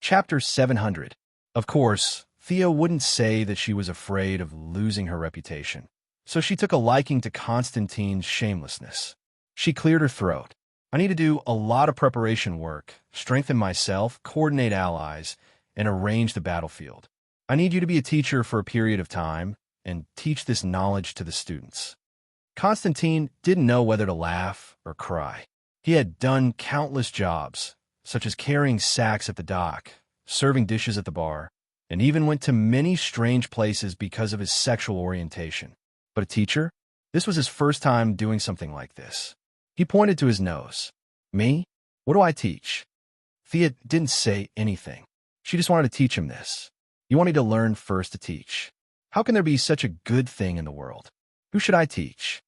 Chapter 700. Of course, Thea wouldn't say that she was afraid of losing her reputation, so she took a liking to Constantine's shamelessness. She cleared her throat. I need to do a lot of preparation work, strengthen myself, coordinate allies, and arrange the battlefield. I need you to be a teacher for a period of time and teach this knowledge to the students. Constantine didn't know whether to laugh or cry. He had done countless jobs, such as carrying sacks at the dock, serving dishes at the bar, and even went to many strange places because of his sexual orientation. But a teacher? This was his first time doing something like this. He pointed to his nose. Me? What do I teach? Thea didn't say anything. She just wanted to teach him this. You want me to learn first to teach. How can there be such a good thing in the world? Who should I teach?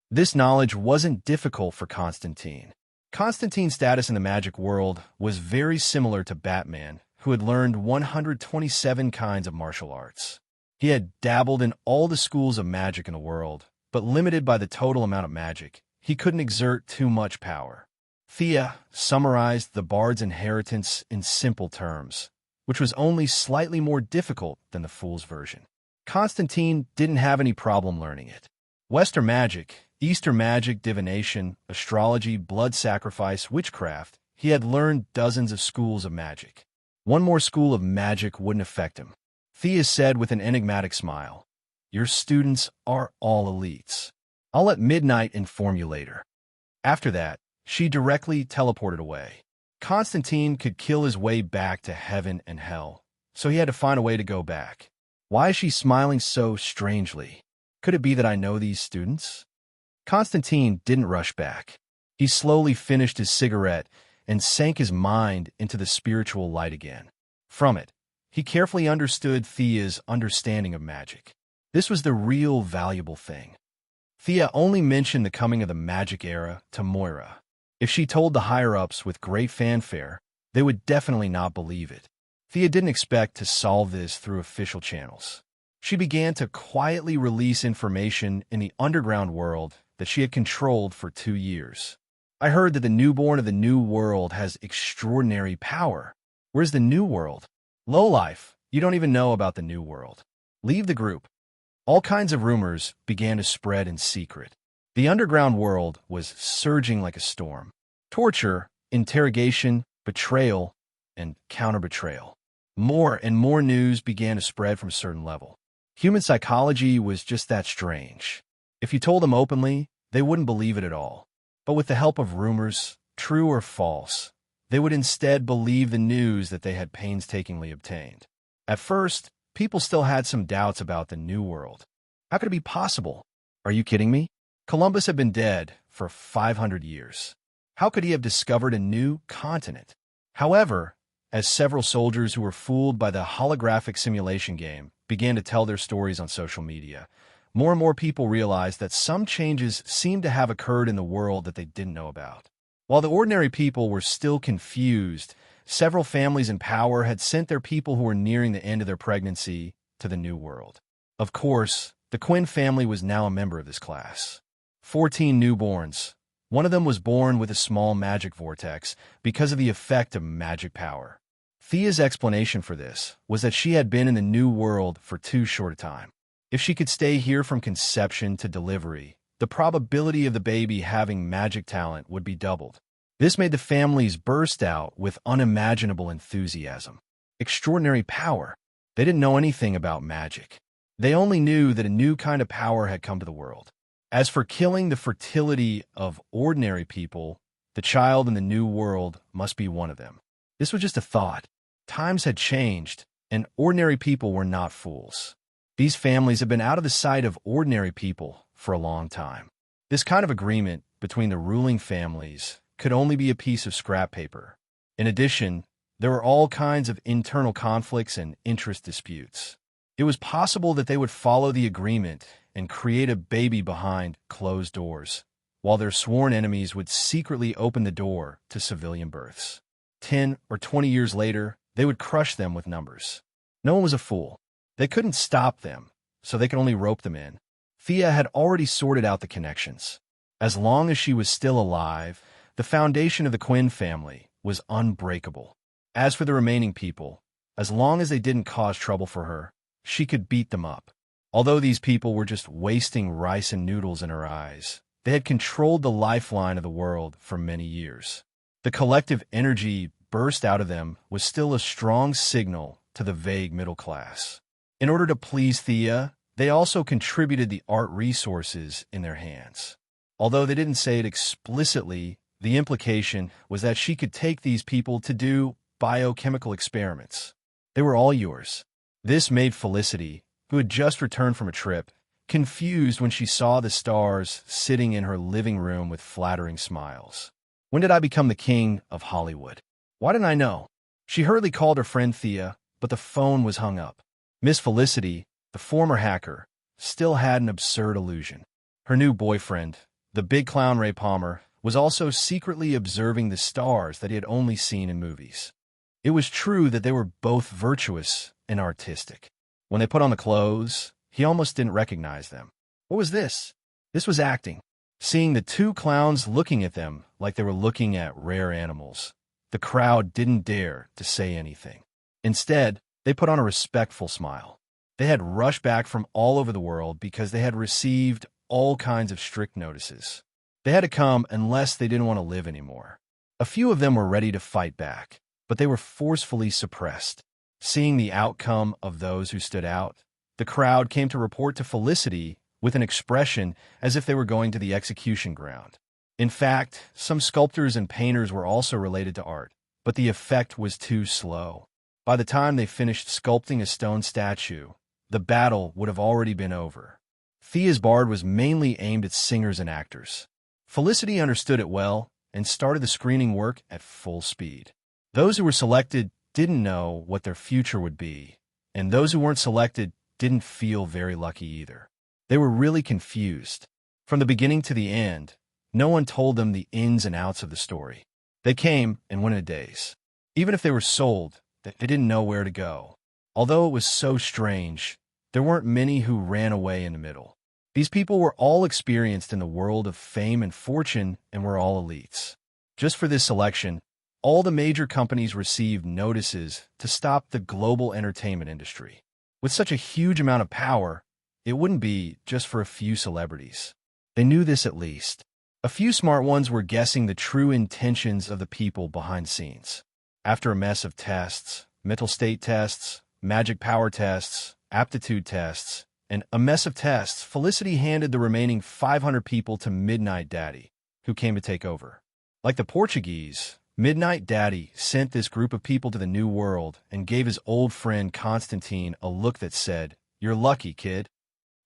This knowledge wasn't difficult for Constantine. Constantine's status in the magic world was very similar to Batman, who had learned 127 kinds of martial arts. He had dabbled in all the schools of magic in the world, but limited by the total amount of magic, he couldn't exert too much power. Thea summarized the bard's inheritance in simple terms, which was only slightly more difficult than the fool's version. Constantine didn't have any problem learning it. Western magic, Eastern magic, divination, astrology, blood sacrifice, witchcraft, he had learned dozens of schools of magic. One more school of magic wouldn't affect him. Thea said with an enigmatic smile, "Your students are all elites. I'll let Midnight inform you later." After that, she directly teleported away. Constantine could kill his way back to heaven and hell, so he had to find a way to go back. Why is she smiling so strangely? Could it be that I know these students? Constantine didn't rush back. He slowly finished his cigarette and sank his mind into the spiritual light again. From it, he carefully understood Thea's understanding of magic. This was the real valuable thing. Thea only mentioned the coming of the magic era to Moira. If she told the higher-ups with great fanfare, they would definitely not believe it. Thea didn't expect to solve this through official channels. She began to quietly release information in the underground world that she had controlled for 2 years. I heard that the newborn of the new world has extraordinary power. Where's the new world? Lowlife, you don't even know about the new world. Leave the group. All kinds of rumors began to spread in secret. The underground world was surging like a storm. Torture, interrogation, betrayal, and counter-betrayal. More and more news began to spread from a certain level. Human psychology was just that strange. If you told them openly, they wouldn't believe it at all. But with the help of rumors, true or false, they would instead believe the news that they had painstakingly obtained. At first, people still had some doubts about the New World. How could it be possible? Are you kidding me? Columbus had been dead for 500 years. How could he have discovered a new continent? However, as several soldiers who were fooled by the holographic simulation game began to tell their stories on social media, more and more people realized that some changes seemed to have occurred in the world that they didn't know about. While the ordinary people were still confused, several families in power had sent their people who were nearing the end of their pregnancy to the New World. Of course, the Quinn family was now a member of this class. 14 newborns. One of them was born with a small magic vortex because of the effect of magic power. Thea's explanation for this was that she had been in the New World for too short a time. If she could stay here from conception to delivery, the probability of the baby having magic talent would be doubled. This made the families burst out with unimaginable enthusiasm. Extraordinary power. They didn't know anything about magic. They only knew that a new kind of power had come to the world. As for killing the fertility of ordinary people, the child in the New World must be one of them. This was just a thought. Times had changed, and ordinary people were not fools. These families have been out of the sight of ordinary people for a long time. This kind of agreement between the ruling families could only be a piece of scrap paper. In addition, there were all kinds of internal conflicts and interest disputes. It was possible that they would follow the agreement and create a baby behind closed doors, while their sworn enemies would secretly open the door to civilian births. 10 or 20 years later, they would crush them with numbers. No one was a fool. They couldn't stop them, so they could only rope them in. Thea had already sorted out the connections. As long as she was still alive, the foundation of the Quinn family was unbreakable. As for the remaining people, as long as they didn't cause trouble for her, she could beat them up. Although these people were just wasting rice and noodles in her eyes, they had controlled the lifeline of the world for many years. The collective energy burst out of them was still a strong signal to the vague middle class. In order to please Thea, they also contributed the art resources in their hands. Although they didn't say it explicitly, the implication was that she could take these people to do biochemical experiments. They were all yours. This made Felicity, who had just returned from a trip, confused when she saw the stars sitting in her living room with flattering smiles. When did I become the king of Hollywood? Why didn't I know? She hurriedly called her friend Thea, but the phone was hung up. Miss Felicity, the former hacker, still had an absurd illusion. Her new boyfriend, the big clown Ray Palmer, was also secretly observing the stars that he had only seen in movies. It was true that they were both virtuous and artistic. When they put on the clothes, he almost didn't recognize them. What was this? This was acting. Seeing the two clowns looking at them like they were looking at rare animals, the crowd didn't dare to say anything. Instead, they put on a respectful smile. They had rushed back from all over the world because they had received all kinds of strict notices. They had to come unless they didn't want to live anymore. A few of them were ready to fight back, but they were forcefully suppressed. Seeing the outcome of those who stood out, the crowd came to report to Felicity with an expression as if they were going to the execution ground. In fact, some sculptors and painters were also related to art, but the effect was too slow. By the time they finished sculpting a stone statue, the battle would have already been over. Thea's bard was mainly aimed at singers and actors. Felicity understood it well and started the screening work at full speed. Those who were selected didn't know what their future would be, and those who weren't selected didn't feel very lucky either. They were really confused. From the beginning to the end, no one told them the ins and outs of the story. They came and went in a daze. Even if they were sold, they didn't know where to go. Although it was so strange, there weren't many who ran away in the middle. These people were all experienced in the world of fame and fortune and were all elites. Just for this selection, all the major companies received notices to stop the global entertainment industry. With such a huge amount of power, it wouldn't be just for a few celebrities. They knew this at least. A few smart ones were guessing the true intentions of the people behind the scenes. After a mess of tests, mental state tests, magic power tests, aptitude tests, and a mess of tests, Felicity handed the remaining 500 people to Midnight Daddy, who came to take over. Like the Portuguese, Midnight Daddy sent this group of people to the New World and gave his old friend Constantine a look that said, "You're lucky, kid."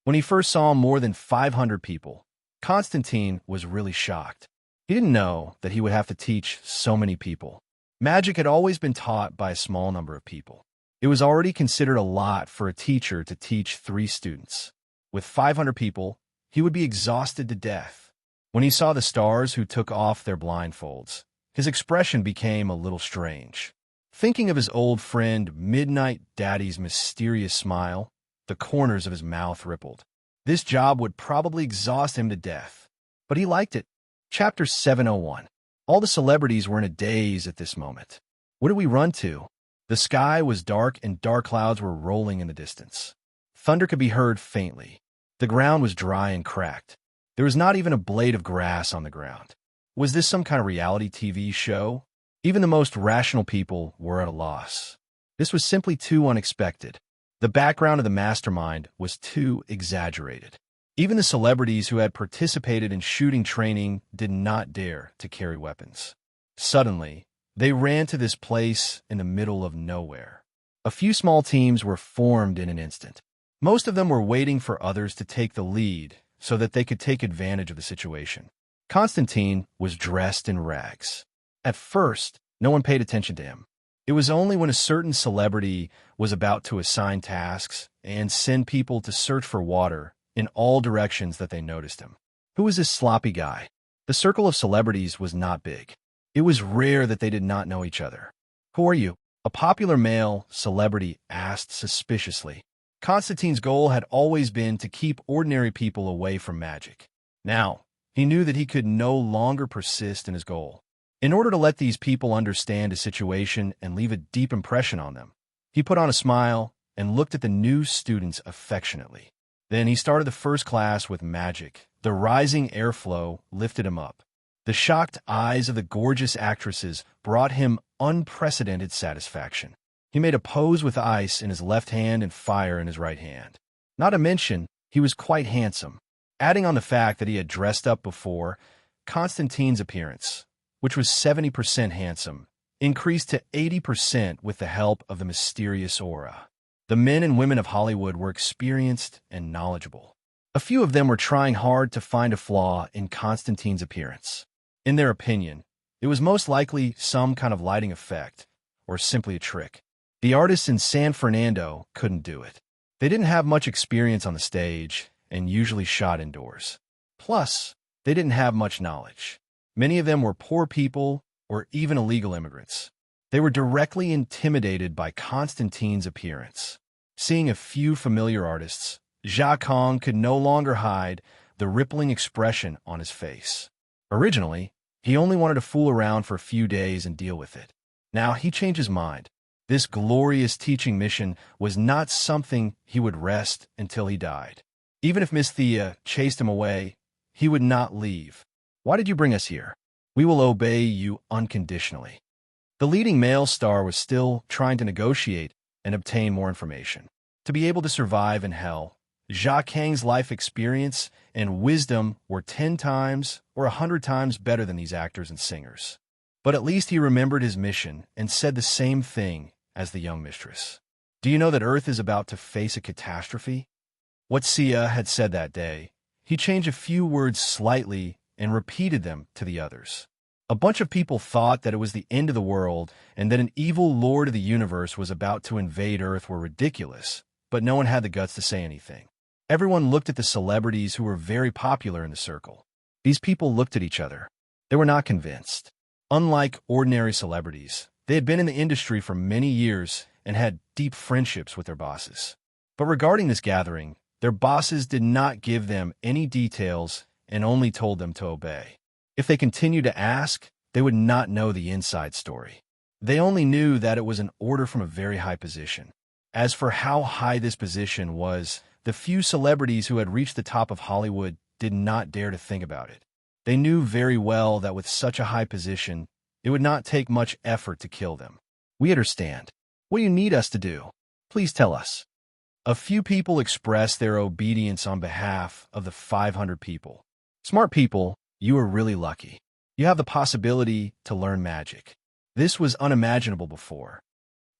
When he first saw more than 500 people, Constantine was really shocked. He didn't know that he would have to teach so many people. Magic had always been taught by a small number of people. It was already considered a lot for a teacher to teach 3 students. With 500 people, he would be exhausted to death. When he saw the stars who took off their blindfolds, his expression became a little strange. Thinking of his old friend Midnight Daddy's mysterious smile, the corners of his mouth rippled. This job would probably exhaust him to death, but he liked it. Chapter 701. All the celebrities were in a daze at this moment. What did we run to? The sky was dark and dark clouds were rolling in the distance. Thunder could be heard faintly. The ground was dry and cracked. There was not even a blade of grass on the ground. Was this some kind of reality TV show? Even the most rational people were at a loss. This was simply too unexpected. The background of the mastermind was too exaggerated. Even the celebrities who had participated in shooting training did not dare to carry weapons. Suddenly, they ran to this place in the middle of nowhere. A few small teams were formed in an instant. Most of them were waiting for others to take the lead so that they could take advantage of the situation. Constantine was dressed in rags. At first, no one paid attention to him. It was only when a certain celebrity was about to assign tasks and send people to search for water in all directions that they noticed him. Who was this sloppy guy? The circle of celebrities was not big. It was rare that they did not know each other. "Who are you?" a popular male celebrity asked suspiciously. Constantine's goal had always been to keep ordinary people away from magic. Now, he knew that he could no longer persist in his goal. In order to let these people understand a situation and leave a deep impression on them, he put on a smile and looked at the new students affectionately. Then he started the first class with magic. The rising airflow lifted him up. The shocked eyes of the gorgeous actresses brought him unprecedented satisfaction. He made a pose with ice in his left hand and fire in his right hand. Not to mention, he was quite handsome. Adding on the fact that he had dressed up before, Constantine's appearance, which was 70% handsome, increased to 80% with the help of the mysterious aura. The men and women of Hollywood were experienced and knowledgeable. A few of them were trying hard to find a flaw in Constantine's appearance. In their opinion, it was most likely some kind of lighting effect, or simply a trick. The artists in San Fernando couldn't do it. They didn't have much experience on the stage and usually shot indoors. Plus, they didn't have much knowledge. Many of them were poor people or even illegal immigrants. They were directly intimidated by Constantine's appearance. Seeing a few familiar artists, Jacques could no longer hide the rippling expression on his face. Originally, he only wanted to fool around for a few days and deal with it. Now he changed his mind. This glorious teaching mission was not something he would rest until he died. Even if Miss Thea chased him away, he would not leave. "Why did you bring us here? We will obey you unconditionally." The leading male star was still trying to negotiate and obtain more information. To be able to survive in hell, Jacques life experience and wisdom were 10 times or 100 times better than these actors and singers. But at least he remembered his mission and said the same thing as the young mistress. "Do you know that Earth is about to face a catastrophe?" What Sia had said that day, he changed a few words slightly and repeated them to the others. A bunch of people thought that it was the end of the world and that an evil lord of the universe was about to invade Earth were ridiculous, but no one had the guts to say anything. Everyone looked at the celebrities who were very popular in the circle. These people looked at each other. They were not convinced. Unlike ordinary celebrities, they had been in the industry for many years and had deep friendships with their bosses. But regarding this gathering, their bosses did not give them any details and only told them to obey. If they continued to ask, they would not know the inside story. They only knew that it was an order from a very high position. As for how high this position was, the few celebrities who had reached the top of Hollywood did not dare to think about it. They knew very well that with such a high position, it would not take much effort to kill them. "We understand. What do you need us to do? Please tell us." A few people expressed their obedience on behalf of the 500 people. "Smart people, you are really lucky. You have the possibility to learn magic. This was unimaginable before.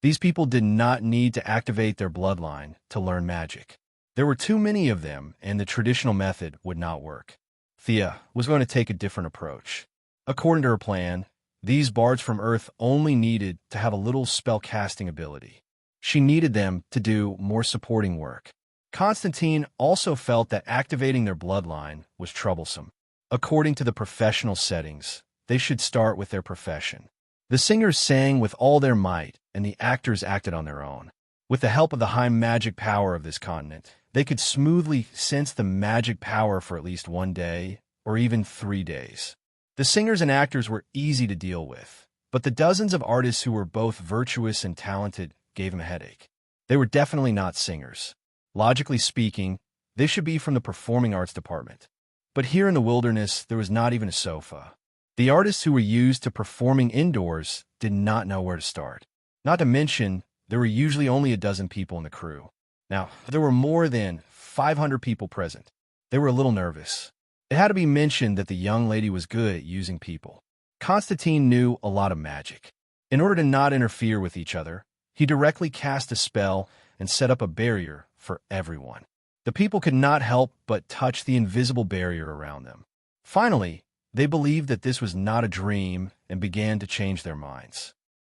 These people did not need to activate their bloodline to learn magic. There were too many of them, and the traditional method would not work." Thea was going to take a different approach. According to her plan, these bards from Earth only needed to have a little spell-casting ability. She needed them to do more supporting work. Constantine also felt that activating their bloodline was troublesome. According to the professional settings, they should start with their profession. The singers sang with all their might, and the actors acted on their own. With the help of the high magic power of this continent, they could smoothly sense the magic power for at least 1 day, or even 3 days. The singers and actors were easy to deal with, but the dozens of artists who were both virtuous and talented gave him a headache. They were definitely not singers. Logically speaking, they should be from the performing arts department. But here in the wilderness, there was not even a sofa. The artists who were used to performing indoors did not know where to start. Not to mention, there were usually only a dozen people in the crew. Now, there were more than 500 people present. They were a little nervous. It had to be mentioned that the young lady was good at using people. Constantine knew a lot of magic. In order to not interfere with each other, he directly cast a spell and set up a barrier for everyone. The people could not help but touch the invisible barrier around them. Finally, they believed that this was not a dream and began to change their minds.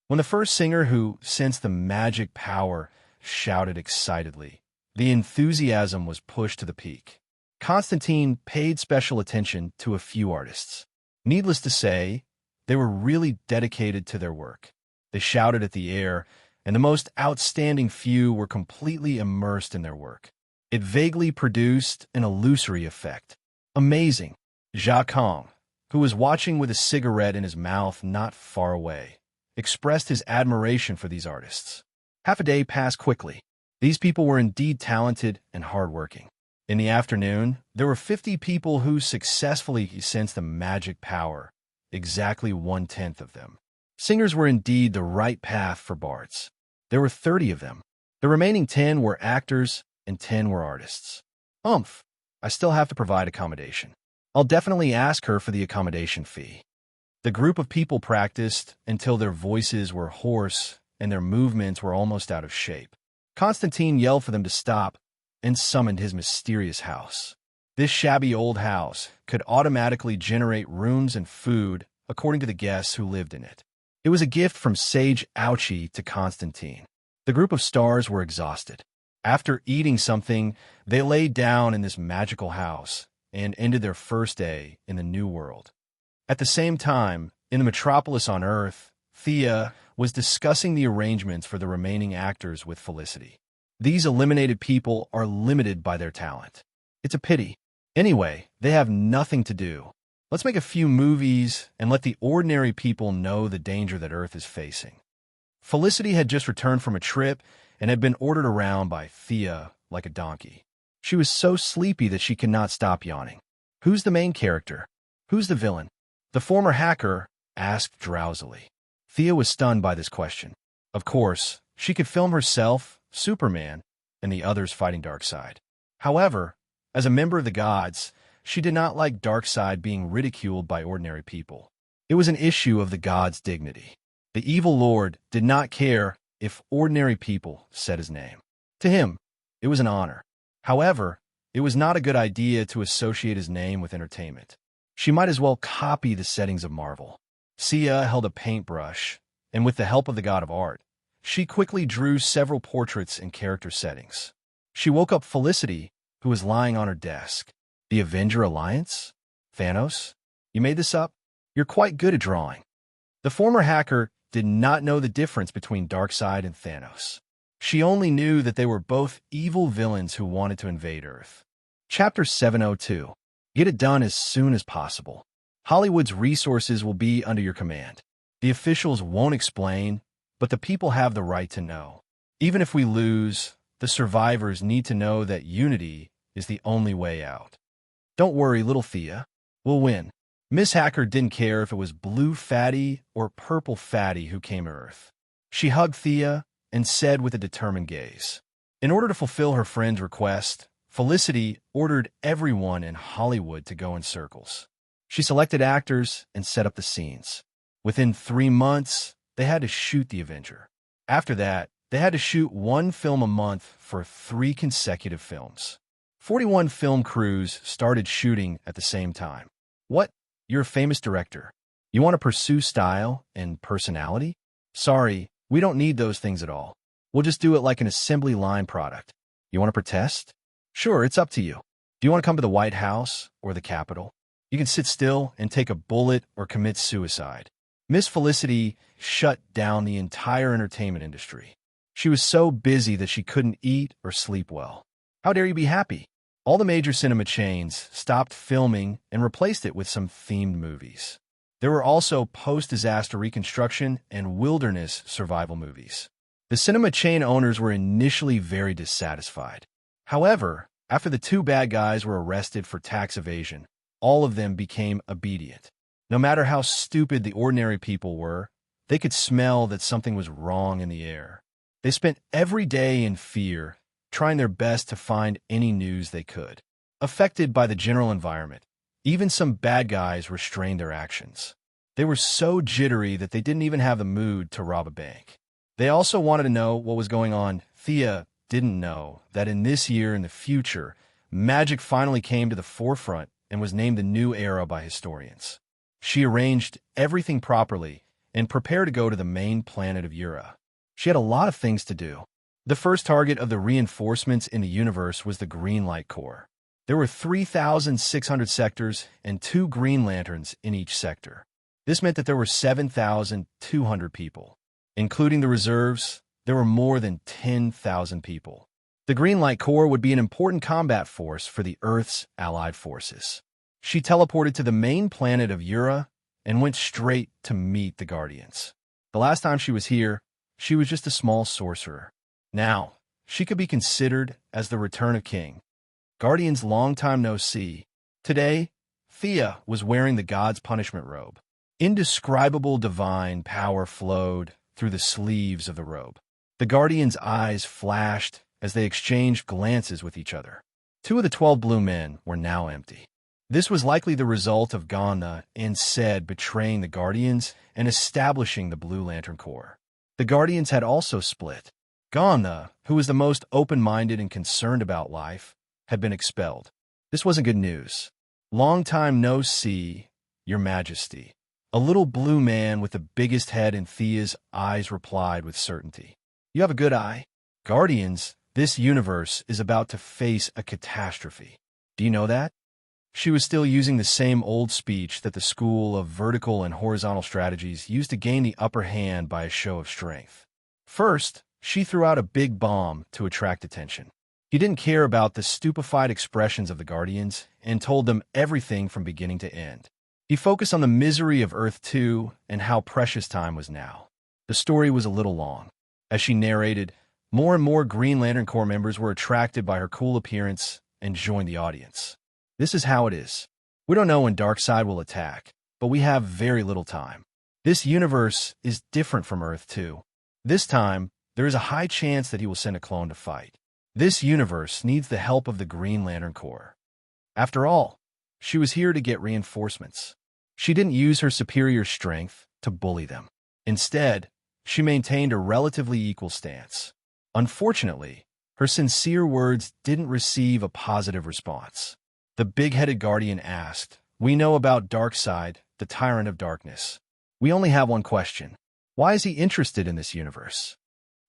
When the first singer who sensed the magic power shouted excitedly, the enthusiasm was pushed to the peak. Constantine paid special attention to a few artists. Needless to say, they were really dedicated to their work. They shouted at the air, and the most outstanding few were completely immersed in their work. It vaguely produced an illusory effect. Amazing. Jacques who was watching with a cigarette in his mouth not far away, expressed his admiration for these artists. Half a day passed quickly. These people were indeed talented and hardworking. In the afternoon, there were 50 people who successfully sensed the magic power, exactly 1/10 of them. Singers were indeed the right path for bards. There were 30 of them. The remaining 10 were actors and 10 were artists. I still have to provide accommodation. I'll definitely ask her for the accommodation fee. The group of people practiced until their voices were hoarse and their movements were almost out of shape. Constantine yelled for them to stop and summoned his mysterious house. This shabby old house could automatically generate rooms and food according to the guests who lived in it. It was a gift from Sage Ouchie to Constantine. The group of stars were exhausted. After eating something, they laid down in this magical house and ended their first day in the new world. At the same time, in the metropolis on Earth, Thea was discussing the arrangements for the remaining actors with Felicity. These eliminated people are limited by their talent. It's a pity. Anyway, they have nothing to do. Let's make a few movies and let the ordinary people know the danger that Earth is facing. Felicity had just returned from a trip and had been ordered around by Thea like a donkey. She was so sleepy that she could not stop yawning. Who's the main character? Who's the villain? The former hacker asked drowsily. Thea was stunned by this question. Of course, she could film herself, Superman, and the others fighting Darkseid. However, as a member of the gods, she did not like Darkseid being ridiculed by ordinary people. It was an issue of the gods' dignity. The evil lord did not care if ordinary people said his name. To him, it was an honor. However, it was not a good idea to associate his name with entertainment. She might as well copy the settings of Marvel. Sia held a paintbrush, and with the help of the god of art, she quickly drew several portraits in character settings. She woke up Felicity, who was lying on her desk. The Avenger Alliance? Thanos? You made this up? You're quite good at drawing. The former hacker did not know the difference between Darkseid and Thanos. She only knew that they were both evil villains who wanted to invade Earth. Chapter 702. Get it done as soon as possible. Hollywood's resources will be under your command. The officials won't explain, but the people have the right to know. Even if we lose, the survivors need to know that unity is the only way out. Don't worry, little Thea. We'll win. Miss Hacker didn't care if it was Blue Fatty or Purple Fatty who came to Earth. She hugged Thea and said with a determined gaze. In order to fulfill her friend's request, Felicity ordered everyone in Hollywood to go in circles. She selected actors and set up the scenes. Within 3 months, they had to shoot The Avenger. After that, they had to shoot 1 film a month for 3 consecutive films. 41 film crews started shooting at the same time. What? You're a famous director. You want to pursue style and personality? Sorry, we don't need those things at all. We'll just do it like an assembly line product. You want to protest? Sure, it's up to you. Do you want to come to the White House or the Capitol? You can sit still and take a bullet or commit suicide. Miss Felicity shut down the entire entertainment industry. She was so busy that she couldn't eat or sleep well. How dare you be happy? All the major cinema chains stopped filming and replaced it with some themed movies. There were also post-disaster reconstruction and wilderness survival movies. The cinema chain owners were initially very dissatisfied. However, after the 2 bad guys were arrested for tax evasion, all of them became obedient. No matter how stupid the ordinary people were, they could smell that something was wrong in the air. They spent every day in fear, trying their best to find any news they could. Affected by the general environment, even some bad guys restrained their actions. They were so jittery that they didn't even have the mood to rob a bank. They also wanted to know what was going on. Thea didn't know that in this year in the future, magic finally came to the forefront and was named the new era by historians. She arranged everything properly and prepared to go to the main planet of Ura. She had a lot of things to do. The first target of the reinforcements in the universe was the Green Light Corps. There were 3,600 sectors and 2 Green Lanterns in each sector. This meant that there were 7,200 people. Including the reserves, there were more than 10,000 people. The Green Light Corps would be an important combat force for the Earth's allied forces. She teleported to the main planet of Ura and went straight to meet the Guardians. The last time she was here, she was just a small sorcerer. Now, she could be considered as the return of King. Guardians long time no see. Today, Thea was wearing the god's punishment robe. Indescribable divine power flowed through the sleeves of the robe. The Guardians' eyes flashed as they exchanged glances with each other. 2 of the 12 blue men were now empty. This was likely the result of Gana and Sed betraying the Guardians and establishing the Blue Lantern Corps. The Guardians had also split. Gana, who was the most open-minded and concerned about life, had been expelled. This wasn't good news. Long time no see, Your Majesty. A little blue man with the biggest head in Thea's eyes replied with certainty. You have a good eye. Guardians, this universe is about to face a catastrophe. Do you know that? She was still using the same old speech that the school of vertical and horizontal strategies used to gain the upper hand by a show of strength. First, she threw out a big bomb to attract attention. He didn't care about the stupefied expressions of the Guardians and told them everything from beginning to end. He focused on the misery of Earth 2 and how precious time was now. The story was a little long. As she narrated, more and more Green Lantern Corps members were attracted by her cool appearance and joined the audience. This is how it is. We don't know when Darkseid will attack, but we have very little time. This universe is different from Earth 2. This time, there is a high chance that he will send a clone to fight. This universe needs the help of the Green Lantern Corps. After all, she was here to get reinforcements. She didn't use her superior strength to bully them. Instead, she maintained a relatively equal stance. Unfortunately, her sincere words didn't receive a positive response. The big-headed Guardian asked, "We know about Darkseid, the Tyrant of Darkness. We only have one question. Why is he interested in this universe?"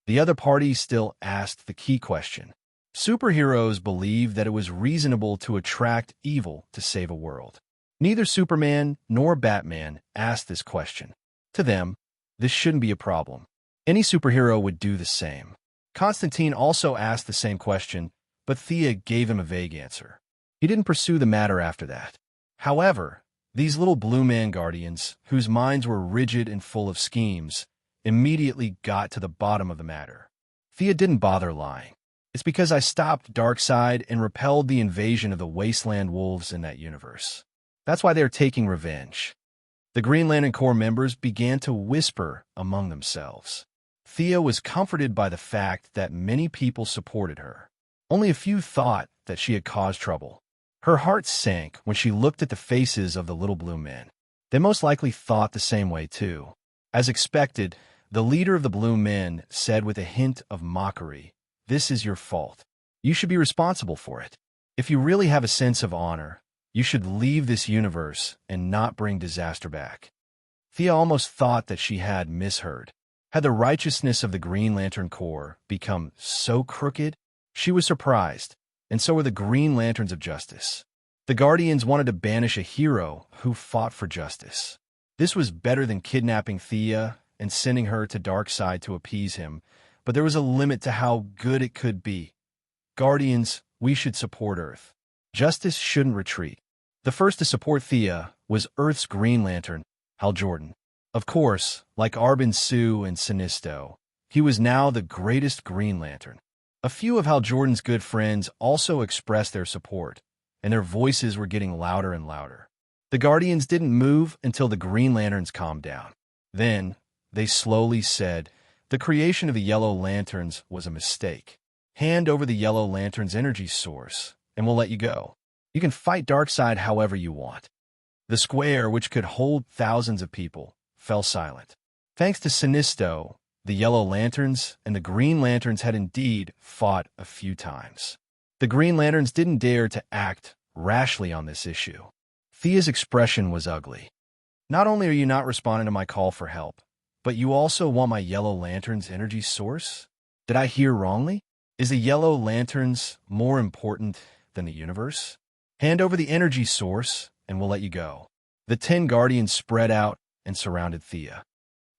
The other party still asked the key question. Superheroes believed that it was reasonable to attract evil to save a world. Neither Superman nor Batman asked this question. To them, this shouldn't be a problem. Any superhero would do the same. Constantine also asked the same question, but Thea gave him a vague answer. He didn't pursue the matter after that. However, these little blue man guardians, whose minds were rigid and full of schemes, immediately got to the bottom of the matter. Thea didn't bother lying. It's because I stopped Darkseid and repelled the invasion of the Wasteland Wolves in that universe. That's why they're taking revenge. The Green Lantern Corps members began to whisper among themselves. Thea was comforted by the fact that many people supported her. Only a few thought that she had caused trouble. Her heart sank when she looked at the faces of the little blue men. They most likely thought the same way, too. As expected, the leader of the blue men said with a hint of mockery, "This is your fault. You should be responsible for it. If you really have a sense of honor, you should leave this universe and not bring disaster back." Thea almost thought that she had misheard. Had the righteousness of the Green Lantern Corps become so crooked? She was surprised, and so were the Green Lanterns of Justice. The Guardians wanted to banish a hero who fought for justice. This was better than kidnapping Thea and sending her to Darkseid to appease him, but there was a limit to how good it could be. Guardians, we should support Earth. Justice shouldn't retreat. The first to support Thea was Earth's Green Lantern, Hal Jordan. Of course, like Arbin Sue and Sinisto, he was now the greatest Green Lantern. A few of Hal Jordan's good friends also expressed their support, and their voices were getting louder and louder. The Guardians didn't move until the Green Lanterns calmed down. Then, they slowly said, "The creation of the Yellow Lanterns was a mistake. Hand over the Yellow Lantern's energy source, and we'll let you go. You can fight Darkseid however you want." The square, which could hold thousands of people, fell silent. Thanks to Sinisto, the Yellow Lanterns and the Green Lanterns had indeed fought a few times. The Green Lanterns didn't dare to act rashly on this issue. Thea's expression was ugly. "Not only are you not responding to my call for help, but you also want my Yellow Lantern's energy source? Did I hear wrongly? Is the Yellow Lanterns more important than the universe? Hand over the energy source, and we'll let you go." The 10 Guardians spread out and surrounded Thea.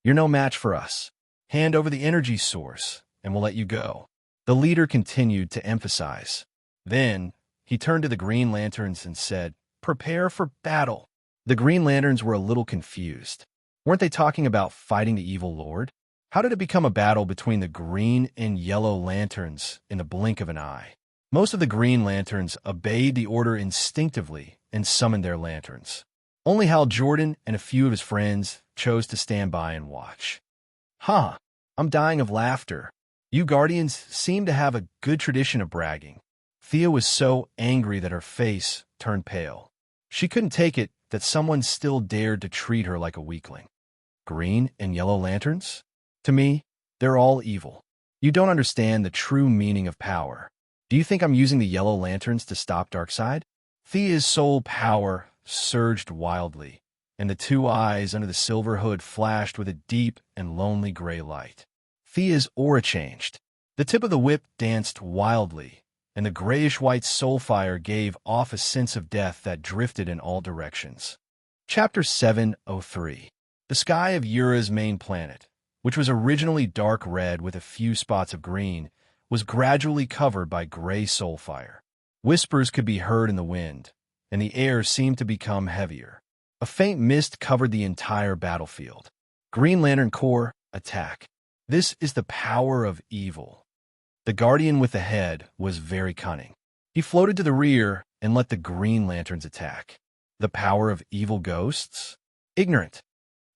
"You're no match for us. Hand over the energy source, and we'll let you go." The leader continued to emphasize. Then, he turned to the Green Lanterns and said, prepare for battle. The Green Lanterns were a little confused. Weren't they talking about fighting the evil lord? How did it become a battle between the green and yellow lanterns in the blink of an eye? Most of the Green Lanterns obeyed the order instinctively and summoned their lanterns. Only Hal Jordan and a few of his friends chose to stand by and watch. Huh, I'm dying of laughter. You Guardians seem to have a good tradition of bragging. Thea was so angry that her face turned pale. She couldn't take it that someone still dared to treat her like a weakling. Green and yellow lanterns? To me, they're all evil. You don't understand the true meaning of power. Do you think I'm using the yellow lanterns to stop Darkseid? Thea's soul power surged wildly, and the two eyes under the silver hood flashed with a deep and lonely gray light. Thea's aura changed. The tip of the whip danced wildly, and the grayish-white soul fire gave off a sense of death that drifted in all directions. Chapter 703. The sky of Ura's main planet, which was originally dark red with a few spots of green, was gradually covered by gray soul fire. Whispers could be heard in the wind, and the air seemed to become heavier. A faint mist covered the entire battlefield. Green Lantern Corps, attack. This is the power of evil. The Guardian with the head was very cunning. He floated to the rear and let the Green Lanterns attack. The power of evil ghosts? Ignorant.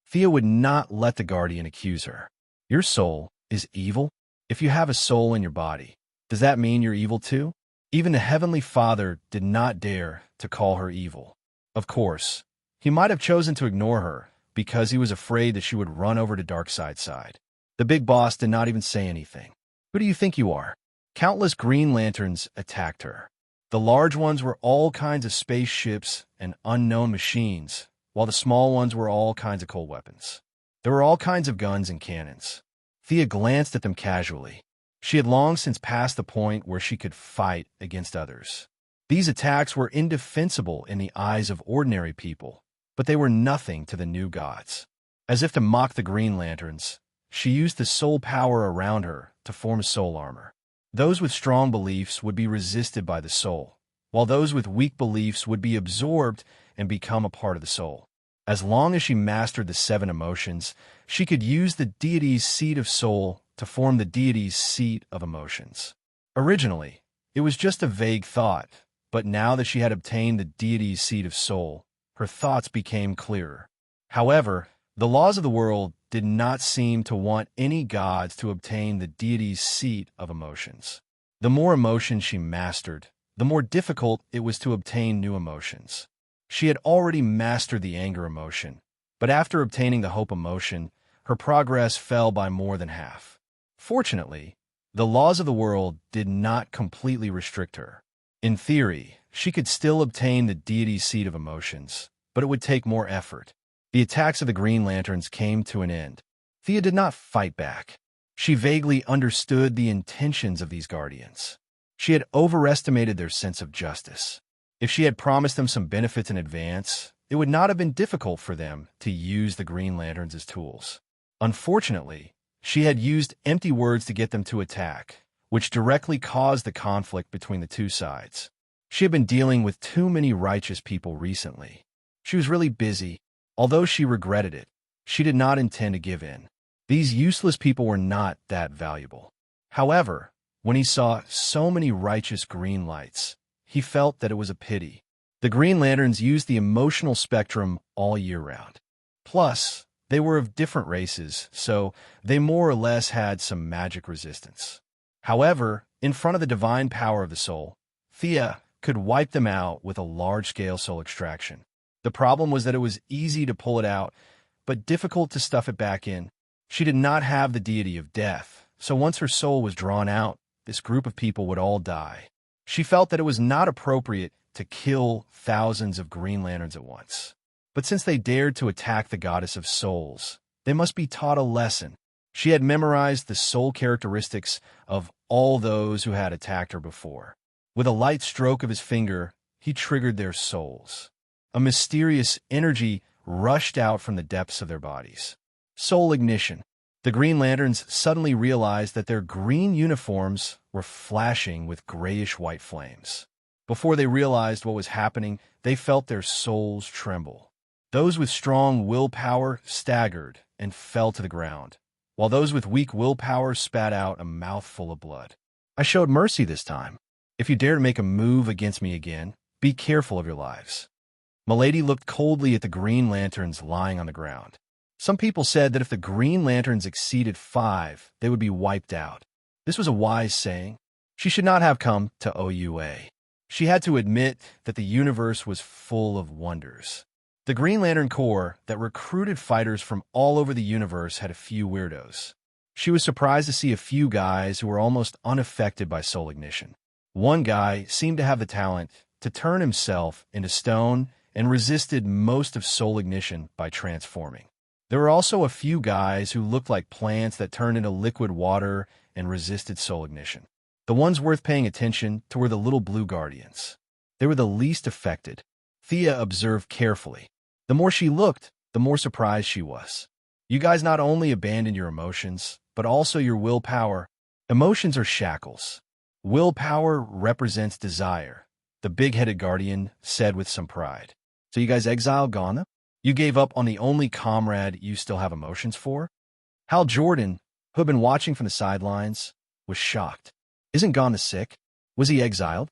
Thea would not let the Guardian accuse her. Your soul is evil? If you have a soul in your body, does that mean you're evil too? Even the Heavenly Father did not dare to call her evil. Of course, he might have chosen to ignore her because he was afraid that she would run over to Darkseid's side. The big boss did not even say anything. Who do you think you are? Countless Green Lanterns attacked her. The large ones were all kinds of spaceships and unknown machines, while the small ones were all kinds of cold weapons. There were all kinds of guns and cannons. Thea glanced at them casually. She had long since passed the point where she could fight against others. These attacks were indefensible in the eyes of ordinary people, but they were nothing to the new gods. As if to mock the Green Lanterns, she used the soul power around her to form soul armor. Those with strong beliefs would be resisted by the soul, while those with weak beliefs would be absorbed and become a part of the soul. As long as she mastered the 7 emotions, she could use the deity's seat of soul to form the deity's seat of emotions. Originally, it was just a vague thought, but now that she had obtained the deity's seat of soul, her thoughts became clearer. However, the laws of the world did not seem to want any gods to obtain the deity's seat of emotions. The more emotions she mastered, the more difficult it was to obtain new emotions. She had already mastered the anger emotion, but after obtaining the hope emotion, her progress fell by more than half. Fortunately, the laws of the world did not completely restrict her. In theory, she could still obtain the deity's seat of emotions, but it would take more effort. The attacks of the Green Lanterns came to an end. Thea did not fight back. She vaguely understood the intentions of these guardians. She had overestimated their sense of justice. If she had promised them some benefits in advance, it would not have been difficult for them to use the Green Lanterns as tools. Unfortunately, she had used empty words to get them to attack, which directly caused the conflict between the two sides. She had been dealing with too many righteous people recently. She was really busy. Although she regretted it, she did not intend to give in. These useless people were not that valuable. However, when he saw so many righteous green lights, he felt that it was a pity. The Green Lanterns used the emotional spectrum all year round. Plus, they were of different races, so they more or less had some magic resistance. However, in front of the divine power of the soul, Thea could wipe them out with a large-scale soul extraction. The problem was that it was easy to pull it out, but difficult to stuff it back in. She did not have the deity of death, so once her soul was drawn out, this group of people would all die. She felt that it was not appropriate to kill thousands of Green Lanterns at once. But since they dared to attack the goddess of souls, they must be taught a lesson. She had memorized the soul characteristics of all those who had attacked her before. With a light stroke of his finger, he triggered their souls. A mysterious energy rushed out from the depths of their bodies. Soul ignition. The Green Lanterns suddenly realized that their green uniforms were flashing with grayish-white flames. Before they realized what was happening, they felt their souls tremble. Those with strong willpower staggered and fell to the ground, while those with weak willpower spat out a mouthful of blood. I showed mercy this time. If you dare to make a move against me again, be careful of your lives. Milady looked coldly at the Green Lanterns lying on the ground. Some people said that if the Green Lanterns exceeded 5, they would be wiped out. This was a wise saying. She should not have come to OUA. She had to admit that the universe was full of wonders. The Green Lantern Corps that recruited fighters from all over the universe had a few weirdos. She was surprised to see a few guys who were almost unaffected by soul ignition. One guy seemed to have the talent to turn himself into stone and resisted most of soul ignition by transforming. There were also a few guys who looked like plants that turned into liquid water and resisted soul ignition. The ones worth paying attention to were the little blue guardians. They were the least affected. Thea observed carefully. The more she looked, the more surprised she was. You guys not only abandoned your emotions, but also your willpower. Emotions are shackles. Willpower represents desire, the big-headed guardian said with some pride. So you guys exiled Gotham? You gave up on the only comrade you still have emotions for? Hal Jordan, who had been watching from the sidelines, was shocked. Isn't Gotham sick? Was he exiled?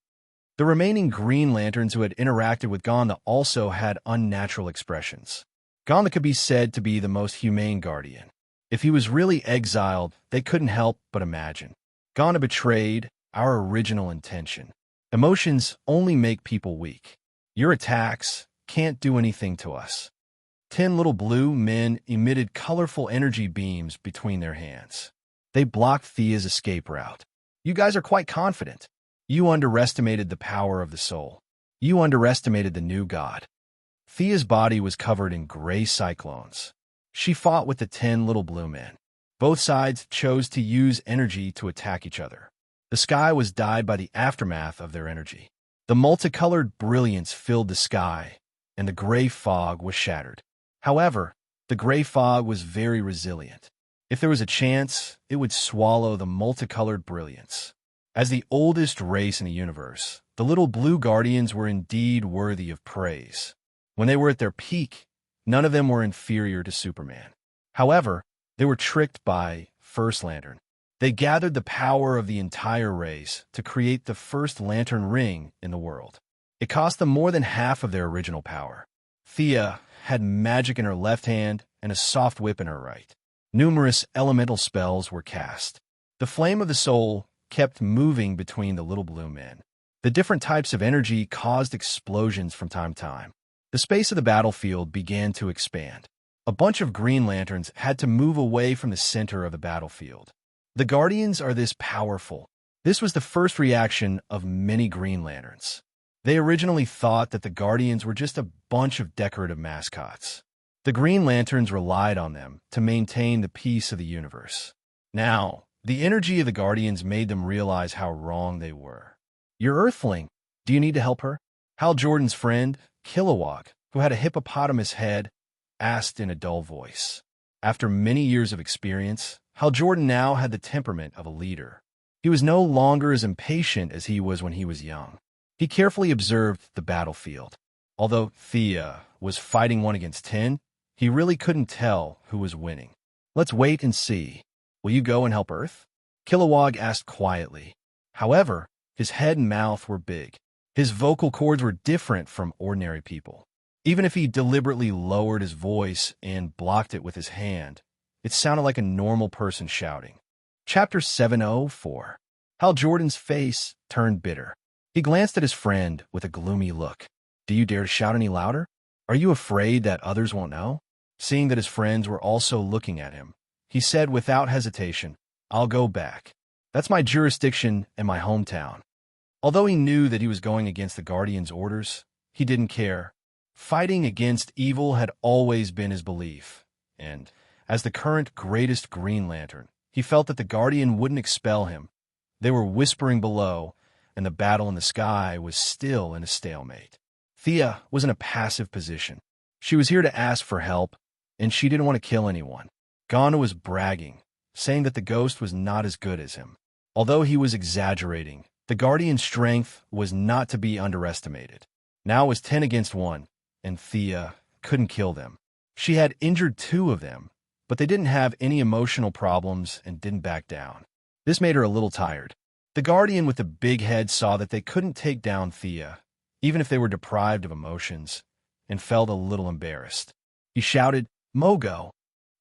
The remaining Green Lanterns who had interacted with Gotham also had unnatural expressions. Gotham could be said to be the most humane guardian. If he was really exiled, they couldn't help but imagine. Gotham betrayed our original intention. Emotions only make people weak. Your attacks can't do anything to us. 10 little blue men emitted colorful energy beams between their hands. They blocked Thea's escape route. You guys are quite confident. You underestimated the power of the soul. You underestimated the new god. Thea's body was covered in gray cyclones. She fought with the 10 little blue men. Both sides chose to use energy to attack each other. The sky was dyed by the aftermath of their energy. The multicolored brilliance filled the sky, and the gray fog was shattered. However, the gray fog was very resilient. If there was a chance, it would swallow the multicolored brilliance. As the oldest race in the universe, the little blue guardians were indeed worthy of praise. When they were at their peak, none of them were inferior to Superman. However, they were tricked by First Lantern. They gathered the power of the entire race to create the first lantern ring in the world. It cost them more than half of their original power. Thea had magic in her left hand and a soft whip in her right. Numerous elemental spells were cast. The flame of the soul kept moving between the little blue men. The different types of energy caused explosions from time to time. The space of the battlefield began to expand. A bunch of Green Lanterns had to move away from the center of the battlefield. The Guardians are this powerful. This was the first reaction of many Green Lanterns. They originally thought that the Guardians were just a bunch of decorative mascots. The Green Lanterns relied on them to maintain the peace of the universe. Now, the energy of the Guardians made them realize how wrong they were. Your Earthling, do you need to help her? Hal Jordan's friend, Kilowog, who had a hippopotamus head, asked in a dull voice. After many years of experience, Hal Jordan now had the temperament of a leader. He was no longer as impatient as he was when he was young. He carefully observed the battlefield. Although Thea was fighting 1 against 10, he really couldn't tell who was winning. Let's wait and see. Will you go and help Earth? Kilowog asked quietly. However, his head and mouth were big. His vocal cords were different from ordinary people. Even if he deliberately lowered his voice and blocked it with his hand, it sounded like a normal person shouting. Chapter 704. Hal Jordan's face turned bitter. He glanced at his friend with a gloomy look. Do you dare to shout any louder? Are you afraid that others won't know? Seeing that his friends were also looking at him, he said without hesitation, I'll go back. That's my jurisdiction and my hometown. Although he knew that he was going against the Guardian's orders, he didn't care. Fighting against evil had always been his belief, and as the current greatest Green Lantern, he felt that the Guardian wouldn't expel him. They were whispering below, and the battle in the sky was still in a stalemate. Thea was in a passive position. She was here to ask for help, and she didn't want to kill anyone. Ghana was bragging, saying that the ghost was not as good as him. Although he was exaggerating, The Guardian's strength was not to be underestimated. Now it was 10 against 1, and Thea couldn't kill them. She had injured 2 of them, but they didn't have any emotional problems and didn't back down. This made her a little tired. The Guardian with the big head saw that they couldn't take down Thea, even if they were deprived of emotions, and felt a little embarrassed. He shouted, "Mogo!"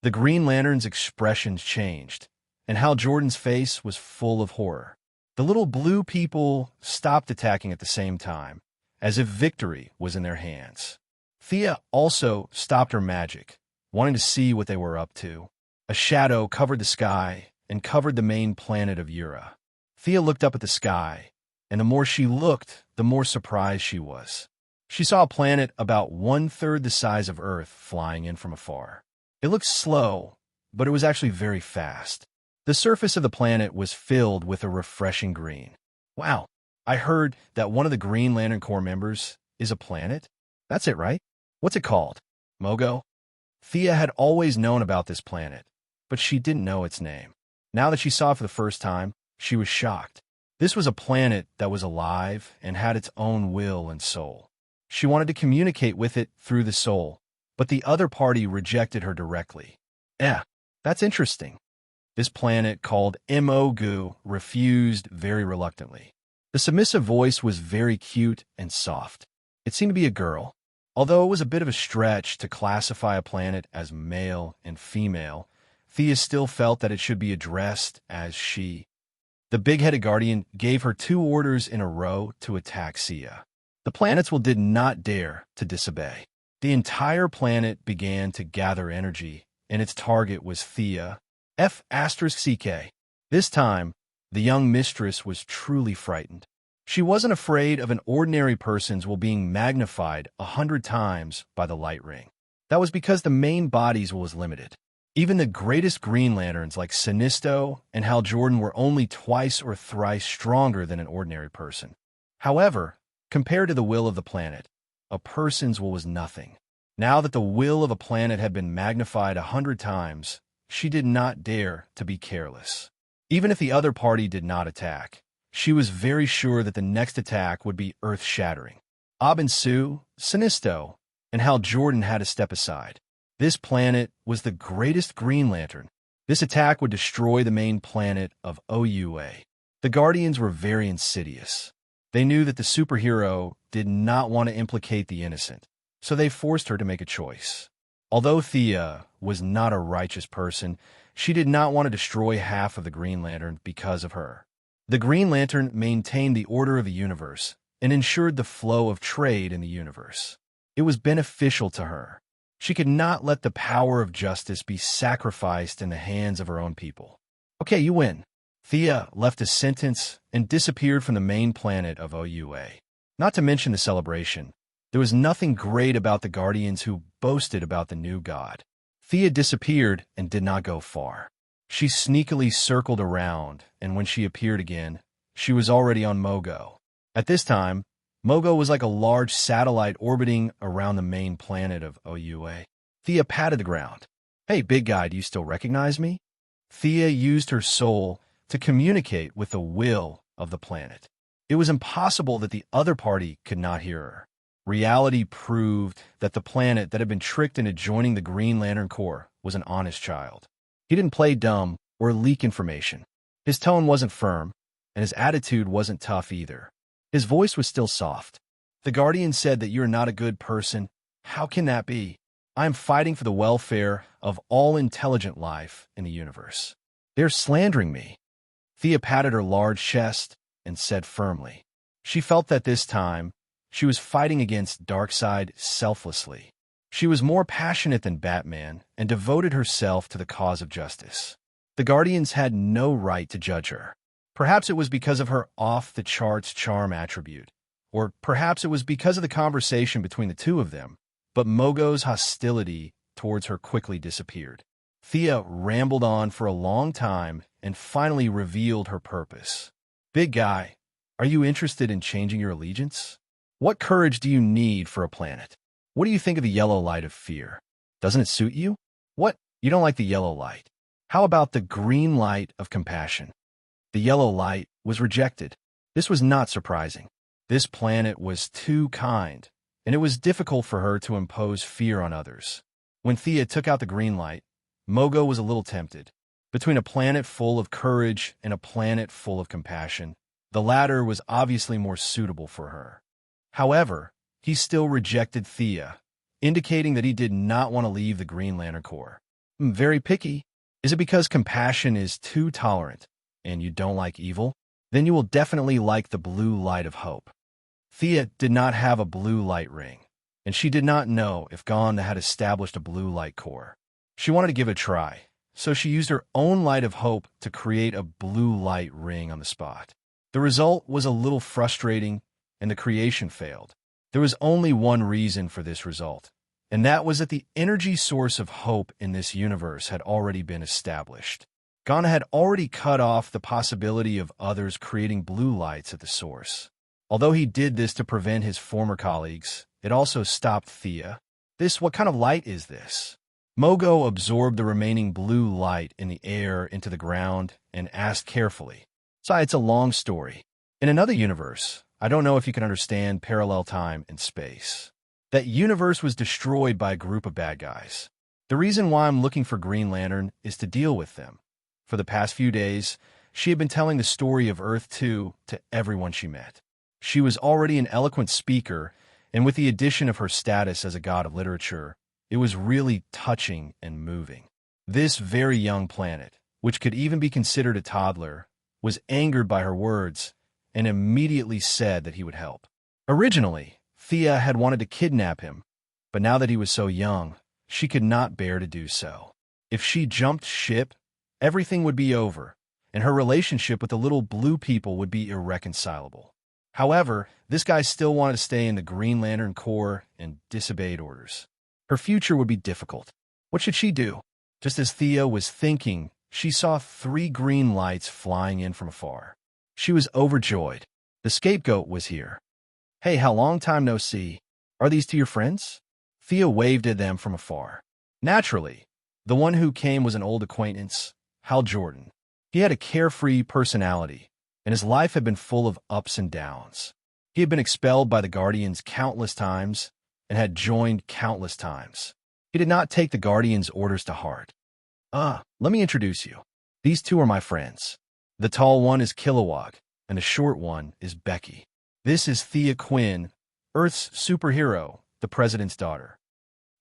The Green Lantern's expressions changed, and Hal Jordan's face was full of horror. The little blue people stopped attacking at the same time, as if victory was in their hands. Thea also stopped her magic, wanting to see what they were up to. A shadow covered the sky and covered the main planet of Ura. Thea looked up at the sky, and the more she looked, the more surprised she was. She saw a planet about 1/3 the size of Earth flying in from afar. It looked slow, but it was actually very fast. The surface of the planet was filled with a refreshing green. Wow, I heard that one of the Green Lantern Corps members is a planet? That's it, right? What's it called? Mogo? Thea had always known about this planet, but she didn't know its name. Now that she saw it for the first time, she was shocked. This was a planet that was alive and had its own will and soul. She wanted to communicate with it through the soul, but the other party rejected her directly. That's interesting. This planet, called Mogu, refused very reluctantly. The submissive voice was very cute and soft. It seemed to be a girl, although it was a bit of a stretch to classify a planet as male and female. Thea still felt that it should be addressed as she. The big-headed Guardian gave her 2 orders in a row to attack Sia. The planets did not dare to disobey. The entire planet began to gather energy, and its target was Thea, F***CK. This time, the young mistress was truly frightened. She wasn't afraid of an ordinary person's will being magnified 100 times by the light ring. That was because the main body's will was limited. Even the greatest Green Lanterns like Sinisto and Hal Jordan were only twice or thrice stronger than an ordinary person. However, compared to the will of the planet, a person's will was nothing. Now that the will of a planet had been magnified 100 times, she did not dare to be careless. Even if the other party did not attack, she was very sure that the next attack would be earth-shattering. Abin Su, Sinisto, and Hal Jordan had to step aside. This planet was the greatest Green Lantern. This attack would destroy the main planet of OUA. The Guardians were very insidious. They knew that the superhero did not want to implicate the innocent, so they forced her to make a choice. Although Thea was not a righteous person, she did not want to destroy half of the Green Lantern because of her. The Green Lantern maintained the order of the universe and ensured the flow of trade in the universe. It was beneficial to her. She could not let the power of justice be sacrificed in the hands of her own people. Okay, you win. Thea left a sentence and disappeared from the main planet of OUA. Not to mention the celebration. There was nothing great about the Guardians who boasted about the new god. Thea disappeared and did not go far. She sneakily circled around, and when she appeared again, she was already on Mogo. At this time, Mogo was like a large satellite orbiting around the main planet of OUA. Thea patted the ground. Hey, big guy, do you still recognize me? Thea used her soul to communicate with the will of the planet. It was impossible that the other party could not hear her. Reality proved that the planet that had been tricked into joining the Green Lantern Corps was an honest child. He didn't play dumb or leak information. His tone wasn't firm, and his attitude wasn't tough either. His voice was still soft. The Guardian said that you're not a good person. How can that be? I am fighting for the welfare of all intelligent life in the universe. They're slandering me. Thea patted her large chest and said firmly. She felt that this time, she was fighting against Darkseid selflessly. She was more passionate than Batman and devoted herself to the cause of justice. The Guardians had no right to judge her. Perhaps it was because of her off-the-charts charm attribute, or perhaps it was because of the conversation between the two of them, but Mogo's hostility towards her quickly disappeared. Thea rambled on for a long time and finally revealed her purpose. Big guy, are you interested in changing your allegiance? What courage do you need for a planet? What do you think of the yellow light of fear? Doesn't it suit you? What? You don't like the yellow light? How about the green light of compassion? The yellow light was rejected. This was not surprising. This planet was too kind, and it was difficult for her to impose fear on others. When Thea took out the green light, Mogo was a little tempted. Between a planet full of courage and a planet full of compassion, the latter was obviously more suitable for her. However, he still rejected Thea, indicating that he did not want to leave the Green Lantern Corps. Very picky. Is it because compassion is too tolerant, and you don't like evil? Then you will definitely like the blue light of hope. Thea did not have a blue light ring, and she did not know if Gonda had established a blue light corps. She wanted to give it a try, so she used her own light of hope to create a blue light ring on the spot. The result was a little frustrating, and the creation failed. There was only one reason for this result, and that was that the energy source of hope in this universe had already been established. Gonda had already cut off the possibility of others creating blue lights at the source. Although he did this to prevent his former colleagues, it also stopped Thea. What kind of light is this? Mogo absorbed the remaining blue light in the air into the ground and asked carefully. It's a long story. In another universe, I don't know if you can understand parallel time and space. That universe was destroyed by a group of bad guys. The reason why I'm looking for Green Lantern is to deal with them. For the past few days, she had been telling the story of Earth 2 to everyone she met. She was already an eloquent speaker, and with the addition of her status as a god of literature, it was really touching and moving. This very young planet, which could even be considered a toddler, was angered by her words and immediately said that he would help. Originally, Thea had wanted to kidnap him, but now that he was so young, she could not bear to do so. If she jumped ship, everything would be over, and her relationship with the little blue people would be irreconcilable. However, this guy still wanted to stay in the Green Lantern Corps and disobeyed orders. Her future would be difficult. What should she do? Just as Thea was thinking, she saw 3 green lights flying in from afar. She was overjoyed. The scapegoat was here. Hey, how long time no see. Are these 2 your friends? Thea waved at them from afar. Naturally, the one who came was an old acquaintance, Hal Jordan. He had a carefree personality, and his life had been full of ups and downs. He had been expelled by the Guardians countless times and had joined countless times. He did not take the Guardians' orders to heart. Let me introduce you. These 2 are my friends. The tall one is Kilowog, and the short one is Becky. This is Thea Quinn, Earth's superhero, the President's daughter.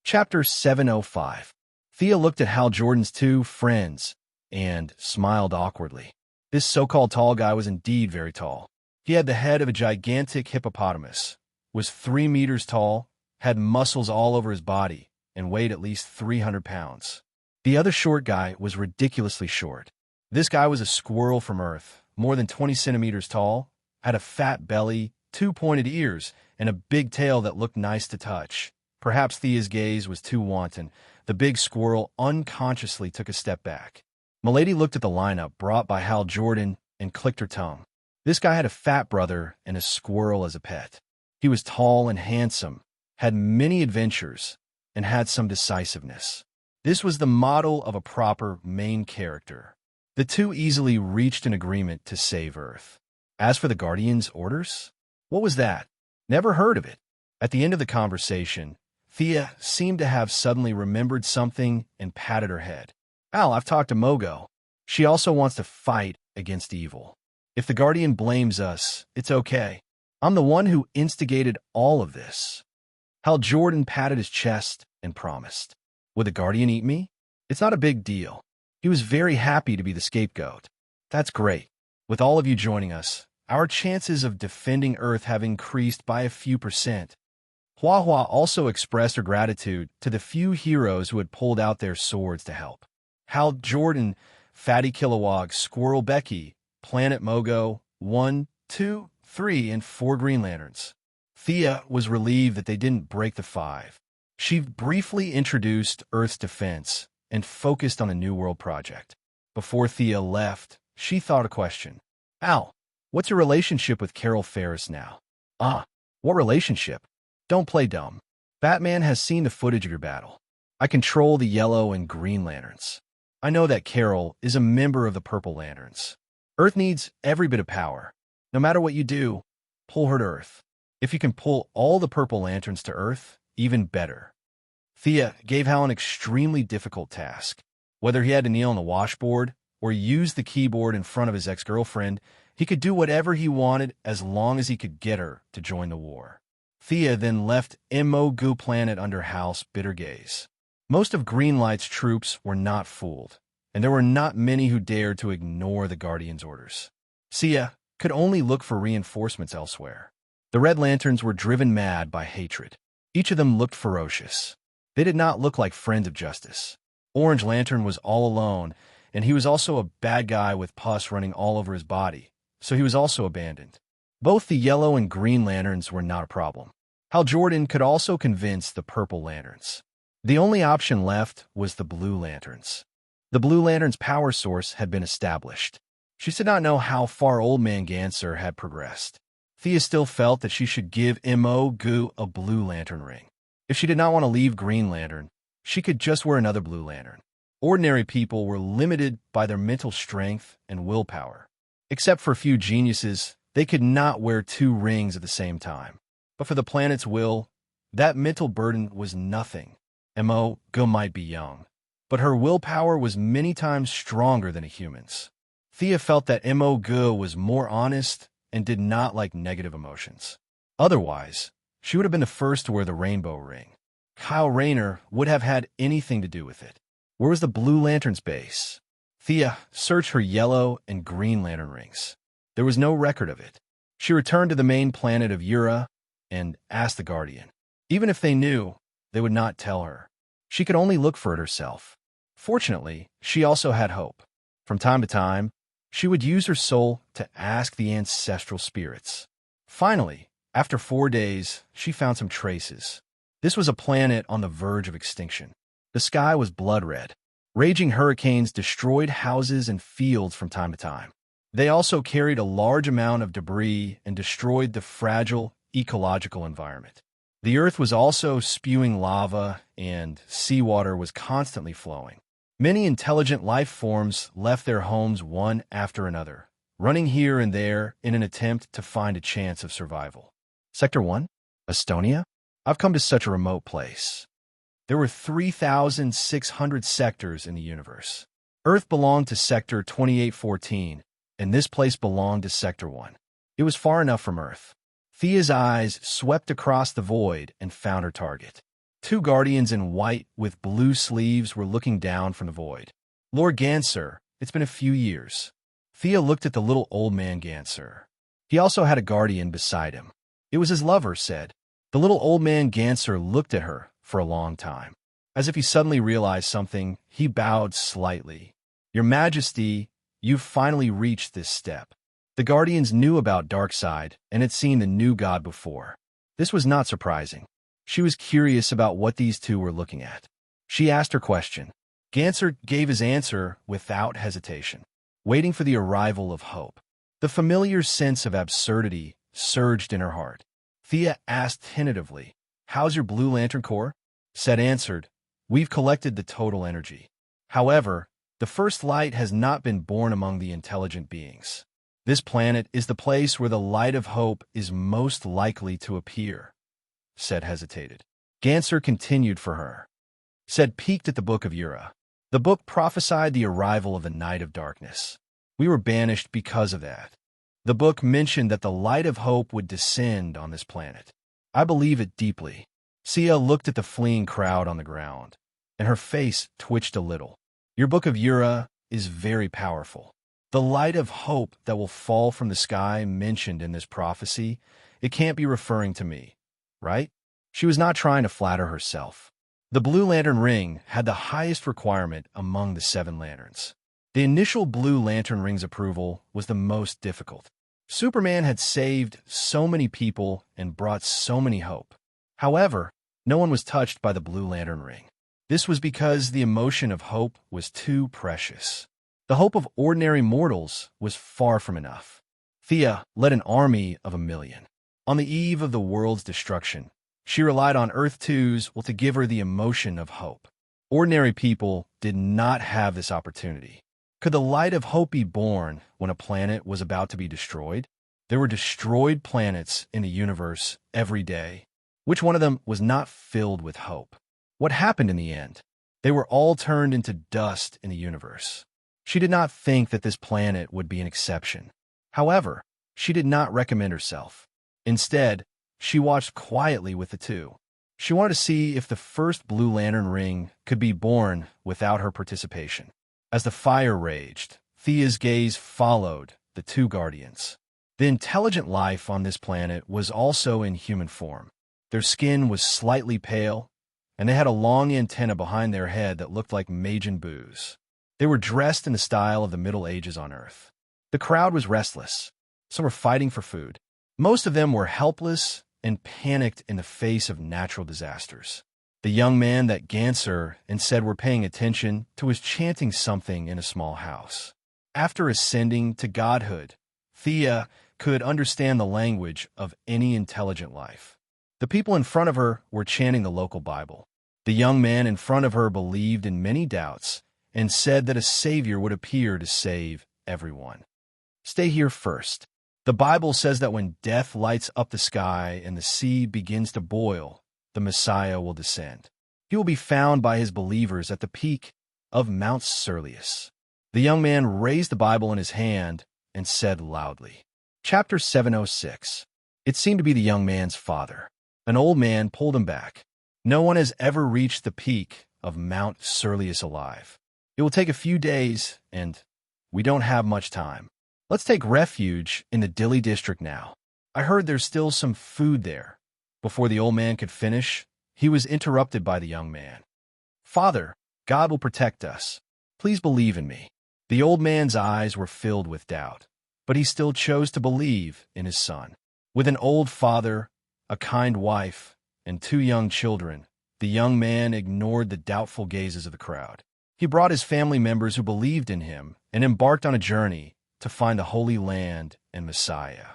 Chapter 705. Thea looked at Hal Jordan's 2 friends and smiled awkwardly. This so-called tall guy was indeed very tall. He had the head of a gigantic hippopotamus, was 3 meters tall, had muscles all over his body, and weighed at least 300 pounds. The other short guy was ridiculously short. This guy was a squirrel from Earth, more than 20 centimeters tall, had a fat belly, 2 pointed ears, and a big tail that looked nice to touch. Perhaps Thea's gaze was too wanton. The big squirrel unconsciously took a step back. Milady looked at the lineup brought by Hal Jordan and clicked her tongue. This guy had a fat brother and a squirrel as a pet. He was tall and handsome, had many adventures, and had some decisiveness. This was the model of a proper main character. The 2 easily reached an agreement to save Earth. As for the Guardians' orders, what was that? Never heard of it. At the end of the conversation, Thea seemed to have suddenly remembered something and patted her head. Al, I've talked to Mogo. She also wants to fight against evil. If the Guardian blames us, it's okay. I'm the one who instigated all of this. Hal Jordan patted his chest and promised. Would the Guardian eat me? It's not a big deal. He was very happy to be the scapegoat. That's great. With all of you joining us, our chances of defending Earth have increased by a few percent. Hua Hua also expressed her gratitude to the few heroes who had pulled out their swords to help. Hal Jordan, Fatty Kilowog, Squirrel Becky, Planet Mogo, 1, 2, 3, and 4 Green Lanterns. Thea was relieved that they didn't break the 5. She briefly introduced Earth's defense and focused on the New World project. Before Thea left, she thought a question. Al, what's your relationship with Carol Ferris now? What relationship? Don't play dumb. Batman has seen the footage of your battle. I control the Yellow and Green Lanterns. I know that Carol is a member of the Purple Lanterns. Earth needs every bit of power. No matter what you do, pull her to Earth. If you can pull all the purple lanterns to Earth, even better. Thea gave Hal an extremely difficult task. Whether he had to kneel on the washboard or use the keyboard in front of his ex-girlfriend, he could do whatever he wanted as long as he could get her to join the war. Thea then left Mo Planet under Hal's bitter gaze. Most of Greenlight's troops were not fooled, and there were not many who dared to ignore the Guardian's orders. Thea could only look for reinforcements elsewhere. The Red Lanterns were driven mad by hatred. Each of them looked ferocious. They did not look like friends of justice. Orange Lantern was all alone, and he was also a bad guy with pus running all over his body, so he was also abandoned. Both the Yellow and Green Lanterns were not a problem. Hal Jordan could also convince the Purple Lanterns. The only option left was the Blue Lanterns. The Blue Lantern's power source had been established. She did not know how far Old Man Ganser had progressed. Thea still felt that she should give Mo a Blue Lantern ring. If she did not want to leave Green Lantern, she could just wear another Blue Lantern. Ordinary people were limited by their mental strength and willpower. Except for a few geniuses, they could not wear two rings at the same time. But for the planet's will, that mental burden was nothing. Mo might be young, but her willpower was many times stronger than a human's. Thea felt that Mo was more honest and did not like negative emotions. Otherwise, she would have been the first to wear the rainbow ring. Kyle Rayner would have had anything to do with it. Where was the Blue Lantern's base? Thea searched her Yellow and Green Lantern rings. There was no record of it. She returned to the main planet of Ura and asked the Guardian. Even if they knew, they would not tell her. She could only look for it herself. Fortunately, she also had hope. From time to time, she would use her soul to ask the ancestral spirits. Finally, after 4 days, she found some traces. This was a planet on the verge of extinction. The sky was blood red. Raging hurricanes destroyed houses and fields from time to time. They also carried a large amount of debris and destroyed the fragile ecological environment. The Earth was also spewing lava, and seawater was constantly flowing. Many intelligent life forms left their homes one after another, running here and there in an attempt to find a chance of survival. Sector 1? Estonia? I've come to such a remote place. There were 3,600 sectors in the universe. Earth belonged to Sector 2814, and this place belonged to Sector 1. It was far enough from Earth. Thea's eyes swept across the void and found her target. 2 guardians in white with blue sleeves were looking down from the void. Lord Ganser, it's been a few years. Thea looked at the little old man Ganser. He also had a guardian beside him. It was his lover, said. The little old man Ganser looked at her for a long time. As if he suddenly realized something, he bowed slightly. Your Majesty, you've finally reached this step. The Guardians knew about Darkseid and had seen the new god before. This was not surprising. She was curious about what these two were looking at. She asked her question. Ganser gave his answer without hesitation, waiting for the arrival of hope. The familiar sense of absurdity surged in her heart. Thea asked tentatively, "How's your Blue Lantern Corps?" Said answered, "We've collected the total energy. However, the first light has not been born among the intelligent beings. This planet is the place where the light of hope is most likely to appear," said hesitated. Ganser continued for her. Said peeked at the Book of Ura. The book prophesied the arrival of the Night of Darkness. We were banished because of that. The book mentioned that the light of hope would descend on this planet. I believe it deeply. Sia looked at the fleeing crowd on the ground, and her face twitched a little. Your Book of Ura is very powerful. The light of hope that will fall from the sky mentioned in this prophecy, it can't be referring to me, right? She was not trying to flatter herself. The Blue Lantern ring had the highest requirement among the 7 lanterns. The initial Blue Lantern ring's approval was the most difficult. Superman had saved so many people and brought so many hope. However, no one was touched by the Blue Lantern ring. This was because the emotion of hope was too precious. The hope of ordinary mortals was far from enough. Thea led an army of 1,000,000. On the eve of the world's destruction, she relied on Earth 2's will to give her the emotion of hope. Ordinary people did not have this opportunity. Could the light of hope be born when a planet was about to be destroyed? There were destroyed planets in the universe every day. Which one of them was not filled with hope? What happened in the end? They were all turned into dust in the universe. She did not think that this planet would be an exception. However, she did not recommend herself. Instead, she watched quietly with the two. She wanted to see if the first Blue Lantern ring could be born without her participation. As the fire raged, Thea's gaze followed the two guardians. The intelligent life on this planet was also in human form. Their skin was slightly pale, and they had a long antenna behind their head that looked like Majin Buu's. They were dressed in the style of the Middle Ages on Earth. The crowd was restless. Some were fighting for food. Most of them were helpless and panicked in the face of natural disasters. The young man that Ganser and said were paying attention to was chanting something in a small house. After ascending to godhood, Thea could understand the language of any intelligent life. The people in front of her were chanting the local Bible. The young man in front of her believed in many doubts and said that a savior would appear to save everyone. Stay here first. The Bible says that when death lights up the sky and the sea begins to boil, the Messiah will descend. He will be found by his believers at the peak of Mount Surlius. The young man raised the Bible in his hand and said loudly, Chapter 706. It seemed to be the young man's father. An old man pulled him back. No one has ever reached the peak of Mount Surlius alive. It will take a few days, and we don't have much time. Let's take refuge in the Dilly district now. I heard there's still some food there. Before the old man could finish, he was interrupted by the young man. Father, God will protect us. Please believe in me. The old man's eyes were filled with doubt, but he still chose to believe in his son. With an old father, a kind wife, and two young children, the young man ignored the doubtful gazes of the crowd. He brought his family members who believed in him and embarked on a journey to find the Holy Land and Messiah.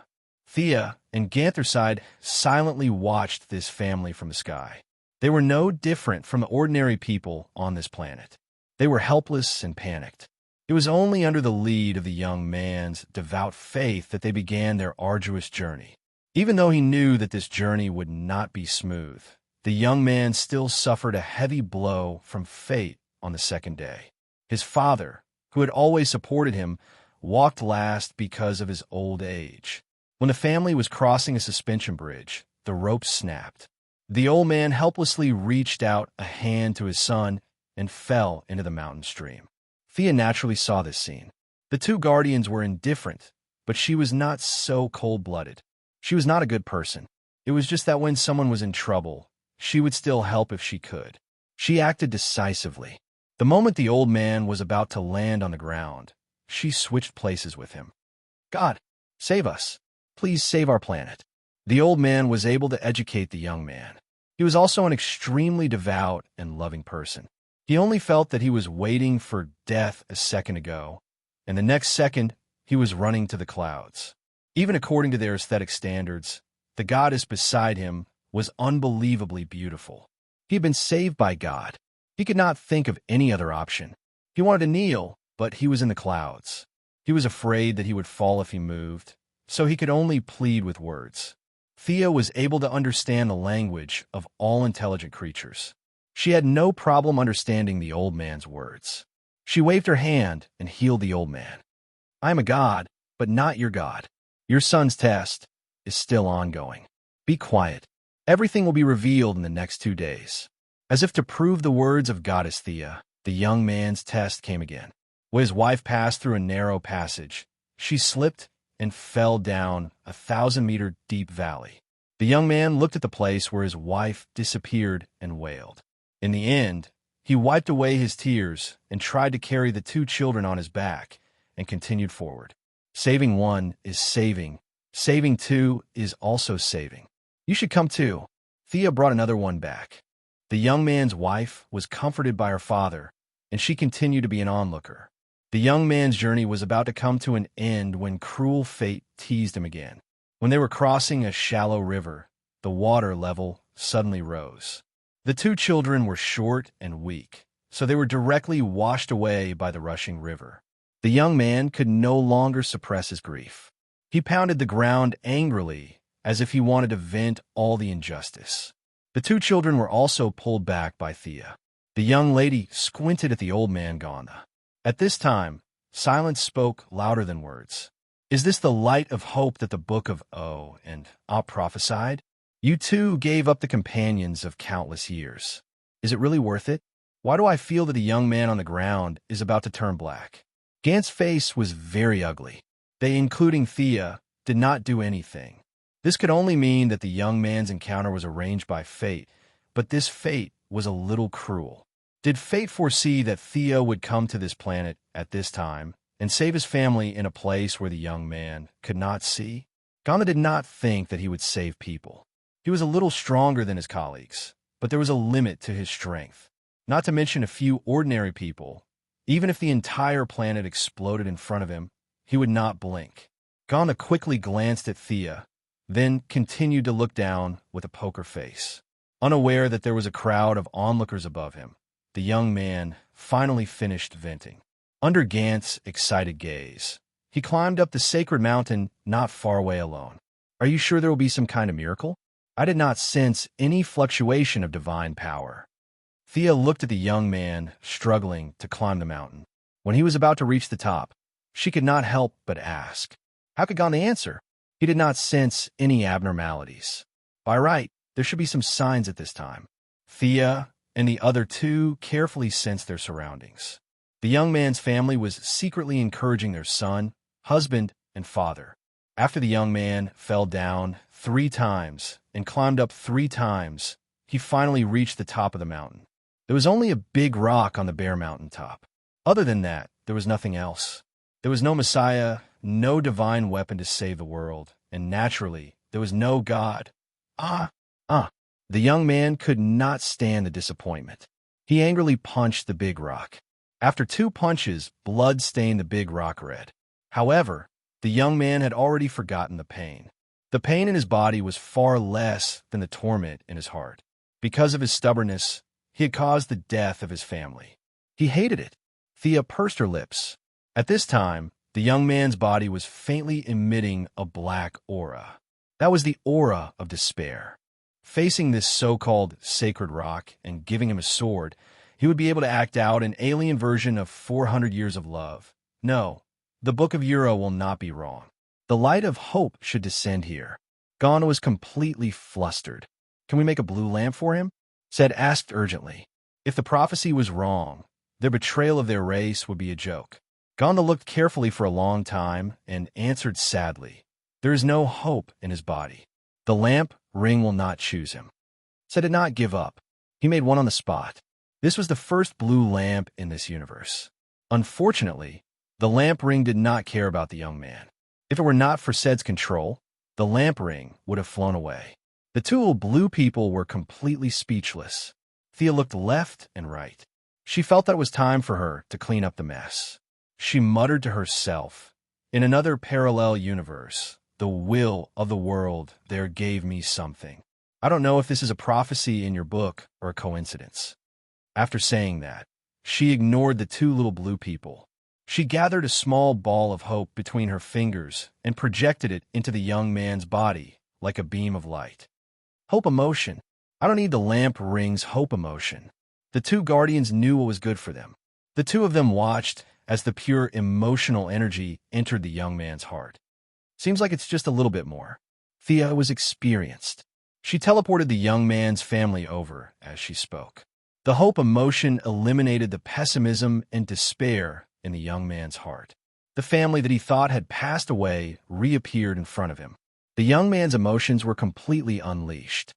Thea and Gantherside silently watched this family from the sky. They were no different from the ordinary people on this planet. They were helpless and panicked. It was only under the lead of the young man's devout faith that they began their arduous journey. Even though he knew that this journey would not be smooth, the young man still suffered a heavy blow from fate on the second day. His father, who had always supported him, walked last because of his old age. When the family was crossing a suspension bridge, the rope snapped. The old man helplessly reached out a hand to his son and fell into the mountain stream. Thea naturally saw this scene. The two guardians were indifferent, but she was not so cold-blooded. She was not a good person. It was just that when someone was in trouble, she would still help if she could. She acted decisively. The moment the old man was about to land on the ground, she switched places with him. God, save us. Please save our planet. The old man was able to educate the young man. He was also an extremely devout and loving person. He only felt that he was waiting for death a second ago, and the next second, he was running to the clouds. Even according to their aesthetic standards, the goddess beside him was unbelievably beautiful. He had been saved by God. He could not think of any other option. He wanted to kneel, but he was in the clouds. He was afraid that he would fall if he moved, so he could only plead with words. Thea was able to understand the language of all intelligent creatures. She had no problem understanding the old man's words. She waved her hand and healed the old man. I am a god, but not your god. Your son's test is still ongoing. Be quiet. Everything will be revealed in the next 2 days. As if to prove the words of Goddess Thea, the young man's test came again. When his wife passed through a narrow passage, she slipped and fell down a 1,000-meter deep valley. The young man looked at the place where his wife disappeared and wailed. In the end, he wiped away his tears and tried to carry the 2 children on his back and continued forward. Saving one is saving. Saving 2 is also saving. You should come too. Thea brought another one back. The young man's wife was comforted by her father, and she continued to be an onlooker. The young man's journey was about to come to an end when cruel fate teased him again. When they were crossing a shallow river, the water level suddenly rose. The 2 children were short and weak, so they were directly washed away by the rushing river. The young man could no longer suppress his grief. He pounded the ground angrily, as if he wanted to vent all the injustice. The two children were also pulled back by Thea. The young lady squinted at the old man Ghana. At this time, silence spoke louder than words. Is this the light of hope that the book of O and Op prophesied? You too gave up the companions of countless years. Is it really worth it? Why do I feel that the young man on the ground is about to turn black? Gant's face was very ugly. They, including Thea, did not do anything. This could only mean that the young man's encounter was arranged by fate, but this fate was a little cruel. Did fate foresee that Thea would come to this planet at this time and save his family in a place where the young man could not see? Ghana did not think that he would save people. He was a little stronger than his colleagues, but there was a limit to his strength. Not to mention a few ordinary people. Even if the entire planet exploded in front of him, he would not blink. Ghana quickly glanced at Thea, then continued to look down with a poker face. Unaware that there was a crowd of onlookers above him, the young man finally finished venting. Under Gant's excited gaze, he climbed up the sacred mountain not far away alone. Are you sure there will be some kind of miracle? I did not sense any fluctuation of divine power. Thea looked at the young man struggling to climb the mountain. When he was about to reach the top, she could not help but ask. How could Ghana answer? He did not sense any abnormalities. By right, there should be some signs at this time. Thea and the other two carefully sensed their surroundings. The young man's family was secretly encouraging their son, husband, and father. After the young man fell down 3 times and climbed up 3 times, he finally reached the top of the mountain. There was only a big rock on the bare mountaintop. Other than that, there was nothing else. There was no Messiah, no divine weapon to save the world, and naturally, there was no God. The young man could not stand the disappointment. He angrily punched the big rock. After 2 punches, blood stained the big rock red. However, the young man had already forgotten the pain. The pain in his body was far less than the torment in his heart. Because of his stubbornness, he had caused the death of his family. He hated it. Thea pursed her lips. At this time, the young man's body was faintly emitting a black aura. That was the aura of despair. Facing this so-called sacred rock and giving him a sword, he would be able to act out an alien version of 400 Years of Love. No, the Book of Euro will not be wrong. The light of hope should descend here. Ghana was completely flustered. Can we make a blue lamp for him? Said asked urgently. If the prophecy was wrong, their betrayal of their race would be a joke. Ghana looked carefully for a long time and answered sadly. There is no hope in his body. The lamp ring will not choose him. Said did not give up. He made one on the spot. This was the first blue lamp in this universe. Unfortunately, the lamp ring did not care about the young man. If it were not for Sed's control, the lamp ring would have flown away. The 2 little blue people were completely speechless. Thea looked left and right. She felt that it was time for her to clean up the mess. She muttered to herself, in another parallel universe, the will of the world there gave me something. I don't know if this is a prophecy in your book or a coincidence. After saying that, she ignored the 2 little blue people. She gathered a small ball of hope between her fingers and projected it into the young man's body like a beam of light. Hope emotion. I don't need the lamp ring's hope emotion. The 2 guardians knew what was good for them. The 2 of them watched as the pure emotional energy entered the young man's heart. Seems like it's just a little bit more. Thea was experienced. She teleported the young man's family over as she spoke. The hope emotion eliminated the pessimism and despair in the young man's heart. The family that he thought had passed away reappeared in front of him. The young man's emotions were completely unleashed.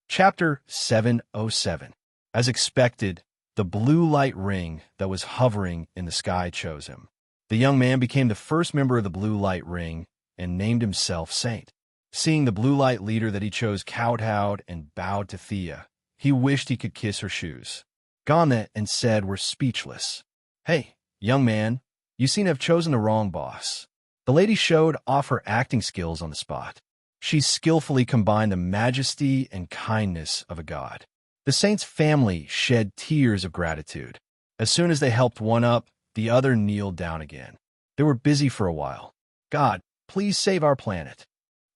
Chapter 707. As expected, the blue light ring that was hovering in the sky chose him. The young man became the first member of the blue light ring and named himself Saint. Seeing the blue light leader that he chose kowtowed and bowed to Thea, he wished he could kiss her shoes. Ghana and Sed were speechless. Hey, young man, you seem to have chosen the wrong boss. The lady showed off her acting skills on the spot. She skillfully combined the majesty and kindness of a god. The saint's family shed tears of gratitude. As soon as they helped one up, the other kneeled down again. They were busy for a while. God, Please save our planet.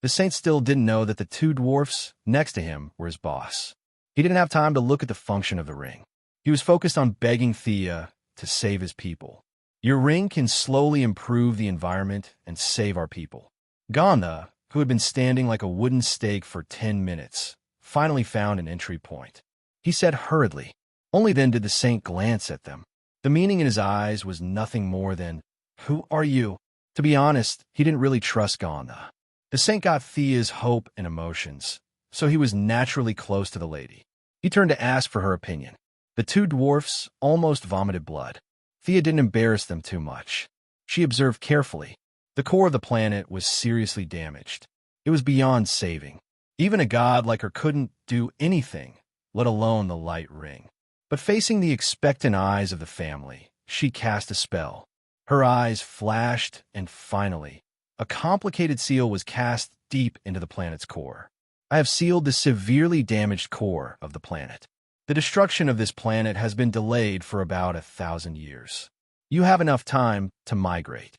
The saint still didn't know that the two dwarfs next to him were his boss. He didn't have time to look at the function of the ring. He was focused on begging Thea to save his people. Your ring can slowly improve the environment and save our people. Gandha, who had been standing like a wooden stake for 10 minutes, finally found an entry point. He said hurriedly. Only then did the saint glance at them. The meaning in his eyes was nothing more than, "Who are you?" To be honest, he didn't really trust Gandha. The saint got Thea's hope and emotions, so he was naturally close to the lady. He turned to ask for her opinion. The two dwarfs almost vomited blood. Thea didn't embarrass them too much. She observed carefully. The core of the planet was seriously damaged. It was beyond saving. Even a god like her couldn't do anything, let alone the light ring. But facing the expectant eyes of the family, she cast a spell. Her eyes flashed, and finally, a complicated seal was cast deep into the planet's core. I have sealed the severely damaged core of the planet. The destruction of this planet has been delayed for about 1,000 years. You have enough time to migrate.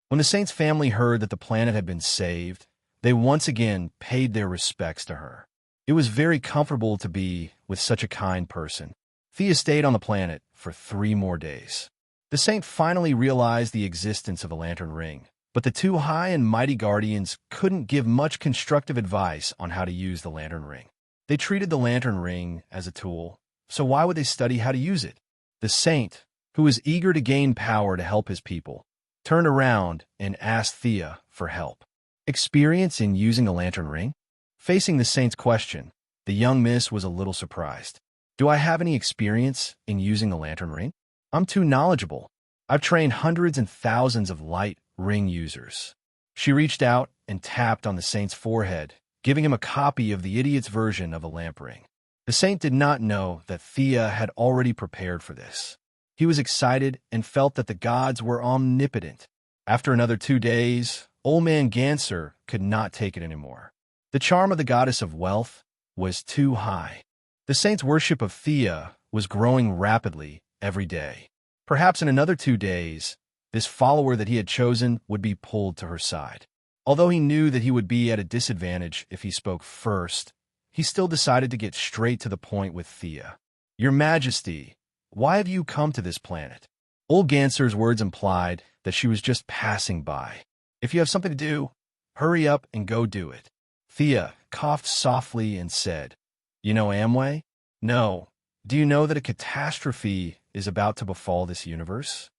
When the saint's family heard that the planet had been saved, they once again paid their respects to her. It was very comfortable to be with such a kind person. Thea stayed on the planet for 3 more days. The saint finally realized the existence of the lantern ring, but the two high and mighty guardians couldn't give much constructive advice on how to use the lantern ring. They treated the lantern ring as a tool, so why would they study how to use it? The saint, who was eager to gain power to help his people, turned around and asked Thea for help. Experience in using the lantern ring? Facing the saint's question, the young miss was a little surprised. Do I have any experience in using the lantern ring? I'm too knowledgeable. I've trained hundreds and thousands of light ring users. She reached out and tapped on the saint's forehead, giving him a copy of the idiot's version of a lamp ring. The saint did not know that Thea had already prepared for this. He was excited and felt that the gods were omnipotent. After another 2 days, old man Ganser could not take it anymore. The charm of the goddess of wealth was too high. The saint's worship of Thea was growing rapidly every day. Perhaps in another 2 days, this follower that he had chosen would be pulled to her side. Although he knew that he would be at a disadvantage if he spoke first, he still decided to get straight to the point with Thea. "Your Majesty, why have you come to this planet?" Old Ganser's words implied that she was just passing by. "If you have something to do, hurry up and go do it." Thea coughed softly and said, "You know Amway?" "No. Do you know that a catastrophe is about to befall this universe?"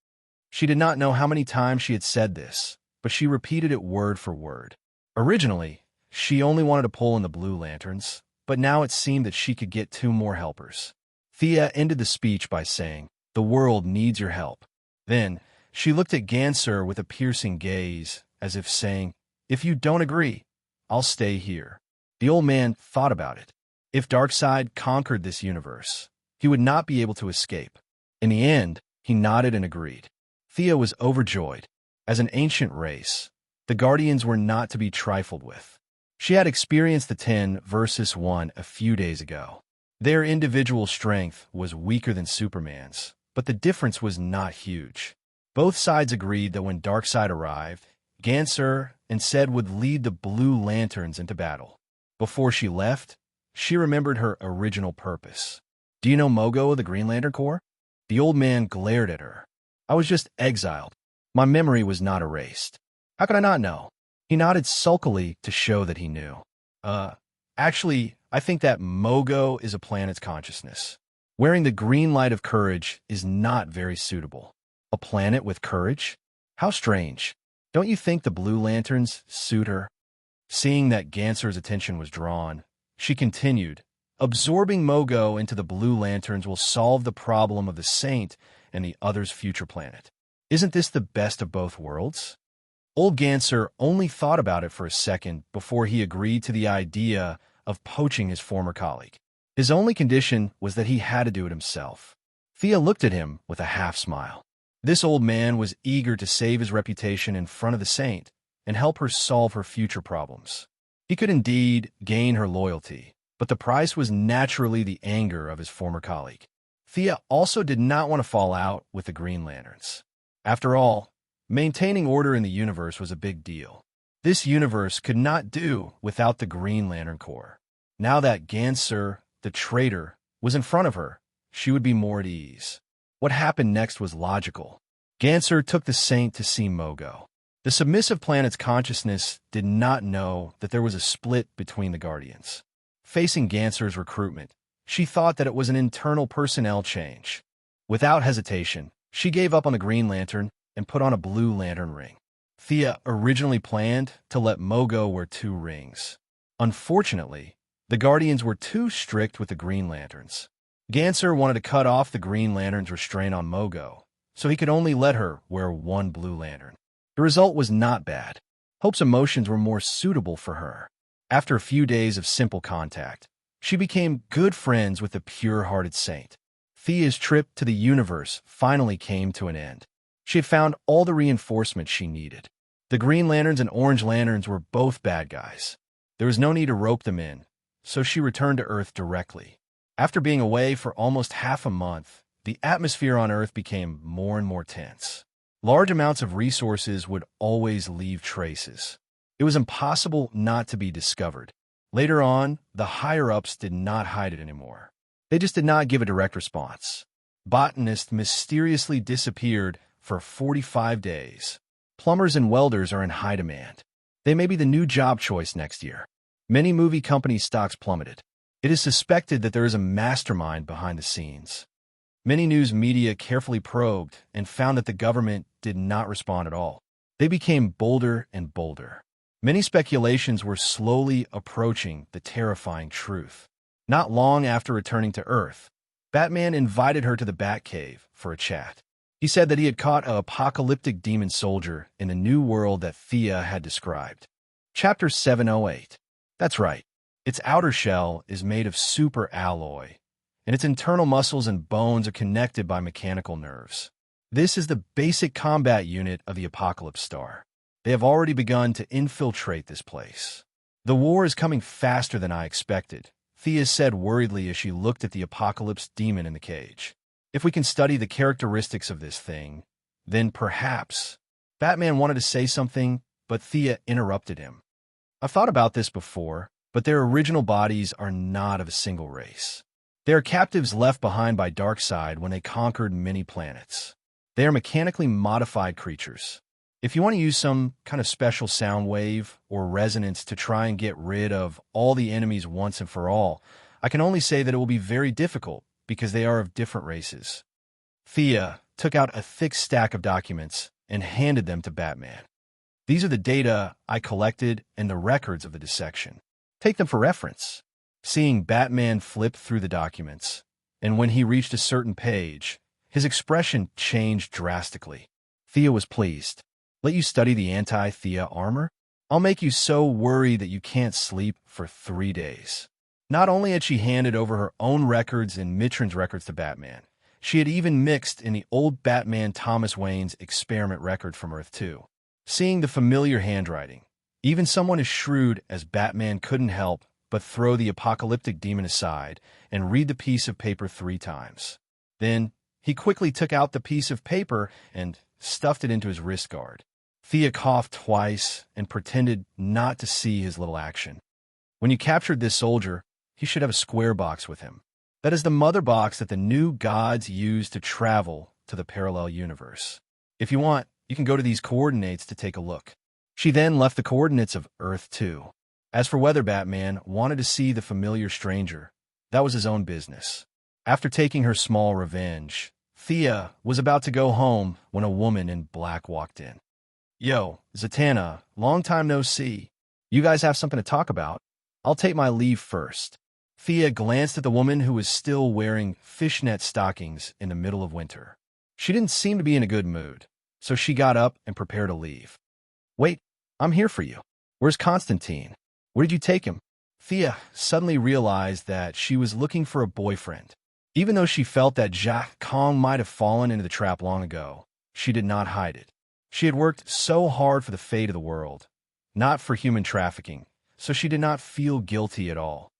She did not know how many times she had said this, but she repeated it word for word. Originally, she only wanted to pull in the blue lanterns, but now it seemed that she could get 2 more helpers. Thea ended the speech by saying, "The world needs your help." Then, she looked at Ganser with a piercing gaze, as if saying, "If you don't agree, I'll stay here." The old man thought about it. If Darkseid conquered this universe, he would not be able to escape. In the end, he nodded and agreed. Thea was overjoyed. As an ancient race, the Guardians were not to be trifled with. She had experienced the 10 versus 1 a few days ago. Their individual strength was weaker than Superman's, but the difference was not huge. Both sides agreed that when Darkseid arrived, Ganser and said would lead the Blue Lanterns into battle. Before she left, she remembered her original purpose. "Do you know Mogo of the Green Lantern Corps?" The old man glared at her. "I was just exiled. My memory was not erased." "How could I not know?" He nodded sulkily to show that he knew. Actually, I think that Mogo is a planet's consciousness. Wearing the green light of courage is not very suitable. A planet with courage? How strange. Don't you think the Blue Lanterns suit her?" Seeing that Ganser's attention was drawn, she continued, "Absorbing Mogo into the Blue Lanterns will solve the problem of the Saint and the other's future planet. Isn't this the best of both worlds?" Old Ganser only thought about it for a second before he agreed to the idea of poaching his former colleague. His only condition was that he had to do it himself. Thea looked at him with a half-smile. This old man was eager to save his reputation in front of the Saint and help her solve her future problems. He could indeed gain her loyalty, but the price was naturally the anger of his former colleague. Thea also did not want to fall out with the Green Lanterns. After all, maintaining order in the universe was a big deal. This universe could not do without the Green Lantern Corps. Now that Ganser, the traitor, was in front of her, she would be more at ease. What happened next was logical. Ganser took the Saint to see Mogo. The submissive planet's consciousness did not know that there was a split between the Guardians. Facing Ganser's recruitment, she thought that it was an internal personnel change. Without hesitation, she gave up on the Green Lantern and put on a Blue Lantern ring. Thea originally planned to let Mogo wear 2 rings. Unfortunately, the Guardians were too strict with the Green Lanterns. Ganser wanted to cut off the Green Lantern's restraint on Mogo, so he could only let her wear 1 Blue Lantern. The result was not bad. Hope's emotions were more suitable for her. After a few days of simple contact, she became good friends with the pure-hearted Saint. Thea's trip to the universe finally came to an end. She had found all the reinforcements she needed. The Green Lanterns and Orange Lanterns were both bad guys. There was no need to rope them in, so she returned to Earth directly. After being away for almost half a month, the atmosphere on Earth became more and more tense. Large amounts of resources would always leave traces. It was impossible not to be discovered. Later on, the higher-ups did not hide it anymore. They just did not give a direct response. Botanists mysteriously disappeared for 45 days. Plumbers and welders are in high demand. They may be the new job choice next year. Many movie company stocks plummeted. It is suspected that there is a mastermind behind the scenes. Many news media carefully probed and found that the government did not respond at all. They became bolder and bolder. Many speculations were slowly approaching the terrifying truth. Not long after returning to Earth, Batman invited her to the Batcave for a chat. He said that he had caught an apocalyptic demon soldier in the new world that Thea had described. Chapter 708. That's right. Its outer shell is made of super alloy, and its internal muscles and bones are connected by mechanical nerves. This is the basic combat unit of the Apocalypse Star. They have already begun to infiltrate this place. The war is coming faster than I expected, Thea said worriedly as she looked at the Apocalypse demon in the cage. If we can study the characteristics of this thing, then perhaps... Batman wanted to say something, but Thea interrupted him. I've thought about this before, but their original bodies are not of a single race. They are captives left behind by Darkseid when they conquered many planets. They are mechanically modified creatures. If you want to use some kind of special sound wave or resonance to try and get rid of all the enemies once and for all, I can only say that it will be very difficult because they are of different races. Thea took out a thick stack of documents and handed them to Batman. These are the data I collected and the records of the dissection. Take them for reference. Seeing Batman flip through the documents, and when he reached a certain page, his expression changed drastically. Thea was pleased. Let you study the anti-Thea armor? I'll make you so worried that you can't sleep for 3 days. Not only had she handed over her own records and Mitron's records to Batman, she had even mixed in the old Batman Thomas Wayne's experiment record from Earth 2. Seeing the familiar handwriting, even someone as shrewd as Batman couldn't help but throw the apocalyptic demon aside and read the piece of paper 3 times. Then, he quickly took out the piece of paper and stuffed it into his wrist guard. Thea coughed twice and pretended not to see his little action. When you captured this soldier, he should have a square box with him. That is the mother box that the new gods use to travel to the parallel universe. If you want, you can go to these coordinates to take a look. She then left the coordinates of Earth 2. As for whether Batman wanted to see the familiar stranger, that was his own business. After taking her small revenge, Thea was about to go home when a woman in black walked in. Yo, Zatanna, long time no see. You guys have something to talk about? I'll take my leave first. Thea glanced at the woman who was still wearing fishnet stockings in the middle of winter. She didn't seem to be in a good mood, so she got up and prepared to leave. Wait, I'm here for you. Where's Constantine? Where did you take him? Thea suddenly realized that she was looking for a boyfriend. Even though she felt that Jacques Kong might have fallen into the trap long ago, she did not hide it. She had worked so hard for the fate of the world, not for human trafficking, so she did not feel guilty at all.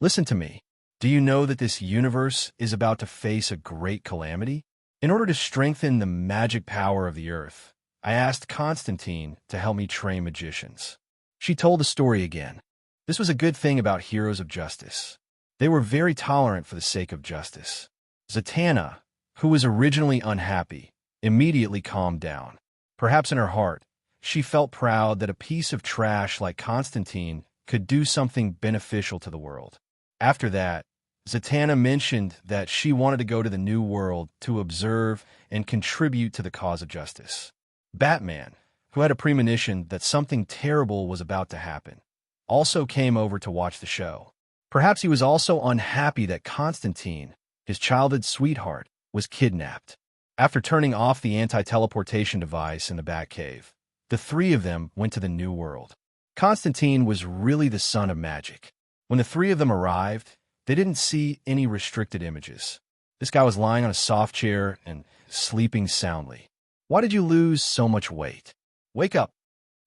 Listen to me. Do you know that this universe is about to face a great calamity? In order to strengthen the magic power of the Earth, I asked Constantine to help me train magicians. She told the story again. This was a good thing about heroes of justice. They were very tolerant for the sake of justice. Zatanna, who was originally unhappy, immediately calmed down. Perhaps in her heart, she felt proud that a piece of trash like Constantine could do something beneficial to the world. After that, Zatanna mentioned that she wanted to go to the New World to observe and contribute to the cause of justice. Batman, who had a premonition that something terrible was about to happen, also came over to watch the show. Perhaps he was also unhappy that Constantine, his childhood sweetheart, was kidnapped. After turning off the anti-teleportation device in the Batcave, the three of them went to the New World. Constantine was really the son of magic. When the three of them arrived, they didn't see any restricted images. This guy was lying on a soft chair and sleeping soundly. Why did you lose so much weight? Wake up.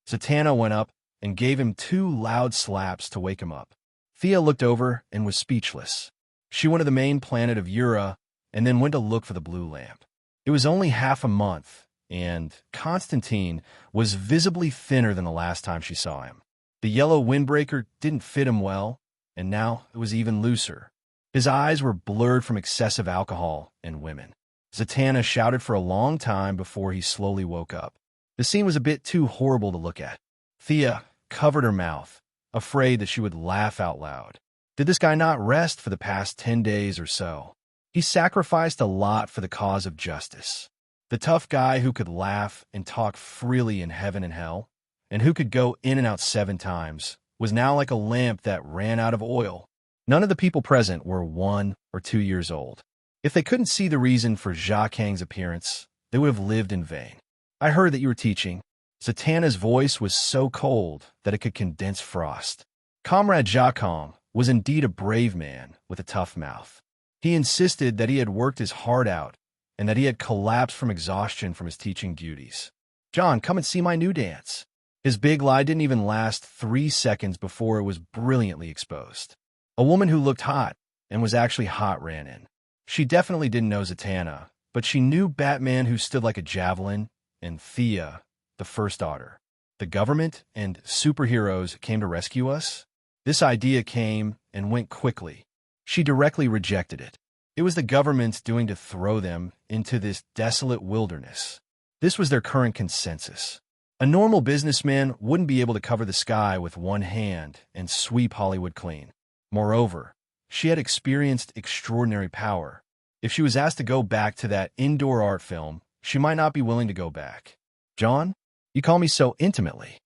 Zatanna went up and gave him 2 loud slaps to wake him up. Thea looked over and was speechless. She went to the main planet of Ura and then went to look for the blue lamp. It was only half a month, and Constantine was visibly thinner than the last time she saw him. The yellow windbreaker didn't fit him well, and now it was even looser. His eyes were blurred from excessive alcohol and women. Zatanna shouted for a long time before he slowly woke up. The scene was a bit too horrible to look at. Thea covered her mouth, afraid that she would laugh out loud. Did this guy not rest for the past 10 days or so? He sacrificed a lot for the cause of justice. The tough guy who could laugh and talk freely in heaven and hell, and who could go in and out 7 times, was now like a lamp that ran out of oil. None of the people present were 1 or 2 years old. If they couldn't see the reason for Jia Kang's appearance, they would have lived in vain. I heard that you were teaching. Zatanna's voice was so cold that it could condense frost. Comrade Jia Kang was indeed a brave man with a tough mouth. He insisted that he had worked his heart out and that he had collapsed from exhaustion from his teaching duties. John, come and see my new dance. His big lie didn't even last 3 seconds before it was brilliantly exposed. A woman who looked hot and was actually hot ran in. She definitely didn't know Zatanna, but she knew Batman, who stood like a javelin, and Thea, the first daughter. The government and superheroes came to rescue us? This idea came and went quickly. She directly rejected it. It was the government's doing to throw them into this desolate wilderness. This was their current consensus. A normal businessman wouldn't be able to cover the sky with one hand and sweep Hollywood clean. Moreover, she had experienced extraordinary power. If she was asked to go back to that indoor art film, she might not be willing to go back. John, you call me so intimately.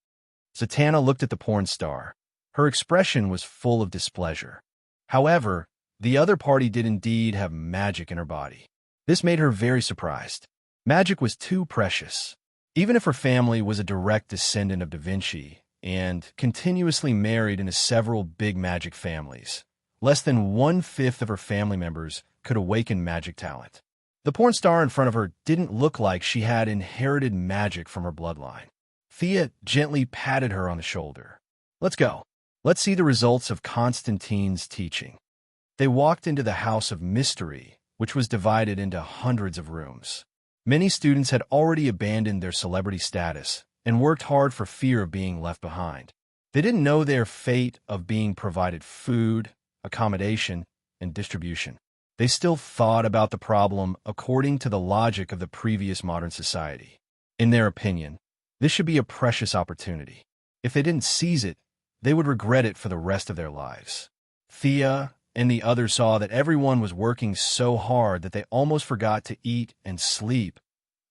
Zatanna looked at the porn star. Her expression was full of displeasure. However, the other party did indeed have magic in her body. This made her very surprised. Magic was too precious. Even if her family was a direct descendant of Da Vinci and continuously married into several big magic families, less than 1/5 of her family members could awaken magic talent. The porn star in front of her didn't look like she had inherited magic from her bloodline. Thea gently patted her on the shoulder. Let's go. Let's see the results of Constantine's teaching. They walked into the House of Mystery, which was divided into hundreds of rooms. Many students had already abandoned their celebrity status and worked hard for fear of being left behind. They didn't know their fate of being provided food, accommodation, and distribution. They still thought about the problem according to the logic of the previous modern society. In their opinion, this should be a precious opportunity. If they didn't seize it, they would regret it for the rest of their lives. Thea and the others saw that everyone was working so hard that they almost forgot to eat and sleep,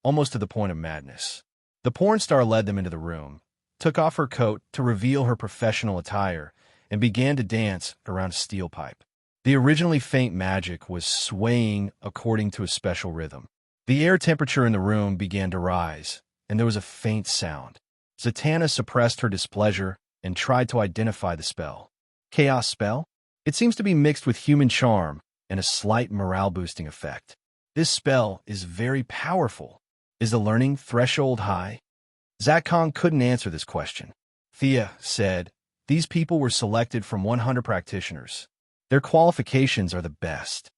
almost to the point of madness. The porn star led them into the room, took off her coat to reveal her professional attire, and began to dance around a steel pipe. The originally faint magic was swaying according to a special rhythm. The air temperature in the room began to rise, and there was a faint sound. Zatanna suppressed her displeasure and tried to identify the spell. Chaos spell? It seems to be mixed with human charm and a slight morale-boosting effect. This spell is very powerful. Is the learning threshold high? Zach Kong couldn't answer this question. Thea said, these people were selected from 100 practitioners. Their qualifications are the best.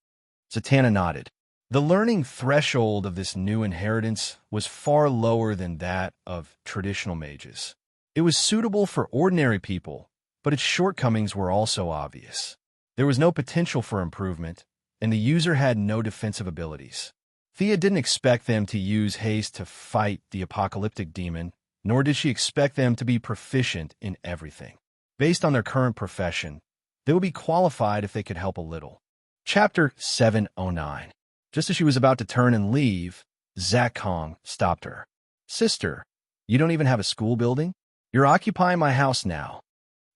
Zatanna nodded. The learning threshold of this new inheritance was far lower than that of traditional mages. It was suitable for ordinary people, but its shortcomings were also obvious. There was no potential for improvement, and the user had no defensive abilities. Thea didn't expect them to use haste to fight the apocalyptic demon, nor did she expect them to be proficient in everything. Based on their current profession, they would be qualified if they could help a little. Chapter 709. Just as she was about to turn and leave, Zach Kong stopped her. "Sister, you don't even have a school building? You're occupying my house now."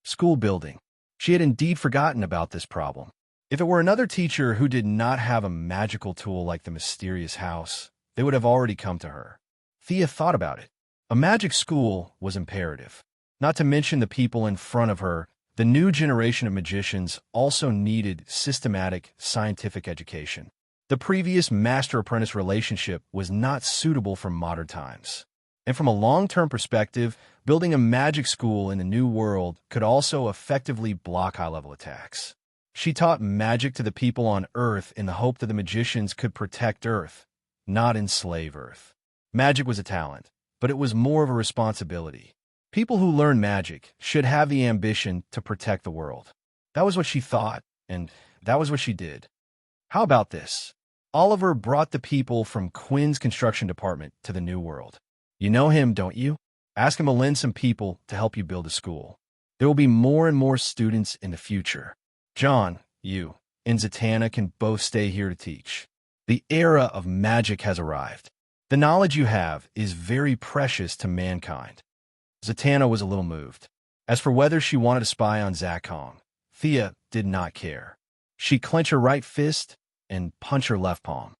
School building. She had indeed forgotten about this problem. If it were another teacher who did not have a magical tool like the mysterious house, they would have already come to her. Thea thought about it. A magic school was imperative. Not to mention the people in front of her, the new generation of magicians also needed systematic, scientific education. The previous master-apprentice relationship was not suitable for modern times. And from a long-term perspective, building a magic school in the new world could also effectively block high-level attacks. She taught magic to the people on Earth in the hope that the magicians could protect Earth, not enslave Earth. Magic was a talent, but it was more of a responsibility. People who learn magic should have the ambition to protect the world. That was what she thought, and that was what she did. How about this? Oliver brought the people from Quinn's construction department to the new world. You know him, don't you? Ask him to lend some people to help you build a school. There will be more and more students in the future. John, you, and Zatanna can both stay here to teach. The era of magic has arrived. The knowledge you have is very precious to mankind. Zatanna was a little moved. As for whether she wanted to spy on Zach Kong, Thea did not care. She'd clench her right fist and punch her left palm.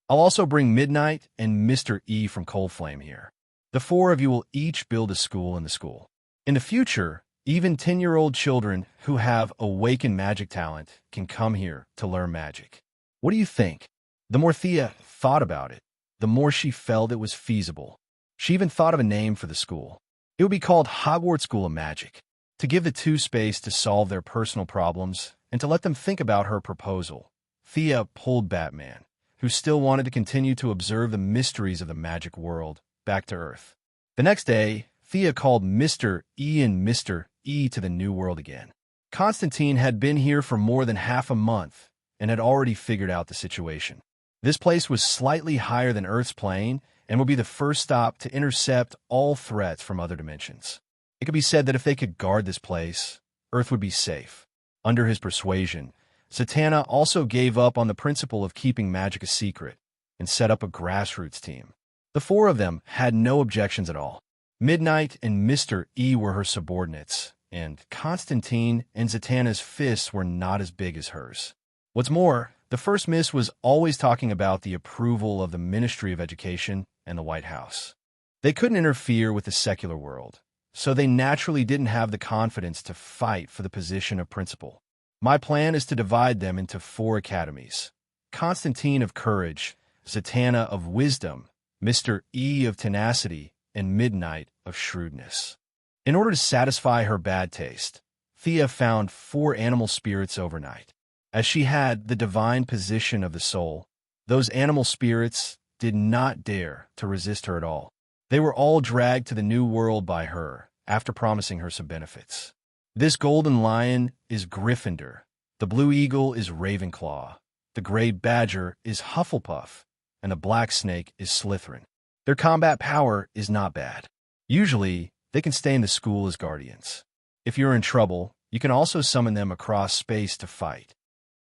I'll also bring Midnight and Mr. E from Cold Flame here. The four of you will each build a school in the school. In the future, even 10-year-old children who have awakened magic talent can come here to learn magic. What do you think? The more Thea thought about it, the more she felt it was feasible. She even thought of a name for the school. It would be called Hogwarts School of Magic, to give the two space to solve their personal problems and to let them think about her proposal. Thea pulled Batman, who still wanted to continue to observe the mysteries of the magic world, back to Earth. The next day, Thea called Mr. E and Mr. E to the new world again. Constantine had been here for more than half a month and had already figured out the situation. This place was slightly higher than Earth's plane and would be the first stop to intercept all threats from other dimensions. It could be said that if they could guard this place, Earth would be safe. Under his persuasion, Zatanna also gave up on the principle of keeping magic a secret and set up a grassroots team. The four of them had no objections at all. Midnight and Mr. E were her subordinates, and Constantine and Zatanna's fists were not as big as hers. What's more, the First Miss was always talking about the approval of the Ministry of Education and the White House. They couldn't interfere with the secular world, so they naturally didn't have the confidence to fight for the position of principal. My plan is to divide them into 4 academies: Constantine of Courage, Zatanna of Wisdom, Mr. E of Tenacity, and Midnight of Shrewdness. In order to satisfy her bad taste, Thea found 4 animal spirits overnight. As she had the divine position of the soul, those animal spirits did not dare to resist her at all. They were all dragged to the new world by her, after promising her some benefits. This golden lion is Gryffindor, the blue eagle is Ravenclaw, the gray badger is Hufflepuff, and the black snake is Slytherin. Their combat power is not bad. Usually, they can stay in the school as guardians. If you're in trouble, you can also summon them across space to fight.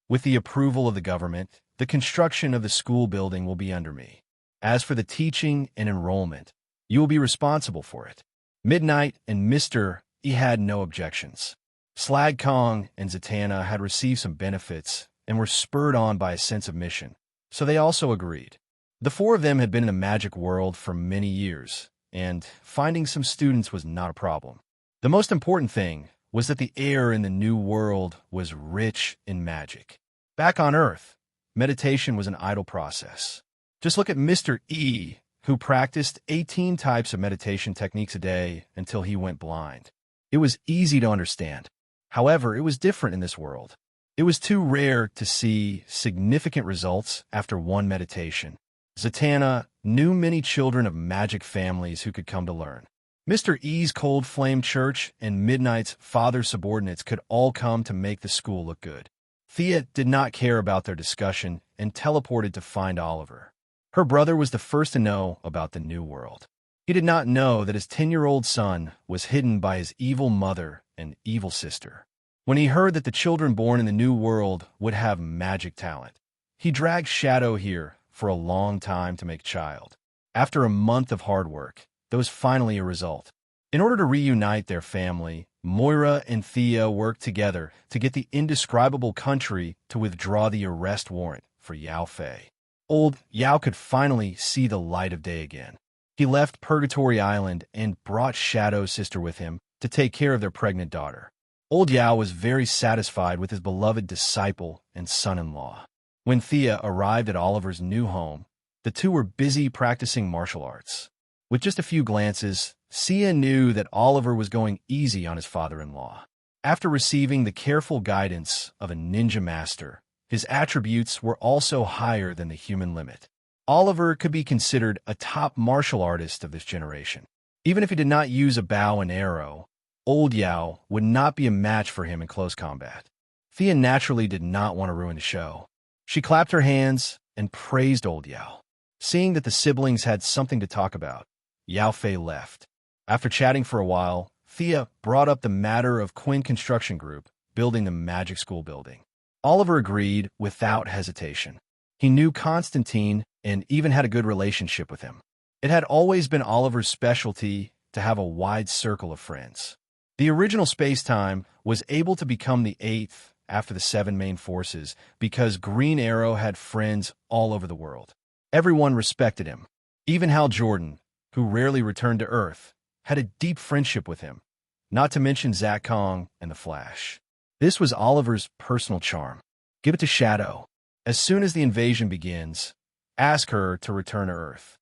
With the approval of the government, the construction of the school building will be under me. As for the teaching and enrollment, you will be responsible for it. Midnight and Mr. E had no objections. Slag Kong and Zatanna had received some benefits and were spurred on by a sense of mission, so they also agreed. The 4 of them had been in the magic world for many years, and finding some students was not a problem. The most important thing was that the air in the new world was rich in magic. Back on Earth, meditation was an idle process. Just look at Mr. E, who practiced 18 types of meditation techniques a day until he went blind. It was easy to understand. However, it was different in this world. It was too rare to see significant results after one meditation. Zatanna knew many children of magic families who could come to learn. Mr. E's Cold Flame Church and Midnight's father subordinates could all come to make the school look good. Thea did not care about their discussion and teleported to find Oliver. Her brother was the first to know about the new world. He did not know that his 10-year-old son was hidden by his evil mother and evil sister. When he heard that the children born in the new world would have magic talent, he dragged Shadow here for a long time to make child. After a month of hard work, there was finally a result. In order to reunite their family, Moira and Thea worked together to get the indescribable country to withdraw the arrest warrant for Yao Fei. Old Yao could finally see the light of day again. He left Purgatory Island and brought Shadow's sister with him to take care of their pregnant daughter. Old Yao was very satisfied with his beloved disciple and son-in-law. When Thea arrived at Oliver's new home, the two were busy practicing martial arts. With just a few glances, Sia knew that Oliver was going easy on his father-in-law. After receiving the careful guidance of a ninja master, his attributes were also higher than the human limit. Oliver could be considered a top martial artist of this generation. Even if he did not use a bow and arrow, Old Yao would not be a match for him in close combat. Thea naturally did not want to ruin the show. She clapped her hands and praised Old Yao. Seeing that the siblings had something to talk about, Yao Fei left. After chatting for a while, Thea brought up the matter of Quinn Construction Group building the Magic School building. Oliver agreed without hesitation. He knew Constantine and even had a good relationship with him. It had always been Oliver's specialty to have a wide circle of friends. The original space-time was able to become the 8th after the 7 main forces because Green Arrow had friends all over the world. Everyone respected him. Even Hal Jordan, who rarely returned to Earth, had a deep friendship with him, not to mention Zach Kong and the Flash. This was Oliver's personal charm. Give it to Shadow. As soon as the invasion begins, ask her to return to Earth.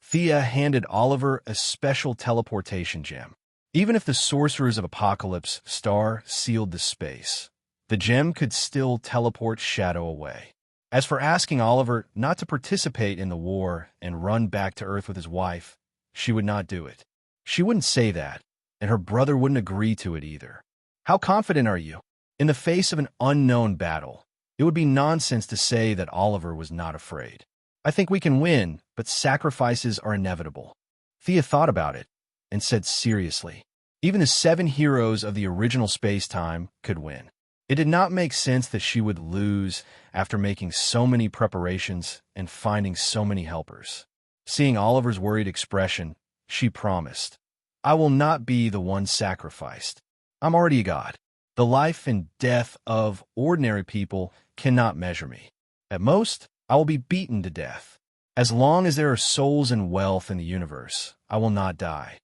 Thea handed Oliver a special teleportation gem. Even if the Sorcerers of Apocalypse star sealed the space, the gem could still teleport Shadow away. As for asking Oliver not to participate in the war and run back to Earth with his wife, she would not do it. She wouldn't say that, and her brother wouldn't agree to it either. How confident are you? In the face of an unknown battle, it would be nonsense to say that Oliver was not afraid. I think we can win, but sacrifices are inevitable. Thea thought about it and said seriously, even the 7 heroes of the original space-time could win. It did not make sense that she would lose after making so many preparations and finding so many helpers. Seeing Oliver's worried expression, she promised, I will not be the one sacrificed. I'm already a god. The life and death of ordinary people cannot measure me. At most, I will be beaten to death. As long as there are souls and wealth in the universe, I will not die.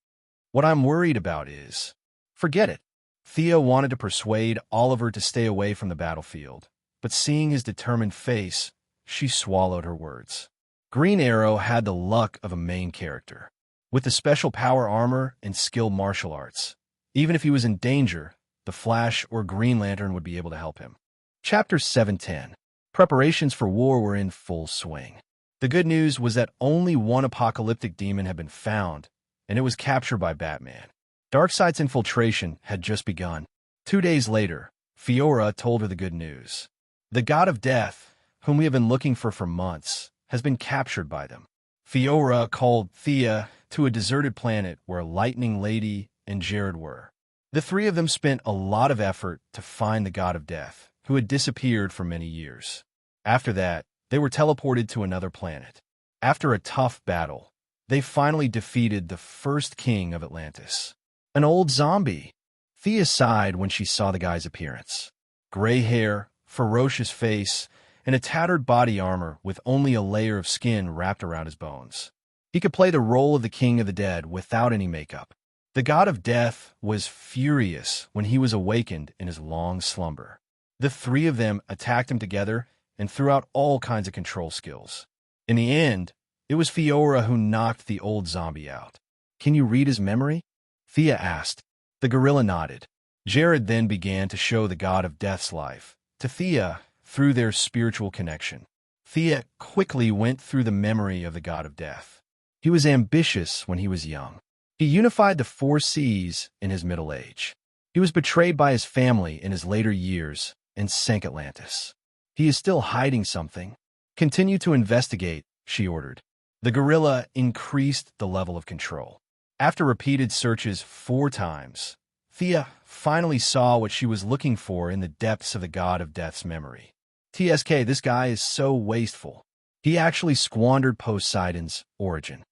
What I'm worried about is, forget it. Thea wanted to persuade Oliver to stay away from the battlefield, but seeing his determined face, she swallowed her words. Green Arrow had the luck of a main character. With the special power armor and skilled martial arts, even if he was in danger, the Flash or Green Lantern would be able to help him. Chapter 710. Preparations for war were in full swing. The good news was that only one apocalyptic demon had been found, and it was captured by Batman. Darkseid's infiltration had just begun. 2 days later, Fiora told her the good news. The god of death, whom we have been looking for months, has been captured by them. Fiora called Thea to a deserted planet where Lightning Lady and Jared were. The 3 of them spent a lot of effort to find the god of death, who had disappeared for many years. After that, they were teleported to another planet. After a tough battle, they finally defeated the first king of Atlantis. An old zombie. Thea sighed when she saw the guy's appearance. Gray hair, ferocious face, and a tattered body armor with only a layer of skin wrapped around his bones. He could play the role of the king of the dead without any makeup. The god of death was furious when he was awakened in his long slumber. The 3 of them attacked him together and threw out all kinds of control skills. In the end, it was Fiora who knocked the old zombie out. Can you read his memory? Thea asked. The gorilla nodded. Jared then began to show the god of death's life to Thea through their spiritual connection. Thea quickly went through the memory of the god of death. He was ambitious when he was young. He unified the four seas in his middle age. He was betrayed by his family in his later years and sank Atlantis. He is still hiding something. Continue to investigate, she ordered. The gorilla increased the level of control. After repeated searches 4 times, Thea finally saw what she was looking for in the depths of the god of death's memory. TSK, this guy is so wasteful. He actually squandered Poseidon's origin.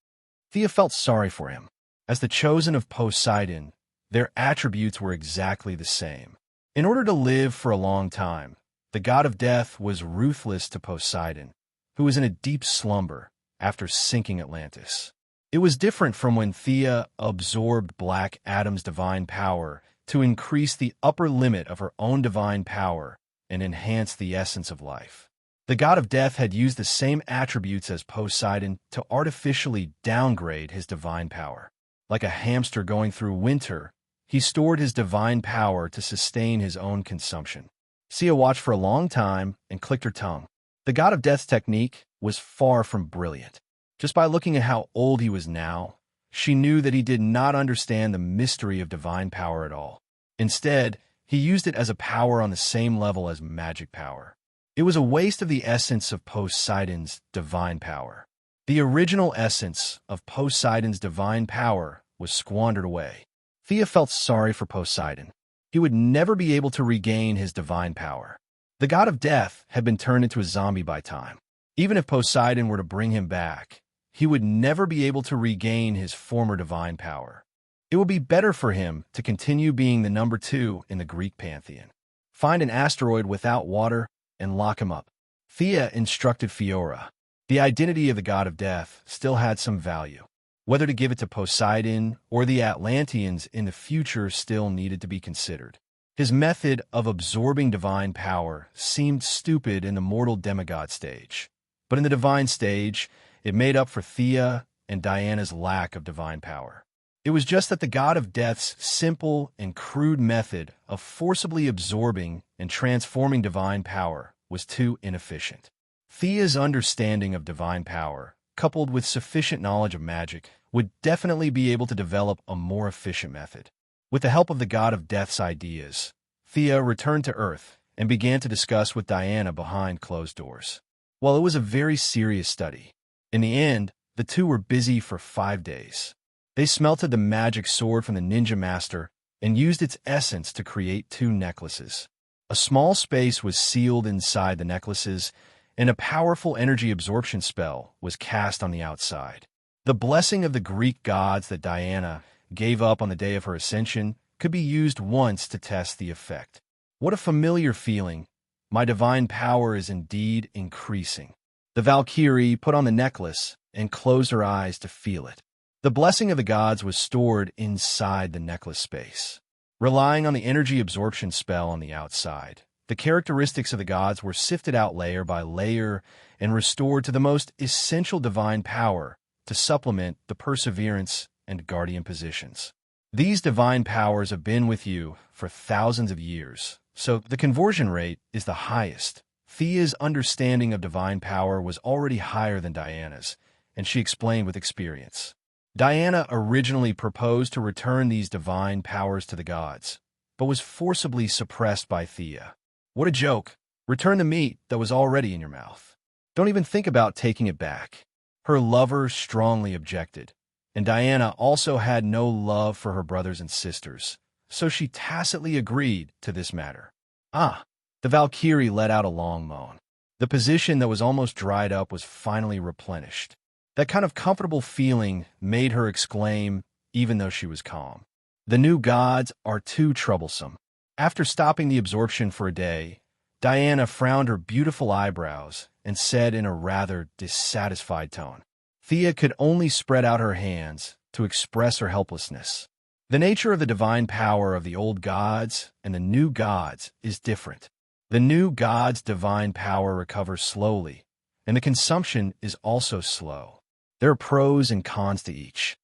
Thea felt sorry for him. As the chosen of Poseidon, their attributes were exactly the same. In order to live for a long time, the god of death was ruthless to Poseidon, who was in a deep slumber after sinking Atlantis. It was different from when Thea absorbed Black Adam's divine power to increase the upper limit of her own divine power and enhance the essence of life. The god of death had used the same attributes as Poseidon to artificially downgrade his divine power. Like a hamster going through winter, he stored his divine power to sustain his own consumption. Sia watched for a long time and clicked her tongue. The god of death's technique was far from brilliant. Just by looking at how old he was now, she knew that he did not understand the mystery of divine power at all. Instead, he used it as a power on the same level as magic power. It was a waste of the essence of Poseidon's divine power. The original essence of Poseidon's divine power was squandered away. Thea felt sorry for Poseidon. He would never be able to regain his divine power. The god of death had been turned into a zombie by time. Even if Poseidon were to bring him back, he would never be able to regain his former divine power. It would be better for him to continue being the number 2 in the Greek pantheon. Find an asteroid without water and lock him up. Thea instructed Fiora. The identity of the god of death still had some value. Whether to give it to Poseidon or the Atlanteans in the future still needed to be considered. His method of absorbing divine power seemed stupid in the mortal demigod stage, but in the divine stage, it made up for Thea and Diana's lack of divine power. It was just that the god of death's simple and crude method of forcibly absorbing and transforming divine power was too inefficient. Thea's understanding of divine power, coupled with sufficient knowledge of magic, would definitely be able to develop a more efficient method. With the help of the god of death's ideas, Thea returned to Earth and began to discuss with Diana behind closed doors. While it was a very serious study, in the end, the two were busy for 5 days. They smelted the magic sword from the ninja master and used its essence to create 2 necklaces. A small space was sealed inside the necklaces, and a powerful energy absorption spell was cast on the outside. The blessing of the Greek gods that Diana gave up on the day of her ascension could be used once to test the effect. What a familiar feeling. My divine power is indeed increasing. The Valkyrie put on the necklace and closed her eyes to feel it. The blessing of the gods was stored inside the necklace space. Relying on the energy absorption spell on the outside, the characteristics of the gods were sifted out layer by layer and restored to the most essential divine power to supplement the perseverance and guardian positions. These divine powers have been with you for thousands of years, so the conversion rate is the highest. Thea's understanding of divine power was already higher than Diana's, and she explained with experience. Diana originally proposed to return these divine powers to the gods, but was forcibly suppressed by Thea. What a joke. Return the meat that was already in your mouth. Don't even think about taking it back. Her lover strongly objected, and Diana also had no love for her brothers and sisters, so she tacitly agreed to this matter. The Valkyrie let out a long moan. The position that was almost dried up was finally replenished. That kind of comfortable feeling made her exclaim, even though she was calm. The new gods are too troublesome. After stopping the absorption for a day, Diana frowned her beautiful eyebrows and said in a rather dissatisfied tone. Thea could only spread out her hands to express her helplessness. The nature of the divine power of the old gods and the new gods is different. The new gods' divine power recovers slowly, and the consumption is also slow. There are pros and cons to each.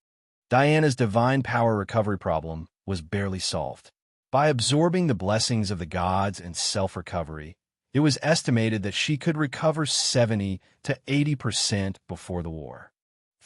Diana's divine power recovery problem was barely solved. By absorbing the blessings of the gods and self-recovery, it was estimated that she could recover 70 to 80% before the war.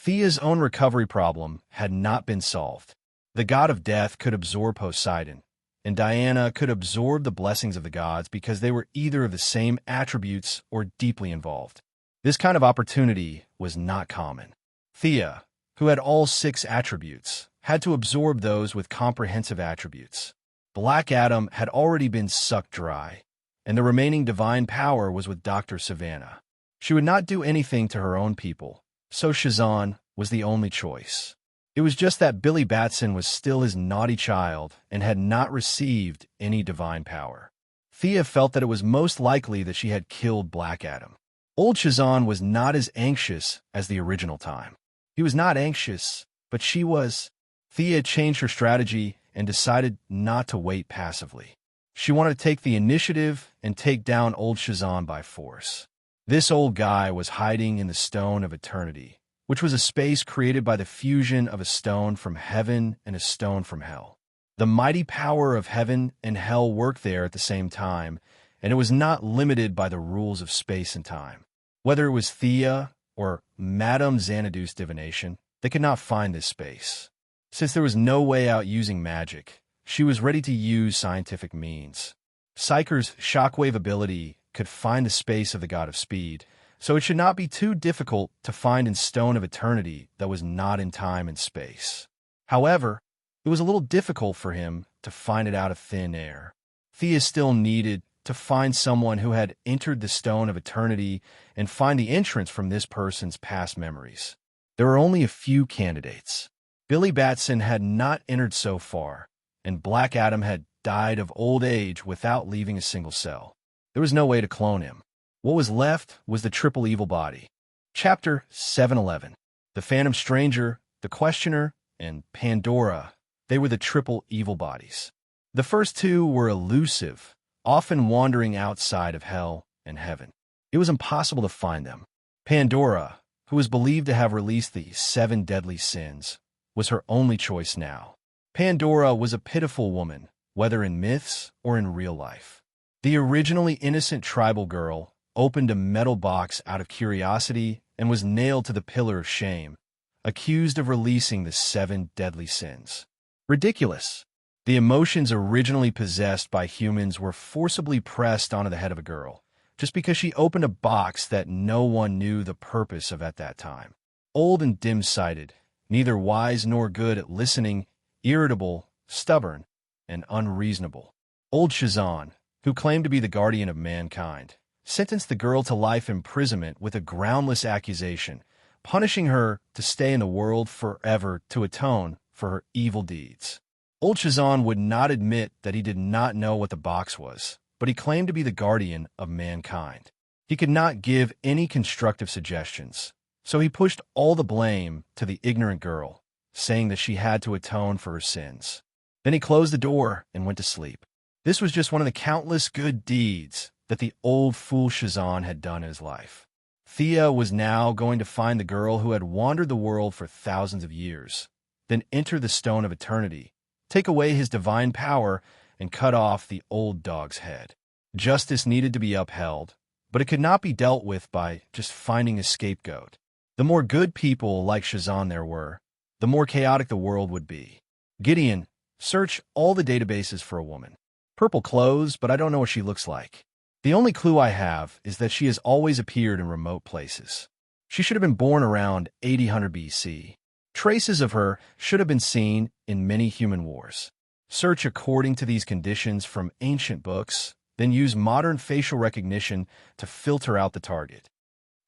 Thea's own recovery problem had not been solved. The god of death could absorb Poseidon, and Diana could absorb the blessings of the gods because they were either of the same attributes or deeply involved. This kind of opportunity was not common. Thea, who had all 6 attributes, had to absorb those with comprehensive attributes. Black Adam had already been sucked dry, and the remaining divine power was with Dr. Savannah. She would not do anything to her own people, so Shazan was the only choice. It was just that Billy Batson was still his naughty child and had not received any divine power. Thea felt that it was most likely that she had killed Black Adam. Old Shazan was not as anxious as the original time. He was not anxious, but she was. Thea changed her strategy and decided not to wait passively. She wanted to take the initiative and take down old Shazan by force. This old guy was hiding in the Stone of Eternity, which was a space created by the fusion of a stone from heaven and a stone from hell. The mighty power of heaven and hell worked there at the same time, and it was not limited by the rules of space and time. Whether it was Thea or Madame Xanadu's divination, they could not find this space. Since there was no way out using magic, she was ready to use scientific means. Psyker's shockwave ability could find the space of the god of speed, so it should not be too difficult to find in Stone of Eternity that was not in time and space. However, it was a little difficult for him to find it out of thin air. Thea still needed to find someone who had entered the Stone of Eternity and find the entrance from this person's past memories. There were only a few candidates. Billy Batson had not entered so far, and Black Adam had died of old age without leaving a single cell. There was no way to clone him. What was left was the triple evil body. Chapter 711. The Phantom Stranger, the Questioner, and Pandora. They were the triple evil bodies. The first 2 were elusive, often wandering outside of hell and heaven. It was impossible to find them. Pandora, who was believed to have released the 7 deadly sins, was her only choice now. Pandora was a pitiful woman, whether in myths or in real life. The originally innocent tribal girl opened a metal box out of curiosity and was nailed to the pillar of shame, accused of releasing the 7 deadly sins. Ridiculous. The emotions originally possessed by humans were forcibly pressed onto the head of a girl, just because she opened a box that no one knew the purpose of at that time. Old and dim-sighted, neither wise nor good at listening, irritable, stubborn, and unreasonable. Old Shazan, who claimed to be the guardian of mankind, sentenced the girl to life imprisonment with a groundless accusation, punishing her to stay in the world forever to atone for her evil deeds. Old Shazan would not admit that he did not know what the box was, but he claimed to be the guardian of mankind. He could not give any constructive suggestions, so he pushed all the blame to the ignorant girl, saying that she had to atone for her sins. Then he closed the door and went to sleep. This was just one of the countless good deeds that the old fool Shazan had done in his life. Thea was now going to find the girl who had wandered the world for thousands of years, then enter the Stone of Eternity, take away his divine power, and cut off the old dog's head. Justice needed to be upheld, but it could not be dealt with by just finding a scapegoat. The more good people like Shazan there were, the more chaotic the world would be. Gideon, search all the databases for a woman. Purple clothes, but I don't know what she looks like. The only clue I have is that she has always appeared in remote places. She should have been born around 800 BC. Traces of her should have been seen in many human wars. Search according to these conditions from ancient books, then use modern facial recognition to filter out the target.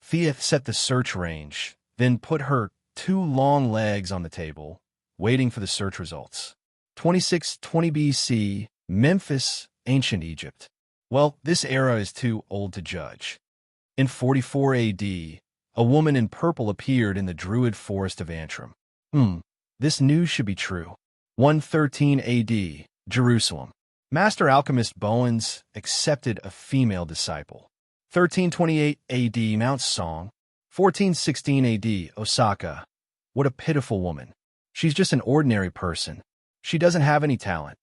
Thea set the search range, then put her 2 long legs on the table, waiting for the search results. 2620 BC, Memphis, ancient Egypt. Well, this era is too old to judge. In 44 AD, a woman in purple appeared in the Druid forest of Antrim. This news should be true. 113 AD, Jerusalem. Master alchemist Bowens accepted a female disciple. 1328 AD, Mount Song. 1416 AD, Osaka. What a pitiful woman. She's just an ordinary person. She doesn't have any talent,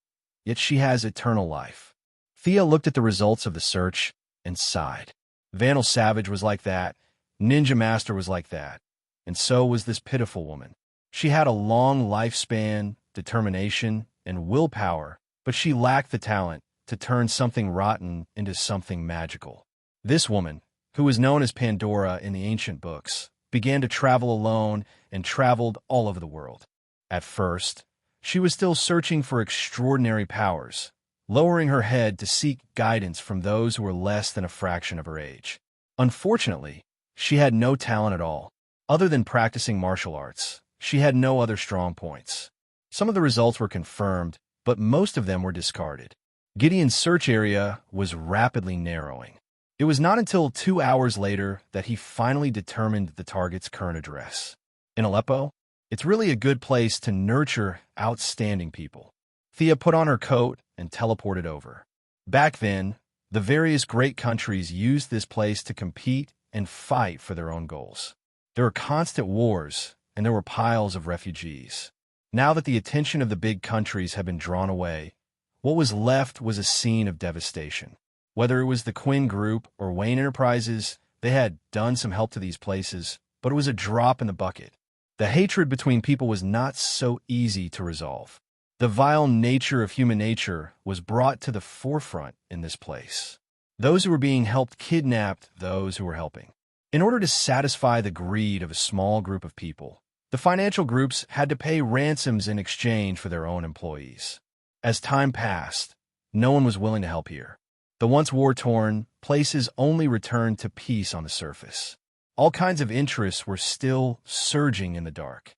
yet she has eternal life. Thea looked at the results of the search and sighed. Vandal Savage was like that. Ninja Master was like that. and so was this pitiful woman. She had a long lifespan, determination, and willpower, but she lacked the talent to turn something rotten into something magical. This woman, who was known as Pandora in the ancient books, began to travel alone and traveled all over the world. At first, she was still searching for extraordinary powers, lowering her head to seek guidance from those who were less than a fraction of her age. Unfortunately, she had no talent at all. Other than practicing martial arts, she had no other strong points. Some of the results were confirmed, but most of them were discarded. Gideon's search area was rapidly narrowing. It was not until 2 hours later that he finally determined the target's current address. In Aleppo, it's really a good place to nurture outstanding people. Thea put on her coat and teleported over. Back then, the various great countries used this place to compete and fight for their own goals. There were constant wars, and there were piles of refugees. Now that the attention of the big countries had been drawn away, what was left was a scene of devastation. Whether it was the Quinn Group or Wayne Enterprises, they had done some help to these places, but it was a drop in the bucket. The hatred between people was not so easy to resolve. The vile nature of human nature was brought to the forefront in this place. Those who were being helped kidnapped those who were helping. In order to satisfy the greed of a small group of people, the financial groups had to pay ransoms in exchange for their own employees. As time passed, no one was willing to help here. The once war-torn places only returned to peace on the surface. All kinds of interests were still surging in the dark.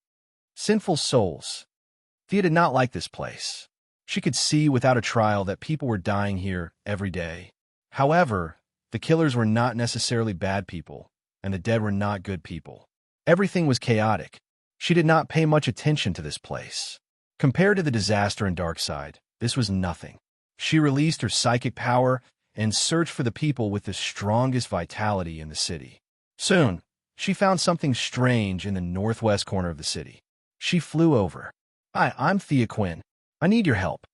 Sinful souls. Thea did not like this place. She could see without a trial that people were dying here every day. However, the killers were not necessarily bad people, and the dead were not good people. Everything was chaotic. She did not pay much attention to this place. Compared to the disaster in Darkside, this was nothing. She released her psychic power and searched for the people with the strongest vitality in the city. Soon, she found something strange in the northwest corner of the city. She flew over. "Hi, I'm Thea Quinn. I need your help."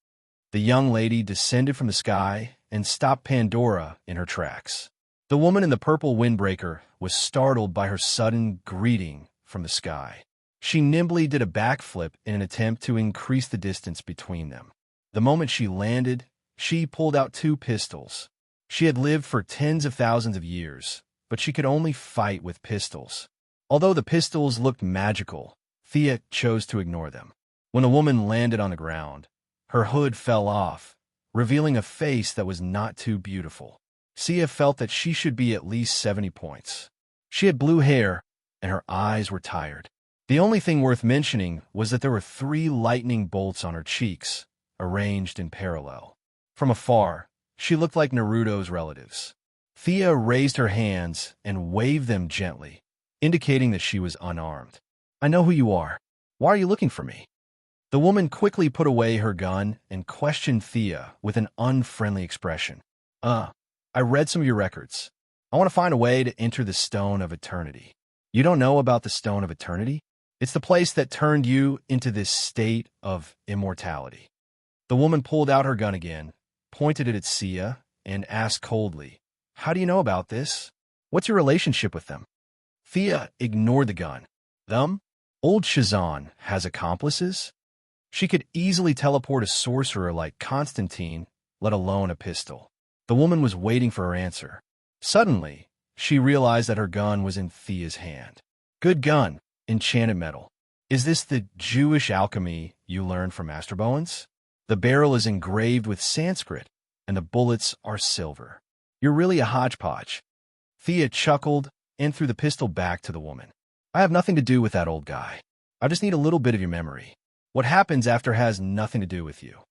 The young lady descended from the sky and stopped Pandora in her tracks. The woman in the purple windbreaker was startled by her sudden greeting from the sky. She nimbly did a backflip in an attempt to increase the distance between them. The moment she landed, she pulled out 2 pistols. She had lived for tens of thousands of years, but she could only fight with pistols. Although the pistols looked magical, Thea chose to ignore them. When the woman landed on the ground, her hood fell off, revealing a face that was not too beautiful. Thea felt that she should be at least 70 points. She had blue hair, and her eyes were tired. The only thing worth mentioning was that there were 3 lightning bolts on her cheeks, arranged in parallel. From afar, she looked like Naruto's relatives. Thea raised her hands and waved them gently, indicating that she was unarmed. "I know who you are. Why are you looking for me?" The woman quickly put away her gun and questioned Thea with an unfriendly expression. I read some of your records. I want to find a way to enter the Stone of Eternity." "You don't know about the Stone of Eternity? It's the place that turned you into this state of immortality." The woman pulled out her gun again, pointed it at Thea, and asked coldly, "How do you know about this? What's your relationship with them?" Thea ignored the gun. "Them? Old Shazan has accomplices? She could easily teleport a sorcerer like Constantine, let alone a pistol." The woman was waiting for her answer. Suddenly, she realized that her gun was in Thea's hand. "Good gun, enchanted metal. Is this the Jewish alchemy you learned from Master Bowens? The barrel is engraved with Sanskrit, and the bullets are silver. You're really a hodgepodge." Thea chuckled and threw the pistol back to the woman. "I have nothing to do with that old guy. I just need a little bit of your memory. What happens after has nothing to do with you."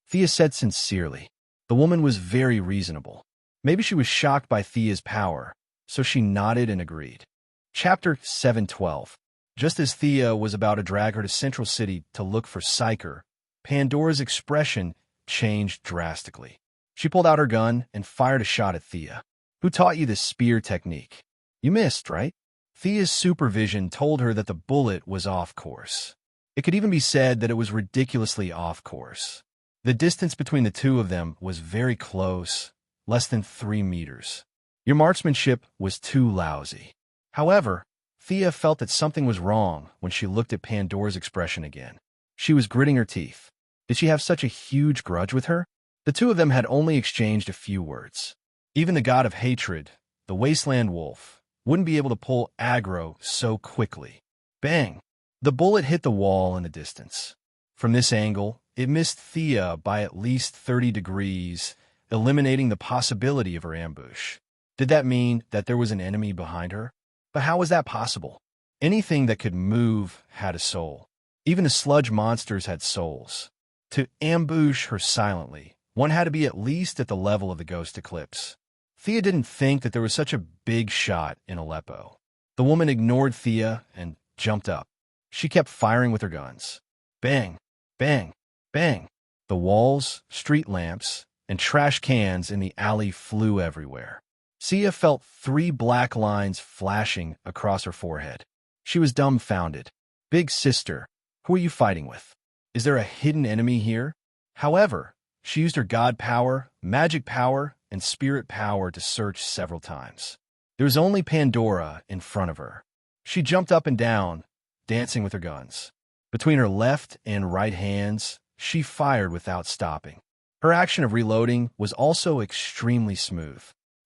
Thea said sincerely. The woman was very reasonable. Maybe she was shocked by Thea's power, so she nodded and agreed. Chapter 712. Just as Thea was about to drag her to Central City to look for Psyker, Pandora's expression changed drastically. She pulled out her gun and fired a shot at Thea. "Who taught you this spear technique? You missed, right?" Thea's supervision told her that the bullet was off course. It could even be said that it was ridiculously off course. The distance between the two of them was very close, less than 3 meters. Your marksmanship was too lousy. However, Thea felt that something was wrong when she looked at Pandora's expression again. She was gritting her teeth. Did she have such a huge grudge with her? The two of them had only exchanged a few words. Even the god of hatred, the wasteland wolf, wouldn't be able to pull aggro so quickly. Bang! The bullet hit the wall in the distance. From this angle, it missed Thea by at least 30 degrees, eliminating the possibility of her ambush. Did that mean that there was an enemy behind her? But how was that possible? Anything that could move had a soul. Even the sludge monsters had souls. To ambush her silently, one had to be at least at the level of the Ghost Eclipse. Thea didn't think that there was such a big shot in Aleppo. The woman ignored Thea and jumped up. She kept firing with her guns. Bang, bang, bang. The walls, street lamps, and trash cans in the alley flew everywhere. Thea felt 3 black lines flashing across her forehead. She was dumbfounded. Big sister, who are you fighting with? Is there a hidden enemy here? However, she used her god power, magic power, and spirit power to search several times. There was only Pandora in front of her. She jumped up and down, dancing with her guns. Between her left and right hands, she fired without stopping. Her action of reloading was also extremely smooth.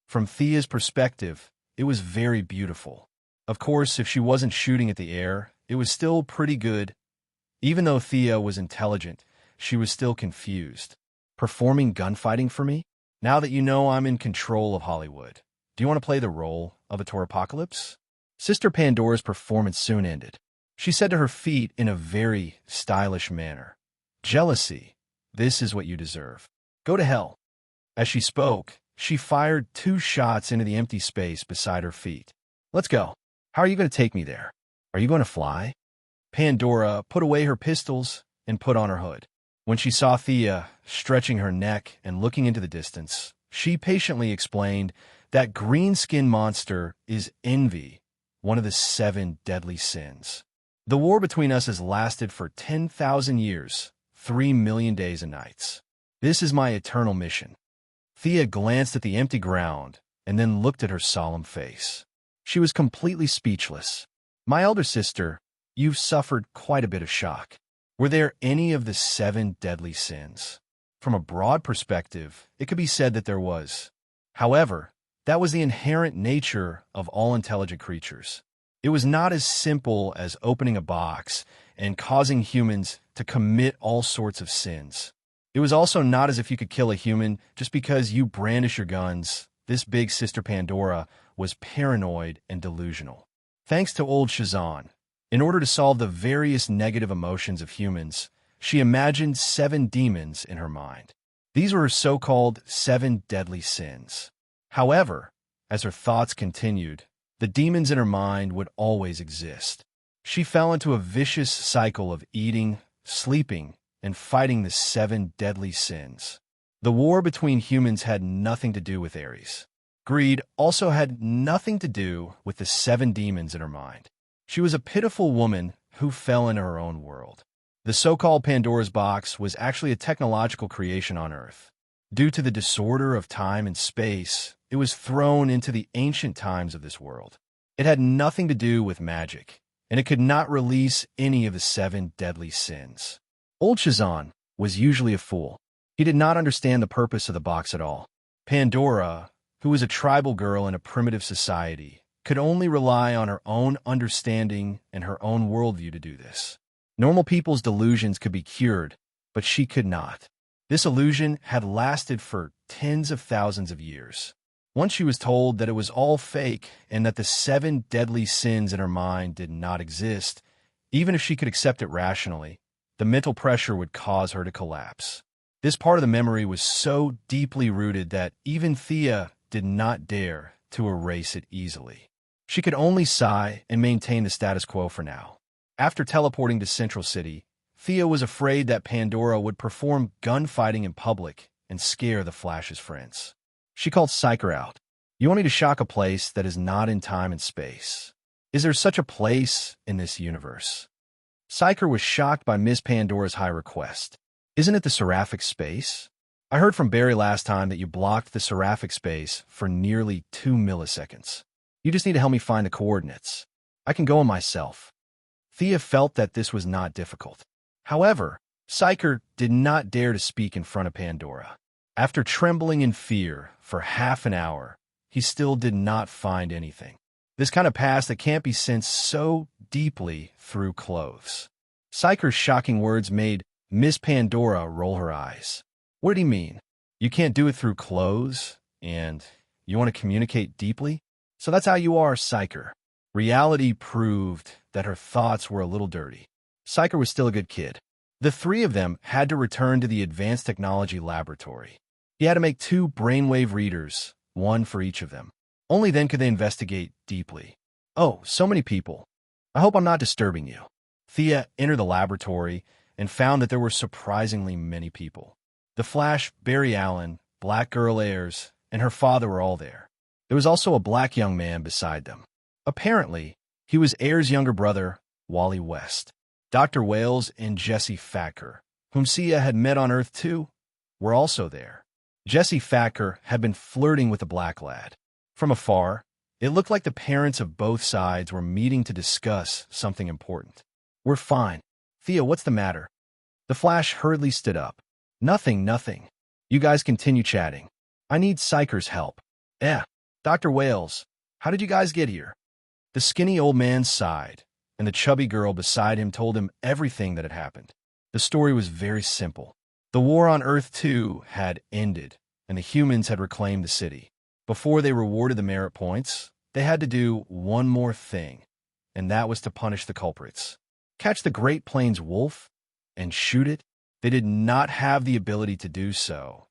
From Thea's perspective, it was very beautiful. Of course, if she wasn't shooting at the air, it was still pretty good. Even though Thea was intelligent, she was still confused. Performing gunfighting for me? Now that you know I'm in control of Hollywood, do you want to play the role of a Tauropocalypse? Sister Pandora's performance soon ended. She said to her feet in a very stylish manner, "Jealousy, this is what you deserve. Go to hell." As she spoke, she fired 2 shots into the empty space beside her feet. "Let's go. How are you going to take me there? Are you going to fly?" Pandora put away her pistols and put on her hood. When she saw Thea stretching her neck and looking into the distance, she patiently explained that green skin monster is envy, one of the 7 deadly sins. The war between us has lasted for 10,000 years, 3 million days and nights. This is my eternal mission. Thea glanced at the empty ground and then looked at her solemn face. She was completely speechless. "My elder sister, you've suffered quite a bit of shock. Were there any of the 7 deadly sins?" From a broad perspective, it could be said that there was. However, that was the inherent nature of all intelligent creatures. It was not as simple as opening a box and causing humans to commit all sorts of sins. It was also not as if you could kill a human just because you brandish your guns. This big sister Pandora was paranoid and delusional. Thanks to old Shazan, in order to solve the various negative emotions of humans, she imagined 7 demons in her mind. These were her so-called 7 deadly sins. However, as her thoughts continued, the demons in her mind would always exist. She fell into a vicious cycle of eating, sleeping, and fighting the 7 deadly sins. The war between humans had nothing to do with Ares. Greed also had nothing to do with the 7 demons in her mind. She was a pitiful woman who fell into her own world. The so-called Pandora's box was actually a technological creation on Earth. Due to the disorder of time and space, it was thrown into the ancient times of this world. It had nothing to do with magic, and it could not release any of the 7 deadly sins. Old Shazan was usually a fool. He did not understand the purpose of the box at all. Pandora, who was a tribal girl in a primitive society, could only rely on her own understanding and her own worldview to do this. Normal people's delusions could be cured, but she could not. This illusion had lasted for tens of thousands of years. Once she was told that it was all fake and that the 7 deadly sins in her mind did not exist, even if she could accept it rationally, the mental pressure would cause her to collapse. This part of the memory was so deeply rooted that even Thea did not dare to erase it easily. She could only sigh and maintain the status quo for now. After teleporting to Central City, Thea was afraid that Pandora would perform gunfighting in public and scare the Flash's friends. She called Psyker out. "You want me to shock a place that is not in time and space? Is there such a place in this universe?" Psyker was shocked by Miss Pandora's high request. "Isn't it the seraphic space? I heard from Barry last time that you blocked the seraphic space for nearly 2 milliseconds. You just need to help me find the coordinates." I can go on myself. Thea felt that this was not difficult. However, Psyker did not dare to speak in front of Pandora. After trembling in fear for half an hour, he still did not find anything. This kind of past that can't be sensed so deeply through clothes. Psyker's shocking words made Miss Pandora roll her eyes. What did he mean? You can't do it through clothes, and you want to communicate deeply? So that's how you are, Psyker. Reality proved that her thoughts were a little dirty. Psyker was still a good kid. The three of them had to return to the Advanced Technology Laboratory. He had to make 2 brainwave readers, one for each of them. Only then could they investigate deeply. Oh, so many people. I hope I'm not disturbing you. Thea entered the laboratory and found that there were surprisingly many people. The Flash, Barry Allen, Black Girl Ayers, and her father were all there. There was also a black young man beside them. Apparently, he was Ayers' younger brother, Wally West. Dr. Wales and Jesse Thacker, whom Sia had met on Earth 2, were also there. Jesse Thacker had been flirting with the black lad. From afar, it looked like the parents of both sides were meeting to discuss something important. We're fine. Thea, what's the matter? The Flash hurriedly stood up. Nothing. You guys continue chatting. I need Psyker's help. Dr. Wales, how did you guys get here? The skinny old man sighed, and the chubby girl beside him told him everything that had happened. The story was very simple. The war on Earth 2 had ended, and the humans had reclaimed the city. Before they rewarded the merit points, they had to do one more thing, and that was to punish the culprits. Catch the Great Plains wolf and shoot it? They did not have the ability to do so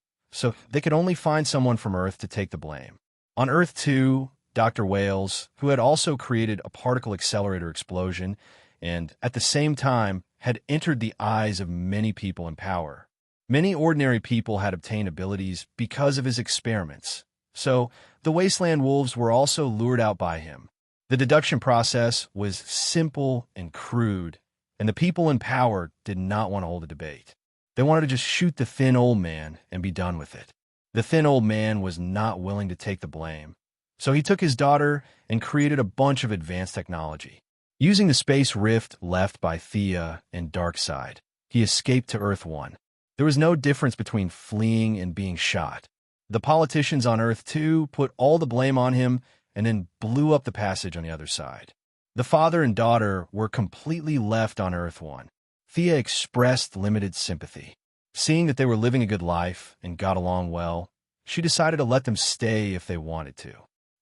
they could only find someone from Earth to take the blame. On Earth 2, Dr. Wales, who had also created a particle accelerator explosion and, at the same time, had entered the eyes of many people in power. Many ordinary people had obtained abilities because of his experiments, so the Wasteland Wolves were also lured out by him. The deduction process was simple and crude, and the people in power did not want to hold a debate. They wanted to just shoot the thin old man and be done with it. The thin old man was not willing to take the blame, so he took his daughter and created a bunch of advanced technology. Using the space rift left by Thea and Darkseid, he escaped to Earth 1. There was no difference between fleeing and being shot. The politicians on Earth 2 put all the blame on him and then blew up the passage on the other side. The father and daughter were completely left on Earth 1. Thea expressed limited sympathy. Seeing that they were living a good life and got along well, she decided to let them stay if they wanted to.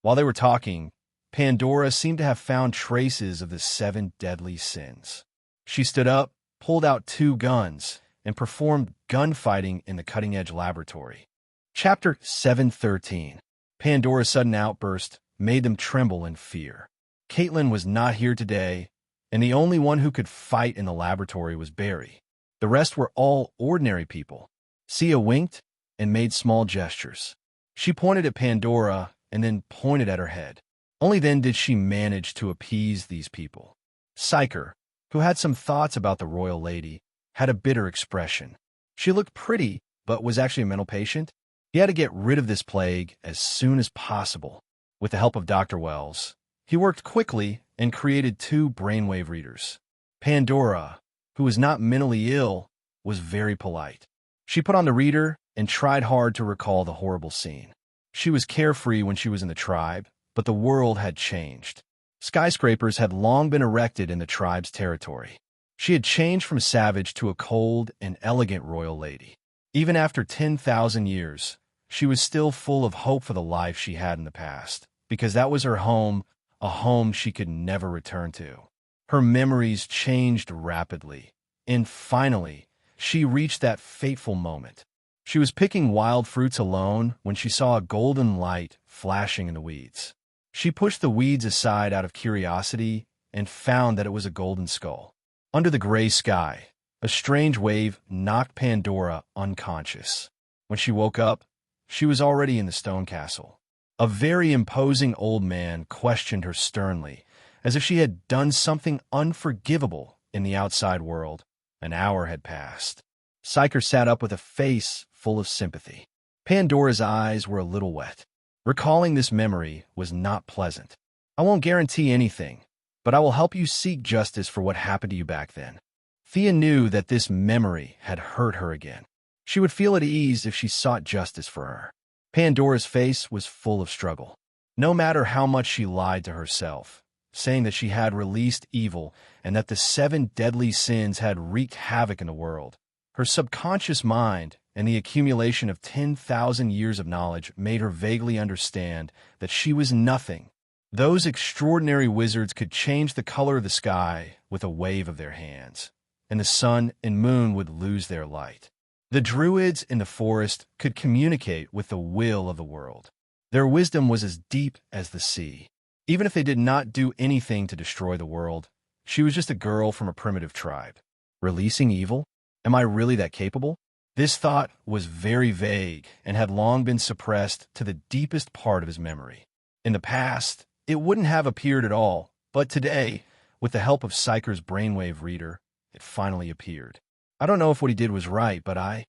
While they were talking, Pandora seemed to have found traces of the 7 deadly sins. She stood up, pulled out 2 guns, and performed gunfighting in the cutting-edge laboratory. Chapter 713. Pandora's sudden outburst made them tremble in fear. Caitlin was not here today, and the only one who could fight in the laboratory was Barry. The rest were all ordinary people. Sia winked and made small gestures. She pointed at Pandora and then pointed at her head. Only then did she manage to appease these people. Psyker, who had some thoughts about the royal lady, had a bitter expression. She looked pretty, but was actually a mental patient. He had to get rid of this plague as soon as possible. With the help of Dr. Wells, he worked quickly and created 2 brainwave readers. Pandora, who was not mentally ill, was very polite. She put on the reader and tried hard to recall the horrible scene. She was carefree when she was in the tribe, but the world had changed. Skyscrapers had long been erected in the tribe's territory. She had changed from savage to a cold and elegant royal lady. Even after 10,000 years, she was still full of hope for the life she had in the past, because that was her home, a home she could never return to. Her memories changed rapidly, and finally, she reached that fateful moment. She was picking wild fruits alone when she saw a golden light flashing in the weeds. She pushed the weeds aside out of curiosity and found that it was a golden skull. Under the gray sky, a strange wave knocked Pandora unconscious. When she woke up, she was already in the stone castle. A very imposing old man questioned her sternly, as if she had done something unforgivable in the outside world. An hour had passed. Psyker sat up with a face full of sympathy. Pandora's eyes were a little wet. Recalling this memory was not pleasant. I won't guarantee anything, but I will help you seek justice for what happened to you back then. Thea knew that this memory had hurt her again. She would feel at ease if she sought justice for her. Pandora's face was full of struggle. No matter how much she lied to herself, saying that she had released evil and that the 7 deadly sins had wreaked havoc in the world, her subconscious mind and the accumulation of 10,000 years of knowledge made her vaguely understand that she was nothing. Those extraordinary wizards could change the color of the sky with a wave of their hands, and the sun and moon would lose their light. The druids in the forest could communicate with the will of the world. Their wisdom was as deep as the sea. Even if they did not do anything to destroy the world, she was just a girl from a primitive tribe. Releasing evil? Am I really that capable? This thought was very vague and had long been suppressed to the deepest part of his memory. In the past, it wouldn't have appeared at all, but today, with the help of Psyker's brainwave reader, it finally appeared. I don't know if what he did was right, but I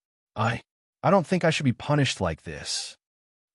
don't think I should be punished like this.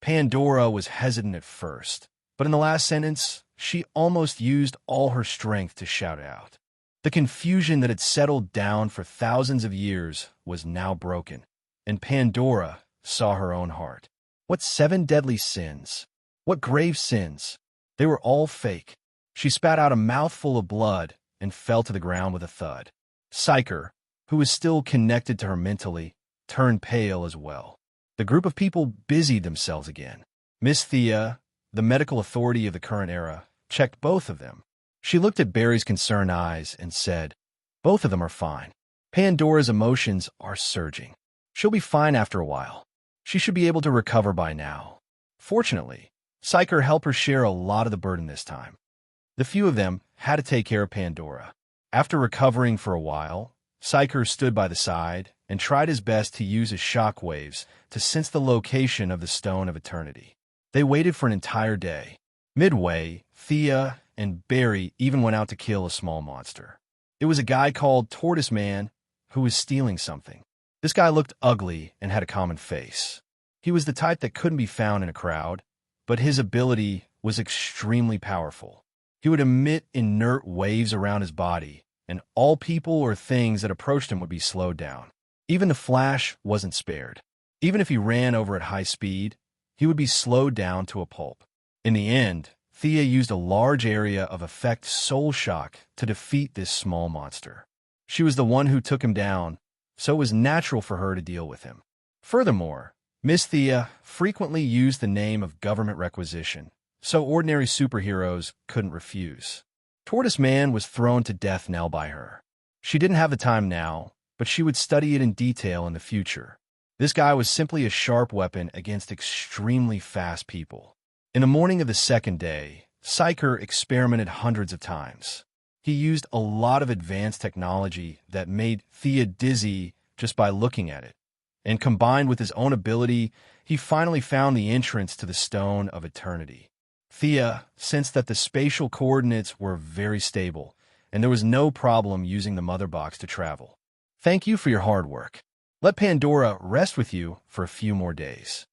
Pandora was hesitant at first, but in the last sentence, she almost used all her strength to shout out. The confusion that had settled down for thousands of years was now broken, and Pandora saw her own heart. What 7 deadly sins? What grave sins? They were all fake. She spat out a mouthful of blood and fell to the ground with a thud. Psyker, who was still connected to her mentally, turned pale as well. The group of people busied themselves again. Miss Thea, the medical authority of the current era, checked both of them. She looked at Barry's concerned eyes and said, "Both of them are fine. Pandora's emotions are surging. She'll be fine after a while. She should be able to recover by now." Fortunately, Psyker helped her share a lot of the burden this time. The few of them had to take care of Pandora. After recovering for a while, Psyker stood by the side and tried his best to use his shock waves to sense the location of the Stone of Eternity. They waited for an entire day. Midway, Thea and Barry even went out to kill a small monster. It was a guy called Tortoise Man who was stealing something. This guy looked ugly and had a common face. He was the type that couldn't be found in a crowd, but his ability was extremely powerful. He would emit inert waves around his body, and all people or things that approached him would be slowed down. Even the Flash wasn't spared. Even if he ran over at high speed, he would be slowed down to a pulp. In the end, Thea used a large area of effect soul shock to defeat this small monster. She was the one who took him down, so it was natural for her to deal with him. Furthermore, Miss Thea frequently used the name of government requisition, so ordinary superheroes couldn't refuse. Tortoise Man was thrown to death now by her. She didn't have the time now, but she would study it in detail in the future. This guy was simply a sharp weapon against extremely fast people. In the morning of the second day, Psyker experimented hundreds of times. He used a lot of advanced technology that made Thea dizzy just by looking at it. And combined with his own ability, he finally found the entrance to the Stone of Eternity. Thea sensed that the spatial coordinates were very stable, and there was no problem using the mother box to travel. "Thank you for your hard work. Let Pandora rest with you for a few more days."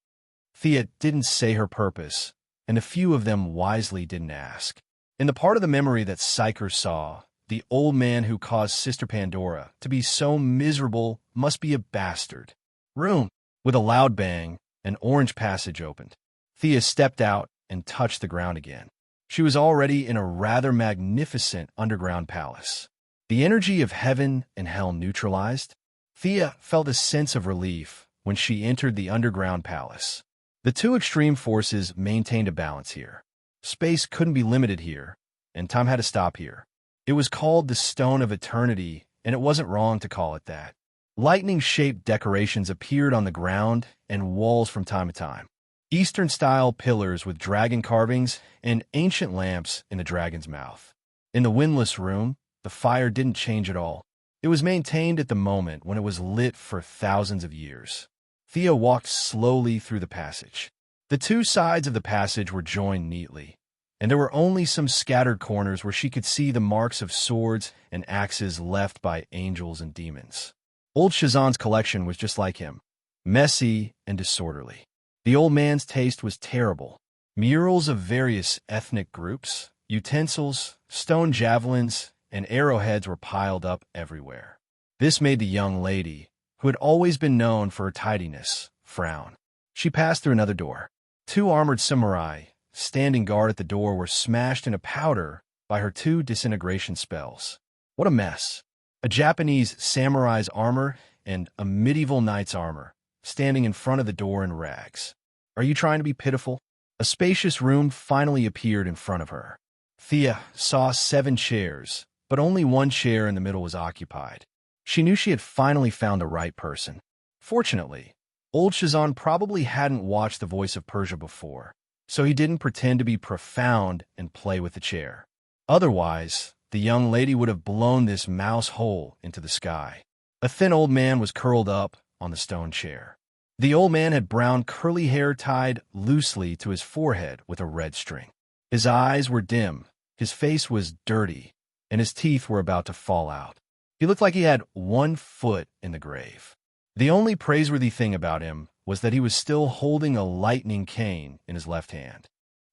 Thea didn't say her purpose, and a few of them wisely didn't ask. In the part of the memory that Psyker saw, the old man who caused Sister Pandora to be so miserable must be a bastard. Room. With a loud bang, an orange passage opened. Thea stepped out and touched the ground again. She was already in a rather magnificent underground palace. The energy of heaven and hell neutralized. Thea felt a sense of relief when she entered the underground palace. The two extreme forces maintained a balance here. Space couldn't be limited here, and time had to stop here. It was called the Stone of Eternity, and it wasn't wrong to call it that. Lightning-shaped decorations appeared on the ground and walls from time to time. Eastern-style pillars with dragon carvings and ancient lamps in the dragon's mouth. In the windlass room, the fire didn't change at all. It was maintained at the moment when it was lit for thousands of years. Thea walked slowly through the passage. The two sides of the passage were joined neatly, and there were only some scattered corners where she could see the marks of swords and axes left by angels and demons. Old Shazan's collection was just like him, messy and disorderly. The old man's taste was terrible. Murals of various ethnic groups, Utensils, stone javelins, and arrowheads were piled up everywhere. This made the young lady, who had always been known for her tidiness, frown. She passed through another door. 2 armored samurai, standing guard at the door, were smashed into powder by her 2 disintegration spells. What a mess. A Japanese samurai's armor and a medieval knight's armor, standing in front of the door in rags. Are you trying to be pitiful? A spacious room finally appeared in front of her. Thea saw 7 chairs, but only 1 chair in the middle was occupied. She knew she had finally found the right person. Fortunately, old Shazan probably hadn't watched The Voice of Persia before, so he didn't pretend to be profound and play with the chair. Otherwise, the young lady would have blown this mouse hole into the sky. A thin old man was curled up on the stone chair. The old man had brown curly hair tied loosely to his forehead with a red string. His eyes were dim, his face was dirty, and his teeth were about to fall out. He looked like he had 1 foot in the grave. The only praiseworthy thing about him was that he was still holding a lightning cane in his left hand.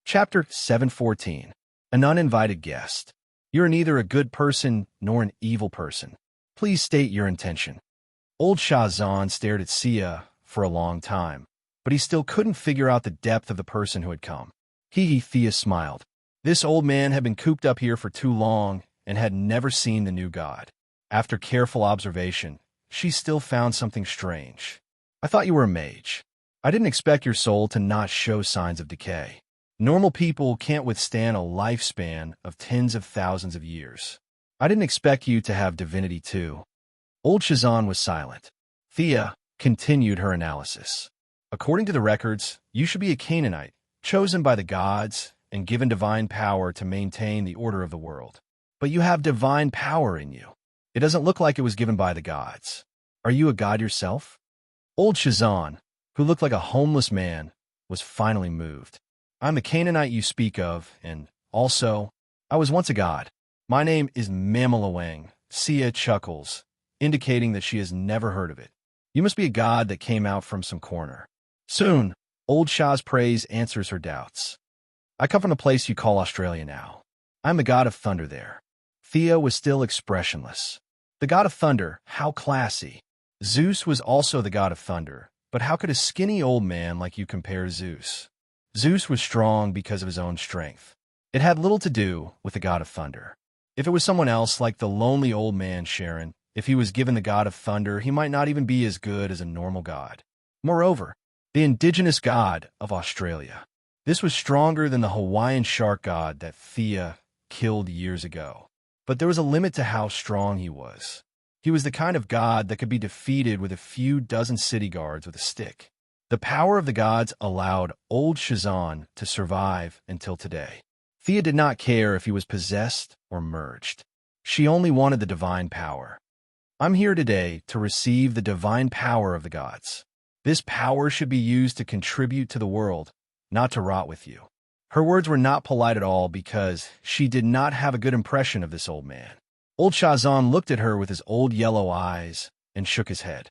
Chapter 714. An Uninvited Guest. You're neither a good person nor an evil person. Please state your intention. Old Shazan stared at Sia for a long time, but he still couldn't figure out the depth of the person who had come. Thea smiled. This old man had been cooped up here for too long and had never seen the new god. After careful observation, she still found something strange. I thought you were a mage. I didn't expect your soul to not show signs of decay. Normal people can't withstand a lifespan of tens of thousands of years. I didn't expect you to have divinity too. Old Shazan was silent. Thea continued her analysis. According to the records, you should be a Canaanite, chosen by the gods and given divine power to maintain the order of the world. But you have divine power in you. It doesn't look like it was given by the gods. Are you a god yourself? Old Shazan, who looked like a homeless man, was finally moved. I'm the Canaanite you speak of, and also, I was once a god. My name is Mamalawang. Sia chuckles, indicating that she has never heard of it. You must be a god that came out from some corner. Soon, old Shah's praise answers her doubts. I come from the place you call Australia now. I'm the god of thunder there. Thea was still expressionless. The god of thunder, how classy. Zeus was also the god of thunder, but how could a skinny old man like you compare Zeus? Zeus was strong because of his own strength. It had little to do with the god of thunder. If it was someone else like the lonely old man Sharon, if he was given the god of thunder, he might not even be as good as a normal god. Moreover, the indigenous god of Australia. This was stronger than the Hawaiian shark god that Thea killed years ago. But there was a limit to how strong he was. He was the kind of god that could be defeated with a few dozen city guards with a stick. The power of the gods allowed old Shazan to survive until today. Thea did not care if he was possessed or merged. She only wanted the divine power. I'm here today to receive the divine power of the gods. This power should be used to contribute to the world, not to rot with you. Her words were not polite at all because she did not have a good impression of this old man. Old Shazan looked at her with his old yellow eyes and shook his head.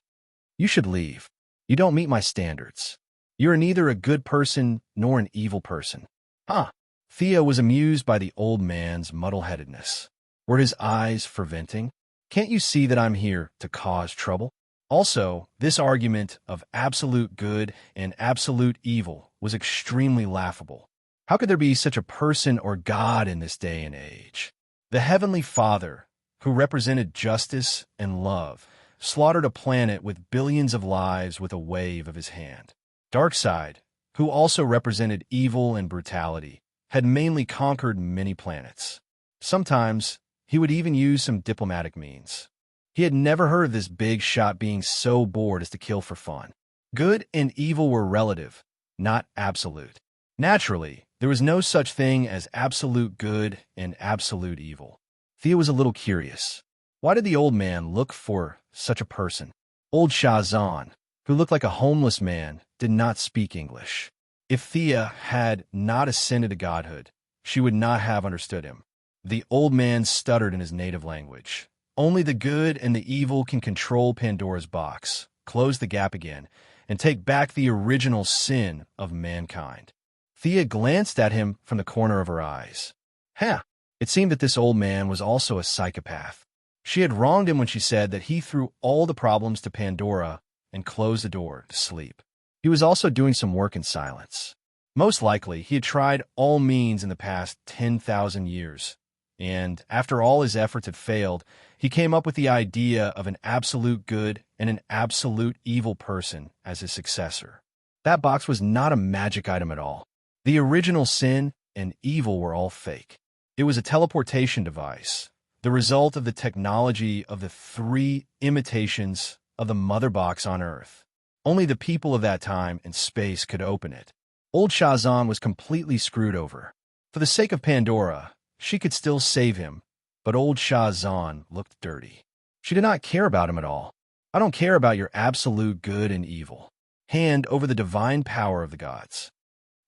You should leave. You don't meet my standards. You're neither a good person nor an evil person. Huh. Thea was amused by the old man's muddle-headedness. Were his eyes ferventing? Can't you see that I'm here to cause trouble? Also, this argument of absolute good and absolute evil was extremely laughable. How could there be such a person or God in this day and age? The Heavenly Father, who represented justice and love, slaughtered a planet with billions of lives with a wave of his hand. Darkseid, who also represented evil and brutality, had mainly conquered many planets. Sometimes, he would even use some diplomatic means. He had never heard of this big shot being so bored as to kill for fun. Good and evil were relative, not absolute. Naturally, there was no such thing as absolute good and absolute evil. Thea was a little curious. Why did the old man look for such a person? Old Shazan, who looked like a homeless man, did not speak English. If Thea had not ascended to godhood, she would not have understood him. The old man stuttered in his native language. Only the good and the evil can control Pandora's box, close the gap again, and take back the original sin of mankind. Thea glanced at him from the corner of her eyes. Huh. It seemed that this old man was also a psychopath. She had wronged him when she said that he threw all the problems to Pandora and closed the door to sleep. He was also doing some work in silence. Most likely, he had tried all means in the past 10,000 years, and after all his efforts had failed, he came up with the idea of an absolute good and an absolute evil person as his successor. That box was not a magic item at all. The original sin and evil were all fake. It was a teleportation device, the result of the technology of the 3 imitations of the mother box on Earth. Only the people of that time and space could open it. Old Shazan was completely screwed over. For the sake of Pandora, she could still save him, but old Shazan looked dirty. She did not care about him at all. I don't care about your absolute good and evil. Hand over the divine power of the gods.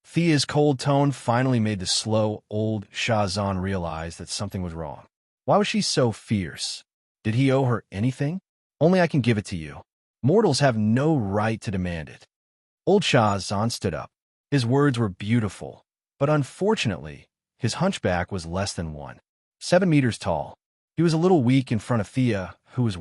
Thea's cold tone finally made the slow, old Shazan realize that something was wrong. Why was she so fierce? Did he owe her anything? Only I can give it to you. Mortals have no right to demand it. Old Shazan stood up. His words were beautiful, but unfortunately, his hunchback was less than 7 meters tall. He was a little weak in front of Thea, who was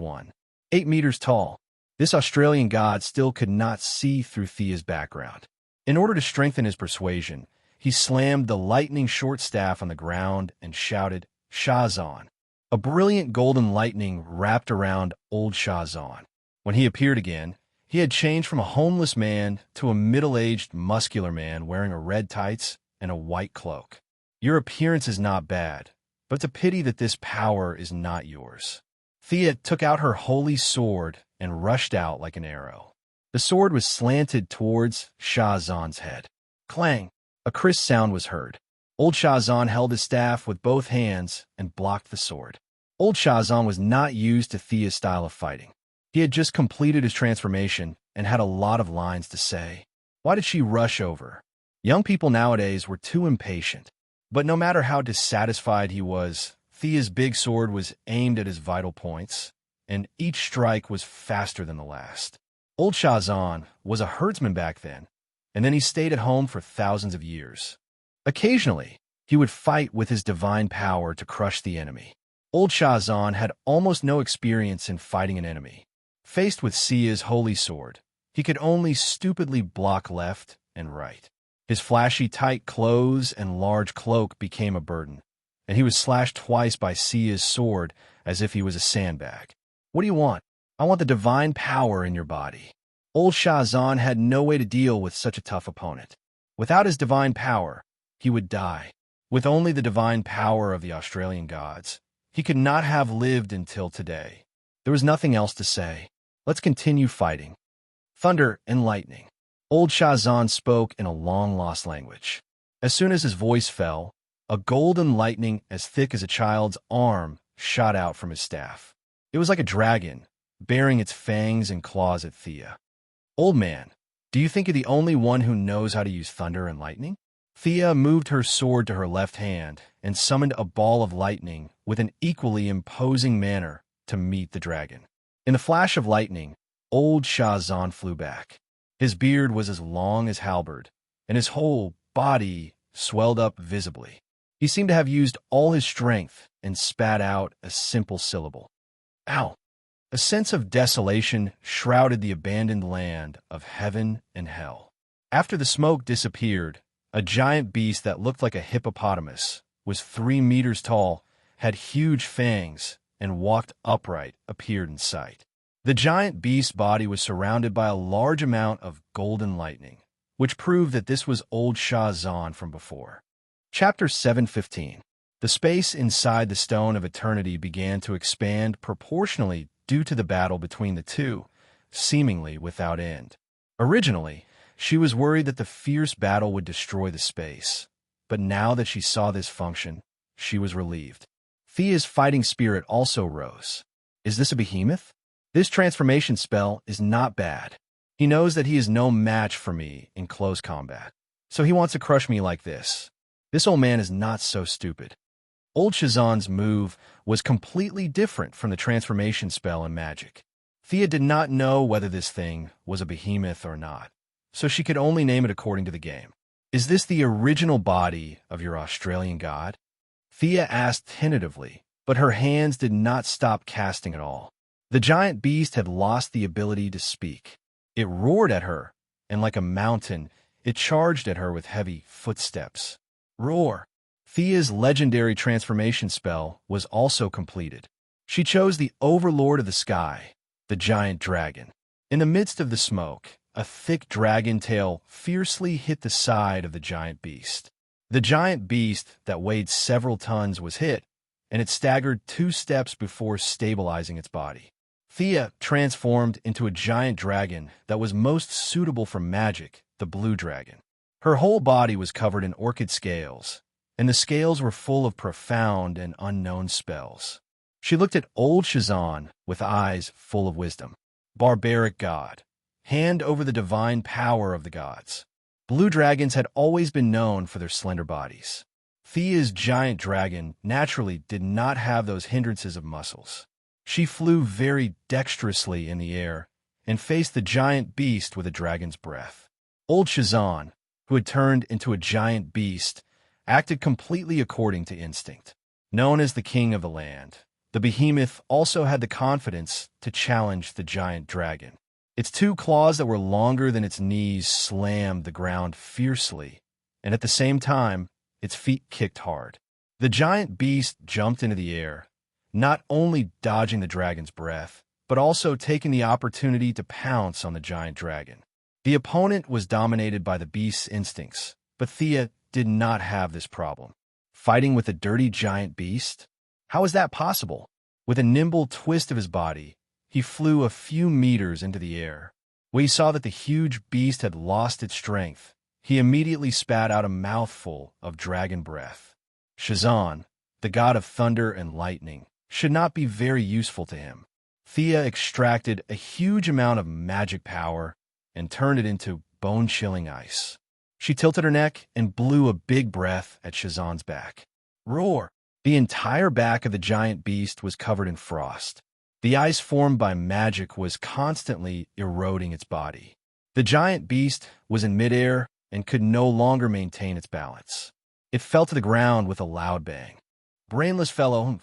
8 meters tall. This Australian god still could not see through Thea's background. In order to strengthen his persuasion, he slammed the lightning short staff on the ground and shouted, "Shazan." A brilliant golden lightning wrapped around old Shazan. When he appeared again, he had changed from a homeless man to a middle-aged, muscular man wearing a red tights and a white cloak. Your appearance is not bad, but it's a pity that this power is not yours. Thea took out her holy sword and rushed out like an arrow. The sword was slanted towards Shazan's head. Clang! A crisp sound was heard. Old Shazan held his staff with both hands and blocked the sword. Old Shazan was not used to Thea's style of fighting. He had just completed his transformation and had a lot of lines to say. Why did she rush over? Young people nowadays were too impatient. But no matter how dissatisfied he was, Thea's big sword was aimed at his vital points, and each strike was faster than the last. Old Shazan was a herdsman back then, and then he stayed at home for thousands of years. Occasionally, he would fight with his divine power to crush the enemy. Old Shazan had almost no experience in fighting an enemy. Faced with Sia's holy sword, he could only stupidly block left and right. His flashy tight clothes and large cloak became a burden, and he was slashed twice by Sia's sword as if he was a sandbag. What do you want? I want the divine power in your body. Old Shazan had no way to deal with such a tough opponent. Without his divine power, he would die. With only the divine power of the Australian gods, he could not have lived until today. There was nothing else to say. Let's continue fighting. Thunder and lightning. Old Shazan spoke in a long-lost language. As soon as his voice fell, a golden lightning as thick as a child's arm shot out from his staff. It was like a dragon, baring its fangs and claws at Thea. Old man, do you think you're the only one who knows how to use thunder and lightning? Thea moved her sword to her left hand and summoned a ball of lightning with an equally imposing manner to meet the dragon. In the flash of lightning, old Shazan flew back. His beard was as long as halberd, and his whole body swelled up visibly. He seemed to have used all his strength and spat out a simple syllable. Ow! A sense of desolation shrouded the abandoned land of heaven and hell. After the smoke disappeared, a giant beast that looked like a hippopotamus, was 3 meters tall, had huge fangs, and walked upright, appeared in sight. The giant beast's body was surrounded by a large amount of golden lightning, which proved that this was old Shazan from before. Chapter 7:15. The space inside the Stone of Eternity began to expand proportionally due to the battle between the two, seemingly without end. Originally, she was worried that the fierce battle would destroy the space, but now that she saw this function, she was relieved. Thea's fighting spirit also rose. Is this a behemoth? This transformation spell is not bad. He knows that he is no match for me in close combat, so he wants to crush me like this. This old man is not so stupid. Old Shazan's move was completely different from the transformation spell in magic. Thea did not know whether this thing was a behemoth or not, so she could only name it according to the game. Is this the original body of your Australian god? Thea asked tentatively, but her hands did not stop casting at all. The giant beast had lost the ability to speak. It roared at her, and like a mountain, it charged at her with heavy footsteps. Roar! Thea's legendary transformation spell was also completed. She chose the Overlord of the Sky, the giant dragon. In the midst of the smoke, a thick dragon tail fiercely hit the side of the giant beast. The giant beast, that weighed several tons, was hit, and it staggered 2 steps before stabilizing its body. Thea transformed into a giant dragon that was most suitable for magic, the blue dragon. Her whole body was covered in orchid scales, and the scales were full of profound and unknown spells. She looked at old Shazan with eyes full of wisdom. Barbaric god, hand over the divine power of the gods. Blue dragons had always been known for their slender bodies. Thea's giant dragon naturally did not have those hindrances of muscles. She flew very dexterously in the air and faced the giant beast with a dragon's breath. Old Shazan, who had turned into a giant beast, acted completely according to instinct. Known as the king of the land, the behemoth also had the confidence to challenge the giant dragon. Its 2 claws that were longer than its knees slammed the ground fiercely, and at the same time, its feet kicked hard. The giant beast jumped into the air, not only dodging the dragon's breath, but also taking the opportunity to pounce on the giant dragon. The opponent was dominated by the beast's instincts, but Thea did not have this problem. Fighting with a dirty giant beast? How is that possible? With a nimble twist of his body, he flew a few meters into the air. When he saw that the huge beast had lost its strength, he immediately spat out a mouthful of dragon breath. Shazan, the god of thunder and lightning, should not be very useful to him. Thea extracted a huge amount of magic power and turned it into bone-chilling ice. She tilted her neck and blew a big breath at Shazan's back. Roar! The entire back of the giant beast was covered in frost. The ice formed by magic was constantly eroding its body. The giant beast was in midair and could no longer maintain its balance. It fell to the ground with a loud bang. Brainless fellow.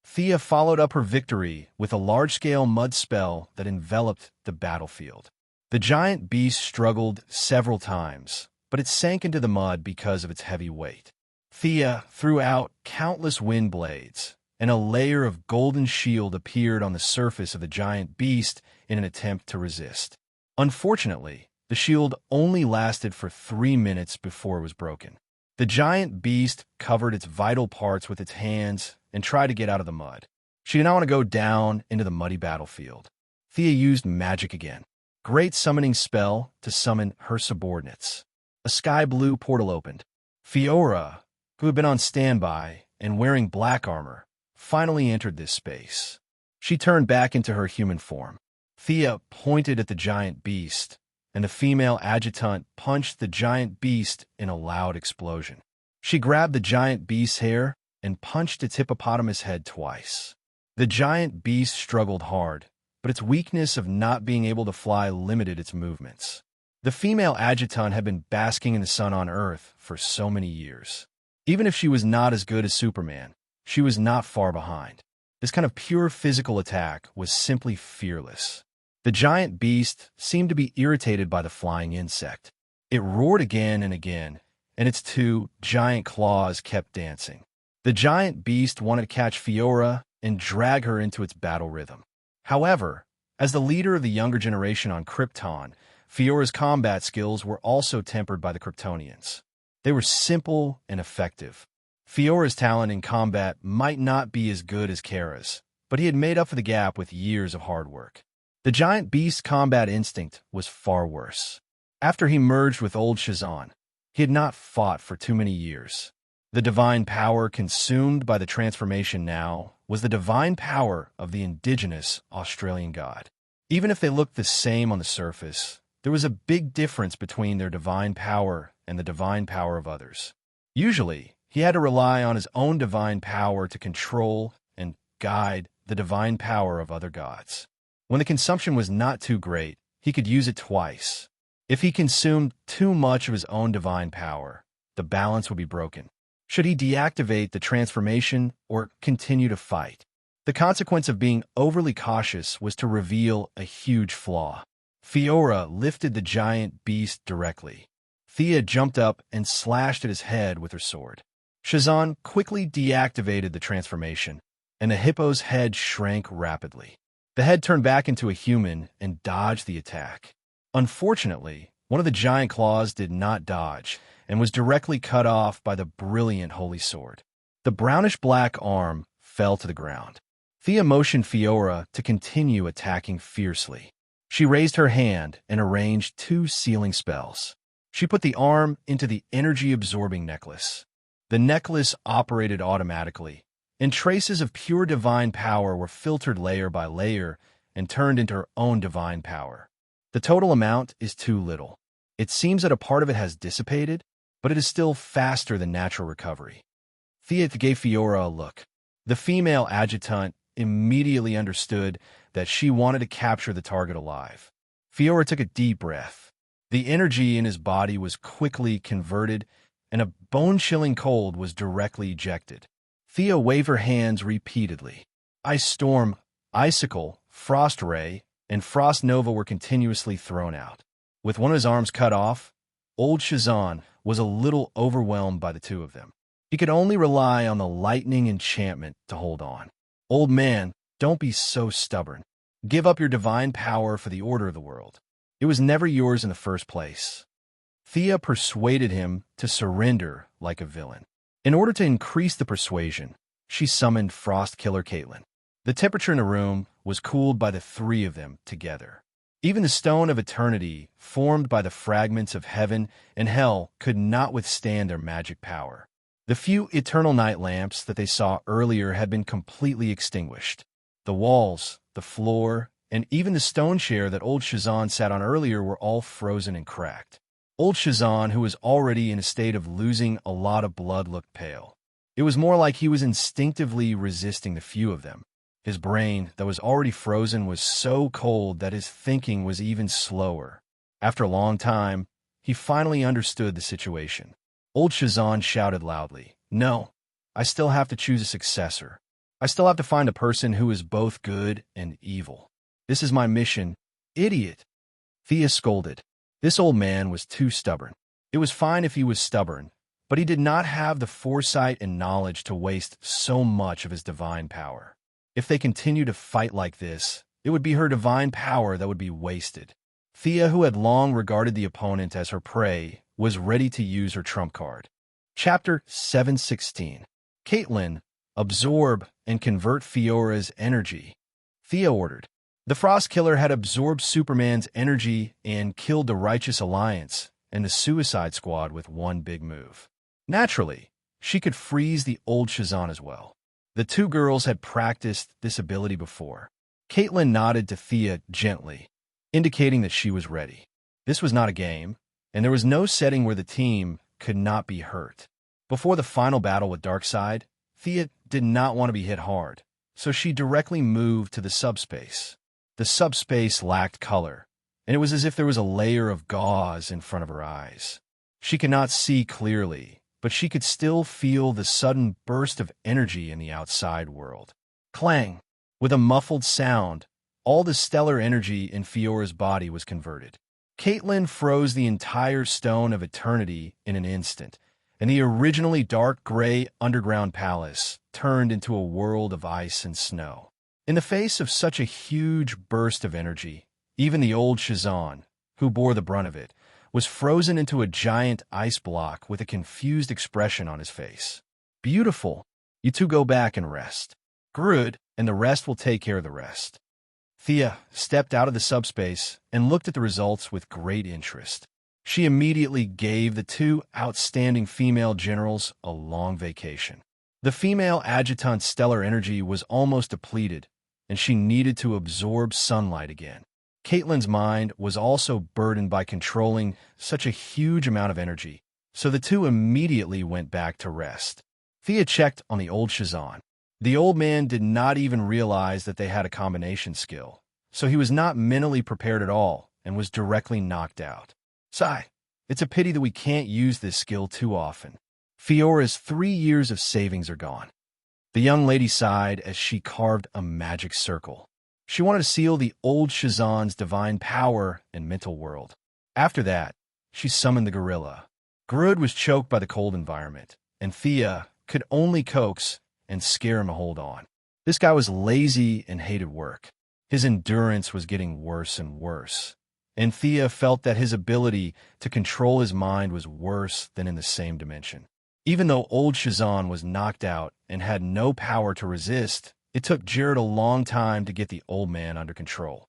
Thea followed up her victory with a large-scale mud spell that enveloped the battlefield. The giant beast struggled several times, but it sank into the mud because of its heavy weight. Thea threw out countless wind blades, and a layer of golden shield appeared on the surface of the giant beast in an attempt to resist. Unfortunately, the shield only lasted for 3 minutes before it was broken. The giant beast covered its vital parts with its hands and tried to get out of the mud. She did not want to go down into the muddy battlefield. Thea used magic again. Great summoning spell to summon her subordinates. A sky blue portal opened. Fiora, who had been on standby and wearing black armor, finally entered this space. She turned back into her human form. Thea pointed at the giant beast, and the female adjutant punched the giant beast in a loud explosion. She grabbed the giant beast's hair and punched its hippopotamus head twice. The giant beast struggled hard, but its weakness of not being able to fly limited its movements. The female adjutant had been basking in the sun on Earth for so many years. Even if she was not as good as Superman, she was not far behind. This kind of pure physical attack was simply fearless. The giant beast seemed to be irritated by the flying insect. It roared again and again, and its 2 giant claws kept dancing. The giant beast wanted to catch Fiora and drag her into its battle rhythm. However, as the leader of the younger generation on Krypton, Fiora's combat skills were also tempered by the Kryptonians. They were simple and effective. Fiora's talent in combat might not be as good as Kara's, but he had made up for the gap with years of hard work. The giant beast's combat instinct was far worse. After he merged with old Shazan, he had not fought for too many years. The divine power consumed by the transformation now was the divine power of the indigenous Australian god. Even if they looked the same on the surface, there was a big difference between their divine power and the divine power of others. Usually, he had to rely on his own divine power to control and guide the divine power of other gods. When the consumption was not too great, he could use it twice. If he consumed too much of his own divine power, the balance would be broken. Should he deactivate the transformation or continue to fight? The consequence of being overly cautious was to reveal a huge flaw. Fiora lifted the giant beast directly. Thea jumped up and slashed at his head with her sword. Shazan quickly deactivated the transformation, and the hippo's head shrank rapidly. The head turned back into a human and dodged the attack. Unfortunately, one of the giant claws did not dodge and was directly cut off by the brilliant holy sword. The brownish-black arm fell to the ground. Thea motioned Fiora to continue attacking fiercely. She raised her hand and arranged 2 sealing spells. She put the arm into the energy-absorbing necklace. The necklace operated automatically, and traces of pure divine power were filtered layer by layer and turned into her own divine power. The total amount is too little. It seems that a part of it has dissipated, but it is still faster than natural recovery. Thea gave Fiora a look. The female adjutant immediately understood that she wanted to capture the target alive. Fiora took a deep breath. The energy in his body was quickly converted, and a bone-chilling cold was directly ejected. Thea waved her hands repeatedly. Ice Storm, Icicle, Frost Ray, and Frost Nova were continuously thrown out. With one of his arms cut off, old Shazan was a little overwhelmed by the 2 of them. He could only rely on the lightning enchantment to hold on. Old man, don't be so stubborn. Give up your divine power for the order of the world. It was never yours in the first place. Thea persuaded him to surrender like a villain. In order to increase the persuasion, she summoned Frost Killer Caitlin. The temperature in the room was cooled by the 3 of them together. Even the Stone of Eternity, formed by the fragments of heaven and hell, could not withstand their magic power. The few eternal night lamps that they saw earlier had been completely extinguished. The walls, the floor, and even the stone chair that old Shazan sat on earlier were all frozen and cracked. Old Shazan, who was already in a state of losing a lot of blood, looked pale. It was more like he was instinctively resisting the few of them. His brain, that was already frozen, was so cold that his thinking was even slower. After a long time, he finally understood the situation. Old Shazan shouted loudly, "No, I still have to choose a successor. I still have to find a person who is both good and evil. This is my mission, idiot." Thea scolded. This old man was too stubborn. It was fine if he was stubborn, but he did not have the foresight and knowledge to waste so much of his divine power. If they continued to fight like this, it would be her divine power that would be wasted. Thea, who had long regarded the opponent as her prey, was ready to use her trump card. Chapter 716. Caitlin, absorb and convert Fiora's energy. Thea ordered. The Frost Killer had absorbed Superman's energy and killed the Righteous Alliance and the Suicide Squad with one big move. Naturally, she could freeze the old Shazan as well. The 2 girls had practiced this ability before. Caitlin nodded to Thea gently, indicating that she was ready. This was not a game, and there was no setting where the team could not be hurt. Before the final battle with Darkseid, Thea did not want to be hit hard, so she directly moved to the subspace. The subspace lacked color, and it was as if there was a layer of gauze in front of her eyes. She could not see clearly, but she could still feel the sudden burst of energy in the outside world. Clang! With a muffled sound, all the stellar energy in Fiora's body was converted. Caitlin froze the entire Stone of Eternity in an instant, and the originally dark gray underground palace turned into a world of ice and snow. In the face of such a huge burst of energy, even the old Shazan, who bore the brunt of it, was frozen into a giant ice block with a confused expression on his face. "Beautiful. You 2 go back and rest." "Good, and the rest will take care of the rest." Thea stepped out of the subspace and looked at the results with great interest. She immediately gave the 2 outstanding female generals a long vacation. The female adjutant's stellar energy was almost depleted, and she needed to absorb sunlight again. Caitlin's mind was also burdened by controlling such a huge amount of energy, so the 2 immediately went back to rest. Thea checked on the old Shazan. The old man did not even realize that they had a combination skill, so he was not mentally prepared at all and was directly knocked out. "Sigh, it's a pity that we can't use this skill too often." Fiora's 3 years of savings are gone. The young lady sighed as she carved a magic circle. She wanted to seal the old Shazan's divine power and mental world. After that, she summoned the gorilla. Grud was choked by the cold environment, and Thea could only coax and scare him to hold on. This guy was lazy and hated work. His endurance was getting worse and worse, and Thea felt that his ability to control his mind was worse than in the same dimension. Even though old Shazan was knocked out and had no power to resist, it took Jared a long time to get the old man under control.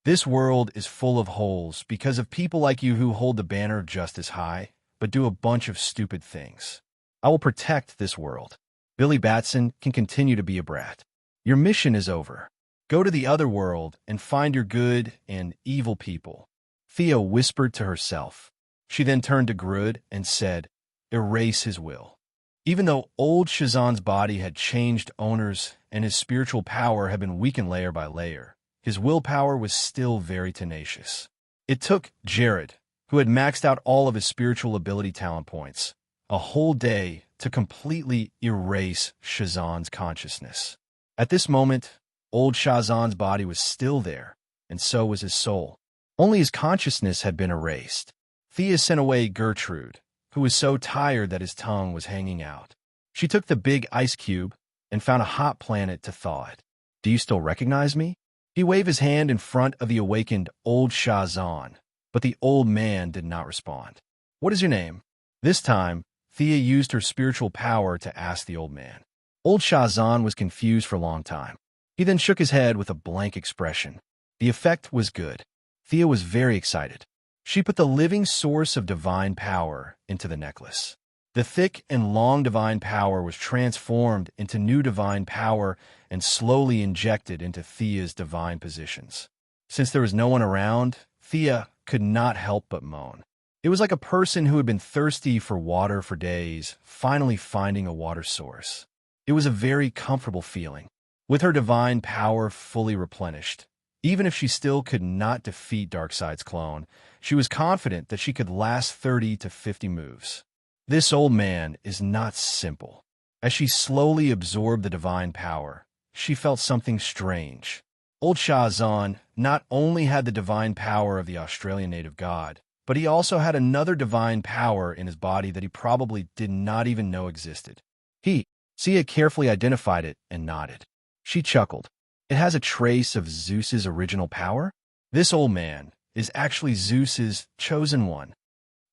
This world is full of holes because of people like you who hold the banner of justice high, but do a bunch of stupid things. I will protect this world. Billy Batson can continue to be a brat. Your mission is over. Go to the other world and find your good and evil people. Thea whispered to herself. She then turned to Grud and said, erase his will. Even though old Shazan's body had changed owners and his spiritual power had been weakened layer by layer, his willpower was still very tenacious. It took Jared, who had maxed out all of his spiritual ability talent points, a whole day to completely erase Shazan's consciousness. At this moment, old Shazan's body was still there, and so was his soul. Only his consciousness had been erased. Thea sent away Gertrude, who was so tired that his tongue was hanging out. She took the big ice cube and found a hot planet to thaw it. Do you still recognize me? He waved his hand in front of the awakened old Shazan, but the old man did not respond. What is your name? This time, Thea used her spiritual power to ask the old man. Old Shazan was confused for a long time. He then shook his head with a blank expression. The effect was good. Thea was very excited. She put the living source of divine power into the necklace. The thick and long divine power was transformed into new divine power and slowly injected into Thea's divine positions. Since there was no one around, Thea could not help but moan. It was like a person who had been thirsty for water for days, finally finding a water source. It was a very comfortable feeling. With her divine power fully replenished, even if she still could not defeat Darkseid's clone, she was confident that she could last 30 to 50 moves. This old man is not simple. As she slowly absorbed the divine power, she felt something strange. Old Shazan not only had the divine power of the Australian native god, but he also had another divine power in his body that he probably did not even know existed. Sia carefully identified it and nodded. She chuckled. It has a trace of Zeus's original power? This old man is actually Zeus's chosen one.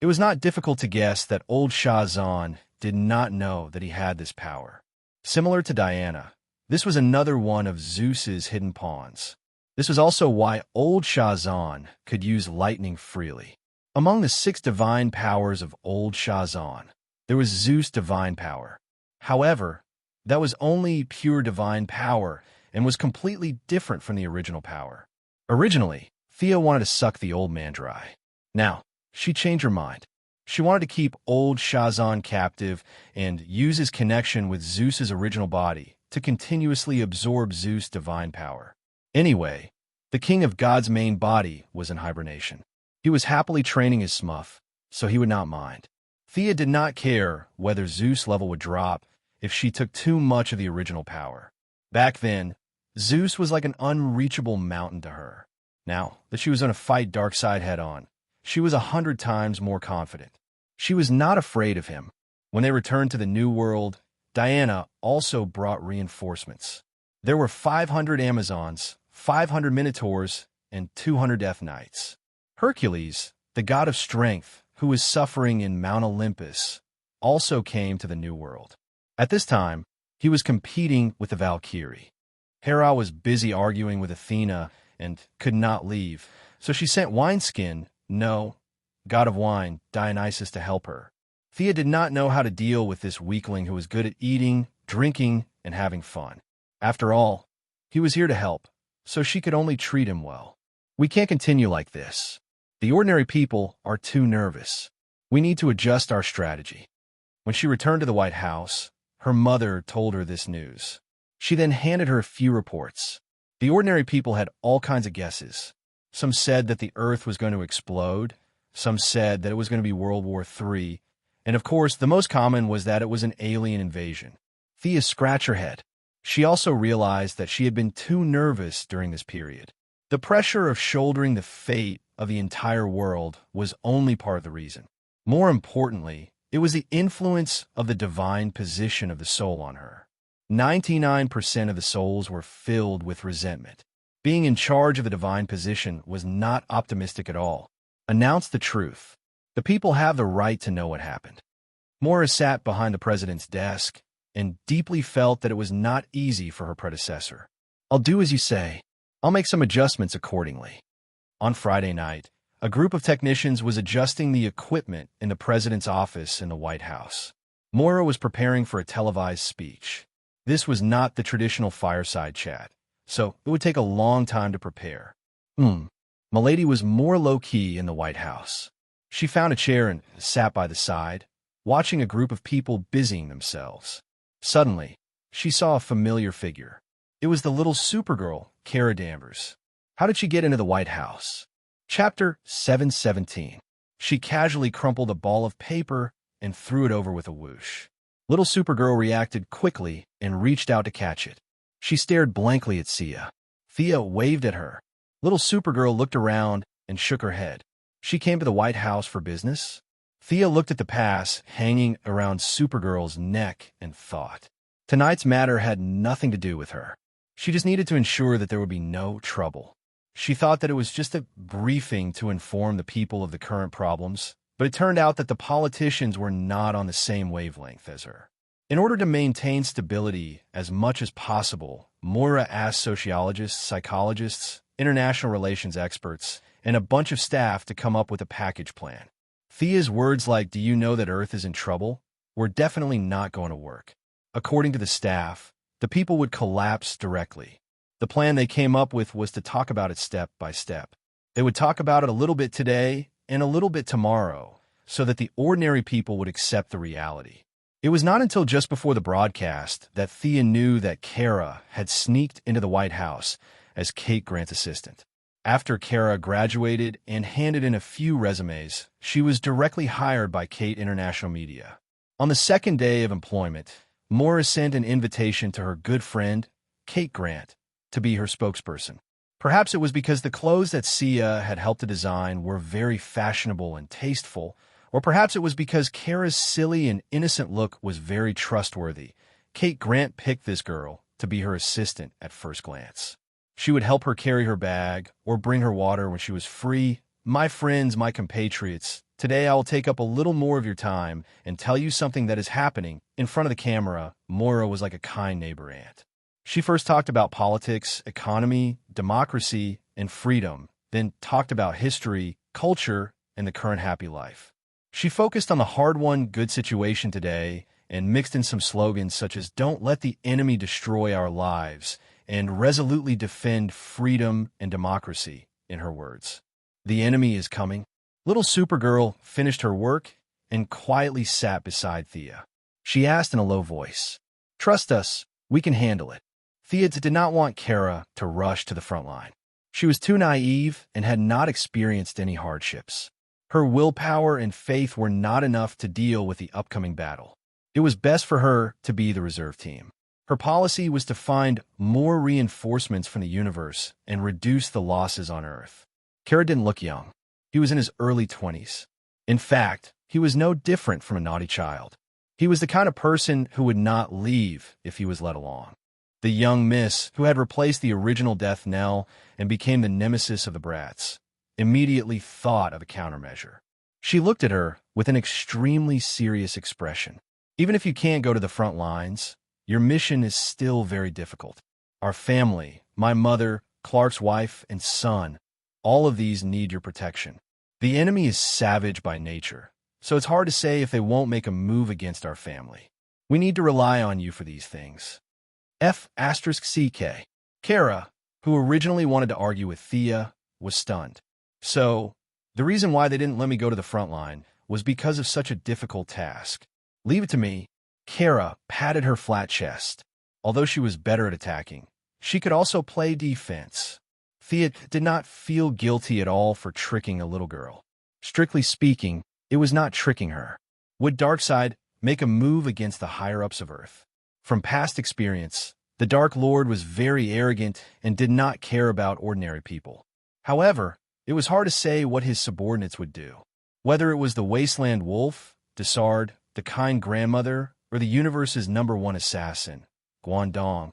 It was not difficult to guess that old Shazan did not know that he had this power. Similar to Diana, this was another one of Zeus's hidden pawns. This was also why old Shazan could use lightning freely. Among the 6 divine powers of old Shazan, there was Zeus' divine power. However, that was only pure divine power and was completely different from the original power. Originally, Thea wanted to suck the old man dry. Now, she changed her mind. She wanted to keep old Shazan captive and use his connection with Zeus's original body to continuously absorb Zeus' divine power. Anyway, the king of God's main body was in hibernation. He was happily training his Smuff, so he would not mind. Thea did not care whether Zeus' level would drop if she took too much of the original power. Back then, Zeus was like an unreachable mountain to her. Now that she was going to fight Darkseid head-on, she was 100 times more confident. She was not afraid of him. When they returned to the New World, Diana also brought reinforcements. There were 500 Amazons, 500 Minotaurs, and 200 Death Knights. Hercules, the god of strength, who was suffering in Mount Olympus, also came to the New World. At this time, he was competing with the Valkyrie. Hera was busy arguing with Athena and could not leave, so she sent god of wine, Dionysus to help her. Thea did not know how to deal with this weakling who was good at eating, drinking, and having fun. After all, he was here to help, so she could only treat him well. We can't continue like this. The ordinary people are too nervous. We need to adjust our strategy. When she returned to the White House, her mother told her this news. She then handed her a few reports. The ordinary people had all kinds of guesses. Some said that the Earth was going to explode. Some said that it was going to be World War III. And of course, the most common was that it was an alien invasion. Thea scratched her head. She also realized that she had been too nervous during this period. The pressure of shouldering the fate of the entire world was only part of the reason. More importantly, it was the influence of the divine position of the soul on her. 99% of the souls were filled with resentment. Being in charge of the divine position was not optimistic at all. Announce the truth. The people have the right to know what happened. Moira sat behind the president's desk and deeply felt that it was not easy for her predecessor. I'll do as you say. I'll make some adjustments accordingly. On Friday night, a group of technicians was adjusting the equipment in the president's office in the White House. Moira was preparing for a televised speech. This was not the traditional fireside chat, so it would take a long time to prepare. Milady was more low-key in the White House. She found a chair and sat by the side, watching a group of people busying themselves. Suddenly, she saw a familiar figure. It was the little Supergirl, Kara Danvers. How did she get into the White House? Chapter 717. She casually crumpled a ball of paper and threw it over with a whoosh. Little Supergirl reacted quickly and reached out to catch it. She stared blankly at Sia. Thea waved at her. Little Supergirl looked around and shook her head. She came to the White House for business? Thea looked at the pass hanging around Supergirl's neck and thought. Tonight's matter had nothing to do with her. She just needed to ensure that there would be no trouble. She thought that it was just a briefing to inform the people of the current problems, but it turned out that the politicians were not on the same wavelength as her. In order to maintain stability as much as possible, Moira asked sociologists, psychologists, international relations experts, and a bunch of staff to come up with a package plan. Thea's words like, "Do you know that Earth is in trouble?" were definitely not going to work. According to the staff, the people would collapse directly. The plan they came up with was to talk about it step by step. They would talk about it a little bit today and a little bit tomorrow, so that the ordinary people would accept the reality. It was not until just before the broadcast that Thea knew that Kara had sneaked into the White House as Kate Grant's assistant. After Kara graduated and handed in a few resumes, she was directly hired by Kate International Media. On the second day of employment, Moira sent an invitation to her good friend, Kate Grant, to be her spokesperson. Perhaps it was because the clothes that Sia had helped to design were very fashionable and tasteful, or perhaps it was because Kara's silly and innocent look was very trustworthy. Kate Grant picked this girl to be her assistant at first glance. She would help her carry her bag or bring her water when she was free. My friends, my compatriots, today I will take up a little more of your time and tell you something that is happening. In front of the camera, Moira was like a kind neighbor aunt. She first talked about politics, economy, democracy, and freedom, then talked about history, culture, and the current happy life. She focused on the hard-won good situation today and mixed in some slogans such as "Don't let the enemy destroy our lives" and "Resolutely defend freedom and democracy," in her words. The enemy is coming. Little Supergirl finished her work and quietly sat beside Thea. She asked in a low voice, "Trust us, we can handle it." Thea did not want Kara to rush to the front line. She was too naive and had not experienced any hardships. Her willpower and faith were not enough to deal with the upcoming battle. It was best for her to be the reserve team. Her policy was to find more reinforcements from the universe and reduce the losses on Earth. Kara didn't look young. He was in his early 20s. In fact, he was no different from a naughty child. He was the kind of person who would not leave if he was let along. The young miss, who had replaced the original death knell and became the nemesis of the brats, immediately thought of a countermeasure. She looked at her with an extremely serious expression. "Even if you can't go to the front lines, your mission is still very difficult. Our family, my mother, Clark's wife, and son, all of these need your protection. The enemy is savage by nature, so it's hard to say if they won't make a move against our family. We need to rely on you for these things." F***CK. Kara, who originally wanted to argue with Thea, was stunned. "So, the reason why they didn't let me go to the front line was because of such a difficult task. Leave it to me." Kara patted her flat chest. Although she was better at attacking, she could also play defense. Thea did not feel guilty at all for tricking a little girl. Strictly speaking, it was not tricking her. Would Darkseid make a move against the higher-ups of Earth? From past experience, the Dark Lord was very arrogant and did not care about ordinary people. However, it was hard to say what his subordinates would do. Whether it was the Wasteland Wolf, Desard, the kind grandmother, or the universe's #1 assassin, Guangdong,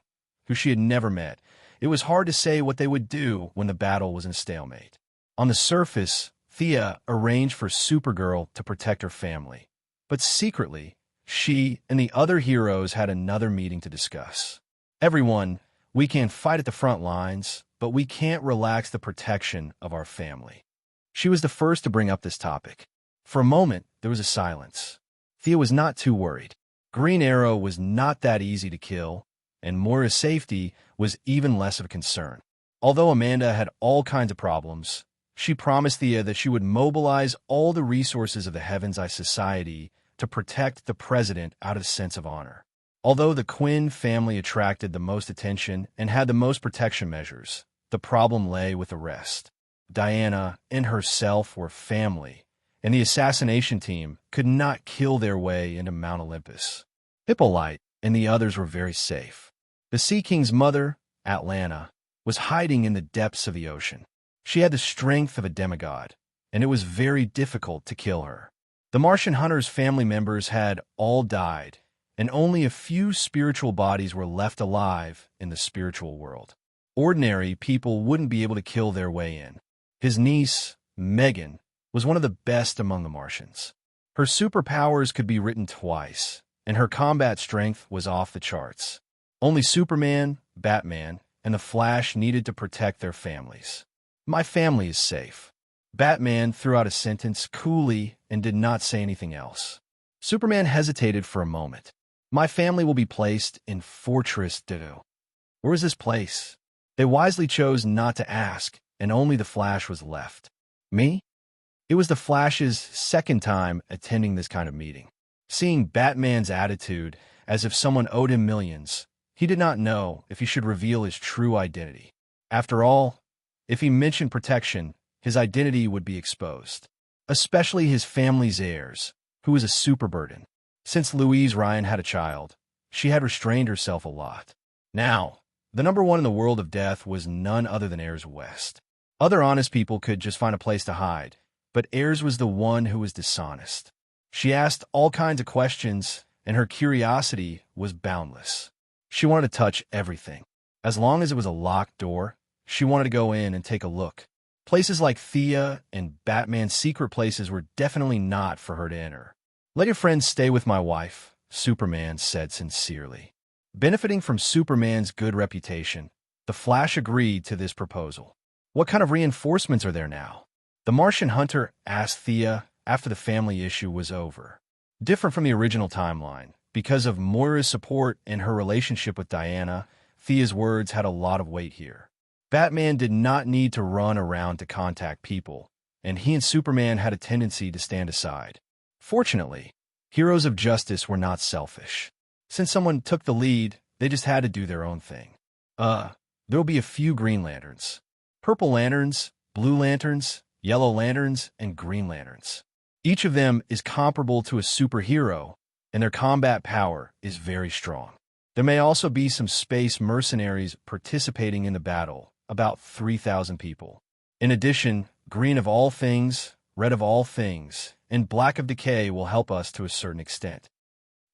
who she had never met, it was hard to say what they would do when the battle was in a stalemate. On the surface, Thea arranged for Supergirl to protect her family. But secretly, she and the other heroes had another meeting to discuss. Everyone, we can fight at the front lines, but we can't relax the protection of our family. She was the first to bring up this topic. For a moment, there was a silence. Thea was not too worried. Green Arrow was not that easy to kill, and Moira's safety was even less of a concern. Although Amanda had all kinds of problems, she promised Thea that she would mobilize all the resources of the Heaven's Eye Society to protect the president out of a sense of honor. Although the Quinn family attracted the most attention and had the most protection measures, the problem lay with the rest. Diana and herself were family, and the assassination team could not kill their way into Mount Olympus. Hippolyte and the others were very safe. The Sea King's mother, Atlanta, was hiding in the depths of the ocean. She had the strength of a demigod, and it was very difficult to kill her. The Martian hunters' family members had all died, and only a few spiritual bodies were left alive in the spiritual world. Ordinary people wouldn't be able to kill their way in. His niece, Megan, was one of the best among the Martians. Her superpowers could be written twice, and her combat strength was off the charts. Only Superman, Batman, and the Flash needed to protect their families. My family is safe. Batman threw out a sentence coolly and did not say anything else. Superman hesitated for a moment. My family will be placed in Fortress Ditto. Where is this place? They wisely chose not to ask, and only the Flash was left. Me? It was the Flash's second time attending this kind of meeting. Seeing Batman's attitude as if someone owed him millions, he did not know if he should reveal his true identity. After all, if he mentioned protection, his identity would be exposed, especially his family's heirs, who was a super burden. Since Louise Ryan had a child, she had restrained herself a lot. Now, the #1 in the world of death was none other than Ayers West. Other honest people could just find a place to hide, but Ayers was the one who was dishonest. She asked all kinds of questions, and her curiosity was boundless. She wanted to touch everything. As long as it was a locked door, she wanted to go in and take a look. Places like Thea and Batman's secret places were definitely not for her to enter. "Let your friends stay with my wife," Superman said sincerely. Benefiting from Superman's good reputation, the Flash agreed to this proposal. "What kind of reinforcements are there now?" The Martian hunter asked Thea after the family issue was over. Different from the original timeline, because of Moira's support and her relationship with Diana, Thea's words had a lot of weight here. Batman did not need to run around to contact people, and he and Superman had a tendency to stand aside. Fortunately, heroes of justice were not selfish. Since someone took the lead, they just had to do their own thing. There'll be a few Green Lanterns. Purple Lanterns, Blue Lanterns, Yellow Lanterns, and Green Lanterns. Each of them is comparable to a superhero, and their combat power is very strong. There may also be some space mercenaries participating in the battle, about 3,000 people. In addition, Green of all things, Red of all things, and Black of Decay will help us to a certain extent.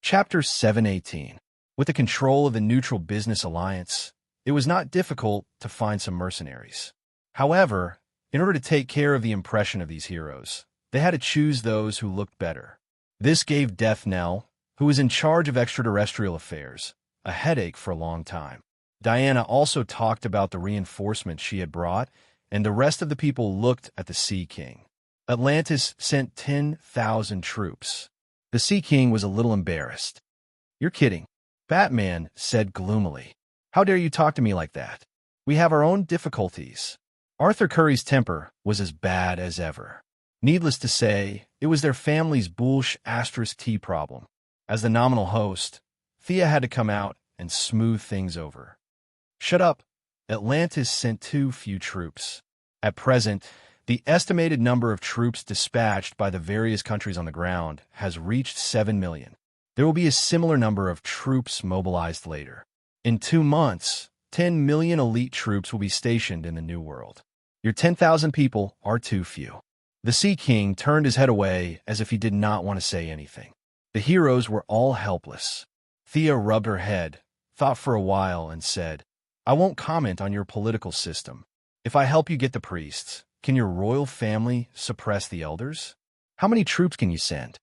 Chapter 718. With the control of the Neutral Business Alliance, it was not difficult to find some mercenaries. However, in order to take care of the impression of these heroes, they had to choose those who looked better. This gave Death Knell, who was in charge of extraterrestrial affairs, a headache for a long time. Diana also talked about the reinforcements she had brought, and the rest of the people looked at the Sea King. Atlantis sent 10,000 troops. The Sea King was a little embarrassed. "You're kidding," Batman said gloomily. "How dare you talk to me like that? We have our own difficulties." Arthur Curry's temper was as bad as ever. Needless to say, it was their family's **T problem. As the nominal host, Thea had to come out and smooth things over. "Shut up. Atlantis sent too few troops. At present, The estimated number of troops dispatched by the various countries on the ground has reached 7 million. There will be a similar number of troops mobilized later. In 2 months, 10 million elite troops will be stationed in the New World. Your 10,000 people are too few. The Sea King turned his head away as if he did not want to say anything. The heroes were all helpless. Thea rubbed her head, thought for a while, and said, "I won't comment on your political system. If I help you get the priests, can your royal family suppress the elders? How many troops can you send?"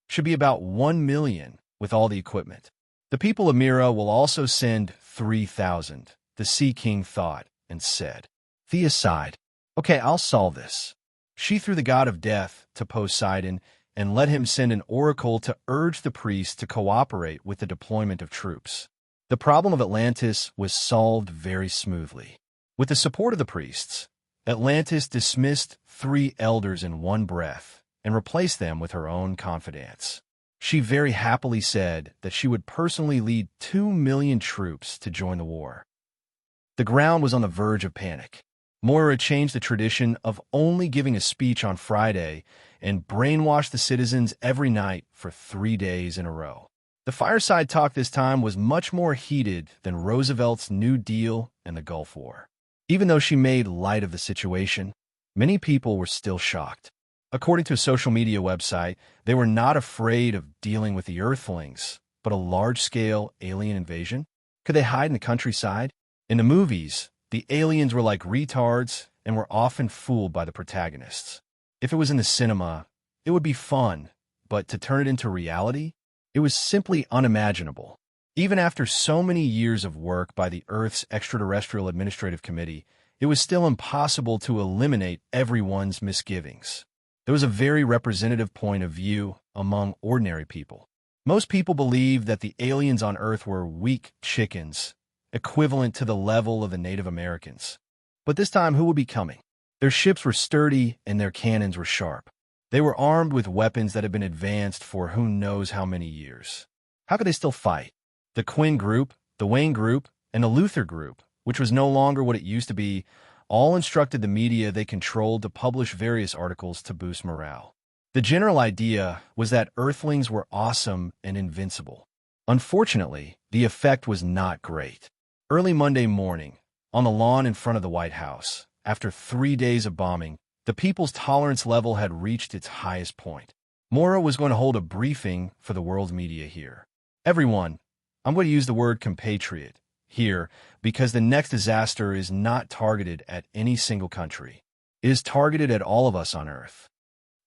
"Should be about 1 million with all the equipment. The people of Mira will also send 3,000, the Sea King thought and said. Thea sighed. "Okay, I'll solve this." She threw the god of death to Poseidon and let him send an oracle to urge the priests to cooperate with the deployment of troops. The problem of Atlantis was solved very smoothly. With the support of the priests, Atlantis dismissed 3 elders in one breath and replaced them with her own confidants. She very happily said that she would personally lead 2 million troops to join the war. The ground was on the verge of panic. Moira changed the tradition of only giving a speech on Friday and brainwashed the citizens every night for 3 days in a row. The fireside talk this time was much more heated than Roosevelt's New Deal and the Gulf War. Even though she made light of the situation, many people were still shocked. According to a social media website, they were not afraid of dealing with the Earthlings, but a large-scale alien invasion? Could they hide in the countryside? In the movies, the aliens were like retards and were often fooled by the protagonists. If it was in the cinema, it would be fun, but to turn it into reality, it was simply unimaginable. Even after so many years of work by the Earth's Extraterrestrial Administrative Committee, it was still impossible to eliminate everyone's misgivings. There was a very representative point of view among ordinary people. Most people believed that the aliens on Earth were weak chickens, equivalent to the level of the Native Americans. But this time, who would be coming? Their ships were sturdy and their cannons were sharp. They were armed with weapons that had been advanced for who knows how many years. How could they still fight? The Quinn Group, the Wayne Group, and the Luther Group, which was no longer what it used to be, all instructed the media they controlled to publish various articles to boost morale. The general idea was that Earthlings were awesome and invincible. Unfortunately, the effect was not great. Early Monday morning, on the lawn in front of the White House, after 3 days of bombing, the people's tolerance level had reached its highest point. Moira was going to hold a briefing for the world media here. Everyone, I'm going to use the word compatriot here because the next disaster is not targeted at any single country. It is targeted at all of us on Earth.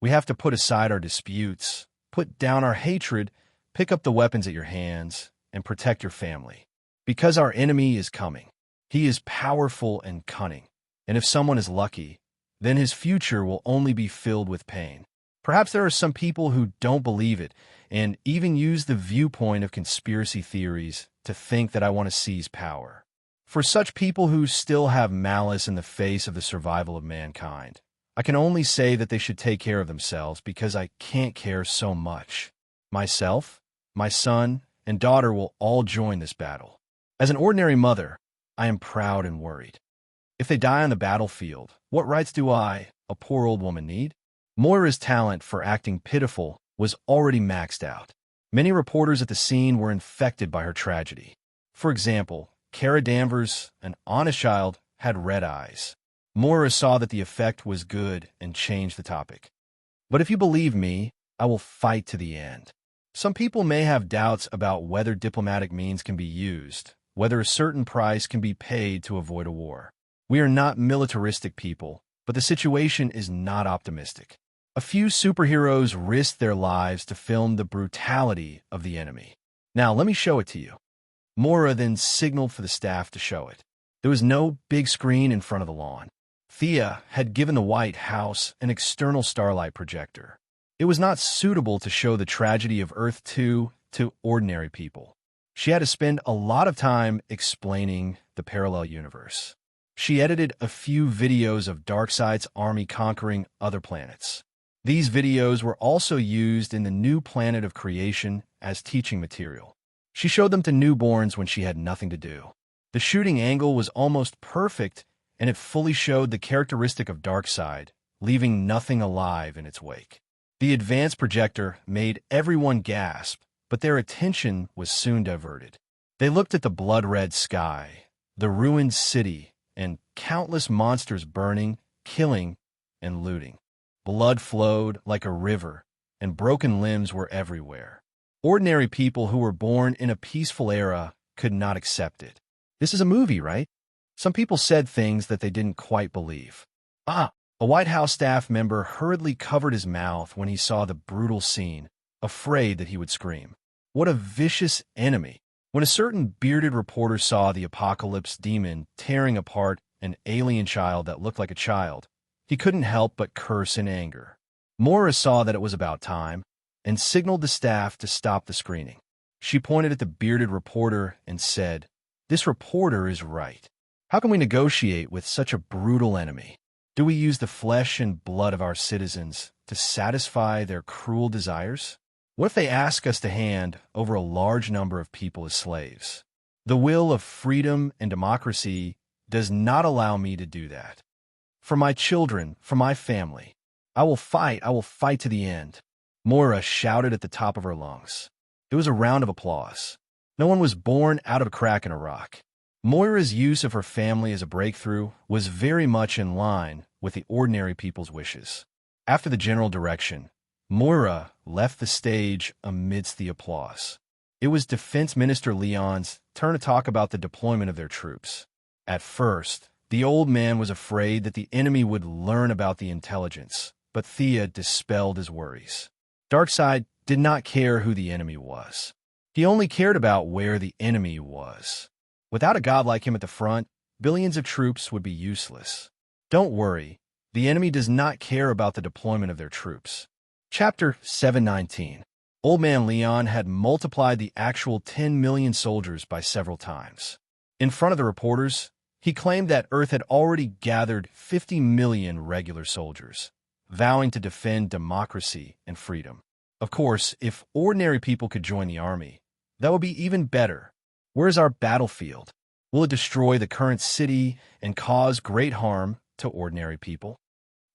We have to put aside our disputes, put down our hatred, pick up the weapons at your hands, and protect your family. Because our enemy is coming. He is powerful and cunning. And if someone is lucky, then his future will only be filled with pain. Perhaps there are some people who don't believe it and even use the viewpoint of conspiracy theories to think that I want to seize power. For such people who still have malice in the face of the survival of mankind, I can only say that they should take care of themselves because I can't care so much. Myself, my son, and daughter will all join this battle. As an ordinary mother, I am proud and worried. If they die on the battlefield, what rights do I, a poor old woman, need? Moira's talent for acting pitiful was already maxed out. Many reporters at the scene were infected by her tragedy. For example, Kara Danvers, an honest child, had red eyes. Moira saw that the effect was good and changed the topic. But if you believe me, I will fight to the end. Some people may have doubts about whether diplomatic means can be used, whether a certain price can be paid to avoid a war. We are not militaristic people, but the situation is not optimistic. A few superheroes risked their lives to film the brutality of the enemy. Now, let me show it to you. Moira then signaled for the staff to show it. There was no big screen in front of the lawn. Thea had given the White House an external starlight projector. It was not suitable to show the tragedy of Earth 2 to ordinary people. She had to spend a lot of time explaining the parallel universe. She edited a few videos of Darkseid's army conquering other planets. These videos were also used in the new planet of creation as teaching material. She showed them to newborns when she had nothing to do. The shooting angle was almost perfect, and it fully showed the characteristic of Darkseid, leaving nothing alive in its wake. The advanced projector made everyone gasp, but their attention was soon diverted. They looked at the blood-red sky, the ruined city, and countless monsters burning, killing, and looting. Blood flowed like a river, and broken limbs were everywhere. Ordinary people who were born in a peaceful era could not accept it. This is a movie, right? Some people said things that they didn't quite believe. A White House staff member hurriedly covered his mouth when he saw the brutal scene, afraid that he would scream. What a vicious enemy! When a certain bearded reporter saw the apocalypse demon tearing apart an alien child that looked like a child, he couldn't help but curse in anger. Moira saw that it was about time and signaled the staff to stop the screening. She pointed at the bearded reporter and said, "This reporter is right. How can we negotiate with such a brutal enemy? Do we use the flesh and blood of our citizens to satisfy their cruel desires? What if they ask us to hand over a large number of people as slaves? The will of freedom and democracy does not allow me to do that. For my children, for my family, I will fight to the end." Moira shouted at the top of her lungs. It was a round of applause. No one was born out of a crack in a rock. Moira's use of her family as a breakthrough was very much in line with the ordinary people's wishes. After the general direction, Moira left the stage amidst the applause. It was Defense Minister Leon's turn to talk about the deployment of their troops. At first, the old man was afraid that the enemy would learn about the intelligence, but Thea dispelled his worries. Darkseid did not care who the enemy was. He only cared about where the enemy was. Without a god like him at the front, billions of troops would be useless. Don't worry, the enemy does not care about the deployment of their troops. Chapter 719. Old Man Leon had multiplied the actual 10 million soldiers by several times. In front of the reporters, he claimed that Earth had already gathered 50 million regular soldiers, vowing to defend democracy and freedom. Of course, if ordinary people could join the army, that would be even better. Where's our battlefield? Will it destroy the current city and cause great harm to ordinary people?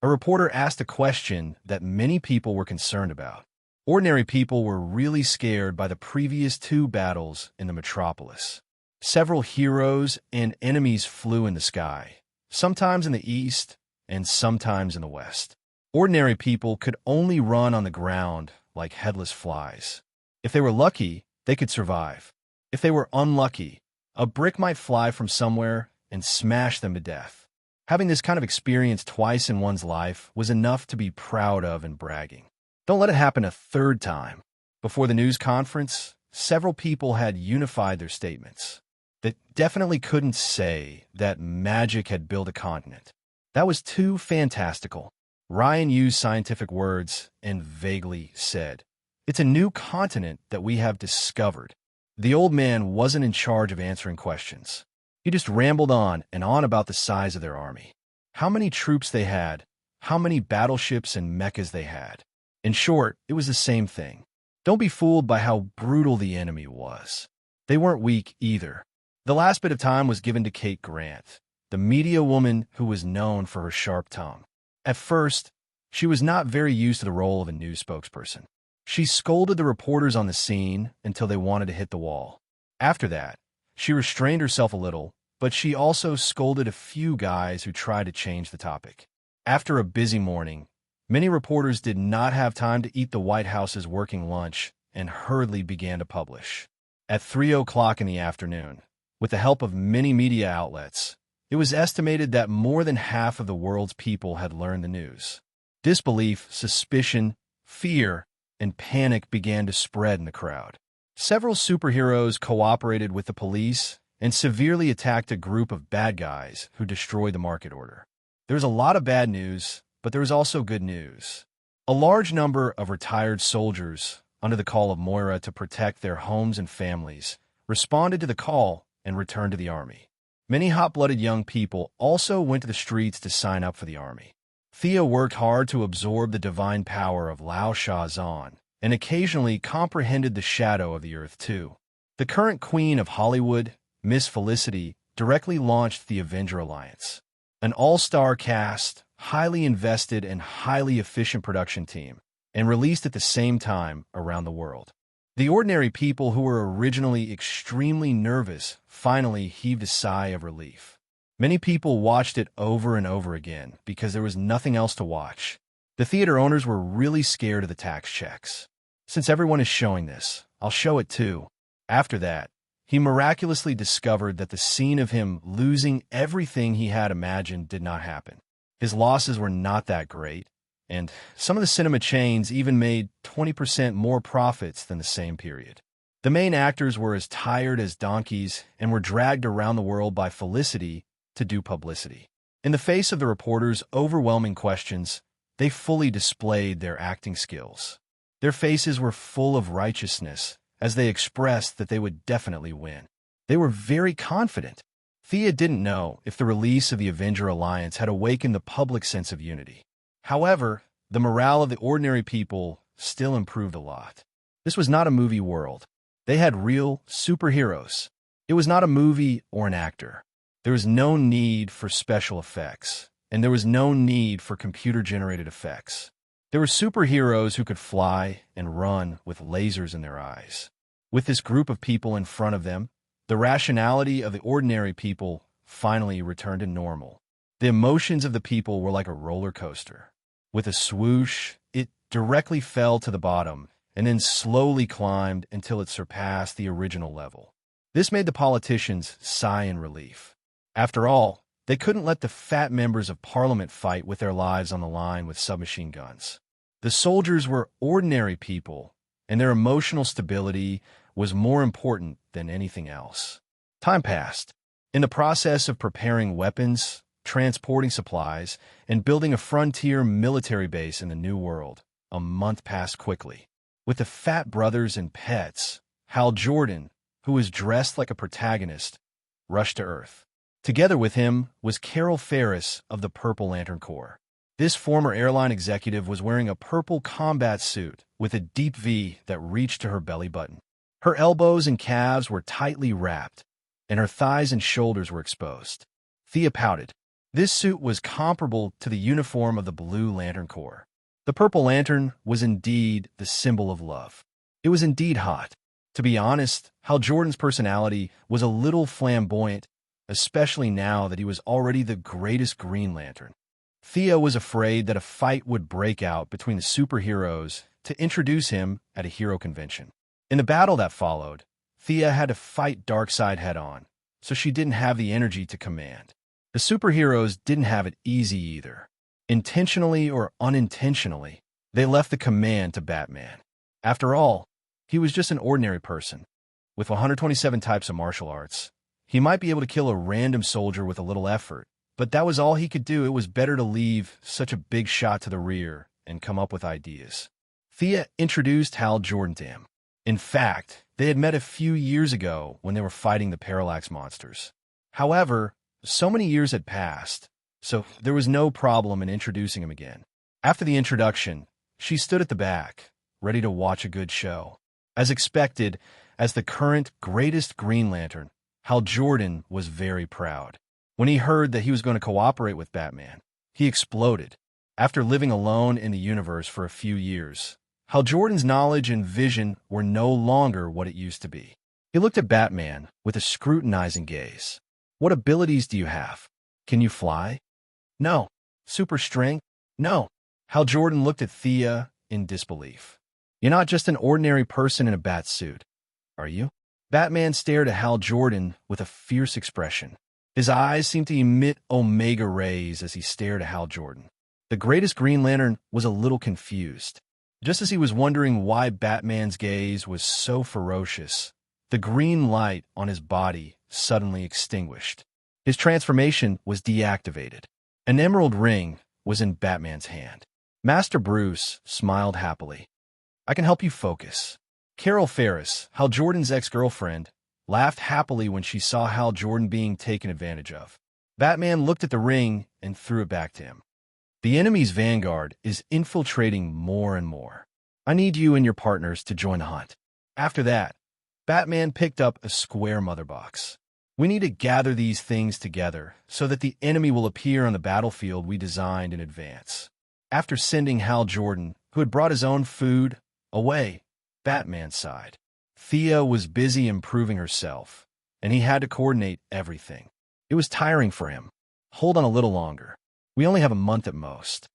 A reporter asked a question that many people were concerned about. Ordinary people were really scared by the previous 2 battles in the metropolis. Several heroes and enemies flew in the sky, sometimes in the east and sometimes in the west. Ordinary people could only run on the ground like headless flies. If they were lucky, they could survive. If they were unlucky, a brick might fly from somewhere and smash them to death. Having this kind of experience twice in one's life was enough to be proud of and bragging. Don't let it happen a 3rd time. Before the news conference, several people had unified their statements. They definitely couldn't say that magic had built a continent. That was too fantastical. Ryan used scientific words and vaguely said, "It's a new continent that we have discovered." The old man wasn't in charge of answering questions. He just rambled on and on about the size of their army, how many troops they had, how many battleships and mechas they had. In short, it was the same thing. Don't be fooled by how brutal the enemy was. They weren't weak either. The last bit of time was given to Kate Grant, the media woman who was known for her sharp tongue. At first, she was not very used to the role of a news spokesperson. She scolded the reporters on the scene until they wanted to hit the wall. After that, she restrained herself a little, but she also scolded a few guys who tried to change the topic. After a busy morning, many reporters did not have time to eat the White House's working lunch and hurriedly began to publish. At 3 o'clock in the afternoon, with the help of many media outlets, it was estimated that more than half of the world's people had learned the news. Disbelief, suspicion, fear, and panic began to spread in the crowd. Several superheroes cooperated with the police and severely attacked a group of bad guys who destroyed the market order. There was a lot of bad news, but there was also good news. A large number of retired soldiers, under the call of Moira to protect their homes and families, responded to the call and returned to the army. Many hot-blooded young people also went to the streets to sign up for the army. Thea worked hard to absorb the divine power of Lao Sha-Zan and occasionally comprehended the shadow of the earth too. The current queen of Hollywood, Miss Felicity, directly launched the Avenger Alliance. An all-star cast, highly invested and highly efficient production team, and released at the same time around the world. The ordinary people who were originally extremely nervous finally heaved a sigh of relief. Many people watched it over and over again because there was nothing else to watch. The theater owners were really scared of the tax checks. Since everyone is showing this, I'll show it too. After that, he miraculously discovered that the scene of him losing everything he had imagined did not happen. His losses were not that great, and some of the cinema chains even made 20% more profits than the same period. The main actors were as tired as donkeys and were dragged around the world by Felicity to do publicity. In the face of the reporters' overwhelming questions, they fully displayed their acting skills. Their faces were full of righteousness as they expressed that they would definitely win. They were very confident. Thea didn't know if the release of the Avenger Alliance had awakened the public sense of unity. However, the morale of the ordinary people still improved a lot. This was not a movie world. They had real superheroes. It was not a movie or an actor. There was no need for special effects, and there was no need for computer-generated effects. There were superheroes who could fly and run with lasers in their eyes. With this group of people in front of them, the rationality of the ordinary people finally returned to normal. The emotions of the people were like a roller coaster. With a swoosh, it directly fell to the bottom and then slowly climbed until it surpassed the original level. This made the politicians sigh in relief. After all, they couldn't let the fat members of Parliament fight with their lives on the line with submachine guns. The soldiers were ordinary people, and their emotional stability was more important than anything else. Time passed. In the process of preparing weapons, transporting supplies, and building a frontier military base in the New World, a month passed quickly. With the fat brothers and pets, Hal Jordan, who was dressed like a protagonist, rushed to Earth. Together with him was Carol Ferris of the Purple Lantern Corps. This former airline executive was wearing a purple combat suit with a deep V that reached to her belly button. Her elbows and calves were tightly wrapped, and her thighs and shoulders were exposed. Thea pouted. This suit was comparable to the uniform of the Blue Lantern Corps. The Purple Lantern was indeed the symbol of love. It was indeed hot. To be honest, Hal Jordan's personality was a little flamboyant, especially now that he was already the greatest Green Lantern. Thea was afraid that a fight would break out between the superheroes to introduce him at a hero convention. In the battle that followed, Thea had to fight Darkseid head-on, so she didn't have the energy to command. The superheroes didn't have it easy either. Intentionally or unintentionally, they left the command to Batman. After all, he was just an ordinary person. With 127 types of martial arts, he might be able to kill a random soldier with a little effort, but that was all he could do. It was better to leave such a big shot to the rear and come up with ideas. Thea introduced Hal Jordan to him. In fact, they had met a few years ago when they were fighting the Parallax monsters. However, so many years had passed, so there was no problem in introducing him again. After the introduction, she stood at the back, ready to watch a good show. As expected, as the current greatest Green Lantern, Hal Jordan was very proud. When he heard that he was going to cooperate with Batman, he exploded. After living alone in the universe for a few years, Hal Jordan's knowledge and vision were no longer what it used to be. He looked at Batman with a scrutinizing gaze. What abilities do you have? Can you fly? No. Super strength? No. Hal Jordan looked at Thea in disbelief. You're not just an ordinary person in a bat suit, are you? Batman stared at Hal Jordan with a fierce expression. His eyes seemed to emit omega rays as he stared at Hal Jordan. The greatest Green Lantern was a little confused. Just as he was wondering why Batman's gaze was so ferocious, the green light on his body suddenly extinguished. His transformation was deactivated. An emerald ring was in Batman's hand. Master Bruce smiled happily. I can help you focus. Carol Ferris, Hal Jordan's ex-girlfriend, laughed happily when she saw Hal Jordan being taken advantage of. Batman looked at the ring and threw it back to him. The enemy's vanguard is infiltrating more and more. I need you and your partners to join the hunt. After that, Batman picked up a square mother box. We need to gather these things together so that the enemy will appear on the battlefield we designed in advance. After sending Hal Jordan, who had brought his own food, away, Batman sighed. Thea was busy improving herself, and he had to coordinate everything. It was tiring for him. Hold on a little longer. We only have a month at most.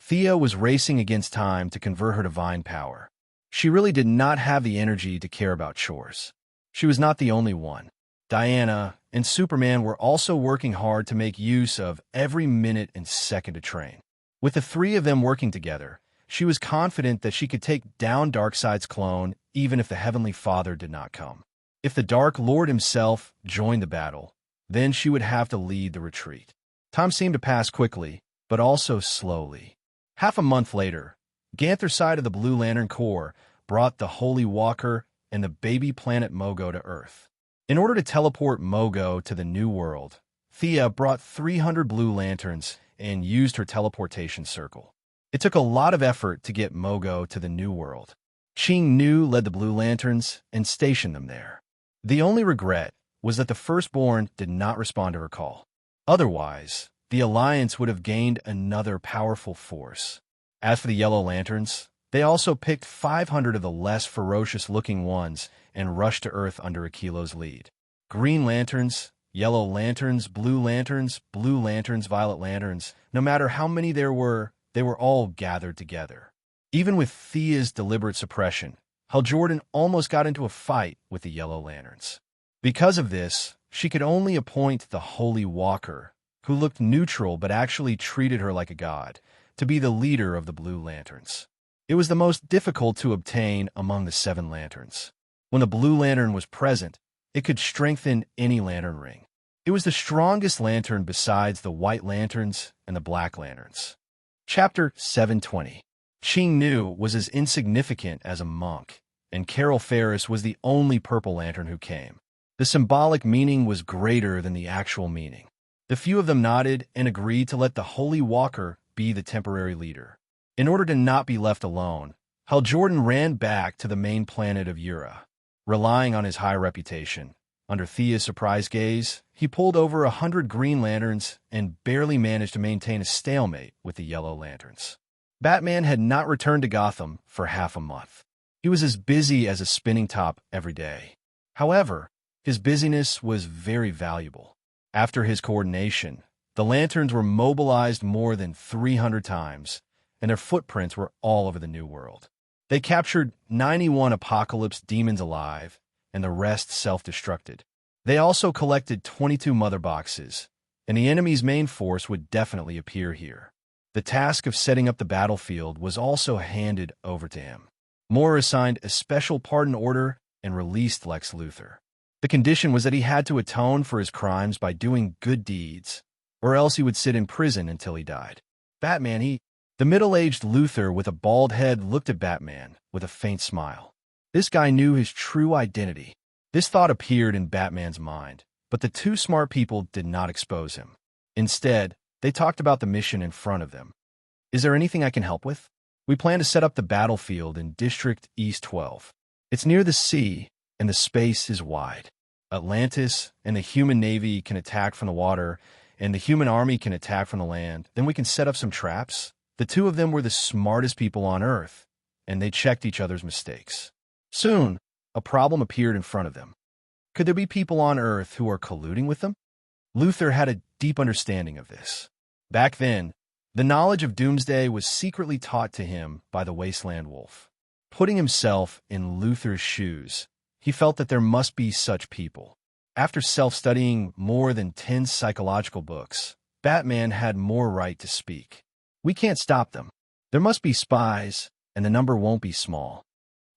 Thea was racing against time to convert her divine power. She really did not have the energy to care about chores. She was not the only one. Diana and Superman were also working hard to make use of every minute and second to train. With the three of them working together, she was confident that she could take down Darkseid's clone even if the Heavenly Father did not come. If the Dark Lord himself joined the battle, then she would have to lead the retreat. Time seemed to pass quickly, but also slowly. Half a month later, Ganther side of the Blue Lantern Corps brought the Holy Walker and the baby planet Mogo to Earth. In order to teleport Mogo to the New World, Thea brought 300 Blue Lanterns and used her teleportation circle. It took a lot of effort to get Mogo to the New World. Ching Nu led the Blue Lanterns and stationed them there. The only regret was that the Firstborn did not respond to her call. Otherwise, the Alliance would have gained another powerful force. As for the Yellow Lanterns, they also picked 500 of the less ferocious-looking ones and rushed to Earth under Akilo's lead. Green Lanterns, Yellow Lanterns, Blue Lanterns, Violet Lanterns, no matter how many there were, they were all gathered together. Even with Thea's deliberate suppression, Hal Jordan almost got into a fight with the Yellow Lanterns. Because of this, she could only appoint the Holy Walker, who looked neutral but actually treated her like a god, to be the leader of the Blue Lanterns. It was the most difficult to obtain among the 7 lanterns. When the Blue Lantern was present, it could strengthen any lantern ring. It was the strongest lantern besides the White Lanterns and the Black Lanterns. Chapter 720. Ching Nu was as insignificant as a monk, and Carol Ferris was the only Purple Lantern who came. The symbolic meaning was greater than the actual meaning. The few of them nodded and agreed to let the Holy Walker be the temporary leader. In order to not be left alone, Hal Jordan ran back to the main planet of Ura. Relying on his high reputation, under Thea's surprised gaze, he pulled over 100 Green Lanterns and barely managed to maintain a stalemate with the Yellow Lanterns. Batman had not returned to Gotham for half a month. He was as busy as a spinning top every day. However, his busyness was very valuable. After his coordination, the Lanterns were mobilized more than 300 times, and their footprints were all over the New World. They captured 91 Apocalypse demons alive, and the rest self-destructed. They also collected 22 mother boxes, and the enemy's main force would definitely appear here. The task of setting up the battlefield was also handed over to him. Moore assigned a special pardon order and released Lex Luthor. The condition was that he had to atone for his crimes by doing good deeds, or else he would sit in prison until he died. The middle-aged Luthor with a bald head looked at Batman with a faint smile. This guy knew his true identity. This thought appeared in Batman's mind, but the two smart people did not expose him. Instead, they talked about the mission in front of them. Is there anything I can help with? We plan to set up the battlefield in District East 12. It's near the sea, and the space is wide. Atlantis and the human navy can attack from the water, and the human army can attack from the land. Then we can set up some traps. The two of them were the smartest people on Earth, and they checked each other's mistakes. Soon, a problem appeared in front of them. Could there be people on Earth who are colluding with them? Luthor had a deep understanding of this. Back then, the knowledge of Doomsday was secretly taught to him by the Wasteland Wolf. Putting himself in Luthor's shoes, he felt that there must be such people. After self-studying more than 10 psychological books, Batman had more right to speak. We can't stop them. There must be spies, and the number won't be small.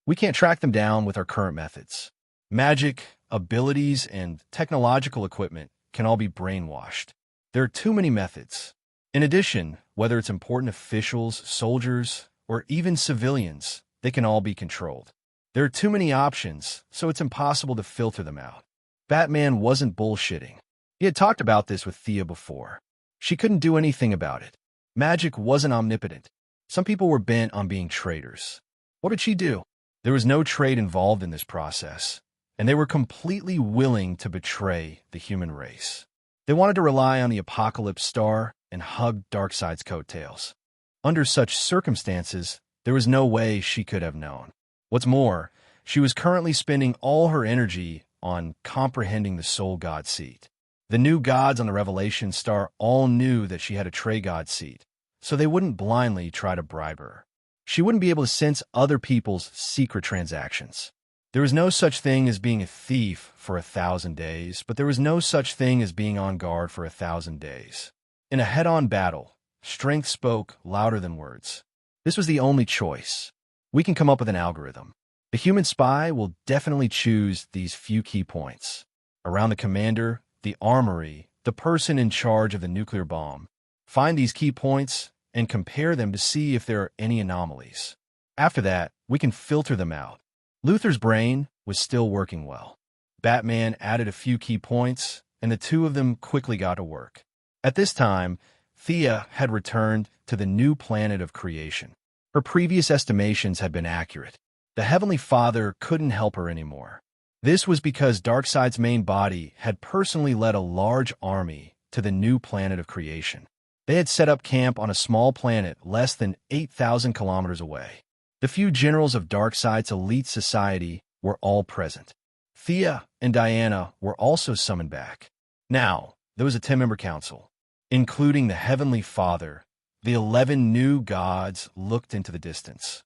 We can't track them down with our current methods. Magic, abilities, and technological equipment can all be brainwashed. There are too many methods. In addition, whether it's important officials, soldiers, or even civilians, they can all be controlled. There are too many options, so it's impossible to filter them out. Batman wasn't bullshitting. He had talked about this with Thea before. She couldn't do anything about it. Magic wasn't omnipotent. Some people were bent on being traitors. What did she do? There was no trade involved in this process, and they were completely willing to betray the human race. They wanted to rely on the Apocalypse Star and hug Darkseid's coattails. Under such circumstances, there was no way she could have known. What's more, she was currently spending all her energy on comprehending the Soul God seat. The new gods on the Revelation Star all knew that she had a Trey God seat, so they wouldn't blindly try to bribe her. She wouldn't be able to sense other people's secret transactions. There was no such thing as being a thief for 1,000 days, but there was no such thing as being on guard for 1,000 days. In a head-on battle, strength spoke louder than words. This was the only choice. We can come up with an algorithm. The human spy will definitely choose these few key points. Around the commander, the armory, the person in charge of the nuclear bomb. Find these key points and compare them to see if there are any anomalies. After that, we can filter them out. Luther's brain was still working well. Batman added a few key points, and the two of them quickly got to work. At this time, Thea had returned to the new planet of creation. Her previous estimations had been accurate. The Heavenly Father couldn't help her anymore. This was because Darkseid's main body had personally led a large army to the new planet of creation. They had set up camp on a small planet less than 8,000 kilometers away. The few generals of Darkseid's elite society were all present. Thea and Diana were also summoned back. Now, there was a 10-member council. Including the Heavenly Father, the 11 new gods looked into the distance.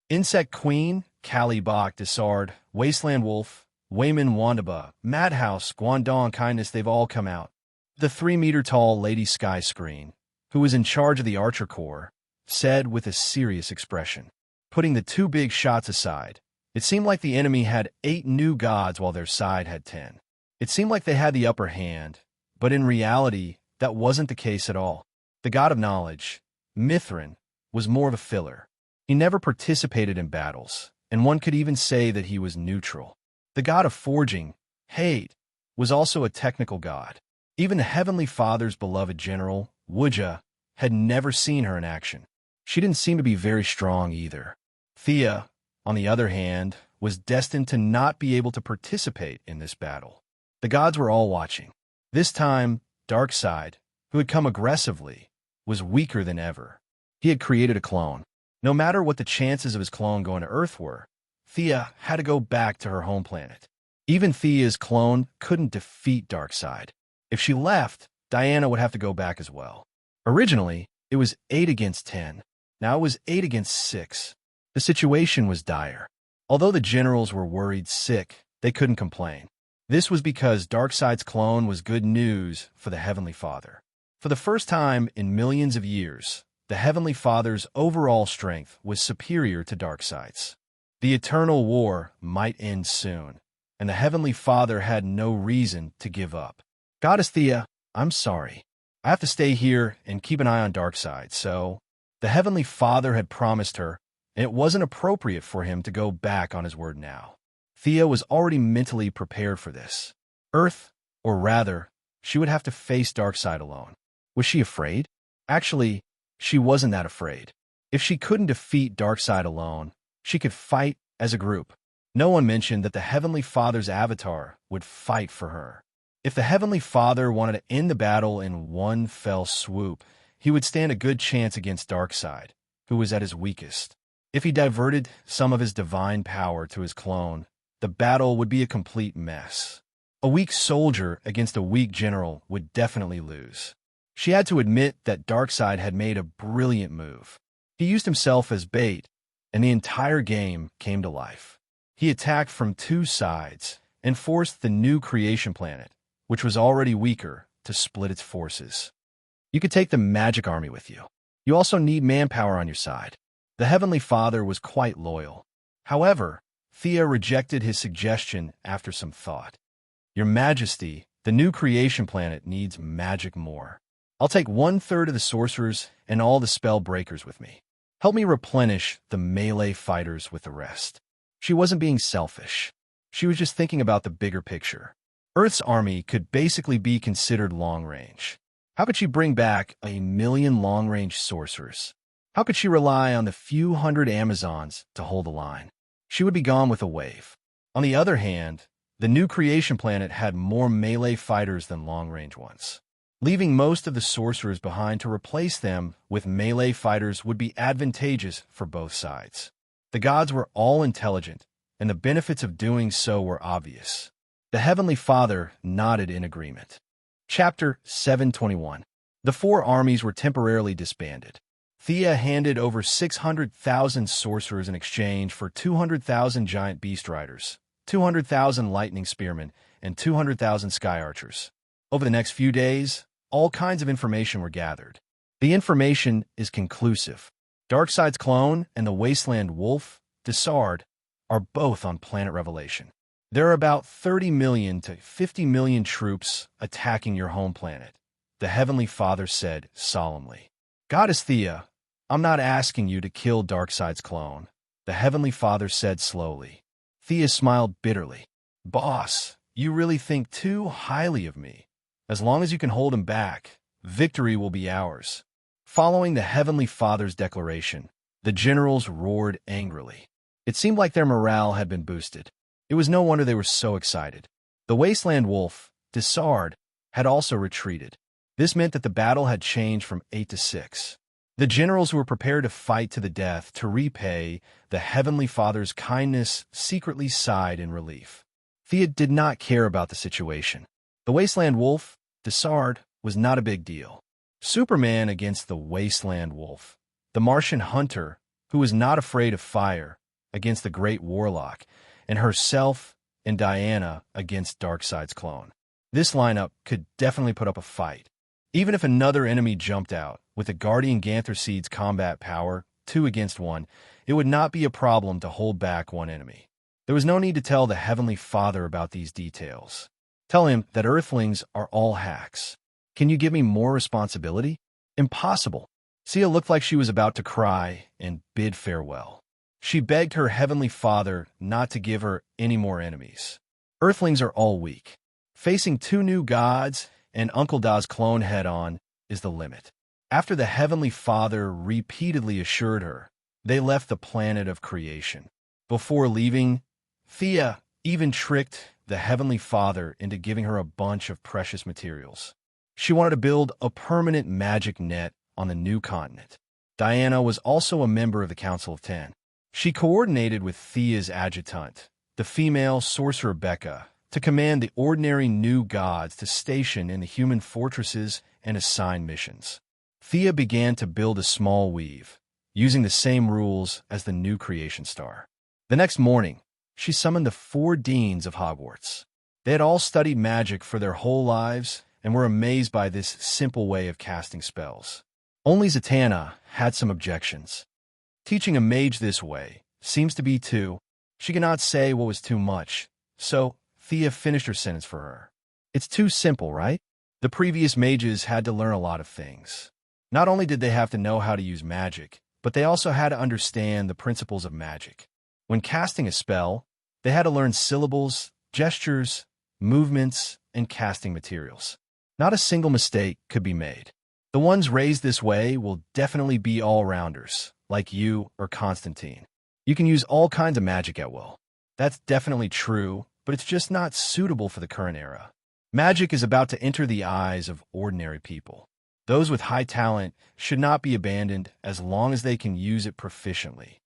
Insect Queen, Kali Bach Desard, Wasteland Wolf, Wayman Wandaba, Madhouse, Guangdong Kindness, they've all come out. The 3-meter-tall Lady Sky Screen, who was in charge of the Archer Corps, said with a serious expression. Putting the two big shots aside, it seemed like the enemy had 8 new gods while their side had 10. It seemed like they had the upper hand, but in reality, that wasn't the case at all. The god of knowledge, Mithrin, was more of a filler. He never participated in battles, and one could even say that he was neutral. The god of forging, Hate, was also a technical god. Even the Heavenly Father's beloved general, Wuja, had never seen her in action. She didn't seem to be very strong either. Thea, on the other hand, was destined to not be able to participate in this battle. The gods were all watching. This time, Darkseid, who had come aggressively, was weaker than ever. He had created a clone. No matter what the chances of his clone going to Earth were, Thea had to go back to her home planet. Even Thea's clone couldn't defeat Darkseid. If she left, Diana would have to go back as well. Originally, it was 8 against 10. Now it was 8 against 6. The situation was dire. Although the generals were worried sick, they couldn't complain. This was because Darkseid's clone was good news for the Heavenly Father. For the first time in millions of years, the Heavenly Father's overall strength was superior to Darkseid's. The eternal war might end soon, and the Heavenly Father had no reason to give up. Goddess Thea, I'm sorry. I have to stay here and keep an eye on Darkseid, so the Heavenly Father had promised her, and it wasn't appropriate for him to go back on his word now. Thea was already mentally prepared for this. Earth, or rather, she would have to face Darkseid alone. Was she afraid? Actually, she wasn't that afraid. If she couldn't defeat Darkseid alone, she could fight as a group. No one mentioned that the Heavenly Father's avatar would fight for her. If the Heavenly Father wanted to end the battle in one fell swoop, he would stand a good chance against Darkseid, who was at his weakest. If he diverted some of his divine power to his clone, the battle would be a complete mess. A weak soldier against a weak general would definitely lose. She had to admit that Darkseid had made a brilliant move. He used himself as bait, and the entire game came to life. He attacked from 2 sides and forced the new creation planet, which was already weaker, to split its forces. You could take the magic army with you. You also need manpower on your side. The Heavenly Father was quite loyal. However, Thea rejected his suggestion after some thought. Your Majesty, the new creation planet needs magic more. I'll take 1/3 of the sorcerers and all the spell breakers with me. Help me replenish the melee fighters with the rest. She wasn't being selfish. She was just thinking about the bigger picture. Earth's army could basically be considered long-range. How could she bring back 1,000,000 long-range sorcerers? How could she rely on the few hundred Amazons to hold the line? She would be gone with a wave. On the other hand, The new creation planet had more melee fighters than long-range ones. Leaving most of the sorcerers behind to replace them with melee fighters would be advantageous for both sides. The gods were all intelligent, and the benefits of doing so were obvious. The Heavenly Father nodded in agreement. Chapter 721. The four armies were temporarily disbanded. Thea handed over 600,000 sorcerers in exchange for 200,000 giant beast riders, 200,000 lightning spearmen, and 200,000 sky archers. Over the next few days, all kinds of information were gathered. The information is conclusive. Darkseid's clone and the Wasteland Wolf, Desard, are both on Planet Revelation. There are about 30 million to 50 million troops attacking your home planet, the Heavenly Father said solemnly. Goddess Thea, I'm not asking you to kill Darkseid's clone, the Heavenly Father said slowly. Thea smiled bitterly. Boss, you really think too highly of me. As long as you can hold him back, victory will be ours. Following the Heavenly Father's declaration, the generals roared angrily. It seemed like their morale had been boosted. It was no wonder they were so excited. The Wasteland Wolf, Desard, had also retreated. This meant that the battle had changed from 8 to 6. The generals who were prepared to fight to the death to repay the Heavenly Father's kindness secretly sighed in relief. Thea did not care about the situation. The Wasteland Wolf, Desard, was not a big deal. Superman against the Wasteland Wolf. The Martian Hunter, who was not afraid of fire, against the Great Warlock, and herself and Diana against Darkseid's clone. This lineup could definitely put up a fight. Even if another enemy jumped out, with the Guardian Ganther Seed's combat power, 2 against 1, it would not be a problem to hold back one enemy. There was no need to tell the Heavenly Father about these details. Tell him that Earthlings are all hacks. Can you give me more responsibility? Impossible. Sia looked like she was about to cry and bid farewell. She begged her Heavenly Father not to give her any more enemies. Earthlings are all weak. Facing 2 new gods and Uncle Da's clone head-on is the limit. After the Heavenly Father repeatedly assured her, they left the planet of creation. Before leaving, Thea even tricked the Heavenly Father into giving her a bunch of precious materials. She wanted to build a permanent magic net on the new continent. Diana was also a member of the Council of 10. She coordinated with Thea's adjutant, the female sorcerer Becca, to command the ordinary new gods to station in the human fortresses and assign missions. Thea began to build a small weave, using the same rules as the new creation star. The next morning, she summoned the 4 deans of Hogwarts. They had all studied magic for their whole lives and were amazed by this simple way of casting spells. Only Zatanna had some objections. Teaching a mage this way seems to be too. She could not say what was too much, so Thea finished her sentence for her. It's too simple, right? The previous mages had to learn a lot of things. Not only did they have to know how to use magic, but they also had to understand the principles of magic. When casting a spell, they had to learn syllables, gestures, movements, and casting materials. Not a single mistake could be made. The ones raised this way will definitely be all-rounders, like you or Constantine. You can use all kinds of magic at will. That's definitely true, but it's just not suitable for the current era. Magic is about to enter the eyes of ordinary people. Those with high talent should not be abandoned as long as they can use it proficiently.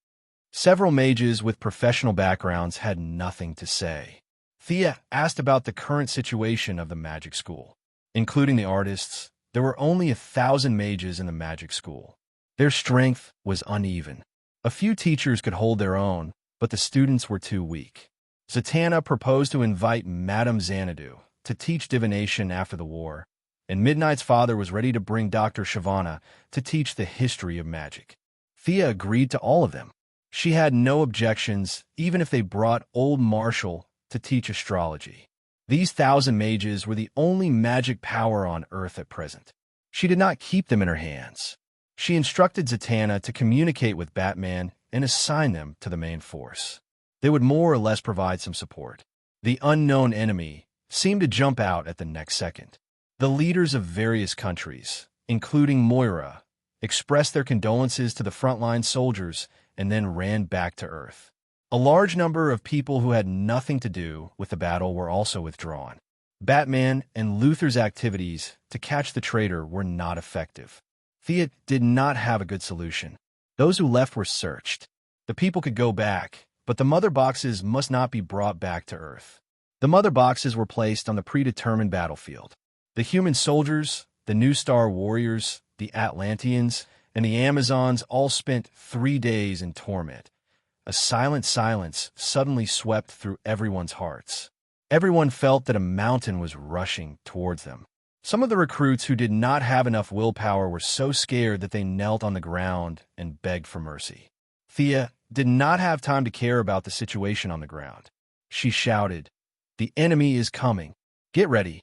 Several mages with professional backgrounds had nothing to say. Thea asked about the current situation of the magic school. Including the artists, there were only 1,000 mages in the magic school. Their strength was uneven. A few teachers could hold their own, but the students were too weak. Zatanna proposed to invite Madame Xanadu to teach divination after the war, and Midnight's father was ready to bring Dr. Shavana to teach the history of magic. Thea agreed to all of them. She had no objections, even if they brought old Marshall to teach astrology. These 1,000 mages were the only magic power on Earth at present. She did not keep them in her hands. She instructed Zatanna to communicate with Batman and assign them to the main force. They would more or less provide some support. The unknown enemy seemed to jump out at the next second. The leaders of various countries, including Moira, expressed their condolences to the frontline soldiers and then ran back to Earth. A large number of people who had nothing to do with the battle were also withdrawn. Batman and Luthor's activities to catch the traitor were not effective. Thea did not have a good solution. Those who left were searched. The people could go back, but the mother boxes must not be brought back to Earth. The mother boxes were placed on the predetermined battlefield. The human soldiers, the New Star warriors, the Atlanteans, and the Amazons all spent 3 days in torment. A silent silence suddenly swept through everyone's hearts. Everyone felt that a mountain was rushing towards them. Some of the recruits who did not have enough willpower were so scared that they knelt on the ground and begged for mercy. Thea did not have time to care about the situation on the ground. She shouted, "The enemy is coming. Get ready."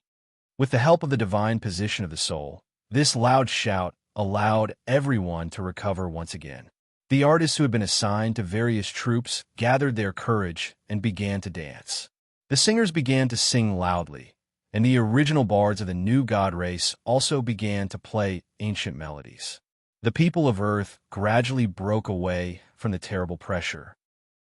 With the help of the divine position of the soul, this loud shout allowed everyone to recover once again. The artists who had been assigned to various troops gathered their courage and began to dance. The singers began to sing loudly, and the original bards of the new god race also began to play ancient melodies. The people of Earth gradually broke away from the terrible pressure.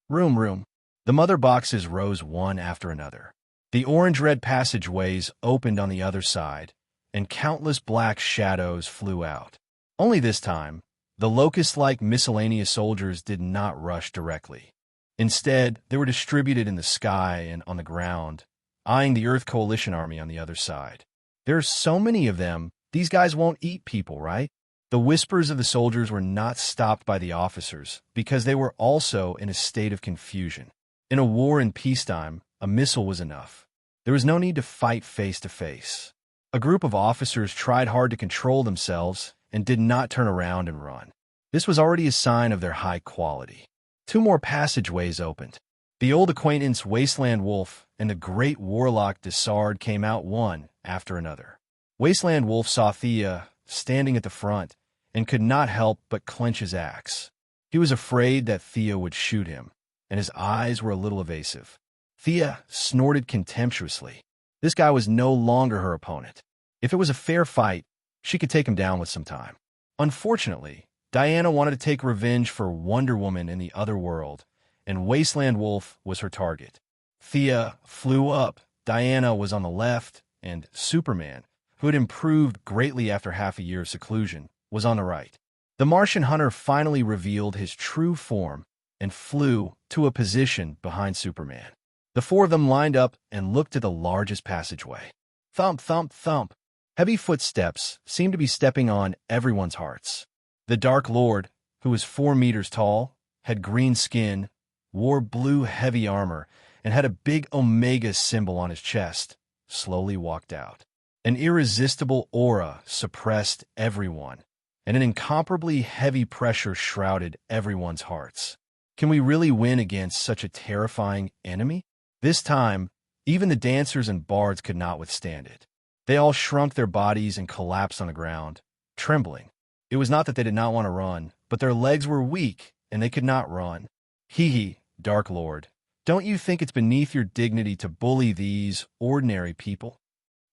Room. The mother boxes rose one after another. The orange-red passageways opened on the other side, and countless black shadows flew out. Only this time, the locust-like miscellaneous soldiers did not rush directly. Instead, they were distributed in the sky and on the ground, eyeing the Earth Coalition army on the other side. "There are so many of them, these guys won't eat people, right?" The whispers of the soldiers were not stopped by the officers because they were also in a state of confusion. In a war in peacetime, a missile was enough. There was no need to fight face to face. A group of officers tried hard to control themselves and did not turn around and run. This was already a sign of their high quality. 2 more passageways opened. The old acquaintance Wasteland Wolf and the great warlock Desard came out one after another. Wasteland Wolf saw Thea standing at the front and could not help but clench his axe. He was afraid that Thea would shoot him, and his eyes were a little evasive. Thea snorted contemptuously. This guy was no longer her opponent. If it was a fair fight, she could take him down with some time. Unfortunately, Diana wanted to take revenge for Wonder Woman in the other world, and Wasteland Wolf was her target. Thea flew up, Diana was on the left, and Superman, who had improved greatly after half a year of seclusion, was on the right. The Martian hunter finally revealed his true form and flew to a position behind Superman. The 4 of them lined up and looked at the largest passageway. Thump, thump, thump. Heavy footsteps seemed to be stepping on everyone's hearts. The Dark Lord, who was 4 meters tall, had green skin, wore blue heavy armor, and had a big Omega symbol on his chest, slowly walked out. An irresistible aura suppressed everyone, and an incomparably heavy pressure shrouded everyone's hearts. Can we really win against such a terrifying enemy? This time, even the dancers and bards could not withstand it. They all shrunk their bodies and collapsed on the ground, trembling. It was not that they did not want to run, but their legs were weak, and they could not run. Hee, Dark Lord, don't you think it's beneath your dignity to bully these ordinary people?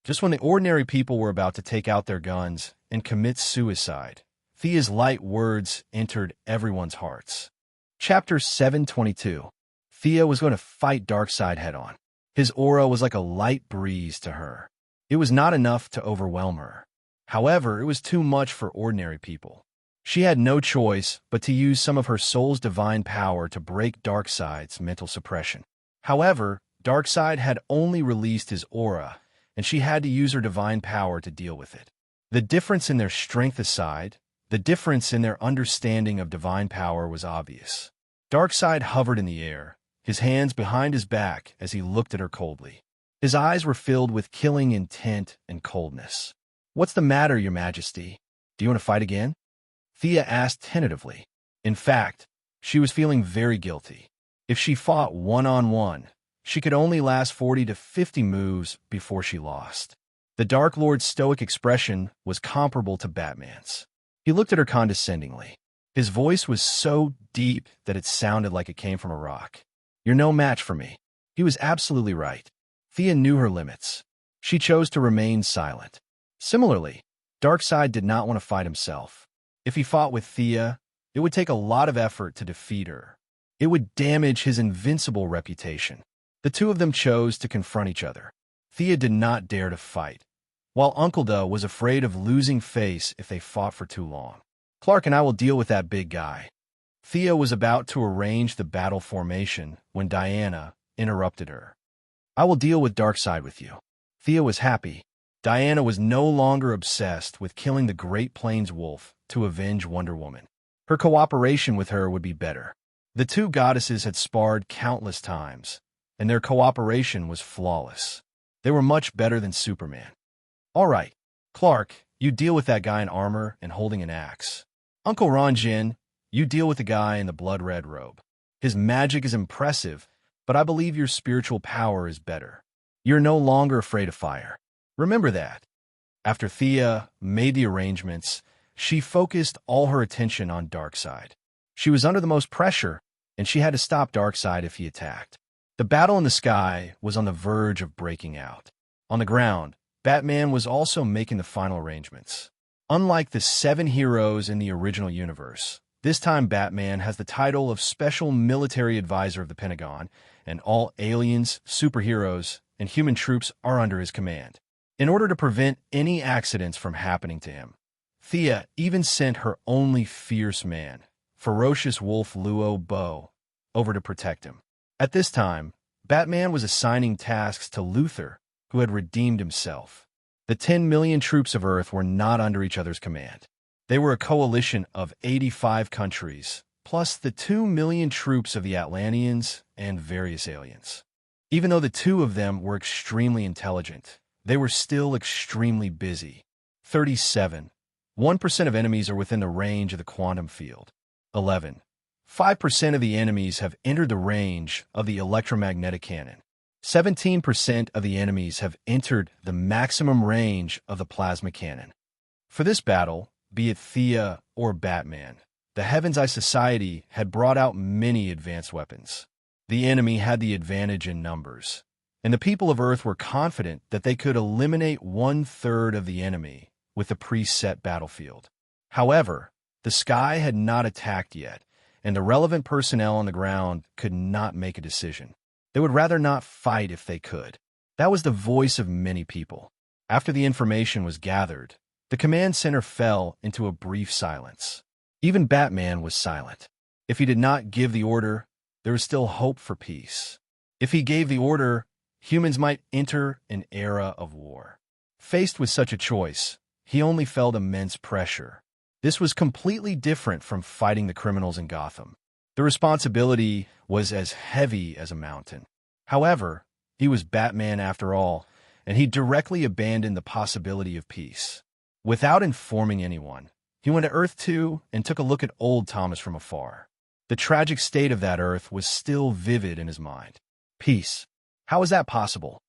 Just when the ordinary people were about to take out their guns and commit suicide, Thea's light words entered everyone's hearts. Chapter 722. Thea was going to fight Darkseid head-on. His aura was like a light breeze to her. It was not enough to overwhelm her. However, it was too much for ordinary people. She had no choice but to use some of her soul's divine power to break Darkseid's mental suppression. However, Darkseid had only released his aura, and she had to use her divine power to deal with it. The difference in their strength aside, the difference in their understanding of divine power was obvious. Darkseid hovered in the air, his hands behind his back as he looked at her coldly. His eyes were filled with killing intent and coldness. "What's the matter, Your Majesty? Do you want to fight again?" Thea asked tentatively. In fact, she was feeling very guilty. If she fought one-on-one, she could only last 40 to 50 moves before she lost. The Dark Lord's stoic expression was comparable to Batman's. He looked at her condescendingly. His voice was so deep that it sounded like it came from a rock. "You're no match for me." He was absolutely right. Thea knew her limits. She chose to remain silent. Similarly, Darkseid did not want to fight himself. If he fought with Thea, it would take a lot of effort to defeat her. It would damage his invincible reputation. The two of them chose to confront each other. Thea did not dare to fight, while Uncle Da was afraid of losing face if they fought for too long. Clark and I will deal with that big guy. Thea was about to arrange the battle formation when Diana interrupted her. I will deal with Darkseid with you. Thea was happy. Diana was no longer obsessed with killing the Great Plains wolf to avenge Wonder Woman. Her cooperation with her would be better. The two goddesses had sparred countless times, and their cooperation was flawless. They were much better than Superman. All right, Clark, you deal with that guy in armor and holding an axe. Uncle Ron Jin, you deal with the guy in the blood-red robe. His magic is impressive, but I believe your spiritual power is better. You're no longer afraid of fire. Remember that. After Thea made the arrangements, she focused all her attention on Darkseid. She was under the most pressure, and she had to stop Darkseid if he attacked. The battle in the sky was on the verge of breaking out. On the ground, Batman was also making the final arrangements. Unlike the 7 heroes in the original universe, this time Batman has the title of Special Military Advisor of the Pentagon, and all aliens, superheroes, and human troops are under his command. In order to prevent any accidents from happening to him, Thea even sent her only fierce man, ferocious wolf Luo Bo, over to protect him. At this time, Batman was assigning tasks to Luthor, who had redeemed himself. The 10 million troops of Earth were not under each other's command. They were a coalition of 85 countries, plus the 2 million troops of the Atlanteans and various aliens. Even though the two of them were extremely intelligent, they were still extremely busy. 37. 1% of enemies are within the range of the quantum field. 11. 5% of the enemies have entered the range of the electromagnetic cannon. 17% of the enemies have entered the maximum range of the plasma cannon. For this battle, be it Thea or Batman, the Heaven's Eye Society had brought out many advanced weapons. The enemy had the advantage in numbers, and the people of Earth were confident that they could eliminate 1/3 of the enemy with the preset battlefield. However, the sky had not attacked yet, and the relevant personnel on the ground could not make a decision. They would rather not fight if they could. That was the voice of many people. After the information was gathered, the command center fell into a brief silence. Even Batman was silent. If he did not give the order, there was still hope for peace. If he gave the order, humans might enter an era of war. Faced with such a choice, he only felt immense pressure. This was completely different from fighting the criminals in Gotham. The responsibility was as heavy as a mountain. However, he was Batman after all, and he directly abandoned the possibility of peace. Without informing anyone, he went to Earth 2 and took a look at old Thomas from afar. The tragic state of that Earth was still vivid in his mind. Peace. How is that possible?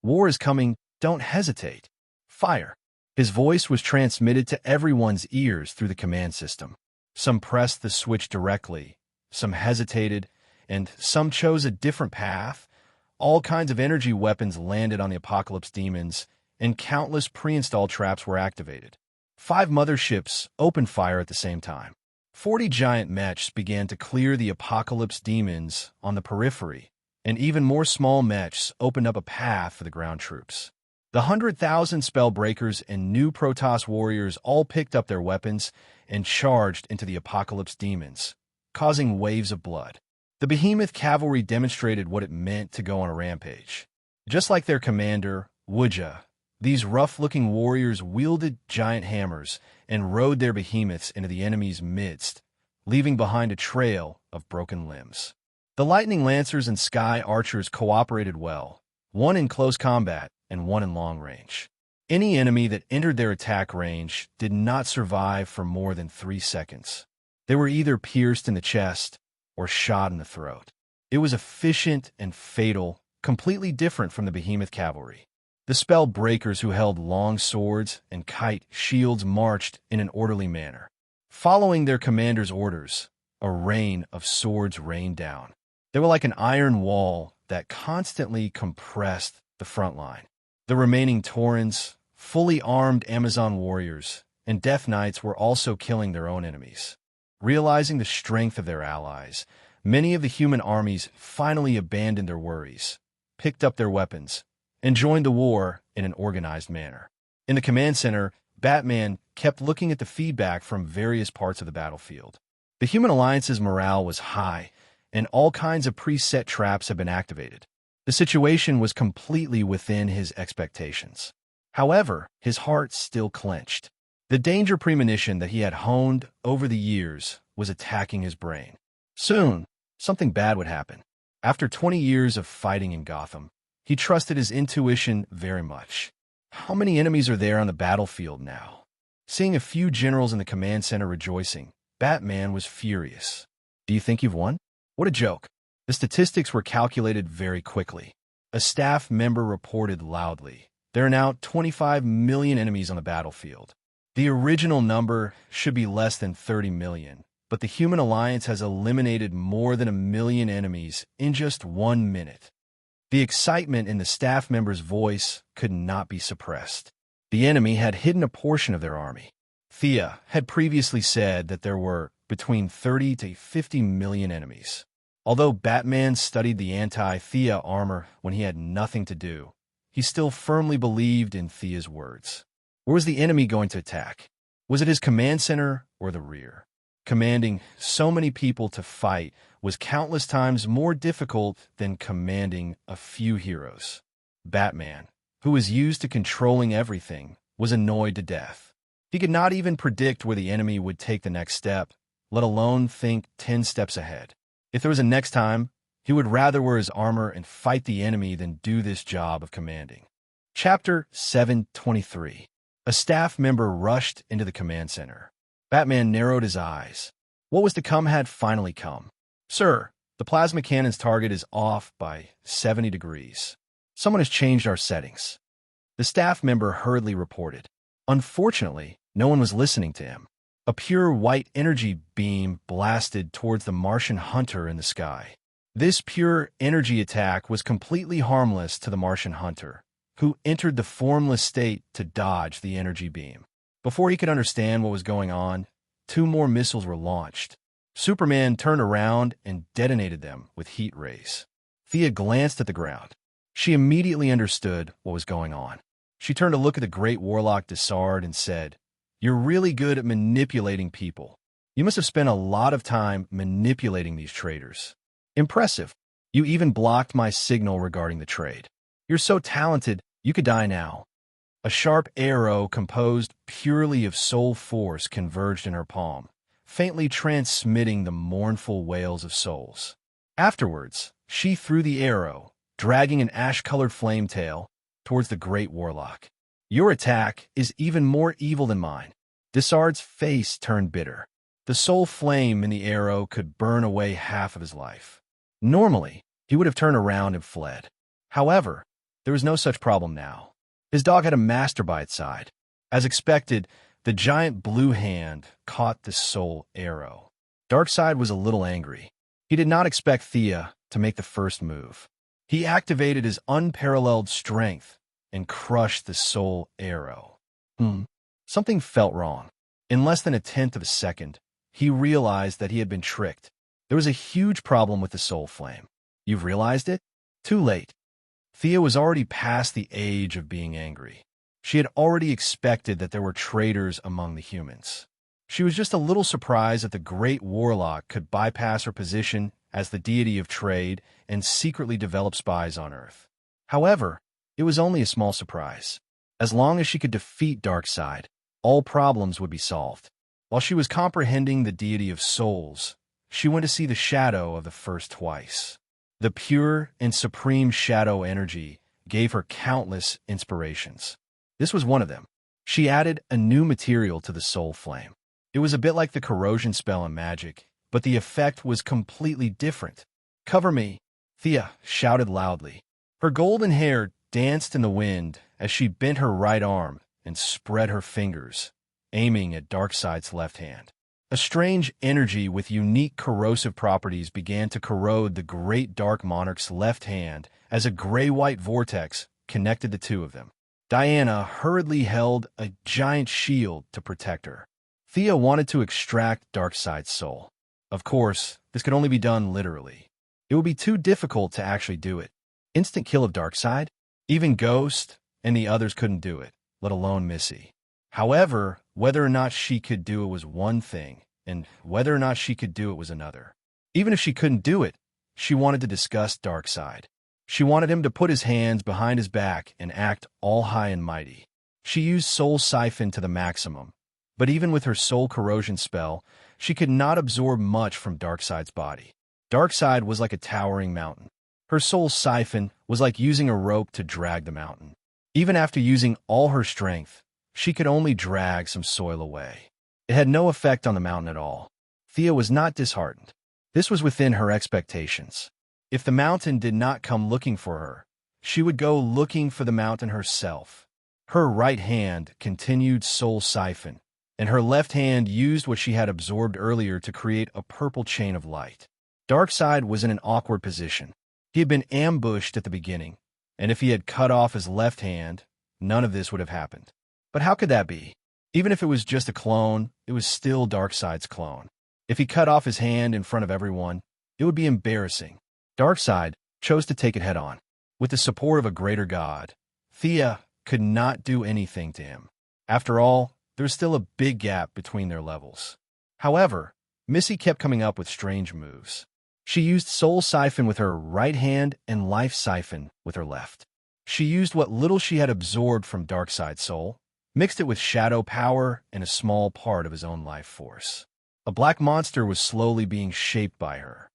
War is coming. Don't hesitate. Fire. His voice was transmitted to everyone's ears through the command system. Some pressed the switch directly, some hesitated, and some chose a different path. All kinds of energy weapons landed on the Apocalypse demons, and countless pre-installed traps were activated. 5 motherships opened fire at the same time. 40 giant mechs began to clear the Apocalypse demons on the periphery, and even more small mechs opened up a path for the ground troops. The 100,000 Spellbreakers and new Protoss warriors all picked up their weapons and charged into the Apocalypse demons, causing waves of blood. The Behemoth cavalry demonstrated what it meant to go on a rampage. Just like their commander, Wuja, these rough-looking warriors wielded giant hammers and rode their behemoths into the enemy's midst, leaving behind a trail of broken limbs. The Lightning Lancers and Sky Archers cooperated well, one in close combat and one in long range. Any enemy that entered their attack range did not survive for more than 3 seconds. They were either pierced in the chest or shot in the throat. It was efficient and fatal, completely different from the Behemoth cavalry. The Spellbreakers, who held long swords and kite shields, marched in an orderly manner. Following their commander's orders, a rain of swords rained down. They were like an iron wall that constantly compressed the front line. The remaining Taurens, fully armed Amazon warriors, and Death Knights were also killing their own enemies. Realizing the strength of their allies, Many of the human armies finally abandoned their worries, picked up their weapons, and joined the war in an organized manner. In the command center, Batman kept looking at the feedback from various parts of the battlefield. The human alliance's morale was high, and all kinds of preset traps had been activated. The situation was completely within his expectations. However, his heart still clenched. The danger premonition that he had honed over the years was attacking his brain. Soon, something bad would happen. After 20 years of fighting in Gotham, he trusted his intuition very much. How many enemies are there on the battlefield now? Seeing a few generals in the command center rejoicing, Batman was furious. Do you think you've won? What a joke. The statistics were calculated very quickly. A staff member reported loudly, "There are now 25 million enemies on the battlefield. The original number should be less than 30 million, but the Human Alliance has eliminated more than 1 million enemies in just 1 minute." The excitement in the staff member's voice could not be suppressed. The enemy had hidden a portion of their army. Thea had previously said that there were between 30 to 50 million enemies. Although Batman studied the anti-Thea armor when he had nothing to do, he still firmly believed in Thea's words. Where was the enemy going to attack? Was it his command center or the rear? Commanding so many people to fight was countless times more difficult than commanding a few heroes. Batman, who was used to controlling everything, was annoyed to death. He could not even predict where the enemy would take the next step, let alone think 10 steps ahead. If there was a next time, he would rather wear his armor and fight the enemy than do this job of commanding. Chapter 723. A staff member rushed into the command center. Batman narrowed his eyes. What was to come had finally come. "Sir, the plasma cannon's target is off by 70 degrees. Someone has changed our settings." The staff member hurriedly reported. Unfortunately, no one was listening to him. A pure white energy beam blasted towards the Martian hunter in the sky. This pure energy attack was completely harmless to the Martian hunter, who entered the formless state to dodge the energy beam. Before he could understand what was going on, 2 more missiles were launched. Superman turned around and detonated them with heat rays. Thea glanced at the ground. She immediately understood what was going on. She turned to look at the great warlock Desard and said, "You're really good at manipulating people. You must have spent a lot of time manipulating these traders. Impressive. You even blocked my signal regarding the trade. You're so talented, you could die now." A sharp arrow composed purely of soul force converged in her palm, faintly transmitting the mournful wails of souls. Afterwards, she threw the arrow, dragging an ash-colored flame tail, towards the great warlock. "Your attack is even more evil than mine." Desard's face turned bitter. The soul flame in the arrow could burn away half of his life. Normally, he would have turned around and fled. However, there was no such problem now. His dog had a master by its side. As expected, the giant blue hand caught the soul arrow. Darkseid was a little angry. He did not expect Thea to make the first move. He activated his unparalleled strength and crushed the soul arrow. Something felt wrong. In less than 1/10 of a second, he realized that he had been tricked. There was a huge problem with the soul flame. You've realized it? Too late. Thea was already past the age of being angry. She had already expected that there were traitors among the humans. She was just a little surprised that the great warlock could bypass her position as the deity of trade and secretly develop spies on Earth. However, it was only a small surprise. As long as she could defeat Darkseid, all problems would be solved. While she was comprehending the deity of souls, she went to see the shadow of the first twice. The pure and supreme shadow energy gave her countless inspirations. This was one of them. She added a new material to the soul flame. It was a bit like the corrosion spell in magic, but the effect was completely different. "Cover me," Thea shouted loudly. Her golden hair danced in the wind as she bent her right arm and spread her fingers, aiming at Darkseid's left hand. A strange energy with unique corrosive properties began to corrode the great Dark Monarch's left hand as a gray-white vortex connected the two of them. Diana hurriedly held a giant shield to protect her. Thea wanted to extract Darkseid's soul. Of course, this could only be done literally. It would be too difficult to actually do it. Instant kill of Darkseid? Even Ghost and the others couldn't do it, let alone Missy. However, whether or not she could do it was one thing, and whether or not she could do it was another. Even if she couldn't do it, she wanted to discuss Darkseid. She wanted him to put his hands behind his back and act all high and mighty. She used Soul Siphon to the maximum, but even with her Soul Corrosion spell, she could not absorb much from Darkseid's body. Darkseid was like a towering mountain. Her Soul Siphon was like using a rope to drag the mountain. Even after using all her strength, she could only drag some soil away. It had no effect on the mountain at all. Thea was not disheartened. This was within her expectations. If the mountain did not come looking for her, she would go looking for the mountain herself. Her right hand continued Soul Siphon, and her left hand used what she had absorbed earlier to create a purple chain of light. Darkseid was in an awkward position. He had been ambushed at the beginning, and if he had cut off his left hand, none of this would have happened. But how could that be? Even if it was just a clone, it was still Darkseid's clone. If he cut off his hand in front of everyone, it would be embarrassing. Darkseid chose to take it head-on. With the support of a greater god, Thea could not do anything to him. After all, there was still a big gap between their levels. However, Missy kept coming up with strange moves. She used Soul Siphon with her right hand and Life Siphon with her left. She used what little she had absorbed from Darkseid's soul, mixed it with shadow power and a small part of his own life force. A black monster was slowly being shaped by her.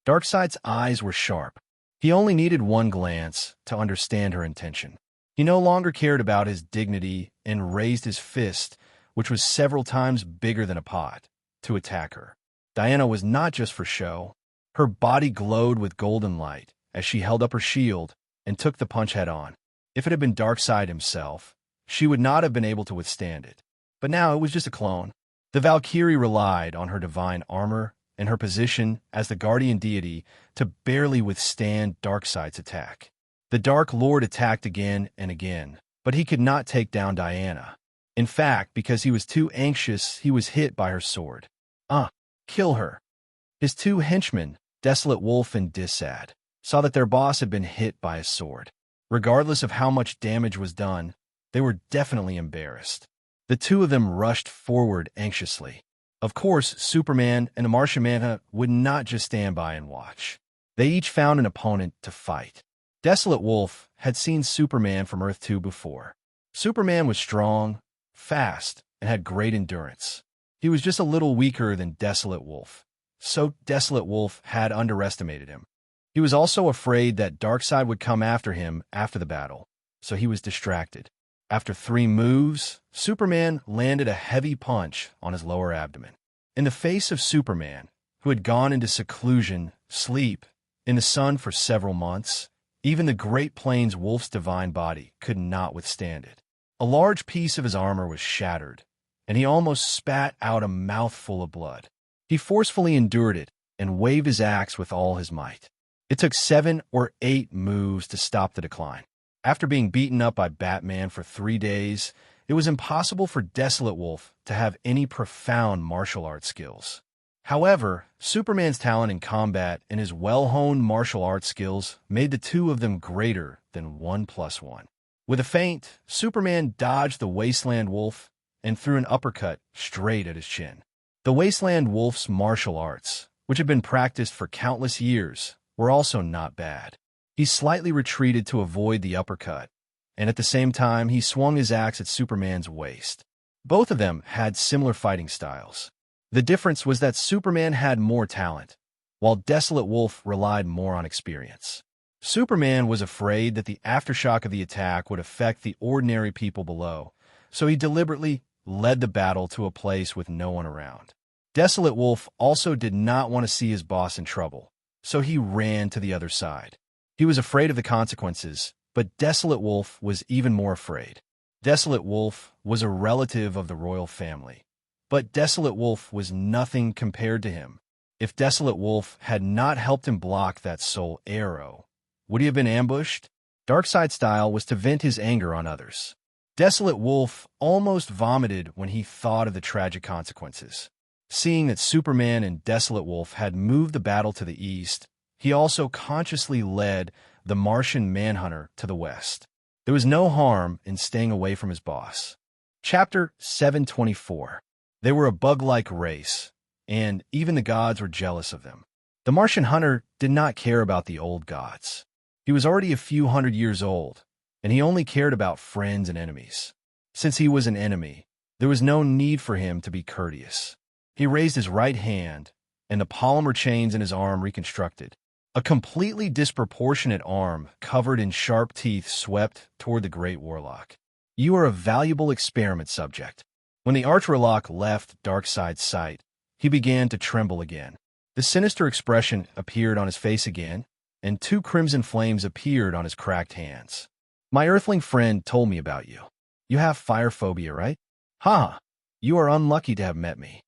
Darkseid's eyes were sharp. He only needed one glance to understand her intention. He no longer cared about his dignity and raised his fist, which was several times bigger than a pot, to attack her. Diana was not just for show. Her body glowed with golden light as she held up her shield and took the punch head-on. If it had been Darkseid himself, she would not have been able to withstand it. But now it was just a clone. The Valkyrie relied on her divine armor and her position as the guardian deity to barely withstand Darkseid's attack. The Dark Lord attacked again and again, but he could not take down Diana. In fact, because he was too anxious, he was hit by her sword. Kill her. His two henchmen, Desolate Wolf and Dissad, saw that their boss had been hit by a sword. Regardless of how much damage was done, they were definitely embarrassed. The two of them rushed forward anxiously. Of course, Superman and the Martian Manhunter would not just stand by and watch. They each found an opponent to fight. Desolate Wolf had seen Superman from Earth 2 before. Superman was strong, fast, and had great endurance. He was just a little weaker than Desolate Wolf, so Desolate Wolf had underestimated him. He was also afraid that Darkseid would come after him after the battle, so he was distracted. After 3 moves, Superman landed a heavy punch on his lower abdomen. In the face of Superman, who had gone into seclusion, sleep, in the sun for several months, even the Great Plains Wolf's divine body could not withstand it. A large piece of his armor was shattered, and he almost spat out a mouthful of blood. He forcefully endured it and waved his axe with all his might. It took 7 or 8 moves to stop the decline. After being beaten up by Batman for 3 days, it was impossible for Desolate Wolf to have any profound martial arts skills. However, Superman's talent in combat and his well-honed martial arts skills made the two of them greater than 1+1. With a feint, Superman dodged the Wasteland Wolf and threw an uppercut straight at his chin. The Wasteland Wolf's martial arts, which had been practiced for countless years, were also not bad. He slightly retreated to avoid the uppercut, and at the same time he swung his axe at Superman's waist. Both of them had similar fighting styles. The difference was that Superman had more talent, while Desolate Wolf relied more on experience. Superman was afraid that the aftershock of the attack would affect the ordinary people below, so he deliberately led the battle to a place with no one around. Desolate Wolf also did not want to see his boss in trouble, so he ran to the other side. He was afraid of the consequences, but Desolate Wolf was even more afraid. Desolate Wolf was a relative of the royal family, but Desolate Wolf was nothing compared to him. If Desolate Wolf had not helped him block that soul arrow, would he have been ambushed? Darkseid's style was to vent his anger on others. Desolate Wolf almost vomited when he thought of the tragic consequences. Seeing that Superman and Desolate Wolf had moved the battle to the east, he also consciously led the Martian Manhunter to the west. There was no harm in staying away from his boss. Chapter 724. They were a bug-like race, and even the gods were jealous of them. The Martian hunter did not care about the old gods. He was already a few hundred years old, and he only cared about friends and enemies. Since he was an enemy, there was no need for him to be courteous. He raised his right hand, and the polymer chains in his arm reconstructed. A completely disproportionate arm covered in sharp teeth swept toward the Great Warlock. You are a valuable experiment subject. When the Archwarlock left Darkseid's sight, he began to tremble again. The sinister expression appeared on his face again, and 2 crimson flames appeared on his cracked hands. My earthling friend told me about you. You have fire phobia, right? Ha! You are unlucky to have met me.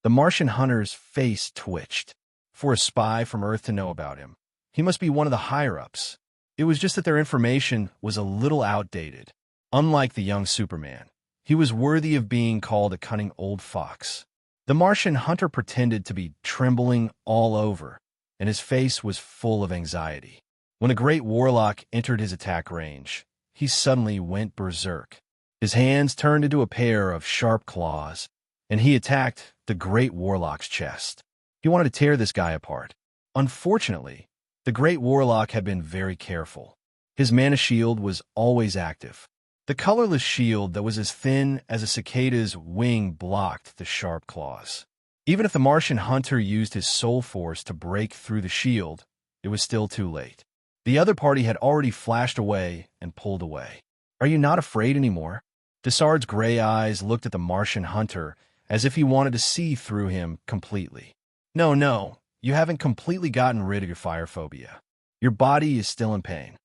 The Martian hunter's face twitched. For a spy from Earth to know about him, he must be one of the higher-ups. It was just that their information was a little outdated. Unlike the young Superman, he was worthy of being called a cunning old fox. The Martian hunter pretended to be trembling all over, and his face was full of anxiety. When the Great Warlock entered his attack range, he suddenly went berserk. His hands turned into a pair of sharp claws, and he attacked the Great Warlock's chest. He wanted to tear this guy apart. Unfortunately, the Great Warlock had been very careful. His mana shield was always active. The colorless shield that was as thin as a cicada's wing blocked the sharp claws. Even if the Martian hunter used his soul force to break through the shield, it was still too late. The other party had already flashed away and pulled away. Are you not afraid anymore? Desard's gray eyes looked at the Martian hunter as if he wanted to see through him completely. No, you haven't completely gotten rid of your fire phobia. Your body is still in pain.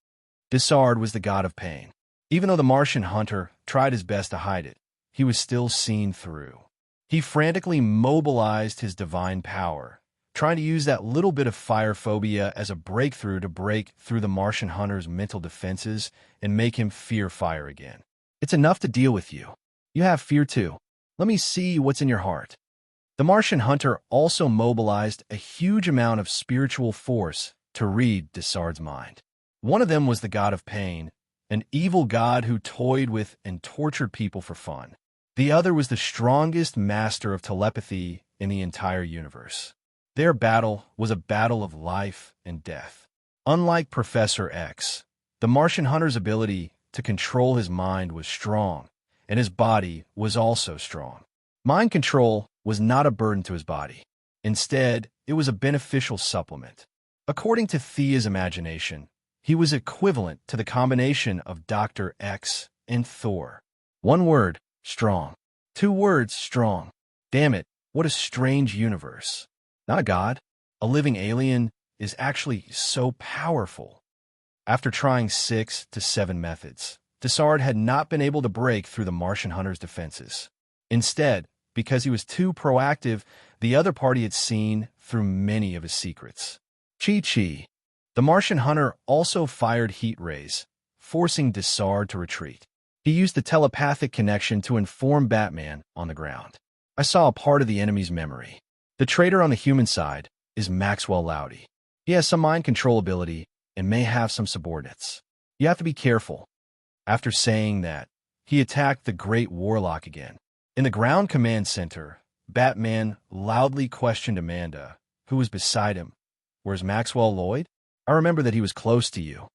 Desard was the god of pain. Even though the Martian hunter tried his best to hide it, he was still seen through. He frantically mobilized his divine power, trying to use that little bit of fire phobia as a breakthrough to break through the Martian hunter's mental defenses and make him fear fire again. It's enough to deal with you. You have fear too. Let me see what's in your heart. The Martian hunter also mobilized a huge amount of spiritual force to read Desard's mind. One of them was the god of pain, an evil god who toyed with and tortured people for fun. The other was the strongest master of telepathy in the entire universe. Their battle was a battle of life and death. Unlike Professor X, the Martian hunter's ability to control his mind was strong, and his body was also strong. Mind control was not a burden to his body. Instead, it was a beneficial supplement. According to Thea's imagination, he was equivalent to the combination of Dr. X and Thor. 1 word, strong. 2 words, strong. Damn it, what a strange universe. Not a god. A living alien is actually so powerful. After trying 6 to 7 methods, Desard had not been able to break through the Martian hunter's defenses. Instead, because he was too proactive, the other party had seen through many of his secrets. Chi-Chi. The Martian hunter also fired heat rays, forcing Desard to retreat. He used the telepathic connection to inform Batman on the ground. I saw a part of the enemy's memory. The traitor on the human side is Maxwell Loudy. He has some mind control ability and may have some subordinates. You have to be careful. After saying that, he attacked the Great Warlock again. In the ground command center, Batman loudly questioned Amanda, who was beside him. Where's Maxwell Lloyd? I remember that he was close to you.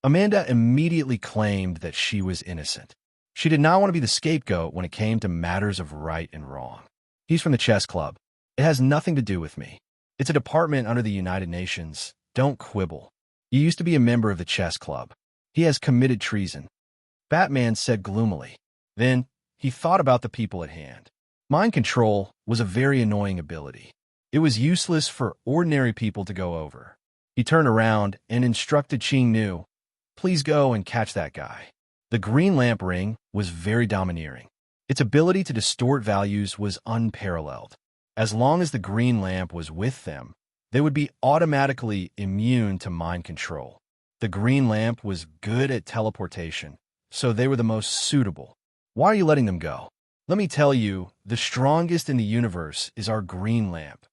Amanda immediately claimed that she was innocent. She did not want to be the scapegoat when it came to matters of right and wrong. He's from the chess club. It has nothing to do with me. It's a department under the United Nations. Don't quibble. You used to be a member of the chess club. He has committed treason. Batman said gloomily. Then, he thought about the people at hand. Mind control was a very annoying ability. It was useless for ordinary people to go over. He turned around and instructed Ching-Nu, please go and catch that guy. The green lamp ring was very domineering. Its ability to distort values was unparalleled. As long as the green lamp was with them, they would be automatically immune to mind control. The green lamp was good at teleportation, so they were the most suitable. Why are you letting them go? Let me tell you, the strongest in the universe is our green lamp.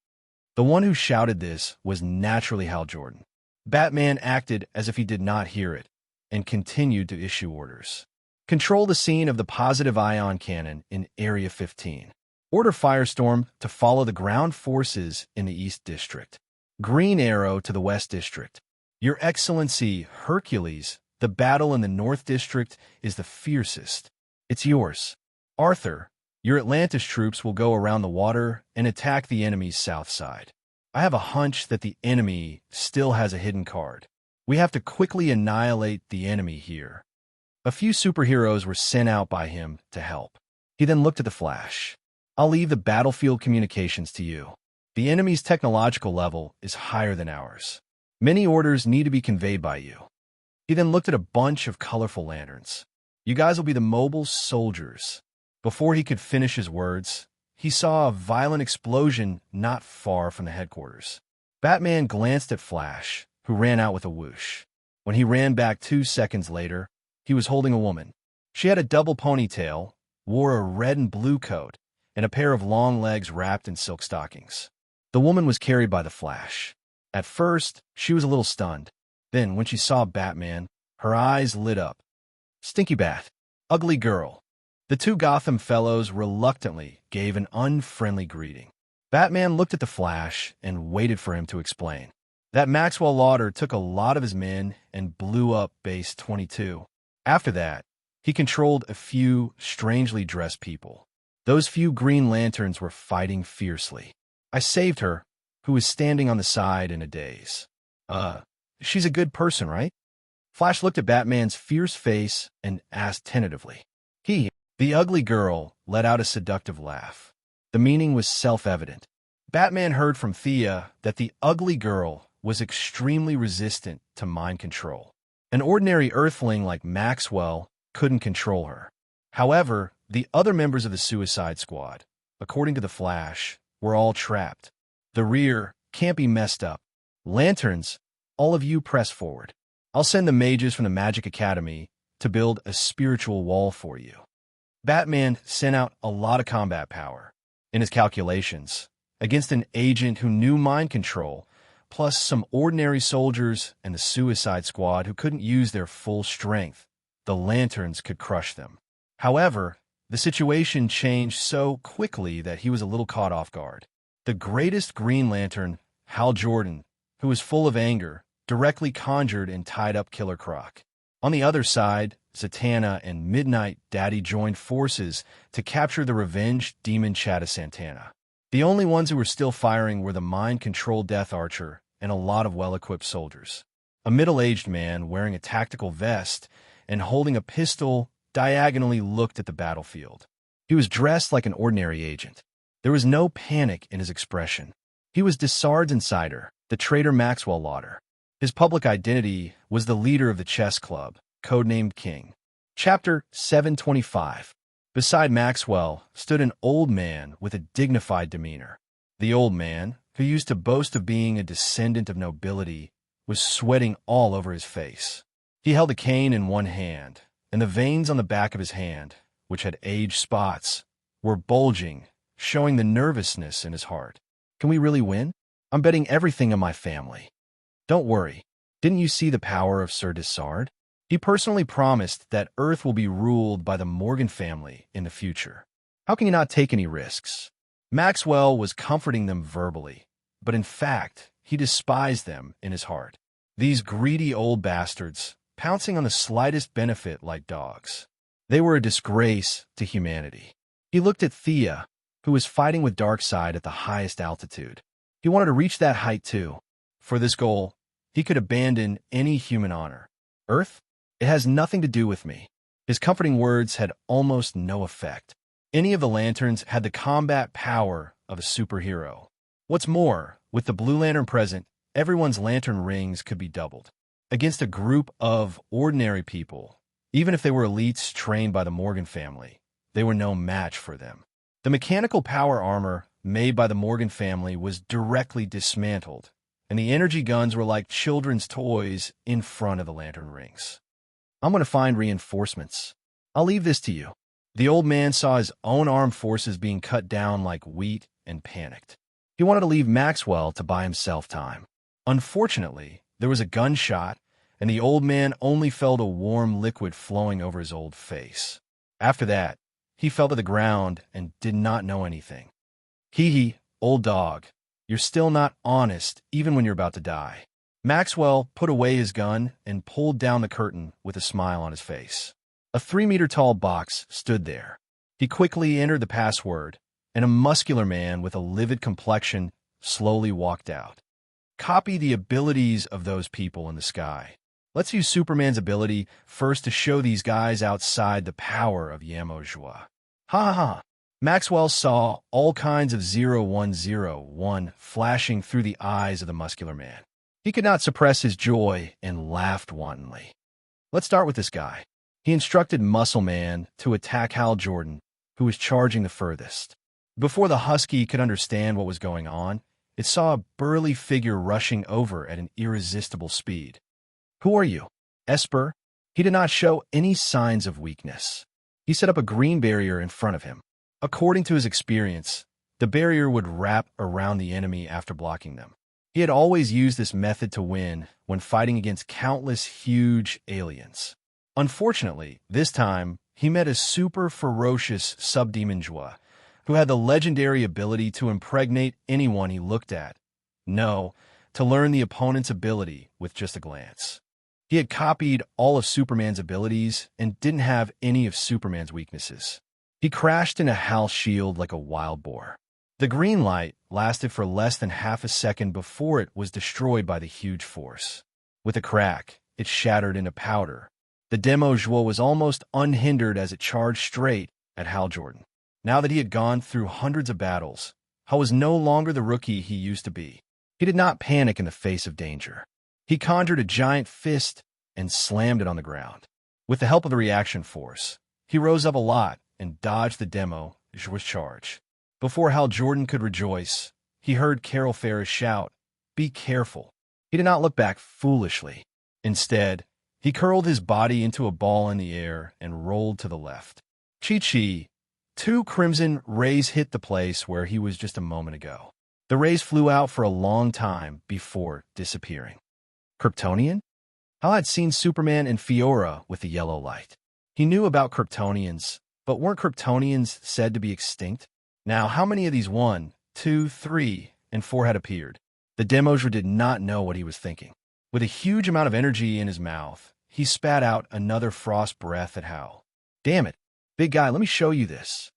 The one who shouted this was naturally Hal Jordan. Batman acted as if he did not hear it and continued to issue orders. Control the scene of the positive ion cannon in Area 15. Order Firestorm to follow the ground forces in the East District. Green Arrow to the West District. Your Excellency, Hercules, the battle in the North District is the fiercest. It's yours. Arthur, your Atlantis troops will go around the water and attack the enemy's south side. I have a hunch that the enemy still has a hidden card. We have to quickly annihilate the enemy here. A few superheroes were sent out by him to help. He then looked at the Flash. I'll leave the battlefield communications to you. The enemy's technological level is higher than ours. Many orders need to be conveyed by you. He then looked at a bunch of colorful lanterns. You guys will be the mobile soldiers. Before he could finish his words, he saw a violent explosion not far from the headquarters. Batman glanced at Flash, who ran out with a whoosh. When he ran back 2 seconds later, he was holding a woman. She had a double ponytail, wore a red and blue coat, and a pair of long legs wrapped in silk stockings. The woman was carried by the Flash. At first, she was a little stunned. Then, when she saw Batman, her eyes lit up. Stinky Bat. Ugly girl. The two Gotham fellows reluctantly gave an unfriendly greeting. Batman looked at the Flash and waited for him to explain. That Maxwell Lauder took a lot of his men and blew up Base 22. After that, he controlled a few strangely dressed people. Those few Green Lanterns were fighting fiercely. I saved her, who was standing on the side in a daze. She's a good person, right? Flash looked at Batman's fierce face and asked tentatively. The ugly girl, let out a seductive laugh. The meaning was self-evident. Batman heard from Thea that the ugly girl was extremely resistant to mind control. An ordinary Earthling like Maxwell couldn't control her. However, the other members of the Suicide Squad, according to the Flash, were all trapped. The rear can't be messed up. Lanterns, all of you press forward. I'll send the mages from the Magic Academy to build a spiritual wall for you. Batman sent out a lot of combat power in his calculations against an agent who knew mind control, plus some ordinary soldiers and the Suicide Squad who couldn't use their full strength. The Lanterns could crush them. However, the situation changed so quickly that he was a little caught off guard. The greatest Green Lantern, Hal Jordan, who was full of anger, directly conjured and tied up Killer Croc. On the other side, Zatanna and Midnight Daddy joined forces to capture the revenge demon Chata Santana. The only ones who were still firing were the mind-controlled Death Archer and a lot of well-equipped soldiers. A middle-aged man wearing a tactical vest and holding a pistol diagonally looked at the battlefield. He was dressed like an ordinary agent. There was no panic in his expression. He was Dessard's insider, the traitor Maxwell Lauder. His public identity was the leader of the chess club, codenamed King. Chapter 725. Beside Maxwell stood an old man with a dignified demeanor. The old man, who used to boast of being a descendant of nobility, was sweating all over his face. He held a cane in one hand, and the veins on the back of his hand, which had age spots, were bulging, showing the nervousness in his heart. Can we really win? I'm betting everything on my family. Don't worry. Didn't you see the power of Sir Dessard? He personally promised that Earth will be ruled by the Morgan family in the future. How can you not take any risks? Maxwell was comforting them verbally, but in fact, he despised them in his heart. These greedy old bastards, pouncing on the slightest benefit like dogs. They were a disgrace to humanity. He looked at Thea, who was fighting with Darkseid at the highest altitude. He wanted to reach that height too. For this goal, he could abandon any human honor. Earth? It has nothing to do with me. His comforting words had almost no effect. Any of the lanterns had the combat power of a superhero. What's more, with the Blue Lantern present, everyone's lantern rings could be doubled. Against a group of ordinary people, even if they were elites trained by the Morgan family, they were no match for them. The mechanical power armor made by the Morgan family was directly dismantled, and the energy guns were like children's toys in front of the lantern rings. I'm going to find reinforcements. I'll leave this to you. The old man saw his own armed forces being cut down like wheat and panicked. He wanted to leave Maxwell to buy himself time. Unfortunately, there was a gunshot, and the old man only felt a warm liquid flowing over his old face. After that, he fell to the ground and did not know anything. Hee, old dog, you're still not honest even when you're about to die. Maxwell put away his gun and pulled down the curtain with a smile on his face. A 3-meter-tall box stood there. He quickly entered the password, and a muscular man with a livid complexion slowly walked out. Copy the abilities of those people in the sky. Let's use Superman's ability first to show these guys outside the power of Yamojua. Ha ha ha. Maxwell saw all kinds of 0101 flashing through the eyes of the muscular man. He could not suppress his joy and laughed wantonly. Let's start with this guy. He instructed Muscle Man to attack Hal Jordan, who was charging the furthest. Before the Husky could understand what was going on, it saw a burly figure rushing over at an irresistible speed. Who are you? Esper? He did not show any signs of weakness. He set up a green barrier in front of him. According to his experience, the barrier would wrap around the enemy after blocking them. He had always used this method to win when fighting against countless huge aliens. Unfortunately, this time, he met a super ferocious subdemon Jua, who had the legendary ability to impregnate anyone he looked at. No, to learn the opponent's ability with just a glance. He had copied all of Superman's abilities and didn't have any of Superman's weaknesses. He crashed into Hal's shield like a wild boar. The green light lasted for less than half a second before it was destroyed by the huge force. With a crack, it shattered into powder. The demo Jua was almost unhindered as it charged straight at Hal Jordan. Now that he had gone through hundreds of battles, Hal was no longer the rookie he used to be. He did not panic in the face of danger. He conjured a giant fist and slammed it on the ground. With the help of the reaction force, he rose up a lot and dodged the demo Jua's charge. Before Hal Jordan could rejoice, he heard Carol Ferris shout, "Be careful." He did not look back foolishly. Instead, he curled his body into a ball in the air and rolled to the left. Chi-chi! 2 crimson rays hit the place where he was just a moment ago. The rays flew out for a long time before disappearing. Kryptonian? Hal had seen Superman and Fiora with the yellow light. He knew about Kryptonians, but weren't Kryptonians said to be extinct? Now, how many of these 1, 2, 3, and 4 had appeared? The Demoja did not know what he was thinking. With a huge amount of energy in his mouth, he spat out another frost breath at Hal. Damn it, big guy, let me show you this.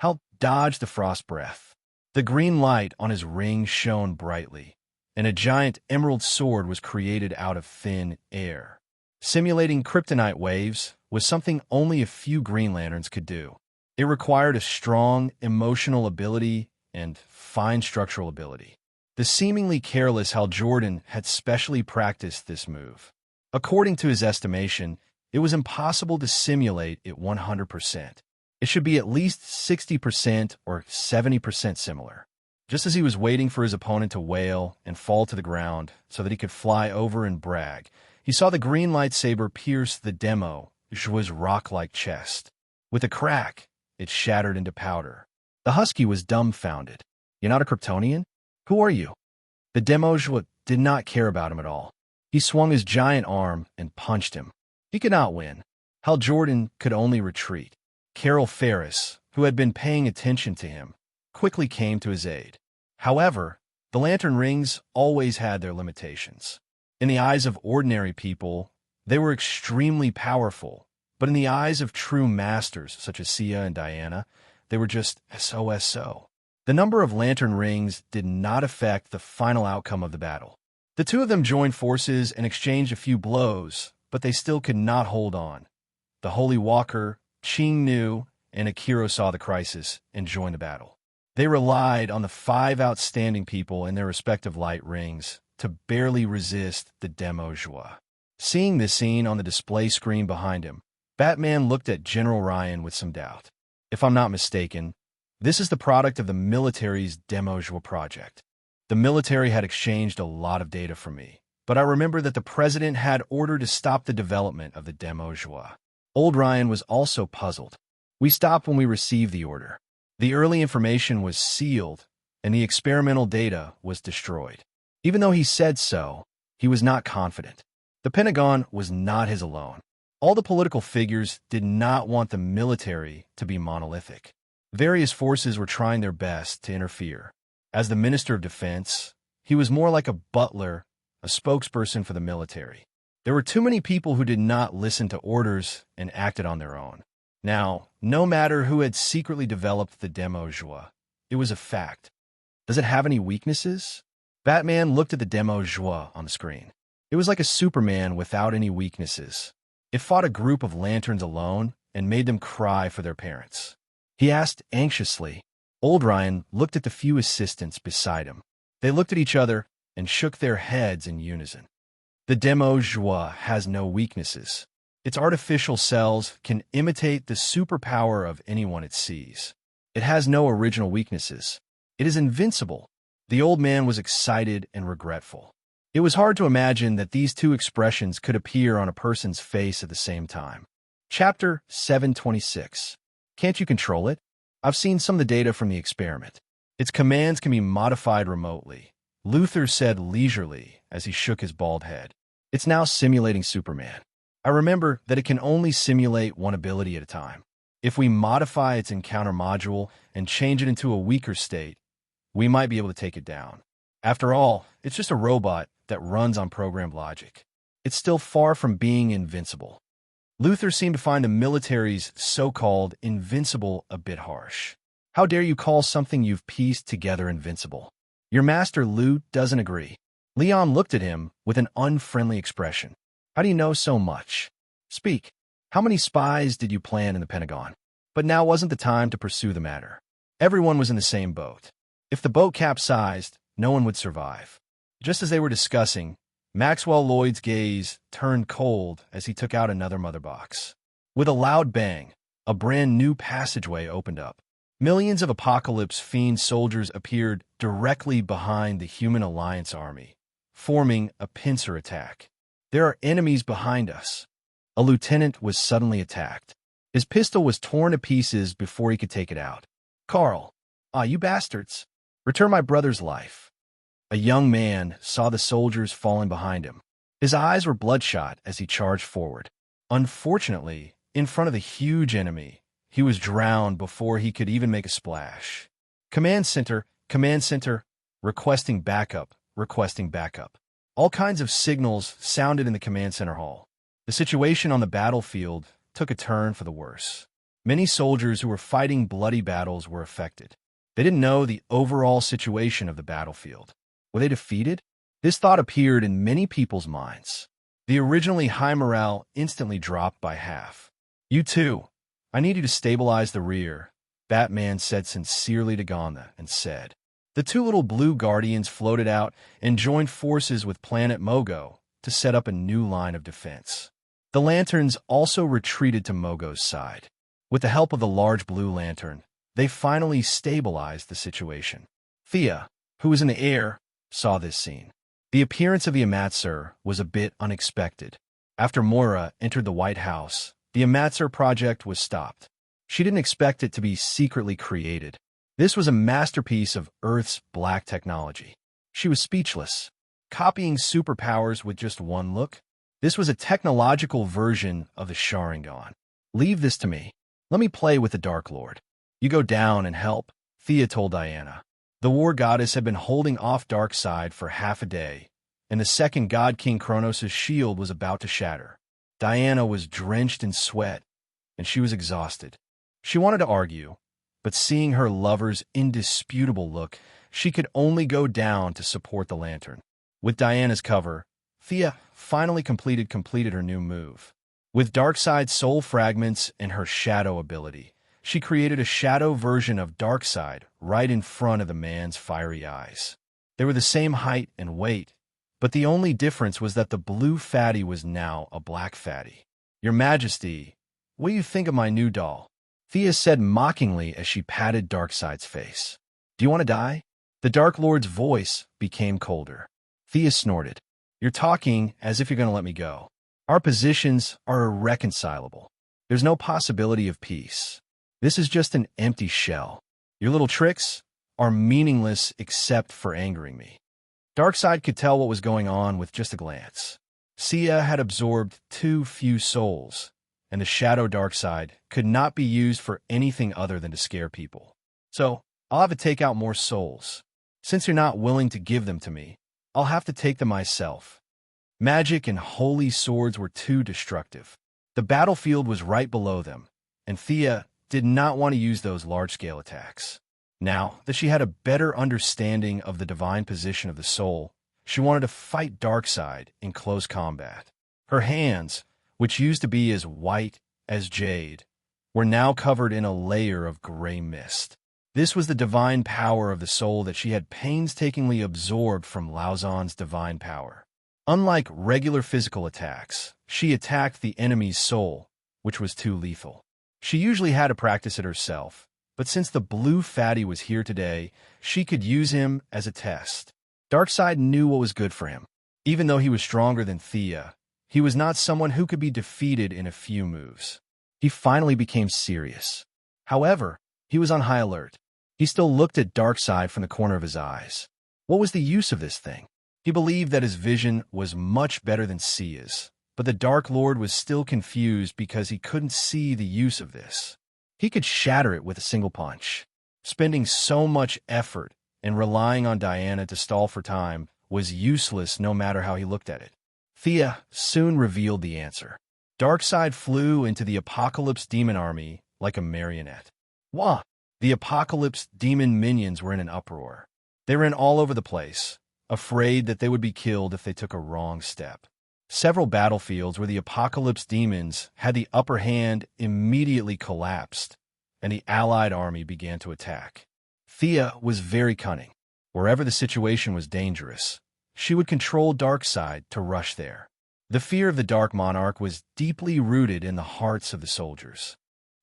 Hal dodged the frost breath. The green light on his ring shone brightly, and a giant emerald sword was created out of thin air. Simulating kryptonite waves was something only a few Green Lanterns could do. It required a strong emotional ability and fine structural ability. The seemingly careless Hal Jordan had specially practiced this move. According to his estimation, it was impossible to simulate it 100%. It should be at least 60% or 70% similar. Just as he was waiting for his opponent to wail and fall to the ground so that he could fly over and brag, he saw the green lightsaber pierce the demo Jua's rock-like chest. With a crack, it shattered into powder. The Husky was dumbfounded. You're not a Kryptonian? Who are you? The demo Jua did not care about him at all. He swung his giant arm and punched him. He could not win. Hal Jordan could only retreat. Carol Ferris, who had been paying attention to him, quickly came to his aid. However, the lantern rings always had their limitations. In the eyes of ordinary people, they were extremely powerful, but in the eyes of true masters such as Sia and Diana, they were just SOSO. The number of lantern rings did not affect the final outcome of the battle. The two of them joined forces and exchanged a few blows, but they still could not hold on. The Holy Walker, Ching Nu, and Akiro saw the crisis and joined the battle. They relied on the 5 outstanding people in their respective light rings to barely resist the demo Jua. Seeing this scene on the display screen behind him, Batman looked at General Ryan with some doubt. If I'm not mistaken, this is the product of the military's demo Jua project. The military had exchanged a lot of data from me, but I remember that the president had ordered to stop the development of the demo Jua. Old Ryan was also puzzled. We stopped when we received the order. The early information was sealed, and the experimental data was destroyed. Even though he said so, he was not confident. The Pentagon was not his alone. All the political figures did not want the military to be monolithic. Various forces were trying their best to interfere. As the Minister of Defense, he was more like a butler, a spokesperson for the military. There were too many people who did not listen to orders and acted on their own. Now, no matter who had secretly developed the demo joie, it was a fact. Does it have any weaknesses? Batman looked at the demo joie on the screen. It was like a Superman without any weaknesses. It fought a group of lanterns alone and made them cry for their parents. He asked anxiously. Old Ryan looked at the few assistants beside him. They looked at each other and shook their heads in unison. The demo joie has no weaknesses. Its artificial cells can imitate the superpower of anyone it sees. It has no original weaknesses. It is invincible. The old man was excited and regretful. It was hard to imagine that these two expressions could appear on a person's face at the same time. Chapter 726. Can't you control it? I've seen some of the data from the experiment. Its commands can be modified remotely, Luther said leisurely as he shook his bald head. It's now simulating Superman. I remember that it can only simulate one ability at a time. If we modify its encounter module and change it into a weaker state, we might be able to take it down. After all, it's just a robot that runs on programmed logic. It's still far from being invincible. Luther seemed to find the military's so-called invincible a bit harsh. How dare you call something you've pieced together invincible? Your master, Lou, doesn't agree. Leon looked at him with an unfriendly expression. How do you know so much? Speak. How many spies did you plan in the Pentagon? But now wasn't the time to pursue the matter. Everyone was in the same boat. If the boat capsized, no one would survive. Just as they were discussing, Maxwell Lloyd's gaze turned cold as he took out another mother box. With a loud bang, a brand new passageway opened up. Millions of Apocalypse Fiend soldiers appeared directly behind the Human Alliance army, forming a pincer attack. There are enemies behind us. A lieutenant was suddenly attacked. His pistol was torn to pieces before he could take it out. Carl, you bastards. Return my brother's life. A young man saw the soldiers falling behind him. His eyes were bloodshot as he charged forward. Unfortunately, in front of the huge enemy, he was drowned before he could even make a splash. Command center, requesting backup, requesting backup. All kinds of signals sounded in the command center hall. The situation on the battlefield took a turn for the worse. Many soldiers who were fighting bloody battles were affected. They didn't know the overall situation of the battlefield. Were they defeated? This thought appeared in many people's minds. The originally high morale instantly dropped by half. You too. I need you to stabilize the rear, Batman said sincerely to Ganda and said. The two little blue guardians floated out and joined forces with Planet Mogo to set up a new line of defense. The lanterns also retreated to Mogo's side. With the help of the large blue lantern, they finally stabilized the situation. Thea, who was in the air, saw this scene. The appearance of the Immerse was a bit unexpected. After Moira entered the White House, the Immerse project was stopped. She didn't expect it to be secretly created. This was a masterpiece of Earth's black technology. She was speechless. Copying superpowers with just one look? This was a technological version of the Sharingan. Leave this to me. Let me play with the Dark Lord. You go down and help, Thea told Diana. The war goddess had been holding off Darkseid for half a day, and the second god King Kronos' shield was about to shatter. Diana was drenched in sweat, and she was exhausted. She wanted to argue, but seeing her lover's indisputable look, she could only go down to support the lantern. With Diana's cover, Thea finally completed her new move. With Darkseid's soul fragments and her shadow ability, she created a shadow version of Darkseid right in front of the man's fiery eyes. They were the same height and weight, but the only difference was that the blue fatty was now a black fatty. Your Majesty, what do you think of my new doll? Thea said mockingly as she patted Darkseid's face. Do you want to die? The Dark Lord's voice became colder. Thea snorted. You're talking as if you're going to let me go. Our positions are irreconcilable. There's no possibility of peace. This is just an empty shell. Your little tricks are meaningless except for angering me. Darkseid could tell what was going on with just a glance. Sia had absorbed too few souls, and the shadow Darkseid could not be used for anything other than to scare people. So, I'll have to take out more souls. Since you're not willing to give them to me, I'll have to take them myself. Magic and holy swords were too destructive. The battlefield was right below them, and Thea did not want to use those large-scale attacks. Now that she had a better understanding of the divine position of the soul, she wanted to fight Darkseid in close combat. Her hands, which used to be as white as jade, were now covered in a layer of gray mist. This was the divine power of the soul that she had painstakingly absorbed from Lauzon's divine power. Unlike regular physical attacks, she attacked the enemy's soul, which was too lethal. She usually had to practice it herself, but since the blue fatty was here today, she could use him as a test. Darkseid knew what was good for him. Even though he was stronger than Thea, he was not someone who could be defeated in a few moves. He finally became serious. However, he was on high alert. He still looked at Darkseid from the corner of his eyes. What was the use of this thing? He believed that his vision was much better than Sia's, but the Dark Lord was still confused because he couldn't see the use of this. He could shatter it with a single punch. Spending so much effort and relying on Diana to stall for time was useless no matter how he looked at it. Thea soon revealed the answer. Darkseid flew into the Apocalypse Demon army like a marionette. Wah! The Apocalypse Demon minions were in an uproar. They ran all over the place, afraid that they would be killed if they took a wrong step. Several battlefields where the Apocalypse demons had the upper hand immediately collapsed, and the allied army began to attack. Thea was very cunning. Wherever the situation was dangerous, she would control Darkseid to rush there. The fear of the Dark Monarch was deeply rooted in the hearts of the soldiers.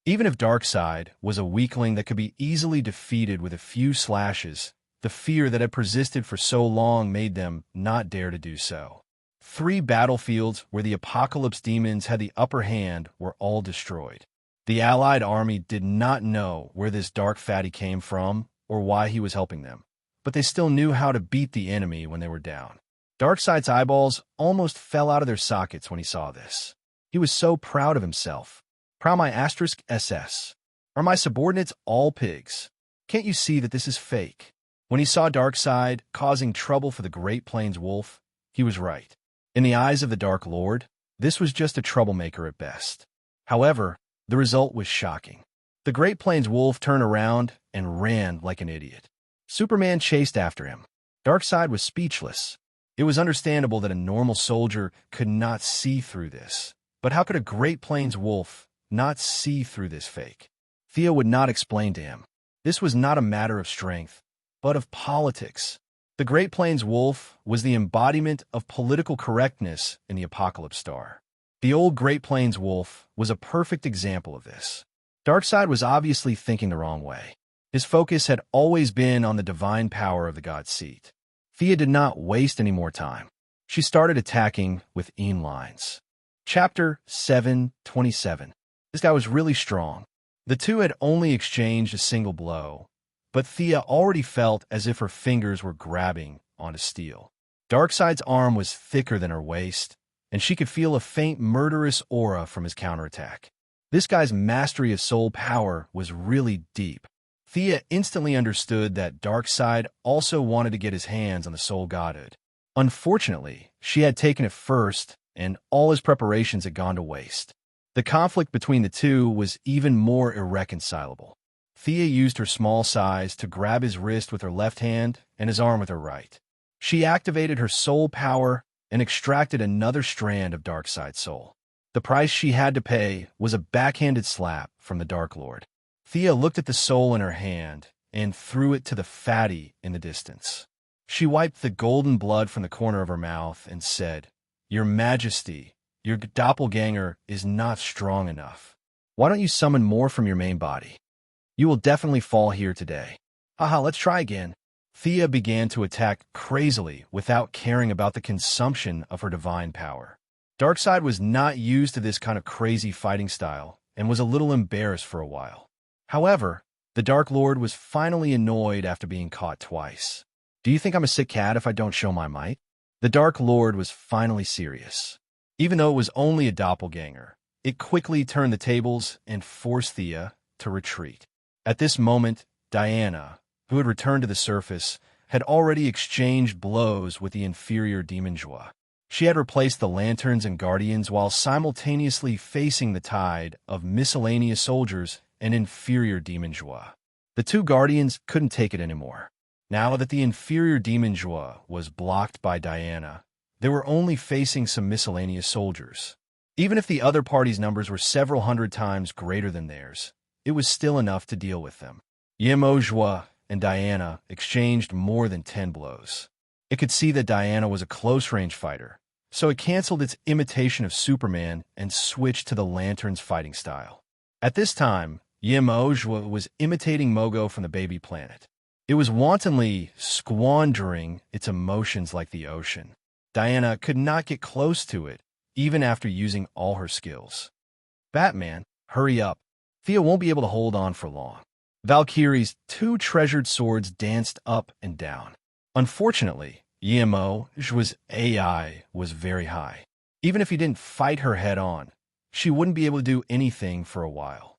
Even if Darkseid was a weakling that could be easily defeated with a few slashes, the fear that had persisted for so long made them not dare to do so. 3 battlefields where the Apocalypse demons had the upper hand were all destroyed. The allied army did not know where this dark fatty came from or why he was helping them, but they still knew how to beat the enemy when they were down. Darkseid's eyeballs almost fell out of their sockets when he saw this. He was so proud of himself. Proud my *SS. Are my subordinates all pigs? Can't you see that this is fake? When he saw Darkseid causing trouble for the Great Plains Wolf, he was right. In the eyes of the Dark Lord, this was just a troublemaker at best. However, the result was shocking. The Great Plains Wolf turned around and ran like an idiot. Superman chased after him. Darkseid was speechless. It was understandable that a normal soldier could not see through this. But how could a Great Plains Wolf not see through this fake? Thea would not explain to him. This was not a matter of strength, but of politics. The Great Plains Wolf was the embodiment of political correctness in the Apocalypse Star. The old Great Plains Wolf was a perfect example of this. Darkseid was obviously thinking the wrong way. His focus had always been on the divine power of the God's Seat. Thea did not waste any more time. She started attacking with lines. Chapter 7:27. This guy was really strong. The two had only exchanged a single blow, but Thea already felt as if her fingers were grabbing onto steel. Darkseid's arm was thicker than her waist, and she could feel a faint murderous aura from his counterattack. This guy's mastery of soul power was really deep. Thea instantly understood that Darkseid also wanted to get his hands on the soul godhood. Unfortunately, she had taken it first, and all his preparations had gone to waste. The conflict between the two was even more irreconcilable. Thea used her small size to grab his wrist with her left hand and his arm with her right. She activated her soul power and extracted another strand of Darkseid's soul. The price she had to pay was a backhanded slap from the Dark Lord. Thea looked at the soul in her hand and threw it to the fatty in the distance. She wiped the golden blood from the corner of her mouth and said, "Your Majesty, your doppelganger is not strong enough. Why don't you summon more from your main body? You will definitely fall here today. Haha, let's try again." Thea began to attack crazily without caring about the consumption of her divine power. Darkseid was not used to this kind of crazy fighting style and was a little embarrassed for a while. However, the Dark Lord was finally annoyed after being caught twice. Do you think I'm a sick cat if I don't show my might? The Dark Lord was finally serious. Even though it was only a doppelganger, it quickly turned the tables and forced Thea to retreat. At this moment, Diana, who had returned to the surface, had already exchanged blows with the inferior demon joie. She had replaced the lanterns and guardians while simultaneously facing the tide of miscellaneous soldiers and inferior demon joie. The two guardians couldn't take it anymore. Now that the inferior demon joie was blocked by Diana, they were only facing some miscellaneous soldiers. Even if the other party's numbers were several hundred times greater than theirs, it was still enough to deal with them. Yemo Joie and Diana exchanged more than 10 blows. It could see that Diana was a close-range fighter, so it canceled its imitation of Superman and switched to the Lantern's fighting style. At this time, Yemo Joie was imitating Mogo from the baby planet. It was wantonly squandering its emotions like the ocean. Diana could not get close to it, even after using all her skills. Batman, hurry up. Thea won't be able to hold on for long. Valkyrie's two treasured swords danced up and down. Unfortunately, Yemo's AI was very high. Even if he didn't fight her head-on, she wouldn't be able to do anything for a while.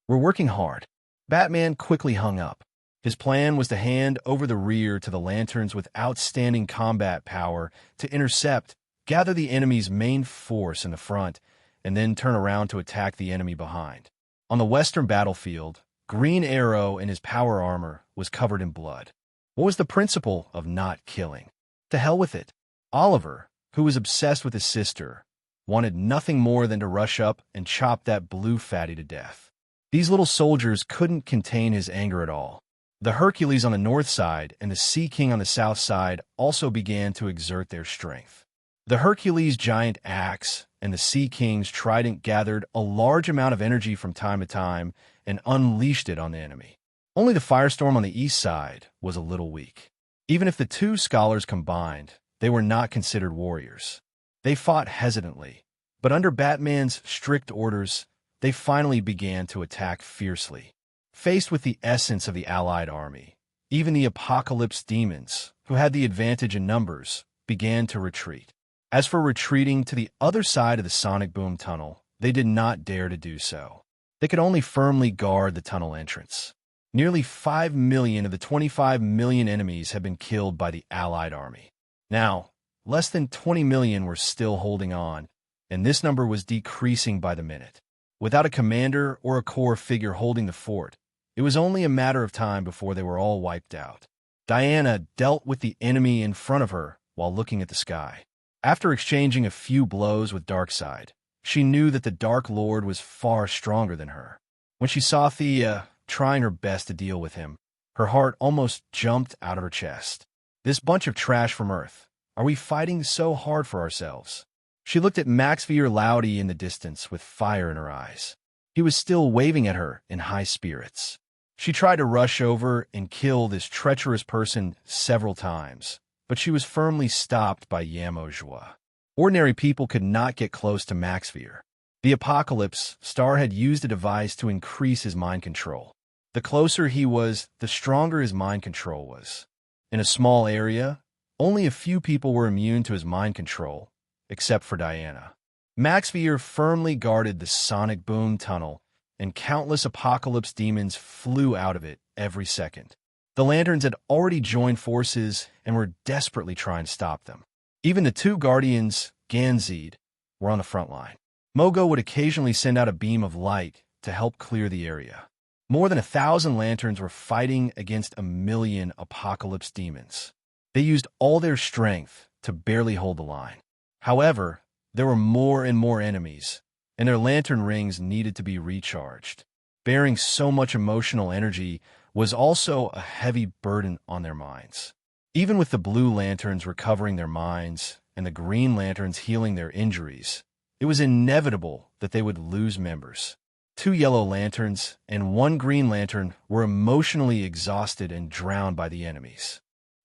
We're working hard. Batman quickly hung up. His plan was to hand over the rear to the lanterns with outstanding combat power to intercept, gather the enemy's main force in the front, and then turn around to attack the enemy behind. On the western battlefield, Green Arrow in his power armor was covered in blood. What was the principle of not killing? To hell with it. Oliver, who was obsessed with his sister, wanted nothing more than to rush up and chop that blue fatty to death. These little soldiers couldn't contain his anger at all. The Hercules on the north side and the Sea King on the south side also began to exert their strength. The Hercules' giant axe and the Sea King's trident gathered a large amount of energy from time to time and unleashed it on the enemy. Only the Firestorm on the east side was a little weak. Even if the two scholars combined, they were not considered warriors. They fought hesitantly, but under Batman's strict orders, they finally began to attack fiercely. Faced with the essence of the Allied army, even the Apocalypse demons, who had the advantage in numbers, began to retreat. As for retreating to the other side of the Sonic Boom tunnel, they did not dare to do so. They could only firmly guard the tunnel entrance. Nearly 5 million of the 25 million enemies had been killed by the Allied army. Now, less than 20 million were still holding on, and this number was decreasing by the minute. Without a commander or a core figure holding the fort, it was only a matter of time before they were all wiped out. Diana dealt with the enemy in front of her while looking at the sky. After exchanging a few blows with Darkseid, she knew that the Dark Lord was far stronger than her. When she saw Thea trying her best to deal with him, her heart almost jumped out of her chest. This bunch of trash from Earth, are we fighting so hard for ourselves? She looked at Maxvier Laudy in the distance with fire in her eyes. He was still waving at her in high spirits. She tried to rush over and kill this treacherous person several times, but she was firmly stopped by Yamo Joie. Ordinary people could not get close to Maxvier. The Apocalypse Star had used a device to increase his mind control. The closer he was, the stronger his mind control was. In a small area, only a few people were immune to his mind control, except for Diana. Maxvier firmly guarded the Sonic Boom tunnel, and countless Apocalypse demons flew out of it every second. The Lanterns had already joined forces and were desperately trying to stop them. Even the two Guardians, Ganzid, were on the front line. Mogo would occasionally send out a beam of light to help clear the area. More than 1,000 Lanterns were fighting against 1,000,000 Apocalypse demons. They used all their strength to barely hold the line. However, there were more and more enemies, and their lantern rings needed to be recharged. Bearing so much emotional energy was also a heavy burden on their minds. Even with the blue lanterns recovering their minds and the green lanterns healing their injuries, it was inevitable that they would lose members. 2 yellow lanterns and 1 green lantern were emotionally exhausted and drowned by the enemies.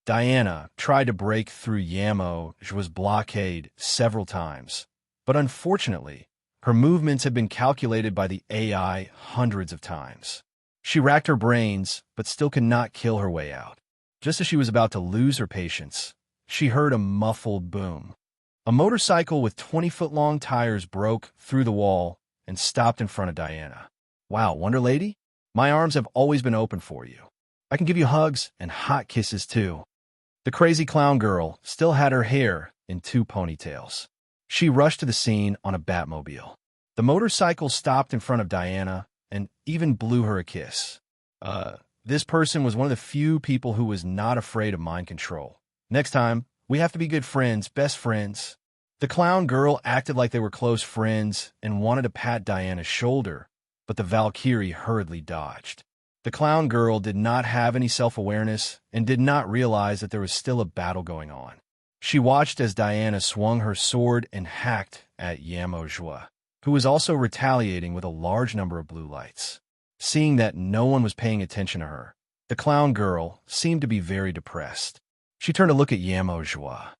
Diana tried to break through Yamo's blockade several times, but unfortunately, her movements had been calculated by the AI hundreds of times. She racked her brains, but still could not kill her way out. Just as she was about to lose her patience, she heard a muffled boom. A motorcycle with 20-foot-long tires broke through the wall and stopped in front of Diana. "Wow, Wonder Lady? My arms have always been open for you. I can give you hugs and hot kisses, too." The crazy clown girl still had her hair in 2 ponytails. She rushed to the scene on a Batmobile. The motorcycle stopped in front of Diana and even blew her a kiss. This person was one of the few people who was not afraid of mind control. "Next time, we have to be good friends, best friends." The clown girl acted like they were close friends and wanted to pat Diana's shoulder, but the Valkyrie hurriedly dodged. The clown girl did not have any self-awareness and did not realize that there was still a battle going on. She watched as Diana swung her sword and hacked at Yamojua, who was also retaliating with a large number of blue lights. Seeing that no one was paying attention to her, the clown girl seemed to be very depressed. She turned to look at Yamojua.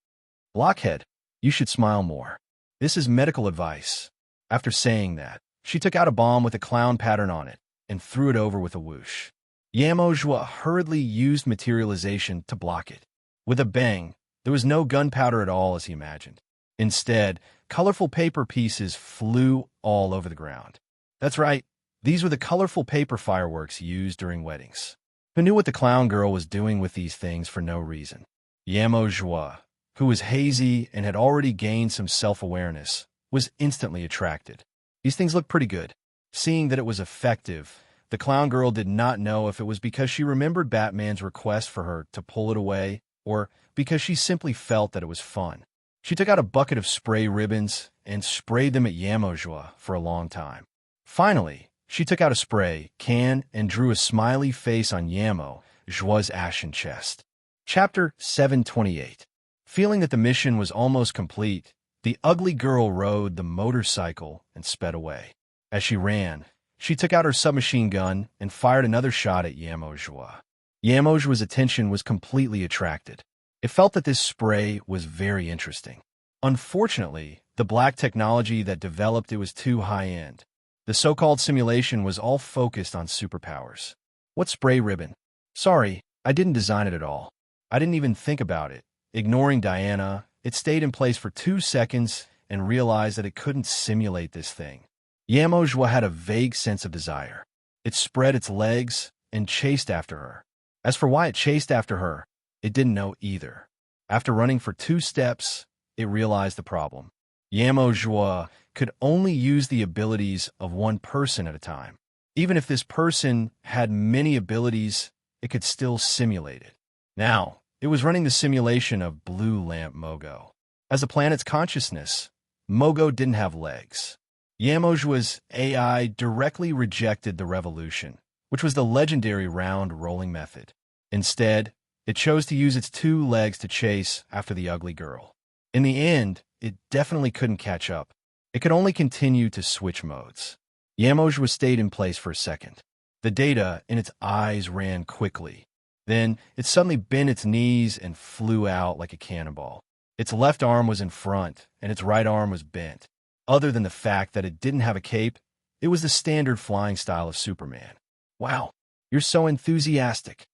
"Blockhead, you should smile more. This is medical advice." After saying that, she took out a bomb with a clown pattern on it and threw it over with a whoosh. Yamojua hurriedly used materialization to block it. With a bang, there was no gunpowder at all as he imagined. Instead, colorful paper pieces flew all over the ground. That's right, these were the colorful paper fireworks used during weddings. Who knew what the clown girl was doing with these things for no reason? Yamojua, who was hazy and had already gained some self-awareness, was instantly attracted. These things looked pretty good. Seeing that it was effective, the clown girl did not know if it was because she remembered Batman's request for her to pull it away or because she simply felt that it was fun. She took out a bucket of spray ribbons and sprayed them at Yamojua for a long time. Finally, she took out a spray can and drew a smiley face on Yamojua's ashen chest. Chapter 728. Feeling that the mission was almost complete, the ugly girl rode the motorcycle and sped away. As she ran, she took out her submachine gun and fired another shot at Yamojua. Yamojua's attention was completely attracted. It felt that this spray was very interesting. Unfortunately, the black technology that developed it was too high-end. The so-called simulation was all focused on superpowers. "What spray ribbon? Sorry, I didn't design it at all. I didn't even think about it." Ignoring Diana, it stayed in place for 2 seconds and realized that it couldn't simulate this thing. Yamojua had a vague sense of desire. It spread its legs and chased after her. As for why it chased after her, it didn't know either. After running for 2 steps, it realized the problem. Yamojua could only use the abilities of one person at a time. Even if this person had many abilities, it could still simulate it. Now, it was running the simulation of Blue Lamp Mogo. As the planet's consciousness, Mogo didn't have legs. Yamojua's AI directly rejected the revolution, which was the legendary round rolling method. Instead, it chose to use its 2 legs to chase after the ugly girl. In the end, it definitely couldn't catch up. It could only continue to switch modes. Yamojua stayed in place for a second. The data in its eyes ran quickly. Then, it suddenly bent its knees and flew out like a cannonball. Its left arm was in front, and its right arm was bent. Other than the fact that it didn't have a cape, it was the standard flying style of Superman. "Wow, you're so enthusiastic."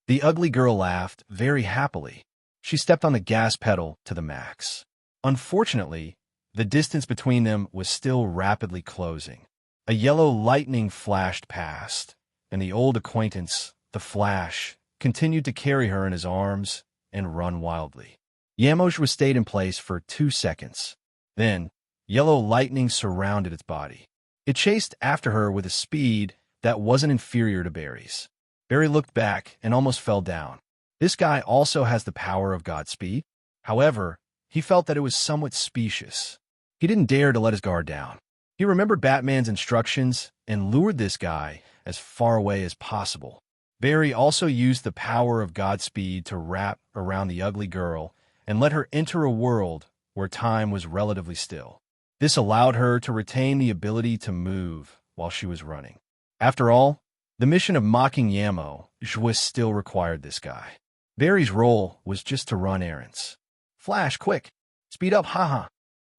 The ugly girl laughed very happily. She stepped on the gas pedal to the max. Unfortunately, the distance between them was still rapidly closing. A yellow lightning flashed past, and the old acquaintance, the Flash, continued to carry her in his arms and run wildly. Yamojua stayed in place for 2 seconds. Then, yellow lightning surrounded its body. It chased after her with a speed that wasn't inferior to Barry's. Barry looked back and almost fell down. This guy also has the power of Godspeed. However, he felt that it was somewhat specious. He didn't dare to let his guard down. He remembered Batman's instructions and lured this guy as far away as possible. Barry also used the power of Godspeed to wrap around the ugly girl and let her enter a world where time was relatively still. This allowed her to retain the ability to move while she was running. After all, the mission of mocking Yamojua still required this guy. Barry's role was just to run errands. "Flash, quick! Speed up, haha!"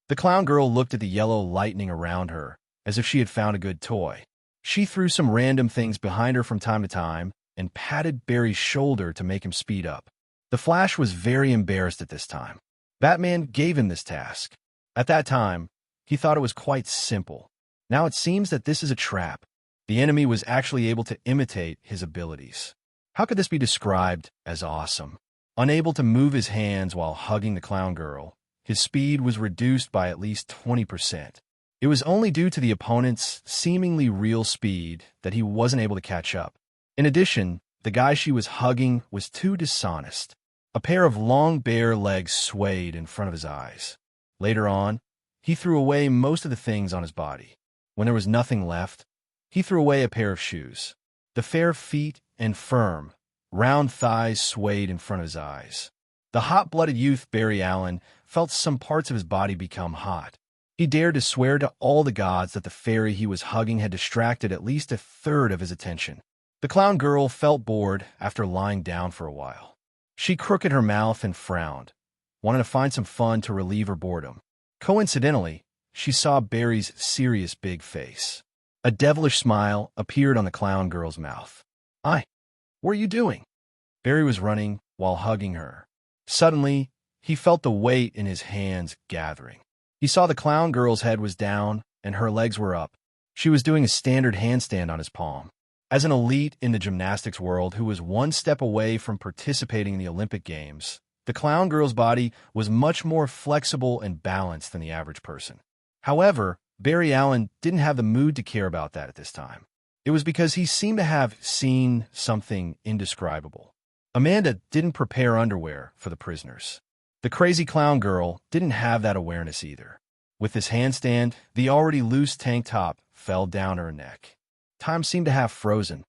The clown girl looked at the yellow lightning around her as if she had found a good toy. She threw some random things behind her from time to time and patted Barry's shoulder to make him speed up. The Flash was very embarrassed at this time. Batman gave him this task. At that time, he thought it was quite simple. Now it seems that this is a trap. The enemy was actually able to imitate his abilities. How could this be described as awesome? Unable to move his hands while hugging the clown girl, his speed was reduced by at least 20%. It was only due to the opponent's seemingly real speed that he wasn't able to catch up. In addition, the guy she was hugging was too dishonest. A pair of long bare legs swayed in front of his eyes. Later on, he threw away most of the things on his body. When there was nothing left, he threw away a pair of shoes. The fair feet and firm, round thighs swayed in front of his eyes. The hot-blooded youth Barry Allen felt some parts of his body become hot. He dared to swear to all the gods that the fairy he was hugging had distracted at least a third of his attention. The clown girl felt bored after lying down for a while. She crooked her mouth and frowned, wanting to find some fun to relieve her boredom. Coincidentally, she saw Barry's serious big face. A devilish smile appeared on the clown girl's mouth. "Hi, what are you doing?" Barry was running while hugging her. Suddenly, he felt the weight in his hands gathering. He saw the clown girl's head was down and her legs were up. She was doing a standard handstand on his palm. As an elite in the gymnastics world who was one step away from participating in the Olympic Games, the clown girl's body was much more flexible and balanced than the average person. However, Barry Allen didn't have the mood to care about that at this time. It was because he seemed to have seen something indescribable. Amanda didn't prepare underwear for the prisoners. The crazy clown girl didn't have that awareness either. With this handstand, the already loose tank top fell down her neck. Time seemed to have frozen.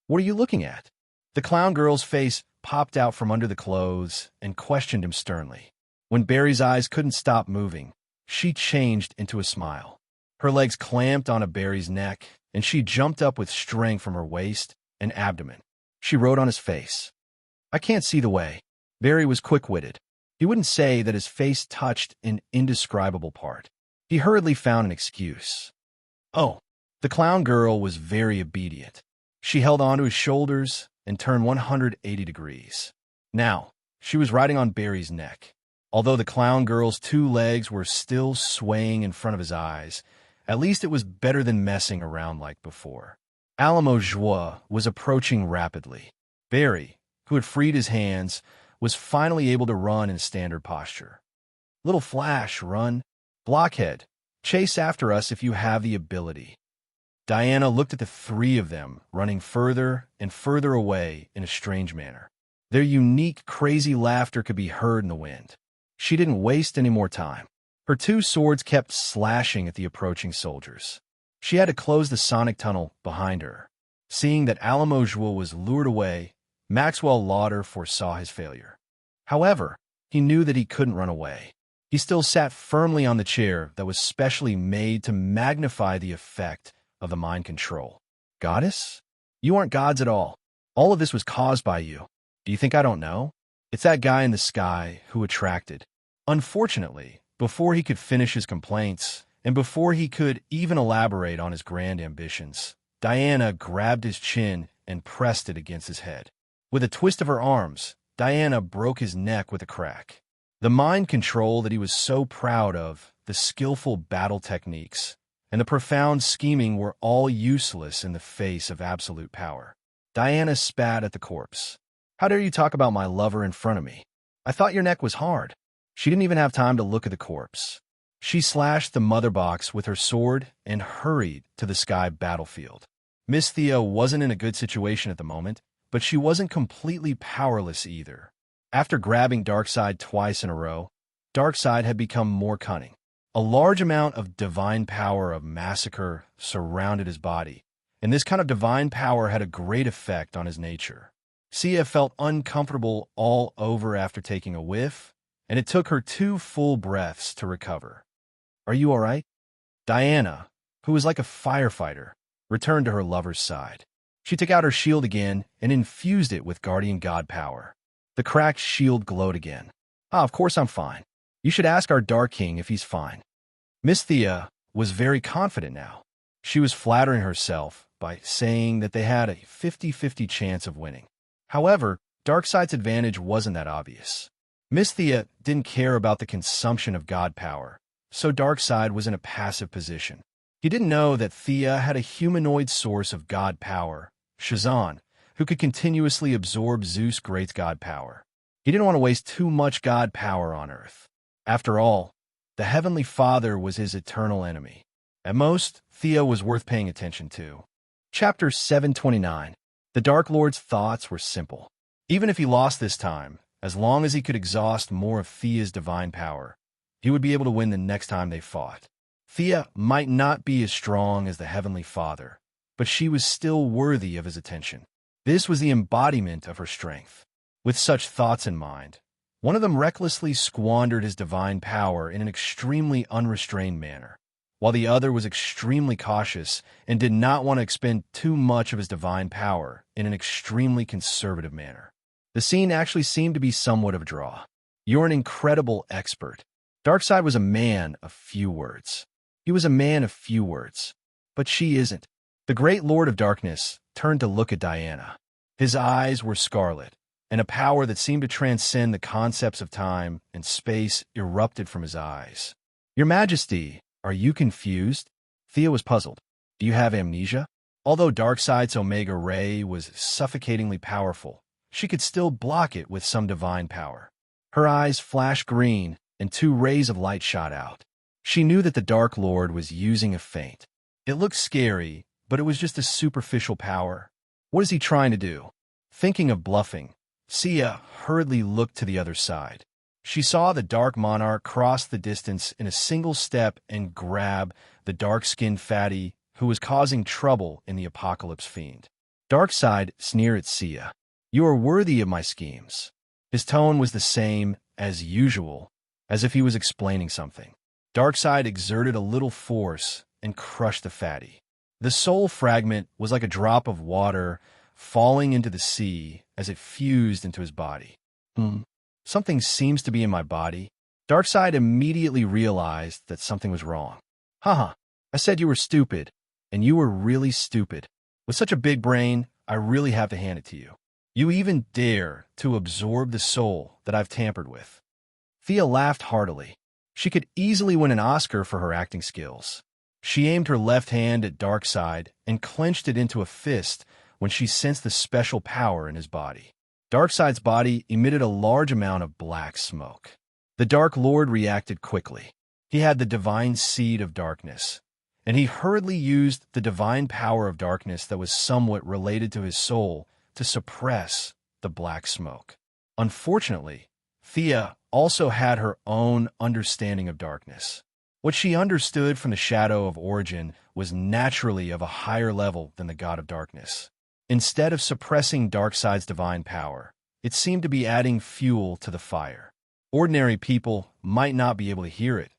"What are you looking at?" The clown girl's face popped out from under the clothes and questioned him sternly. When Barry's eyes couldn't stop moving, she changed into a smile. Her legs clamped onto Barry's neck, and she jumped up with strength from her waist and abdomen. She wrote on his face, "I can't see the way." Barry was quick-witted. He wouldn't say that his face touched an indescribable part. He hurriedly found an excuse. "Oh." The clown girl was very obedient. She held onto his shoulders and turned 180 degrees. Now, she was riding on Barry's neck. Although the clown girl's two legs were still swaying in front of his eyes, at least it was better than messing around like before. Alamo Joie was approaching rapidly. Barry, who had freed his hands, was finally able to run in standard posture. "Little Flash, run. Blockhead, chase after us if you have the ability." Diana looked at the three of them, running further and further away in a strange manner. Their unique, crazy laughter could be heard in the wind. She didn't waste any more time. Her two swords kept slashing at the approaching soldiers. She had to close the sonic tunnel behind her. Seeing that Alamo Joie was lured away, Maxwell Lauder foresaw his failure. However, he knew that he couldn't run away. He still sat firmly on the chair that was specially made to magnify the effect of the mind control. "Goddess? You aren't gods at all. All of this was caused by you. Do you think I don't know? It's that guy in the sky who attracted." Unfortunately, before he could finish his complaints, and before he could even elaborate on his grand ambitions, Diana grabbed his chin and pressed it against his head. With a twist of her arms, Diana broke his neck with a crack. The mind control that he was so proud of, the skillful battle techniques, and the profound scheming were all useless in the face of absolute power. Diana spat at the corpse. "How dare you talk about my lover in front of me? I thought your neck was hard." She didn't even have time to look at the corpse. She slashed the mother box with her sword and hurried to the sky battlefield. Miss Thea wasn't in a good situation at the moment, but she wasn't completely powerless either. After grabbing Darkseid twice in a row, Darkseid had become more cunning. A large amount of divine power of massacre surrounded his body, and this kind of divine power had a great effect on his nature. Sia felt uncomfortable all over after taking a whiff, and it took her 2 full breaths to recover. "Are you all right?" Diana, who was like a firefighter, returned to her lover's side. She took out her shield again and infused it with guardian god power. The cracked shield glowed again. Of course I'm fine. You should ask our Dark King if he's fine." Miss Thea was very confident now. She was flattering herself by saying that they had a 50-50 chance of winning. However, Darkseid's advantage wasn't that obvious. Miss Thea didn't care about the consumption of god power, so Darkseid was in a passive position. He didn't know that Thea had a humanoid source of god power, Shazan, who could continuously absorb Zeus Great's god power. He didn't want to waste too much god power on Earth. After all, the Heavenly Father was his eternal enemy. At most, Thea was worth paying attention to. Chapter 729. The Dark Lord's thoughts were simple. Even if he lost this time, as long as he could exhaust more of Thea's divine power, he would be able to win the next time they fought. Thea might not be as strong as the Heavenly Father, but she was still worthy of his attention. This was the embodiment of her strength. With such thoughts in mind, one of them recklessly squandered his divine power in an extremely unrestrained manner, while the other was extremely cautious and did not want to expend too much of his divine power in an extremely conservative manner. The scene actually seemed to be somewhat of a draw. "You're an incredible expert." Darkseid was a man of few words. He was a man of few words. But she isn't. The great Lord of Darkness turned to look at Diana. His eyes were scarlet, and a power that seemed to transcend the concepts of time and space erupted from his eyes. "Your Majesty, are you confused?" Thea was puzzled. "Do you have amnesia?" Although Darkseid's Omega Ray was suffocatingly powerful, she could still block it with some divine power. Her eyes flashed green, and 2 rays of light shot out. She knew that the Dark Lord was using a feint. It looked scary, but it was just a superficial power. What is he trying to do? Thinking of bluffing, Sia hurriedly looked to the other side. She saw the Dark Monarch cross the distance in a single step and grab the dark-skinned fatty who was causing trouble in the Apocalypse Fiend. Darkseid sneered at Sia. "You are worthy of my schemes." His tone was the same as usual, as if he was explaining something. Darkseid exerted a little force and crushed the fatty. The soul fragment was like a drop of water falling into the sea as it fused into his body. Something seems to be in my body." Darkseid immediately realized that something was wrong. Haha, I said you were stupid, and you were really stupid. With such a big brain, I really have to hand it to you. You even dare to absorb the soul that I've tampered with." Thea laughed heartily. She could easily win an Oscar for her acting skills. She aimed her left hand at Darkseid and clenched it into a fist when she sensed the special power in his body. Darkseid's body emitted a large amount of black smoke. The Dark Lord reacted quickly. He had the divine seed of darkness, and he hurriedly used the divine power of darkness that was somewhat related to his soul to suppress the black smoke. Unfortunately, Thea also had her own understanding of darkness. What she understood from the Shadow of Origin was naturally of a higher level than the God of Darkness. Instead of suppressing Darkseid's divine power, it seemed to be adding fuel to the fire. Ordinary people might not be able to hear it,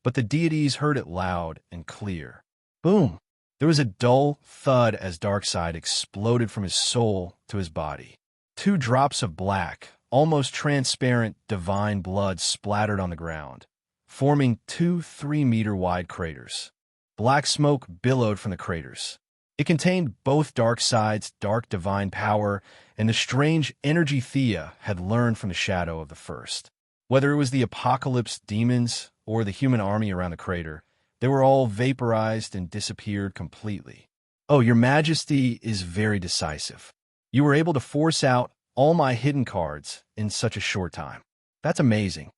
but the deities heard it loud and clear. Boom! There was a dull thud as Darkseid exploded from his soul to his body. 2 drops of black, almost transparent divine blood splattered on the ground, forming 2 3-meter-wide craters. Black smoke billowed from the craters. It contained both Darkseid's dark divine power and the strange energy Thea had learned from the Shadow of the First. Whether it was the Apocalypse demons or the human army around the crater, they were all vaporized and disappeared completely. "Oh, your Majesty is very decisive. You were able to force out all my hidden cards in such a short time. That's amazing."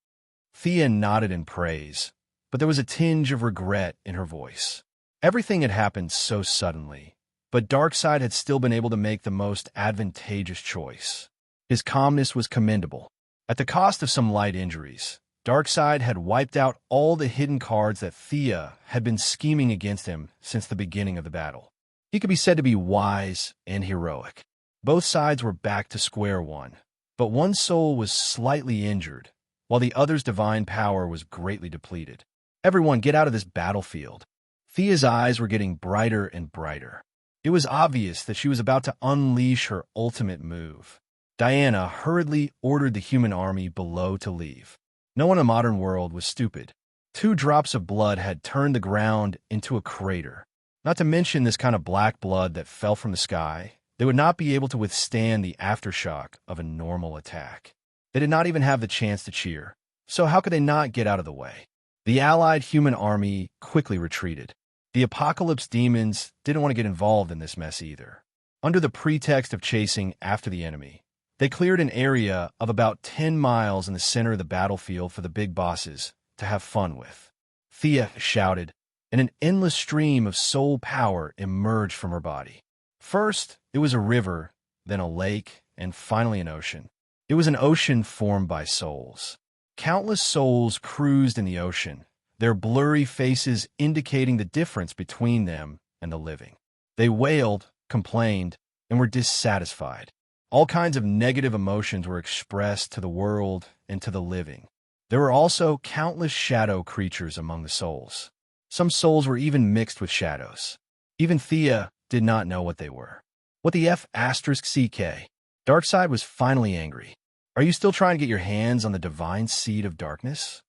Thea nodded in praise, but there was a tinge of regret in her voice. Everything had happened so suddenly, but Darkseid had still been able to make the most advantageous choice. His calmness was commendable. At the cost of some light injuries, Darkseid had wiped out all the hidden cards that Thea had been scheming against him since the beginning of the battle. He could be said to be wise and heroic. Both sides were back to square one, but one soul was slightly injured, while the other's divine power was greatly depleted. "Everyone get out of this battlefield." Thea's eyes were getting brighter and brighter. It was obvious that she was about to unleash her ultimate move. Diana hurriedly ordered the human army below to leave. No one in the modern world was stupid. 2 drops of blood had turned the ground into a crater. Not to mention this kind of black blood that fell from the sky, they would not be able to withstand the aftershock of a normal attack. They did not even have the chance to cheer, so how could they not get out of the way? The allied human army quickly retreated. The apocalypse demons didn't want to get involved in this mess either. Under the pretext of chasing after the enemy, they cleared an area of about 10 miles in the center of the battlefield for the big bosses to have fun with. Thea shouted, and an endless stream of soul power emerged from her body. First, it was a river, then a lake, and finally an ocean. It was an ocean formed by souls. Countless souls cruised in the ocean, their blurry faces indicating the difference between them and the living. They wailed, complained, and were dissatisfied. All kinds of negative emotions were expressed to the world and to the living. There were also countless shadow creatures among the souls. Some souls were even mixed with shadows. Even Thea did not know what they were. What the F***CK? Darkseid was finally angry. Are you still trying to get your hands on the divine seed of darkness?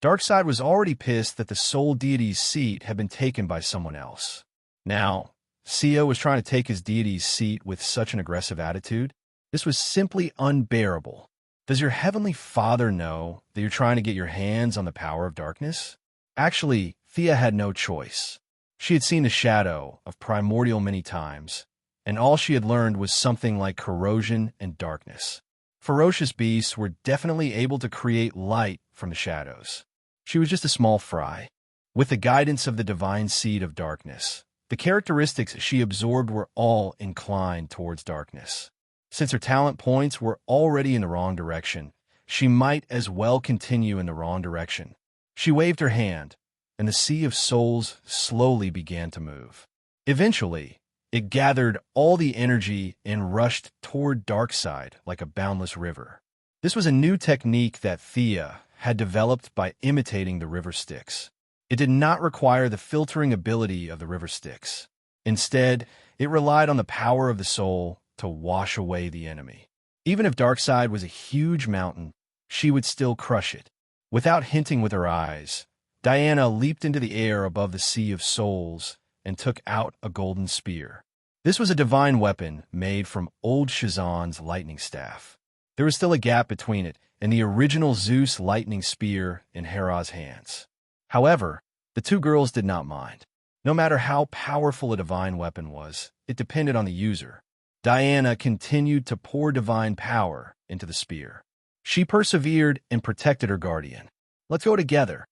Darkseid was already pissed that the soul deity's seat had been taken by someone else. Now, Theo was trying to take his deity's seat with such an aggressive attitude. This was simply unbearable. Does your heavenly father know that you're trying to get your hands on the power of darkness? Actually, Thea had no choice. She had seen the shadow of Primordial many times, and all she had learned was something like corrosion and darkness. Ferocious beasts were definitely able to create light from the shadows. She was just a small fry. With the guidance of the divine seed of darkness, the characteristics she absorbed were all inclined towards darkness. Since her talent points were already in the wrong direction, she might as well continue in the wrong direction. She waved her hand, and the sea of souls slowly began to move. Eventually, it gathered all the energy and rushed toward Darkseid like a boundless river. This was a new technique that Thea had developed by imitating the river Styx. It did not require the filtering ability of the river Styx. Instead, it relied on the power of the soul to wash away the enemy. Even if Darkseid was a huge mountain, she would still crush it. Without hinting with her eyes, Diana leaped into the air above the sea of souls and took out a golden spear. This was a divine weapon made from old Shazan's lightning staff. There was still a gap between it and the original Zeus lightning spear in Hera's hands. However, the two girls did not mind. No matter how powerful a divine weapon was, it depended on the user. Diana continued to pour divine power into the spear. She persevered and protected her guardian. Let's go together.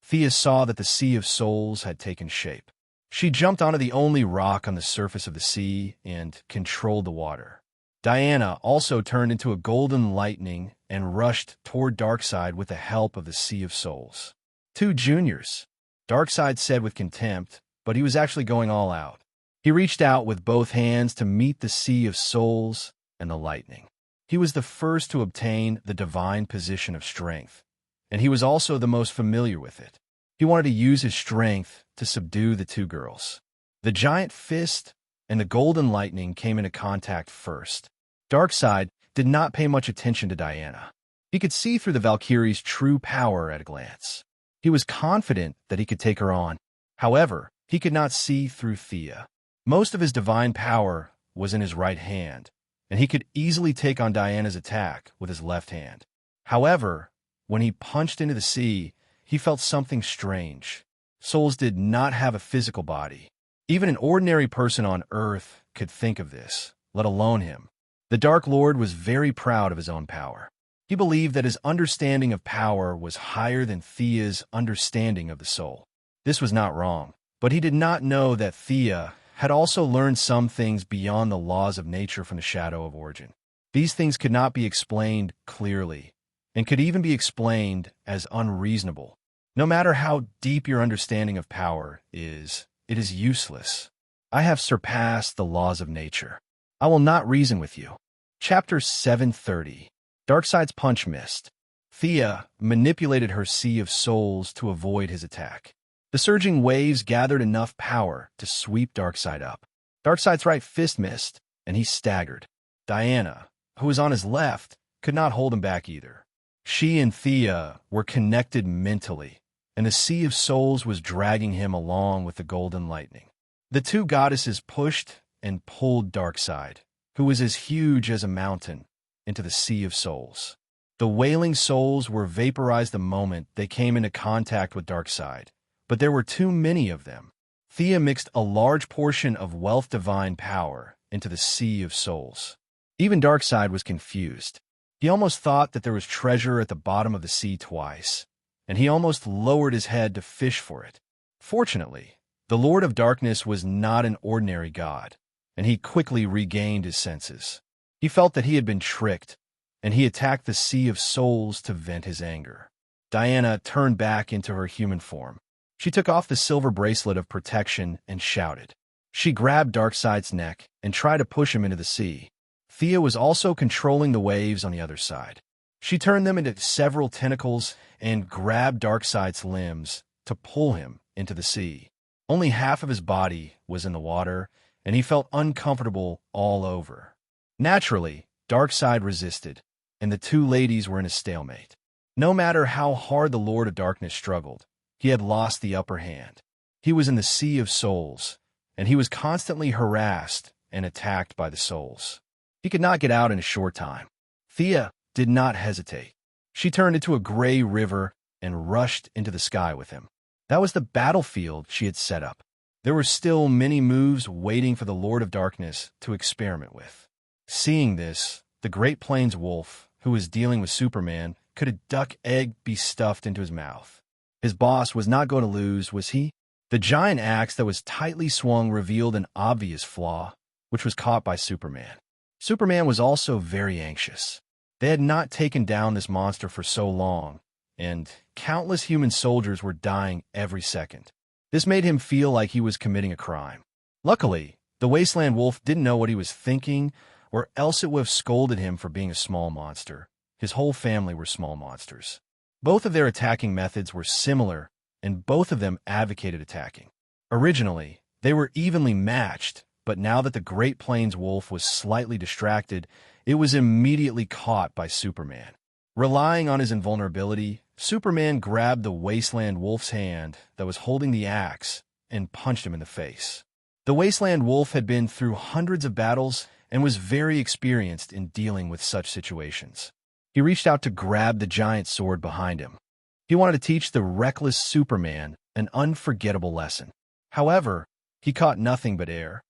Thea saw that the Sea of Souls had taken shape. She jumped onto the only rock on the surface of the sea and controlled the water. Diana also turned into a golden lightning and rushed toward Darkseid with the help of the Sea of Souls. Two juniors, Darkseid said with contempt, but he was actually going all out. He reached out with both hands to meet the Sea of Souls and the lightning. He was the first to obtain the divine position of strength, and he was also the most familiar with it. He wanted to use his strength to subdue the two girls. The giant fist and the golden lightning came into contact first. Darkseid did not pay much attention to Diana. He could see through the Valkyrie's true power at a glance. He was confident that he could take her on. However, he could not see through Thea. Most of his divine power was in his right hand, and he could easily take on Diana's attack with his left hand. However, when he punched into the sea, he felt something strange. Souls did not have a physical body. Even an ordinary person on Earth could think of this, let alone him. The Dark Lord was very proud of his own power. He believed that his understanding of power was higher than Thea's understanding of the soul. This was not wrong, but he did not know that Thea had also learned some things beyond the laws of nature from the Shadow of Origin. These things could not be explained clearly, and could even be explained as unreasonable. No matter how deep your understanding of power is, it is useless. I have surpassed the laws of nature. I will not reason with you. Chapter 730. Darkseid's punch missed. Thea manipulated her Sea of Souls to avoid his attack. The surging waves gathered enough power to sweep Darkseid up. Darkseid's right fist missed, and he staggered. Diana, who was on his left, could not hold him back either. She and Thea were connected mentally, and the Sea of Souls was dragging him along with the golden lightning. The two goddesses pushed and pulled Darkseid, who was as huge as a mountain, into the Sea of Souls. The wailing souls were vaporized the moment they came into contact with Darkseid, but there were too many of them. Thea mixed a large portion of wealth divine power into the Sea of Souls. Even Darkseid was confused. He almost thought that there was treasure at the bottom of the sea twice, and he almost lowered his head to fish for it. Fortunately, the Lord of Darkness was not an ordinary god, and he quickly regained his senses. He felt that he had been tricked, and he attacked the Sea of Souls to vent his anger. Diana turned back into her human form. She took off the silver bracelet of protection and shouted. She grabbed Darkseid's neck and tried to push him into the sea. Thea was also controlling the waves on the other side. She turned them into several tentacles and grabbed Darkseid's limbs to pull him into the sea. Only half of his body was in the water, and he felt uncomfortable all over. Naturally, Darkseid resisted, and the two ladies were in a stalemate. No matter how hard the Lord of Darkness struggled, he had lost the upper hand. He was in the Sea of Souls, and he was constantly harassed and attacked by the souls. He could not get out in a short time. Thea did not hesitate. She turned into a gray river and rushed into the sky with him. That was the battlefield she had set up. There were still many moves waiting for the Lord of Darkness to experiment with. Seeing this, the Great Plains wolf, who was dealing with Superman, could a duck egg be stuffed into his mouth? His boss was not going to lose, was he? The giant axe that was tightly swung revealed an obvious flaw, which was caught by Superman. Superman was also very anxious. They had not taken down this monster for so long, and countless human soldiers were dying every second. This made him feel like he was committing a crime. Luckily, the Wasteland Wolf didn't know what he was thinking, or else it would have scolded him for being a small monster. His whole family were small monsters. Both of their attacking methods were similar, and both of them advocated attacking. Originally, they were evenly matched, but now that the Great Plains Wolf was slightly distracted, it was immediately caught by Superman. Relying on his invulnerability, Superman grabbed the Wasteland Wolf's hand that was holding the axe and punched him in the face. The Wasteland Wolf had been through hundreds of battles and was very experienced in dealing with such situations. He reached out to grab the giant sword behind him. He wanted to teach the reckless Superman an unforgettable lesson. However, he caught nothing but air.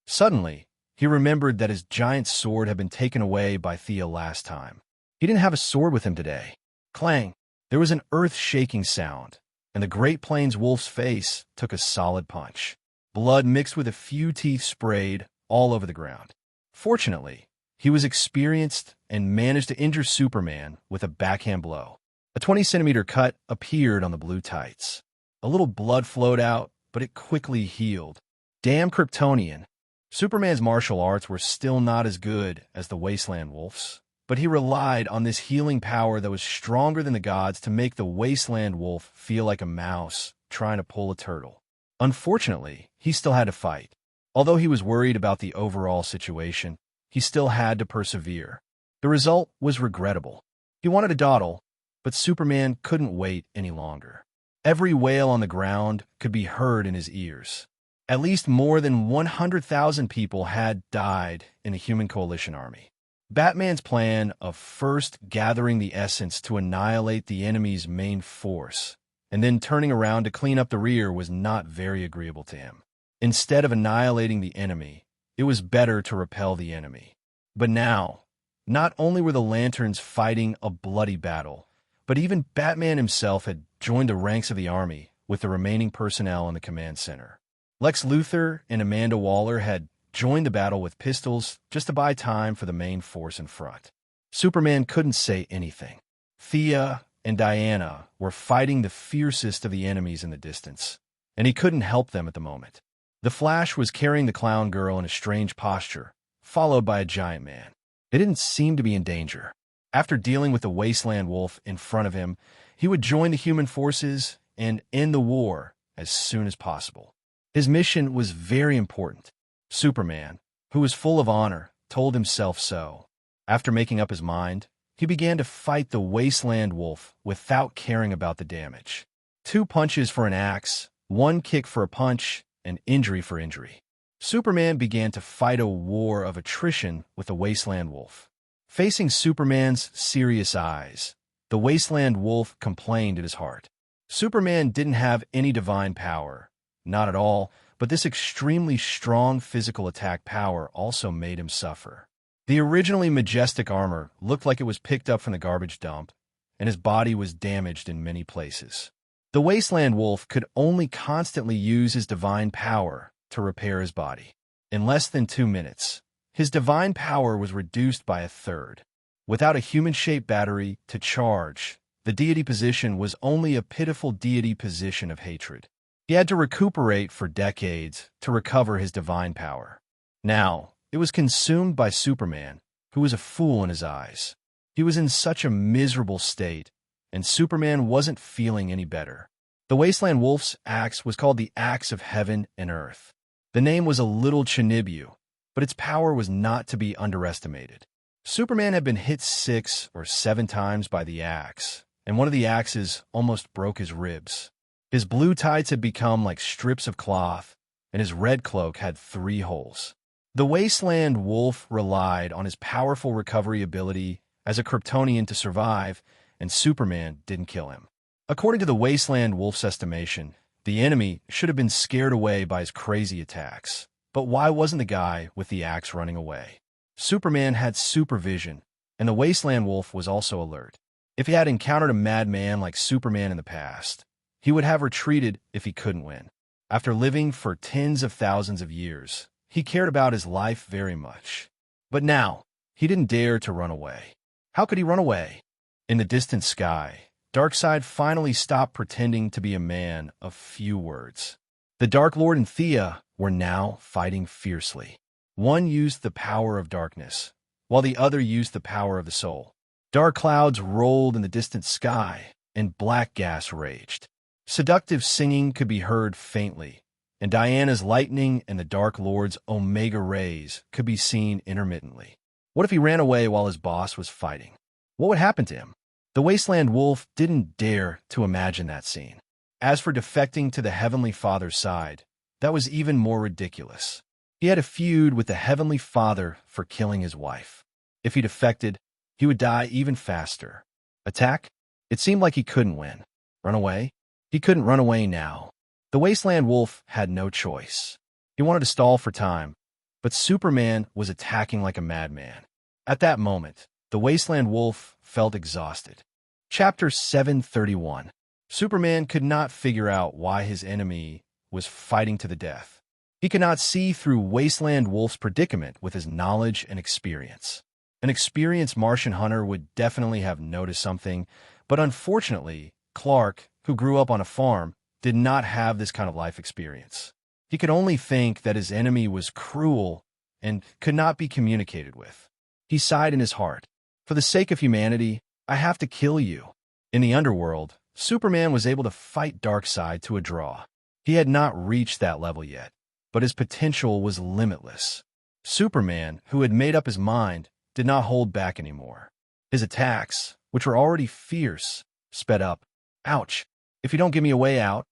Suddenly, he remembered that his giant sword had been taken away by Thea last time. He didn't have a sword with him today. Clang! There was an earth-shaking sound, and the Great Plains Wolf's face took a solid punch. Blood mixed with a few teeth sprayed all over the ground. Fortunately, he was experienced and managed to injure Superman with a backhand blow. A 20-centimeter cut appeared on the blue tights. A little blood flowed out, but it quickly healed. Damn Kryptonian. Superman's martial arts were still not as good as the Wasteland Wolf's, but he relied on this healing power that was stronger than the gods to make the Wasteland Wolf feel like a mouse trying to pull a turtle. Unfortunately, he still had to fight. Although he was worried about the overall situation, he still had to persevere. The result was regrettable. He wanted to dawdle, but Superman couldn't wait any longer. Every wail on the ground could be heard in his ears. At least more than 100,000 people had died in the Human Coalition Army. Batman's plan of first gathering the essence to annihilate the enemy's main force, and then turning around to clean up the rear was not very agreeable to him. Instead of annihilating the enemy, it was better to repel the enemy. But now, not only were the Lanterns fighting a bloody battle, but even Batman himself had joined the ranks of the army with the remaining personnel in the command center. Lex Luthor and Amanda Waller had joined the battle with pistols just to buy time for the main force in front. Superman couldn't say anything. Thea and Diana were fighting the fiercest of the enemies in the distance, and he couldn't help them at the moment. The Flash was carrying the clown girl in a strange posture, followed by a giant man. They didn't seem to be in danger. After dealing with the Wasteland Wolf in front of him, he would join the human forces and end the war as soon as possible. His mission was very important. Superman, who was full of honor, told himself so. After making up his mind, he began to fight the Wasteland Wolf without caring about the damage. 2 punches for an axe, 1 kick for a punch, and injury for injury. Superman began to fight a war of attrition with the Wasteland Wolf. Facing Superman's serious eyes, the Wasteland Wolf complained in his heart. Superman didn't have any divine power, not at all, but this extremely strong physical attack power also made him suffer. The originally majestic armor looked like it was picked up from the garbage dump, and his body was damaged in many places. The Wasteland Wolf could only constantly use his divine power to repair his body. In less than 2 minutes, his divine power was reduced by a third. Without a human-shaped battery to charge, the deity position was only a pitiful deity position of hatred. He had to recuperate for decades to recover his divine power. Now, it was consumed by Superman, who was a fool in his eyes. He was in such a miserable state, and Superman wasn't feeling any better. The Wasteland Wolf's axe was called the Axe of Heaven and Earth. The name was a little Chinibu, but its power was not to be underestimated. Superman had been hit 6 or 7 times by the axe, and one of the axes almost broke his ribs. His blue tights had become like strips of cloth, and his red cloak had 3 holes. The Wasteland Wolf relied on his powerful recovery ability as a Kryptonian to survive, and Superman didn't kill him. According to the Wasteland Wolf's estimation, the enemy should have been scared away by his crazy attacks. But why wasn't the guy with the axe running away? Superman had supervision, and the Wasteland Wolf was also alert. If he had encountered a madman like Superman in the past, he would have retreated if he couldn't win. After living for tens of thousands of years, he cared about his life very much. But now, he didn't dare to run away. How could he run away? In the distant sky, Darkseid finally stopped pretending to be a man of few words. The Dark Lord and Thea were now fighting fiercely. One used the power of darkness, while the other used the power of the soul. Dark clouds rolled in the distant sky, and black gas raged. Seductive singing could be heard faintly, and Diana's lightning and the Dark Lord's Omega rays could be seen intermittently. What if he ran away while his boss was fighting? What would happen to him? The Wasteland Wolf didn't dare to imagine that scene. As for defecting to the Heavenly Father's side, that was even more ridiculous. He had a feud with the Heavenly Father for killing his wife. If he defected, he would die even faster. Attack? It seemed like he couldn't win. Run away? He couldn't run away now. The Wasteland Wolf had no choice. He wanted to stall for time, but Superman was attacking like a madman. At that moment, the Wasteland Wolf felt exhausted. Chapter 731. Superman could not figure out why his enemy was fighting to the death. He could not see through Wasteland Wolf's predicament with his knowledge and experience. An experienced Martian hunter would definitely have noticed something, but unfortunately, Clark, who grew up on a farm, did not have this kind of life experience. He could only think that his enemy was cruel and could not be communicated with. He sighed in his heart. For the sake of humanity, I have to kill you. In the underworld, Superman was able to fight Darkseid to a draw. He had not reached that level yet, but his potential was limitless. Superman, who had made up his mind, did not hold back anymore. His attacks, which were already fierce, sped up. Ouch! If you don't give me a way out,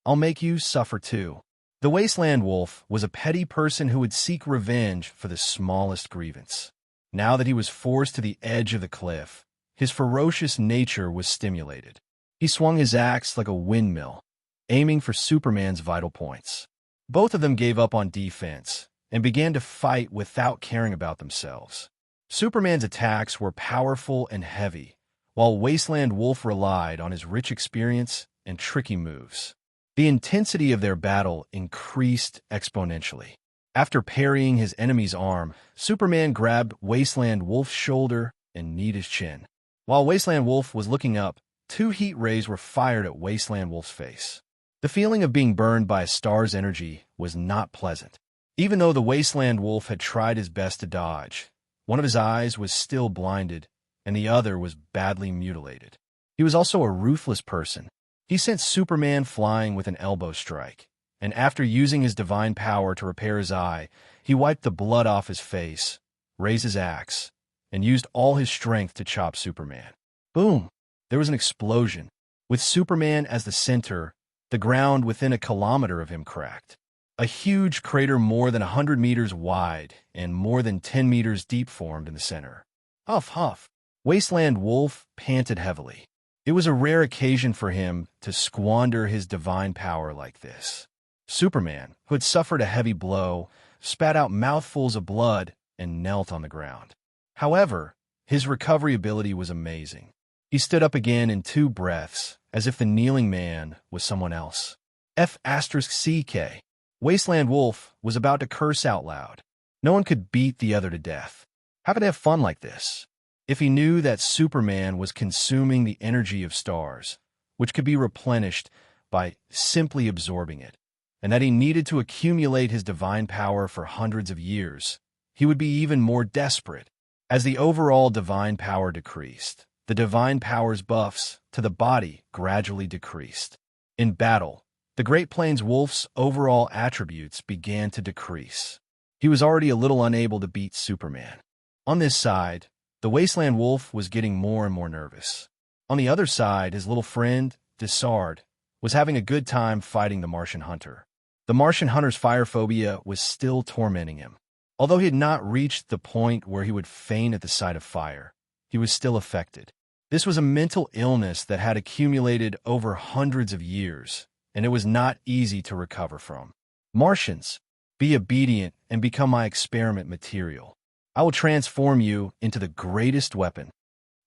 I'll make you suffer too. The Wasteland Wolf was a petty person who would seek revenge for the smallest grievance. Now that he was forced to the edge of the cliff, his ferocious nature was stimulated. He swung his axe like a windmill, aiming for Superman's vital points. Both of them gave up on defense and began to fight without caring about themselves. Superman's attacks were powerful and heavy, while Wasteland Wolf relied on his rich experience and tricky moves. The intensity of their battle increased exponentially. After parrying his enemy's arm, Superman grabbed Wasteland Wolf's shoulder and kneed his chin. While Wasteland Wolf was looking up, 2 heat rays were fired at Wasteland Wolf's face. The feeling of being burned by a star's energy was not pleasant. Even though the Wasteland Wolf had tried his best to dodge, one of his eyes was still blinded, and the other was badly mutilated. He was also a ruthless person. He sent Superman flying with an elbow strike, and after using his divine power to repair his eye, he wiped the blood off his face, raised his axe, and used all his strength to chop Superman. Boom! There was an explosion. With Superman as the center, the ground within a kilometer of him cracked. A huge crater more than 100 meters wide and more than 10 meters deep formed in the center. Huff, huff. Wasteland Wolf panted heavily. It was a rare occasion for him to squander his divine power like this. Superman, who had suffered a heavy blow, spat out mouthfuls of blood and knelt on the ground. However, his recovery ability was amazing. He stood up again in 2 breaths, as if the kneeling man was someone else. F***CK. Wasteland Wolf was about to curse out loud. No one could beat the other to death. How could they have fun like this? If he knew that Superman was consuming the energy of stars, which could be replenished by simply absorbing it, and that he needed to accumulate his divine power for hundreds of years, he would be even more desperate. As the overall divine power decreased, the divine power's buffs to the body gradually decreased. In battle, the Great Plains Wolf's overall attributes began to decrease. He was already a little unable to beat Superman. On this side, the Wasteland Wolf was getting more and more nervous. On the other side, his little friend, Desard, was having a good time fighting the Martian Hunter. The Martian Hunter's fire phobia was still tormenting him. Although he had not reached the point where he would faint at the sight of fire, he was still affected. This was a mental illness that had accumulated over hundreds of years, and it was not easy to recover from. Martians, be obedient and become my experiment material. I will transform you into the greatest weapon.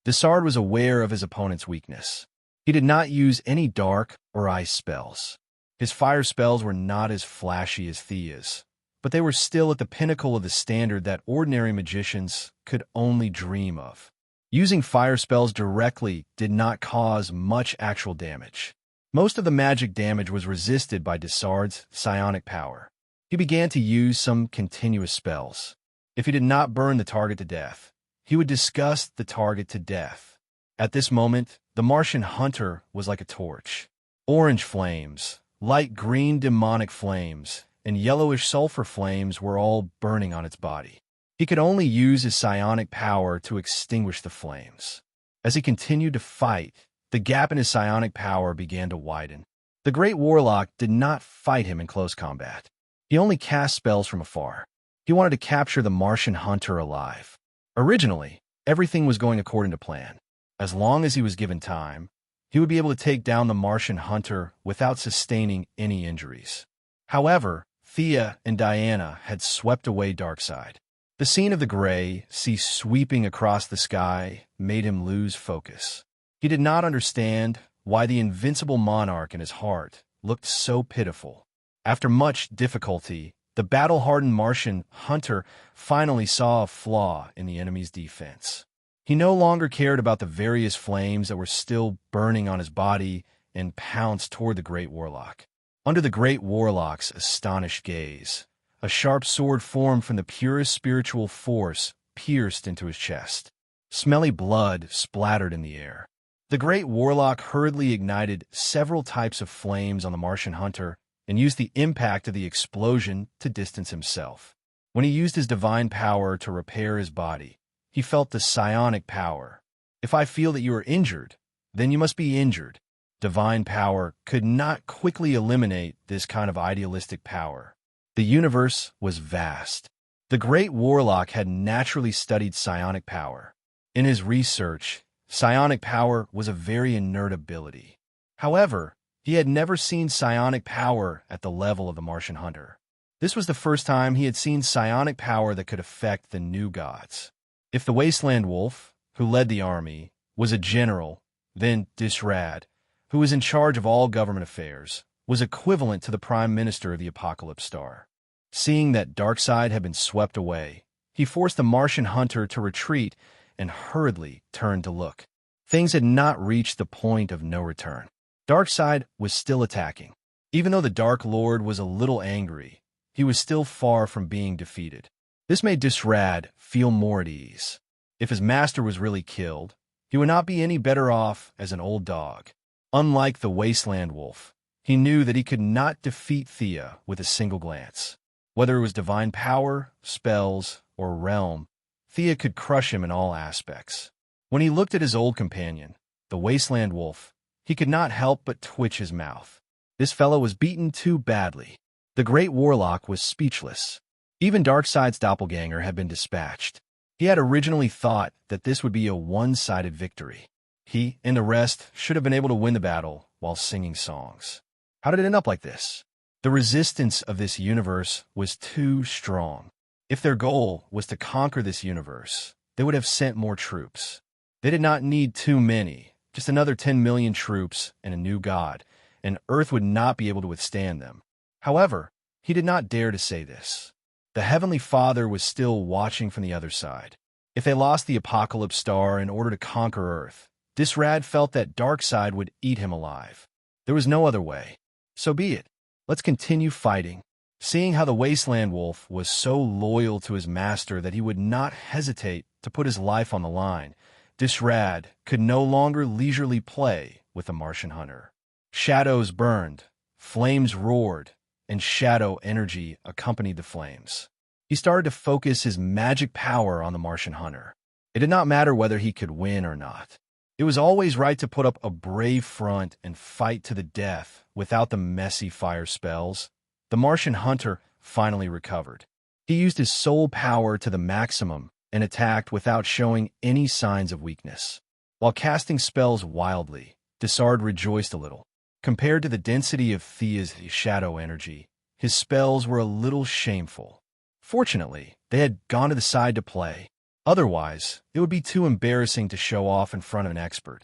Desard was aware of his opponent's weakness. He did not use any dark or ice spells. His fire spells were not as flashy as Thea's, but they were still at the pinnacle of the standard that ordinary magicians could only dream of. Using fire spells directly did not cause much actual damage. Most of the magic damage was resisted by Desard's psionic power. He began to use some continuous spells. If he did not burn the target to death, he would disgust the target to death. At this moment, the Martian Hunter was like a torch. Orange flames, light green demonic flames, and yellowish sulfur flames were all burning on its body. He could only use his psionic power to extinguish the flames. As he continued to fight, the gap in his psionic power began to widen. The Great Warlock did not fight him in close combat. He only cast spells from afar. He wanted to capture the Martian Hunter alive. Originally, everything was going according to plan. As long as he was given time, he would be able to take down the Martian Hunter without sustaining any injuries. However, Thea and Diana had swept away Darkseid. The scene of the gray sea sweeping across the sky made him lose focus. He did not understand why the invincible monarch in his heart looked so pitiful. After much difficulty, the battle-hardened Martian Hunter finally saw a flaw in the enemy's defense. He no longer cared about the various flames that were still burning on his body and pounced toward the Great Warlock. Under the Great Warlock's astonished gaze, a sharp sword formed from the purest spiritual force pierced into his chest. Smelly blood splattered in the air. The Great Warlock hurriedly ignited several types of flames on the Martian Hunter and used the impact of the explosion to distance himself. When he used his divine power to repair his body, he felt the psionic power. If I feel that you are injured, then you must be injured. Divine power could not quickly eliminate this kind of idealistic power. The universe was vast. The Great Warlock had naturally studied psionic power. In his research, psionic power was a very inert ability. However, he had never seen psionic power at the level of the Martian Hunter. This was the first time he had seen psionic power that could affect the new gods. If the Wasteland Wolf, who led the army, was a general, then Disrad, who was in charge of all government affairs, was equivalent to the Prime Minister of the Apocalypse Star. Seeing that Darkseid had been swept away, he forced the Martian Hunter to retreat and hurriedly turned to look. Things had not reached the point of no return. Darkseid was still attacking. Even though the Dark Lord was a little angry, he was still far from being defeated. This made Disrad feel more at ease. If his master was really killed, he would not be any better off as an old dog. Unlike the Wasteland Wolf, he knew that he could not defeat Thea with a single glance. Whether it was divine power, spells, or realm, Thea could crush him in all aspects. When he looked at his old companion, the Wasteland Wolf, he could not help but twitch his mouth. This fellow was beaten too badly. The great warlock was speechless. Even Darkseid's doppelganger had been dispatched. He had originally thought that this would be a one-sided victory. He and the rest should have been able to win the battle while singing songs. How did it end up like this? The resistance of this universe was too strong. If their goal was to conquer this universe, they would have sent more troops. They did not need too many, just another 10 million troops and a new god, and Earth would not be able to withstand them. However, he did not dare to say this. The Heavenly Father was still watching from the other side. If they lost the Apocalypse Star in order to conquer Earth, Disrad felt that Darkseid would eat him alive. There was no other way. So be it. Let's continue fighting. Seeing how the Wasteland Wolf was so loyal to his master that he would not hesitate to put his life on the line, Disrad could no longer leisurely play with the Martian hunter. Shadows burned, flames roared, and shadow energy accompanied the flames. He started to focus his magic power on the Martian hunter. It did not matter whether he could win or not. It was always right to put up a brave front and fight to the death without the messy fire spells. The Martian hunter finally recovered. He used his soul power to the maximum and attacked without showing any signs of weakness. While casting spells wildly, Disrad rejoiced a little. Compared to the density of Thea's shadow energy, his spells were a little shameful. Fortunately, they had gone to the side to play. Otherwise, it would be too embarrassing to show off in front of an expert.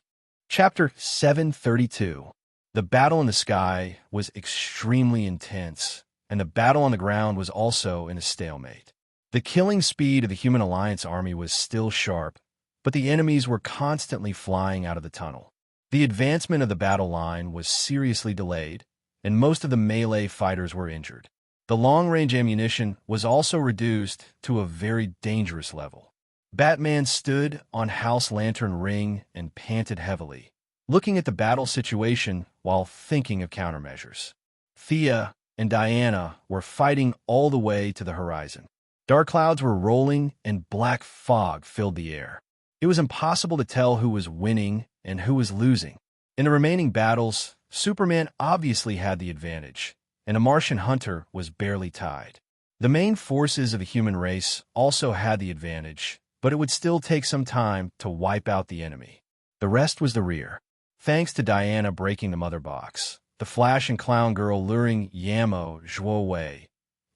Chapter 732. The battle in the sky was extremely intense, and the battle on the ground was also in a stalemate. The killing speed of the Human Alliance army was still sharp, but the enemies were constantly flying out of the tunnel. The advancement of the battle line was seriously delayed, and most of the melee fighters were injured. The long-range ammunition was also reduced to a very dangerous level. Batman stood on House Lantern Ring and panted heavily, looking at the battle situation while thinking of countermeasures. Thea and Diana were fighting all the way to the horizon. Dark clouds were rolling and black fog filled the air. It was impossible to tell who was winning and who was losing. In the remaining battles, Superman obviously had the advantage, and a Martian hunter was barely tied. The main forces of the human race also had the advantage, but it would still take some time to wipe out the enemy. The rest was the rear. Thanks to Diana breaking the mother box, the Flash and Clown Girl luring Yamo Zhuo away.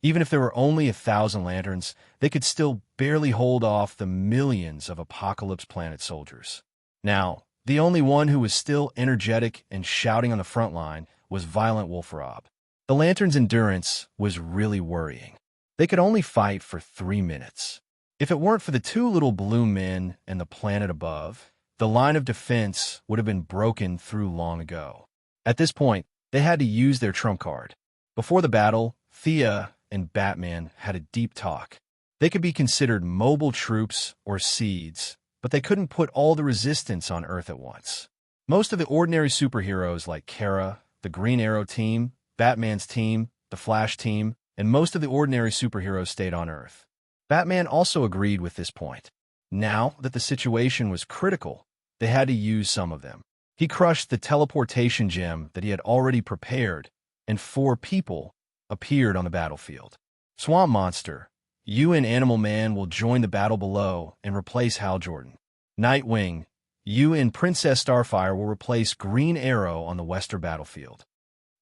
Even if there were only 1,000 lanterns, they could still barely hold off the millions of Apocalypse Planet soldiers. Now, the only one who was still energetic and shouting on the front line was Violent Wolfrob. The Lantern's endurance was really worrying. They could only fight for 3 minutes. If it weren't for the 2 little blue men and the planet above, the line of defense would have been broken through long ago. At this point, they had to use their trump card. Before the battle, Thea and Batman had a deep talk. They could be considered mobile troops or seeds, but they couldn't put all the resistance on Earth at once. Most of the ordinary superheroes like Kara, the Green Arrow team, Batman's team, the Flash team, and most of the ordinary superheroes stayed on Earth. Batman also agreed with this point. Now that the situation was critical, they had to use some of them. He crushed the teleportation gem that he had already prepared, and 4 people appeared on the battlefield. Swamp Monster, you and Animal Man will join the battle below and replace Hal Jordan. Nightwing, you and Princess Starfire will replace Green Arrow on the western battlefield.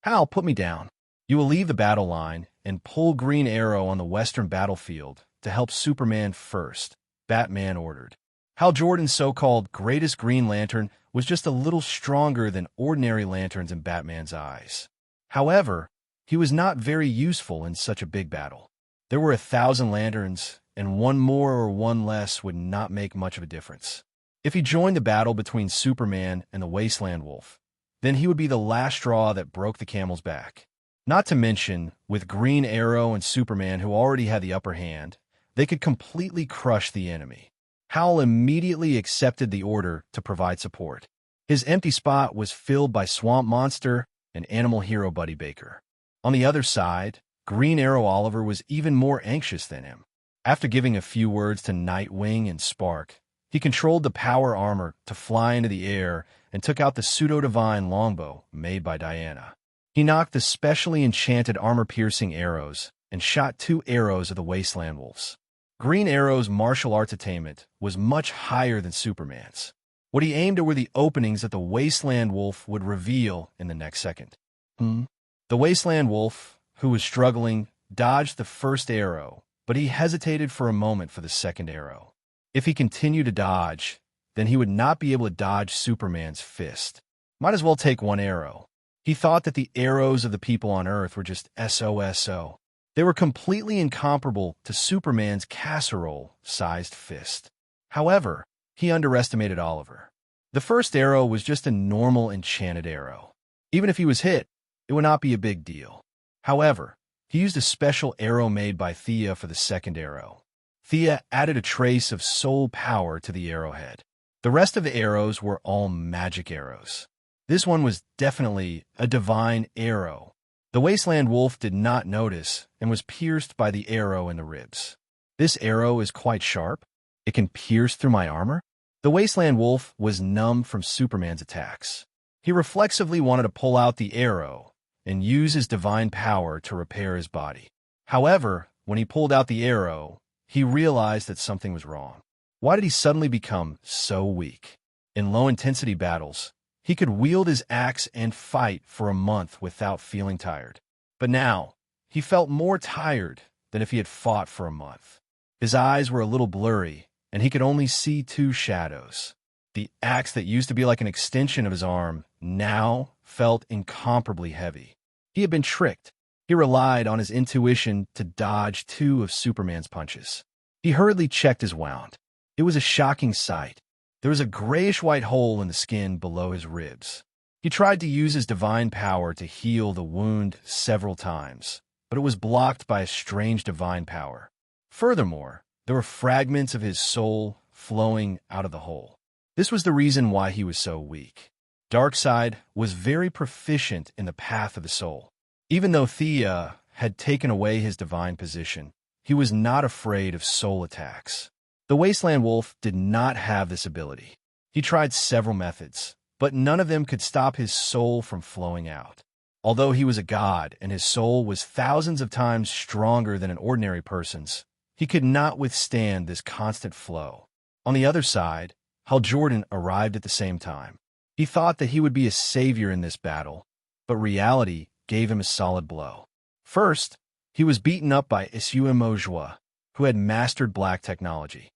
Hal, put me down. You will leave the battle line and pull Green Arrow on the western battlefield to help Superman first, Batman ordered. Hal Jordan's so-called greatest Green Lantern was just a little stronger than ordinary lanterns in Batman's eyes. However, he was not very useful in such a big battle. There were 1,000 lanterns, and one more or one less would not make much of a difference. If he joined the battle between Superman and the Wasteland Wolf, then he would be the last straw that broke the camel's back. Not to mention, with Green Arrow and Superman who already had the upper hand, they could completely crush the enemy. Hal immediately accepted the order to provide support. His empty spot was filled by Swamp Monster and Animal Hero Buddy Baker. On the other side, Green Arrow Oliver was even more anxious than him. After giving a few words to Nightwing and Spark, he controlled the power armor to fly into the air and took out the pseudo-divine longbow made by Diana. He knocked the specially enchanted armor-piercing arrows and shot 2 arrows at the Wasteland Wolves. Green Arrow's martial arts attainment was much higher than Superman's. What he aimed at were the openings that the Wasteland Wolf would reveal in the next second. The Wasteland Wolf, who was struggling, dodged the first arrow, but he hesitated for a moment for the second arrow. If he continued to dodge, then he would not be able to dodge Superman's fist. Might as well take 1 arrow. He thought that the arrows of the people on Earth were just SOSO. They were completely incomparable to Superman's casserole-sized fist. However, he underestimated Oliver. The first arrow was just a normal enchanted arrow. Even if he was hit, it would not be a big deal. However, he used a special arrow made by Thea for the second arrow. Thea added a trace of soul power to the arrowhead. The rest of the arrows were all magic arrows. This one was definitely a divine arrow. The Wasteland Wolf did not notice and was pierced by the arrow in the ribs. This arrow is quite sharp. It can pierce through my armor? The Wasteland Wolf was numb from Superman's attacks. He reflexively wanted to pull out the arrow and use his divine power to repair his body. However, when he pulled out the arrow, he realized that something was wrong. Why did he suddenly become so weak? In low-intensity battles, he could wield his axe and fight for a month without feeling tired. But now, he felt more tired than if he had fought for a month. His eyes were a little blurry, and he could only see 2 shadows. The axe that used to be like an extension of his arm now felt incomparably heavy. He had been tricked. He relied on his intuition to dodge 2 of Superman's punches. He hurriedly checked his wound. It was a shocking sight. There was a grayish-white hole in the skin below his ribs. He tried to use his divine power to heal the wound several times, but it was blocked by a strange divine power. Furthermore, there were fragments of his soul flowing out of the hole. This was the reason why he was so weak. Darkseid was very proficient in the path of the soul. Even though Thea had taken away his divine position, he was not afraid of soul attacks. The Wasteland Wolf did not have this ability. He tried several methods, but none of them could stop his soul from flowing out. Although he was a god and his soul was thousands of times stronger than an ordinary person's, he could not withstand this constant flow. On the other side, Hal Jordan arrived at the same time. He thought that he would be a savior in this battle, but reality gave him a solid blow. First, he was beaten up by Issue, who had mastered black technology.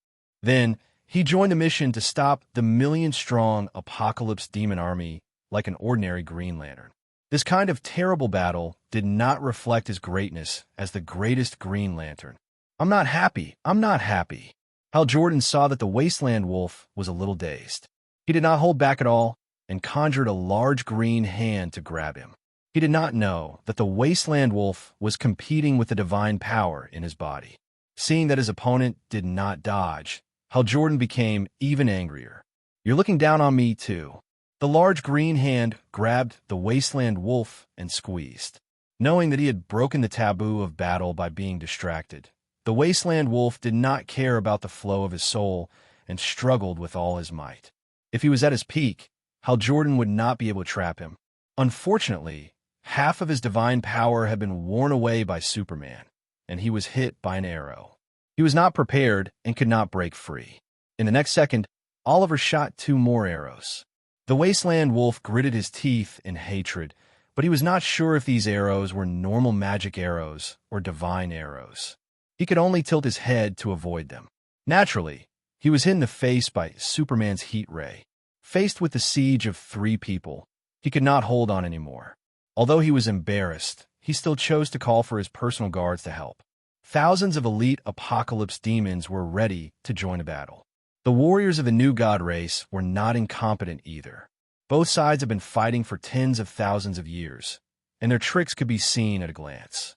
Then, he joined a mission to stop the million-strong Apocalypse demon army like an ordinary Green Lantern. This kind of terrible battle did not reflect his greatness as the greatest Green Lantern. I'm not happy. Hal Jordan saw that the Wasteland Wolf was a little dazed. He did not hold back at all and conjured a large green hand to grab him. He did not know that the Wasteland Wolf was competing with the divine power in his body. Seeing that his opponent did not dodge, Hal Jordan became even angrier. You're looking down on me, too. The large green hand grabbed the Wasteland Wolf and squeezed. Knowing that he had broken the taboo of battle by being distracted, the Wasteland Wolf did not care about the flow of his soul and struggled with all his might. If he was at his peak, Hal Jordan would not be able to trap him. Unfortunately, half of his divine power had been worn away by Superman, and he was hit by an arrow. He was not prepared and could not break free. In the next second, Oliver shot 2 more arrows. The Wasteland Wolf gritted his teeth in hatred, but he was not sure if these arrows were normal magic arrows or divine arrows. He could only tilt his head to avoid them. Naturally, he was hit in the face by Superman's heat ray. Faced with the siege of 3 people, he could not hold on anymore. Although he was embarrassed, he still chose to call for his personal guards to help. Thousands of elite Apocalypse demons were ready to join a battle. The warriors of the new god race were not incompetent either. Both sides had been fighting for tens of thousands of years, and their tricks could be seen at a glance.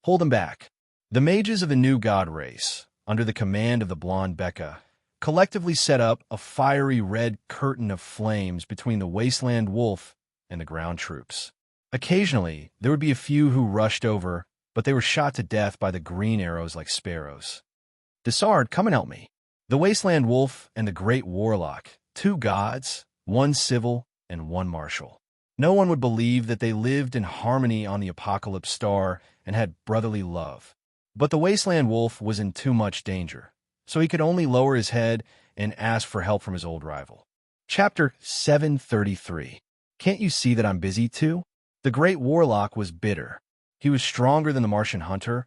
Hold them back. The mages of the new god race, under the command of the blonde Becca, collectively set up a fiery red curtain of flames between the Wasteland Wolf and the ground troops. Occasionally, there would be a few who rushed over, but they were shot to death by the green arrows like sparrows. Desard, come and help me. The Wasteland Wolf and the Great Warlock, 2 gods, 1 civil and 1 martial. No one would believe that they lived in harmony on the Apocalypse Star and had brotherly love. But the Wasteland Wolf was in too much danger, so he could only lower his head and ask for help from his old rival. Chapter 733. Can't you see that I'm busy too? The Great Warlock was bitter. He was stronger than the Martian Hunter,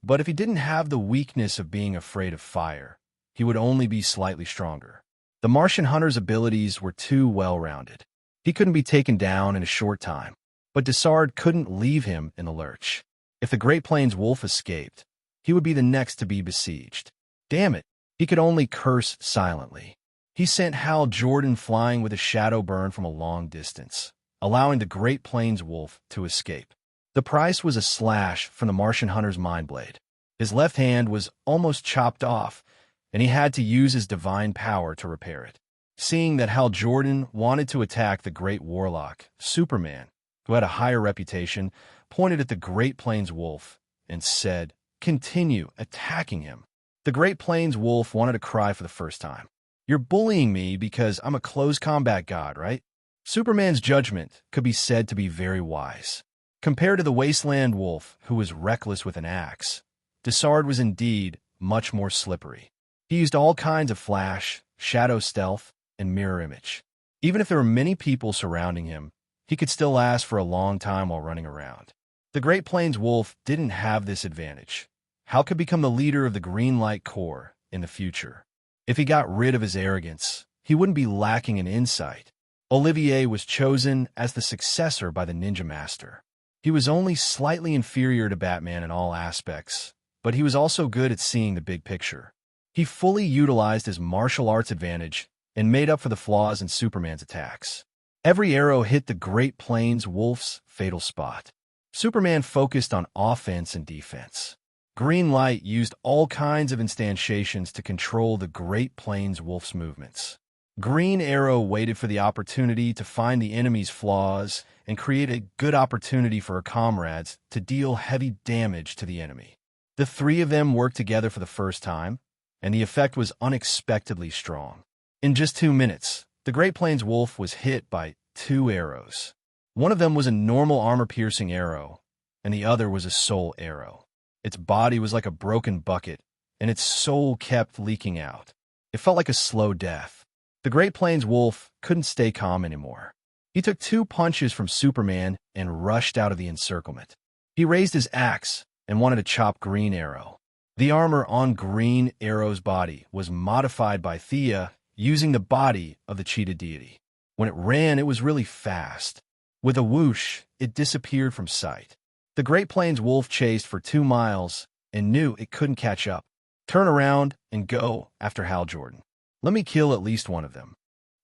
but if he didn't have the weakness of being afraid of fire, he would only be slightly stronger. The Martian Hunter's abilities were too well-rounded. He couldn't be taken down in a short time, but Desard couldn't leave him in the lurch. If the Great Plains Wolf escaped, he would be the next to be besieged. Damn it, he could only curse silently. He sent Hal Jordan flying with a shadow burn from a long distance, allowing the Great Plains Wolf to escape. The price was a slash from the Martian Hunter's mind blade. His left hand was almost chopped off, and he had to use his divine power to repair it. Seeing that Hal Jordan wanted to attack the Great Warlock, Superman, who had a higher reputation, pointed at the Great Plains Wolf and said, "Continue attacking him." The Great Plains Wolf wanted to cry for the first time. "You're bullying me because I'm a close combat god, right?" Superman's judgment could be said to be very wise. Compared to the Wasteland Wolf, who was reckless with an axe, Desard was indeed much more slippery. He used all kinds of flash, shadow stealth, and mirror image. Even if there were many people surrounding him, he could still last for a long time while running around. The Great Plains Wolf didn't have this advantage. Hal could become the leader of the Green Light Corps in the future. If he got rid of his arrogance, he wouldn't be lacking in insight. Olivier was chosen as the successor by the Ninja Master. He was only slightly inferior to Batman in all aspects, but he was also good at seeing the big picture. He fully utilized his martial arts advantage and made up for the flaws in Superman's attacks. Every arrow hit the Great Plains Wolf's fatal spot. Superman focused on offense and defense. Green Light used all kinds of instantiations to control the Great Plains Wolf's movements. Green Arrow waited for the opportunity to find the enemy's flaws and create a good opportunity for her comrades to deal heavy damage to the enemy. The three of them worked together for the first time, and the effect was unexpectedly strong. In just 2 minutes, the Great Plains Wolf was hit by 2 arrows. One of them was a normal armor-piercing arrow, and the other was a soul arrow. Its body was like a broken bucket, and its soul kept leaking out. It felt like a slow death. The Great Plains Wolf couldn't stay calm anymore. He took 2 punches from Superman and rushed out of the encirclement. He raised his axe and wanted to chop Green Arrow. The armor on Green Arrow's body was modified by Thea using the body of the cheetah deity. When it ran, it was really fast. With a whoosh, it disappeared from sight. The Great Plains Wolf chased for 2 miles and knew it couldn't catch up. Turn around and go after Hal Jordan. Let me kill at least one of them.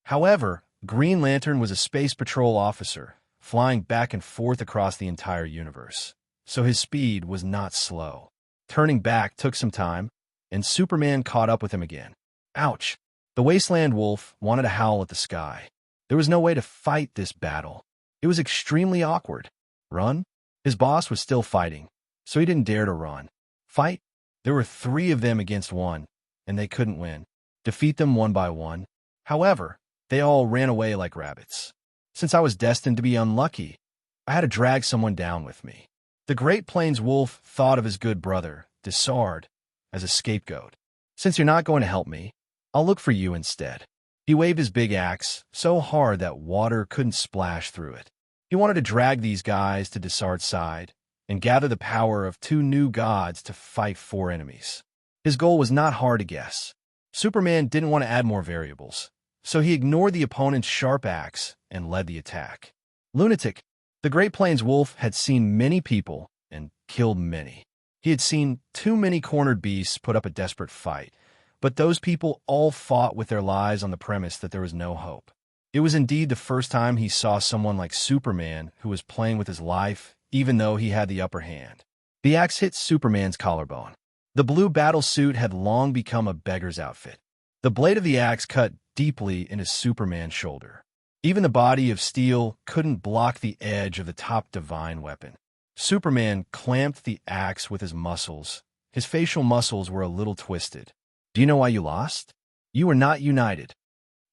However, Green Lantern was a space patrol officer, flying back and forth across the entire universe, so his speed was not slow. Turning back took some time, and Superman caught up with him again. Ouch! The Wasteland Wolf wanted to howl at the sky. There was no way to fight this battle. It was extremely awkward. Run? His boss was still fighting, so he didn't dare to run. Fight? There were 3 of them against 1, and they couldn't win. Defeat them one by one. However, they all ran away like rabbits. Since I was destined to be unlucky, I had to drag someone down with me. The Great Plains Wolf thought of his good brother, Desard, as a scapegoat. Since you're not going to help me, I'll look for you instead. He waved his big axe so hard that water couldn't splash through it. He wanted to drag these guys to Desard's side and gather the power of 2 new gods to fight 4 enemies. His goal was not hard to guess. Superman didn't want to add more variables, so he ignored the opponent's sharp axe and led the attack. Lunatic, the Great Plains Wolf had seen many people and killed many. He had seen too many cornered beasts put up a desperate fight, but those people all fought with their lives on the premise that there was no hope. It was indeed the first time he saw someone like Superman who was playing with his life, even though he had the upper hand. The axe hit Superman's collarbone. The blue battle suit had long become a beggar's outfit. The blade of the axe cut deeply into Superman's shoulder. Even the body of steel couldn't block the edge of the top divine weapon. Superman clamped the axe with his muscles. His facial muscles were a little twisted. Do you know why you lost? You were not united.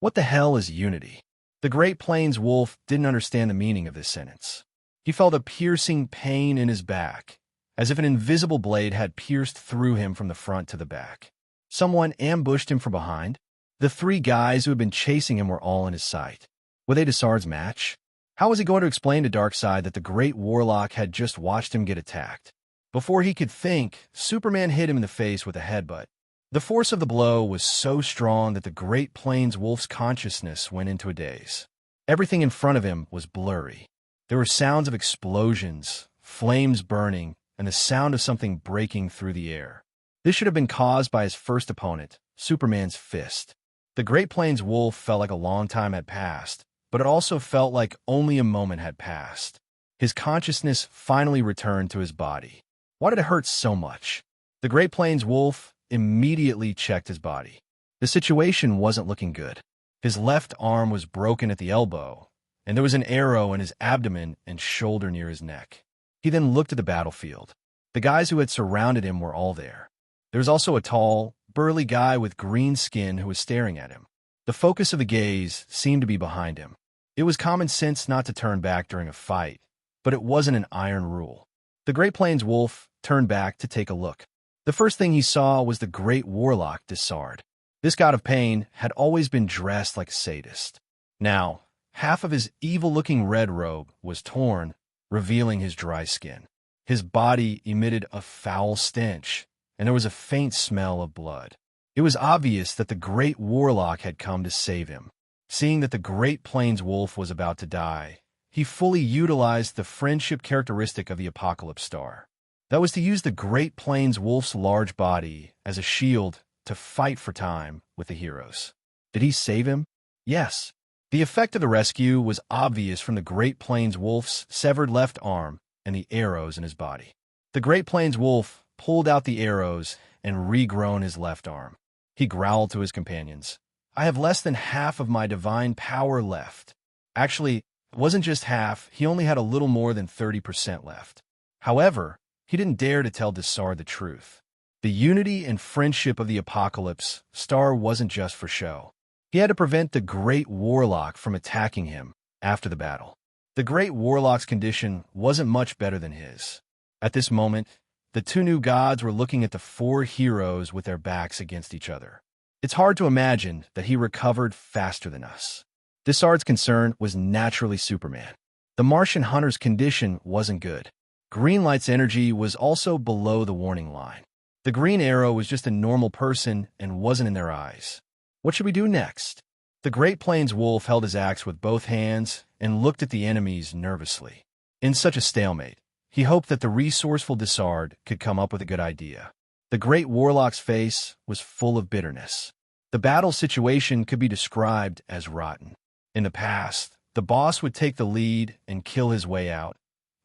What the hell is unity? The Great Plains wolf didn't understand the meaning of this sentence. He felt a piercing pain in his back, as if an invisible blade had pierced through him from the front to the back. Someone ambushed him from behind. The three guys who had been chasing him were all in his sight. Were they Desard's match? How was he going to explain to Darkseid that the Great Warlock had just watched him get attacked? Before he could think, Superman hit him in the face with a headbutt. The force of the blow was so strong that the Great Plains wolf's consciousness went into a daze. Everything in front of him was blurry. There were sounds of explosions, flames burning, and the sound of something breaking through the air. This should have been caused by his first opponent, Superman's fist. The Great Plains wolf felt like a long time had passed, but it also felt like only a moment had passed. His consciousness finally returned to his body. Why did it hurt so much? The Great Plains wolf immediately checked his body. The situation wasn't looking good. His left arm was broken at the elbow, and there was an arrow in his abdomen and shoulder near his neck. He then looked at the battlefield. The guys who had surrounded him were all there. There was also a tall, burly guy with green skin who was staring at him. The focus of the gaze seemed to be behind him. It was common sense not to turn back during a fight, but it wasn't an iron rule. The Great Plains wolf turned back to take a look. The first thing he saw was the Great Warlock Desard. This god of pain had always been dressed like a sadist. Now, half of his evil-looking red robe was torn, revealing his dry skin. His body emitted a foul stench, and there was a faint smell of blood. It was obvious that the Great Warlock had come to save him. Seeing that the Great Plains wolf was about to die, he fully utilized the friendship characteristic of the Apocalypse Star. That was to use the Great Plains wolf's large body as a shield to fight for time with the heroes. Did he save him? Yes. The effect of the rescue was obvious from the Great Plains wolf's severed left arm and the arrows in his body. The Great Plains wolf pulled out the arrows and regrown his left arm. He growled to his companions, "I have less than half of my divine power left." Actually, it wasn't just half, he only had a little more than 30% left. However, he didn't dare to tell Desard the truth. The unity and friendship of the Apocalypse Star wasn't just for show. He had to prevent the Great Warlock from attacking him after the battle. The Great Warlock's condition wasn't much better than his. At this moment, the two new gods were looking at the four heroes with their backs against each other. It's hard to imagine that he recovered faster than us. Desard's concern was naturally Superman. The Martian hunter's condition wasn't good. Greenlight's energy was also below the warning line. The Green Arrow was just a normal person and wasn't in their eyes. What should we do next? The Great Plains wolf held his axe with both hands and looked at the enemies nervously. In such a stalemate, he hoped that the resourceful Desard could come up with a good idea. The Great Warlock's face was full of bitterness. The battle situation could be described as rotten. In the past, the boss would take the lead and kill his way out,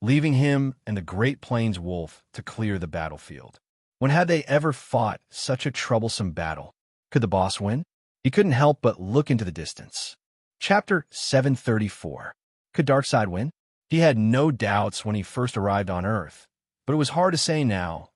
leaving him and the Great Plains wolf to clear the battlefield. When had they ever fought such a troublesome battle? Could the boss win? He couldn't help but look into the distance. Chapter 734. Could Darkseid win? He had no doubts when he first arrived on Earth, but it was hard to say now.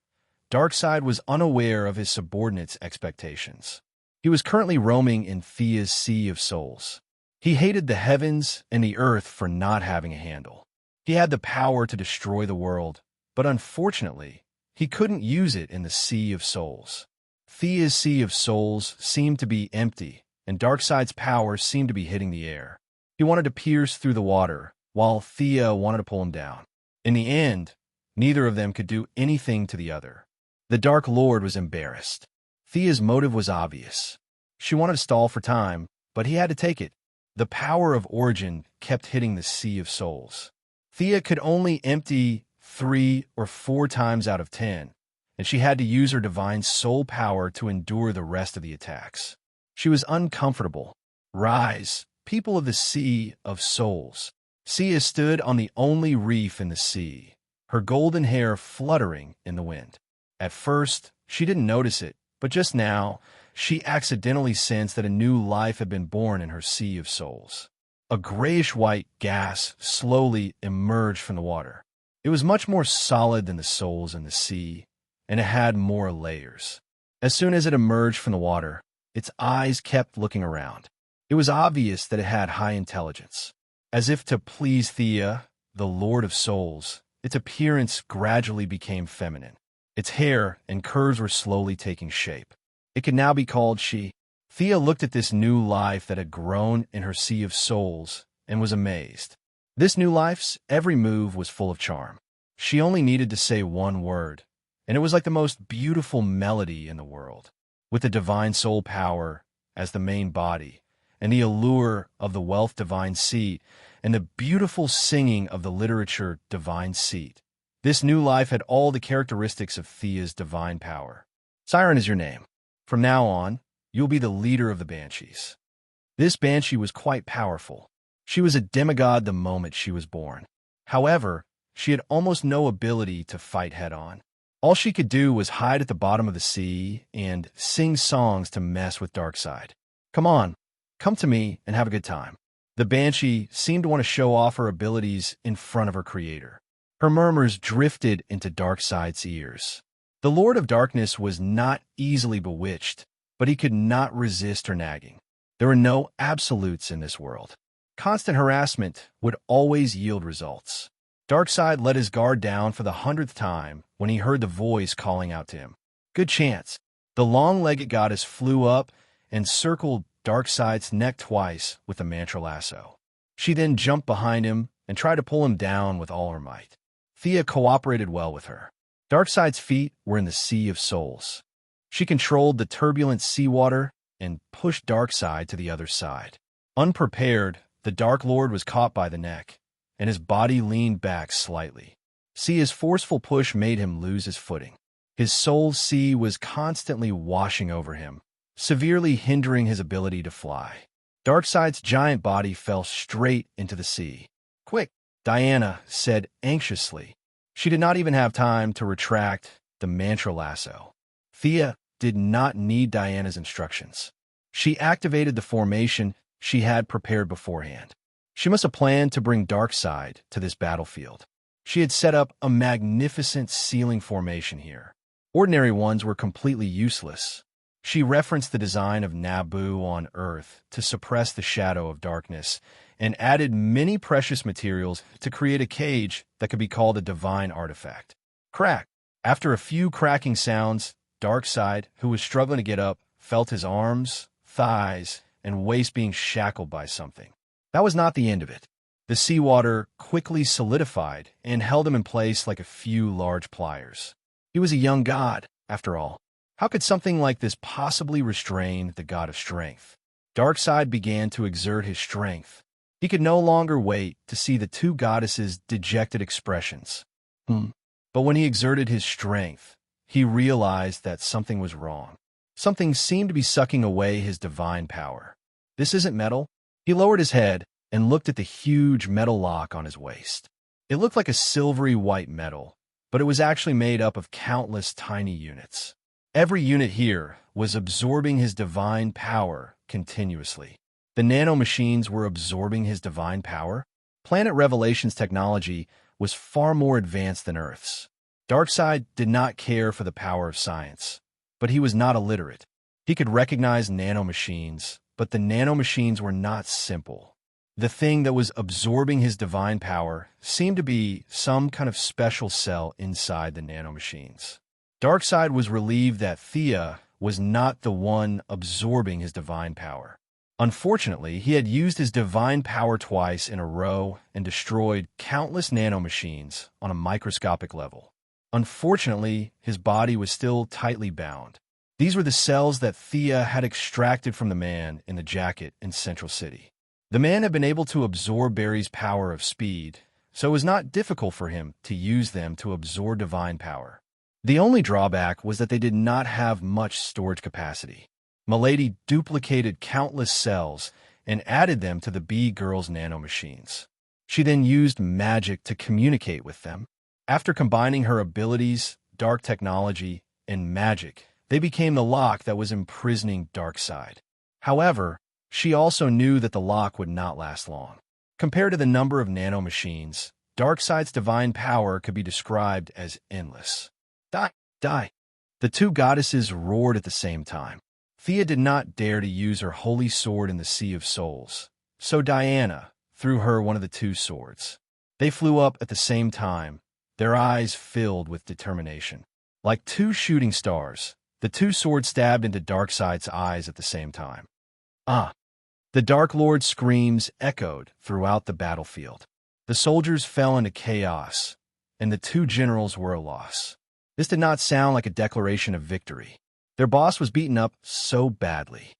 Darkseid was unaware of his subordinates' expectations. He was currently roaming in Thea's Sea of Souls. He hated the heavens and the earth for not having a handle. He had the power to destroy the world, but unfortunately, he couldn't use it in the Sea of Souls. Thea's Sea of Souls seemed to be empty, and Darkseid's power seemed to be hitting the air. He wanted to pierce through the water, while Thea wanted to pull him down. In the end, neither of them could do anything to the other. The Dark Lord was embarrassed. Thea's motive was obvious. She wanted to stall for time, but he had to take it. The power of origin kept hitting the Sea of Souls. Thea could only empty 3 or 4 times out of 10, and she had to use her divine soul power to endure the rest of the attacks. She was uncomfortable. Rise, people of the Sea of Souls. Thea stood on the only reef in the sea, her golden hair fluttering in the wind. At first, she didn't notice it, but just now, she accidentally sensed that a new life had been born in her Sea of Souls. A grayish-white gas slowly emerged from the water. It was much more solid than the souls in the sea, and it had more layers. As soon as it emerged from the water, its eyes kept looking around. It was obvious that it had high intelligence. As if to please Thea, the Lord of Souls, its appearance gradually became feminine. Its hair and curves were slowly taking shape. It could now be called she. Thea looked at this new life that had grown in her sea of souls and was amazed. This new life's every move was full of charm. She only needed to say one word, and it was like the most beautiful melody in the world. With the divine soul power as the main body, and the allure of the wealth divine seat, and the beautiful singing of the literature divine seat, this new life had all the characteristics of Thea's divine power. Siren is your name. From now on, you'll be the leader of the Banshees. This Banshee was quite powerful. She was a demigod the moment she was born. However, she had almost no ability to fight head-on. All she could do was hide at the bottom of the sea and sing songs to mess with Darkseid. Come on, come to me and have a good time. The Banshee seemed to want to show off her abilities in front of her creator. Her murmurs drifted into Darkseid's ears. The Lord of Darkness was not easily bewitched, but he could not resist her nagging. There were no absolutes in this world. Constant harassment would always yield results. Darkseid let his guard down for the 100th time when he heard the voice calling out to him. Good chance. The long-legged goddess flew up and circled Darkseid's neck twice with a mantra lasso. She then jumped behind him and tried to pull him down with all her might. Thea cooperated well with her. Darkseid's feet were in the Sea of Souls. She controlled the turbulent seawater and pushed Darkseid to the other side. Unprepared, the Dark Lord was caught by the neck, and his body leaned back slightly. Thea's forceful push made him lose his footing. His soul's sea was constantly washing over him, severely hindering his ability to fly. Darkseid's giant body fell straight into the sea. Quick, Diana said anxiously. She did not even have time to retract the mantra lasso. Thea did not need Diana's instructions. She activated the formation she had prepared beforehand. She must have planned to bring Darkseid to this battlefield. She had set up a magnificent ceiling formation here. Ordinary ones were completely useless. She referenced the design of Naboo on Earth to suppress the shadow of darkness and added many precious materials to create a cage that could be called a divine artifact. Crack! After a few cracking sounds, Darkseid, who was struggling to get up, felt his arms, thighs, and waist being shackled by something. That was not the end of it. The seawater quickly solidified and held him in place like a few large pliers. He was a young god, after all. How could something like this possibly restrain the god of strength? Darkseid began to exert his strength. He could no longer wait to see the two goddesses' dejected expressions. But when he exerted his strength, he realized that something was wrong. Something seemed to be sucking away his divine power. This isn't metal. He lowered his head and looked at the huge metal lock on his waist. It looked like a silvery white metal, but it was actually made up of countless tiny units. Every unit here was absorbing his divine power continuously. The nanomachines were absorbing his divine power. Planet Revelation's technology was far more advanced than Earth's. Darkseid did not care for the power of science, but he was not illiterate. He could recognize nanomachines, but the nanomachines were not simple. The thing that was absorbing his divine power seemed to be some kind of special cell inside the nanomachines. Darkseid was relieved that Thea was not the one absorbing his divine power. Unfortunately, he had used his divine power twice in a row and destroyed countless nanomachines on a microscopic level. Unfortunately, his body was still tightly bound. These were the cells that Thea had extracted from the man in the jacket in Central City. The man had been able to absorb Barry's power of speed, so it was not difficult for him to use them to absorb divine power. The only drawback was that they did not have much storage capacity. Milady duplicated countless cells and added them to the B-Girl's nanomachines. She then used magic to communicate with them. After combining her abilities, dark technology, and magic, they became the lock that was imprisoning Darkseid. However, she also knew that the lock would not last long. Compared to the number of nanomachines, Darkseid's divine power could be described as endless. Die! Die! The two goddesses roared at the same time. Thea did not dare to use her holy sword in the Sea of Souls, so Diana threw her one of the two swords. They flew up at the same time, their eyes filled with determination. Like two shooting stars, the two swords stabbed into Darkseid's eyes at the same time. Ah! The Dark Lord's screams echoed throughout the battlefield. The soldiers fell into chaos, and the two generals were a loss. This did not sound like a declaration of victory. Their boss was beaten up so badly.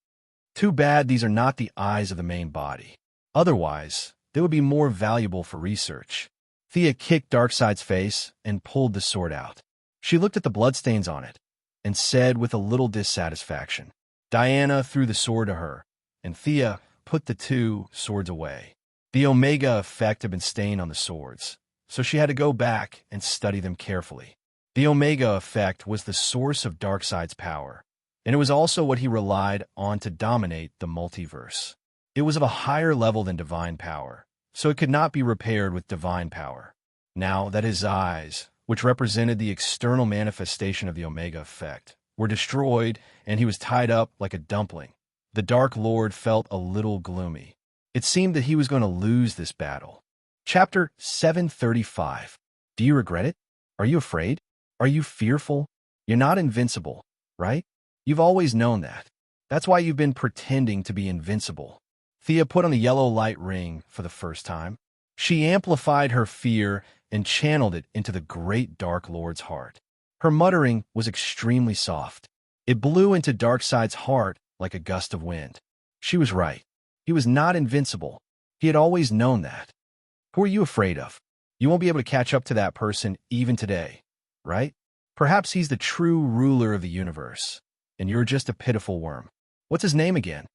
Too bad these are not the eyes of the main body. Otherwise, they would be more valuable for research. Thea kicked Darkseid's face and pulled the sword out. She looked at the bloodstains on it and said with a little dissatisfaction. Diana threw the sword to her, and Thea put the two swords away. The Omega effect had been stained on the swords, so she had to go back and study them carefully. The Omega effect was the source of Darkseid's power, and it was also what he relied on to dominate the multiverse. It was of a higher level than divine power, so it could not be repaired with divine power. Now that his eyes, which represented the external manifestation of the Omega effect, were destroyed and he was tied up like a dumpling, the Dark Lord felt a little gloomy. It seemed that he was going to lose this battle. Chapter 735. Do you regret it? Are you afraid? Are you fearful? You're not invincible, right? You've always known that. That's why you've been pretending to be invincible. Thea put on the yellow light ring for the first time. She amplified her fear and channeled it into the great Dark Lord's heart. Her muttering was extremely soft. It blew into Darkseid's heart like a gust of wind. She was right. He was not invincible. He had always known that. Who are you afraid of? You won't be able to catch up to that person even today, right? Perhaps he's the true ruler of the universe, and you're just a pitiful worm. What's his name again?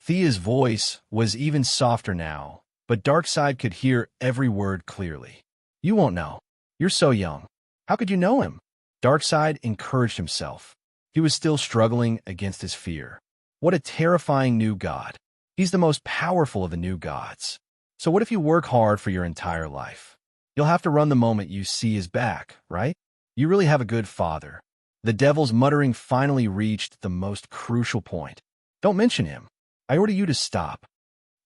Thea's voice was even softer now, but Darkseid could hear every word clearly. You won't know. You're so young. How could you know him? Darkseid encouraged himself. He was still struggling against his fear. What a terrifying new god. He's the most powerful of the new gods. So what if you work hard for your entire life? You'll have to run the moment you see his back, right? You really have a good father. The devil's muttering finally reached the most crucial point. Don't mention him. I order you to stop.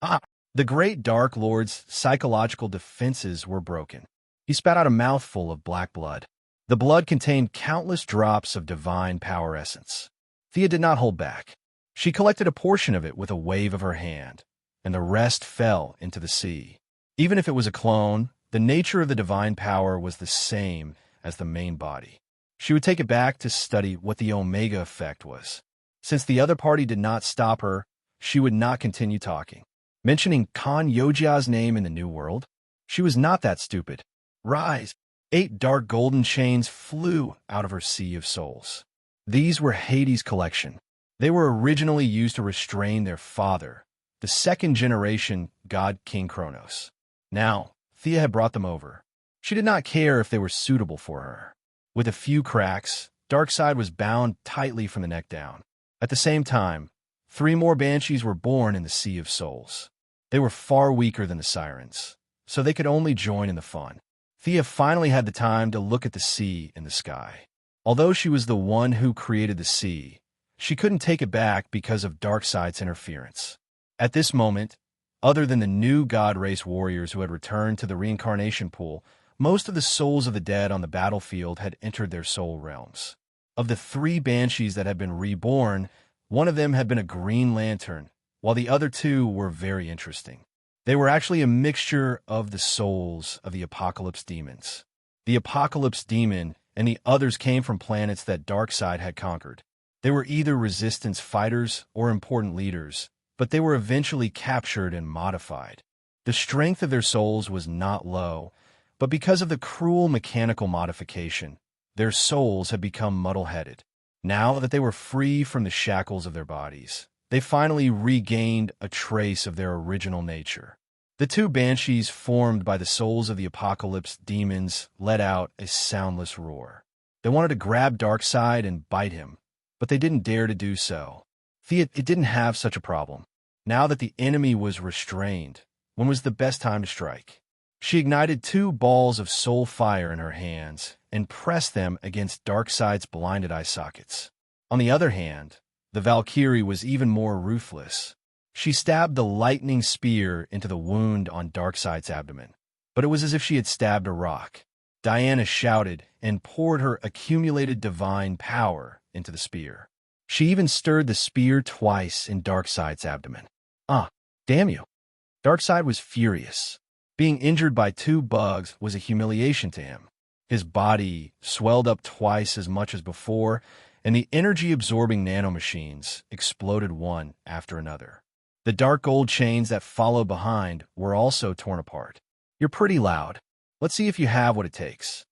The great Dark Lord's psychological defenses were broken. He spat out a mouthful of black blood. The blood contained countless drops of divine power essence. Thea did not hold back. She collected a portion of it with a wave of her hand, and the rest fell into the sea. Even if it was a clone, the nature of the divine power was the same as the main body. She would take it back to study what the Omega effect was. Since the other party did not stop her, she would not continue talking. Mentioning Khan Yojia's name in the New World? She was not that stupid. Rise! 8 dark golden chains flew out of her Sea of Souls. These were Hades' collection. They were originally used to restrain their father, the second-generation god King Kronos. Now, Thea had brought them over. She did not care if they were suitable for her. With a few cracks, Darkseid was bound tightly from the neck down. At the same time, 3 more banshees were born in the Sea of Souls. They were far weaker than the sirens, so they could only join in the fun. Thea finally had the time to look at the sea in the sky. Although she was the one who created the sea, she couldn't take it back because of Darkseid's interference. At this moment, other than the new god race warriors who had returned to the reincarnation pool, most of the souls of the dead on the battlefield had entered their soul realms. Of the 3 banshees that had been reborn, one of them had been a Green Lantern, while the other 2 were very interesting. They were actually a mixture of the souls of the Apocalypse demons. The Apocalypse demon and the others came from planets that Darkseid had conquered. They were either resistance fighters or important leaders, but they were eventually captured and modified. The strength of their souls was not low, but because of the cruel mechanical modification, their souls had become muddle-headed. Now that they were free from the shackles of their bodies, they finally regained a trace of their original nature. The 2 banshees formed by the souls of the Apocalypse demons let out a soundless roar. They wanted to grab Darkseid and bite him, but they didn't dare to do so. It didn't have such a problem. Now that the enemy was restrained, when was the best time to strike? She ignited 2 balls of soul fire in her hands and pressed them against Darkseid's blinded eye sockets. On the other hand, The Valkyrie was even more ruthless. She stabbed the lightning spear into the wound on Darkseid's abdomen, but it was as if she had stabbed a rock. Diana shouted and poured her accumulated divine power into the spear. She even stirred the spear twice in Darkseid's abdomen. Ah, damn you. Darkseid was furious. Being injured by two bugs was a humiliation to him. His body swelled up twice as much as before, and the energy-absorbing nanomachines exploded one after another. The dark gold chains that followed behind were also torn apart. You're pretty loud. Let's see if you have what it takes.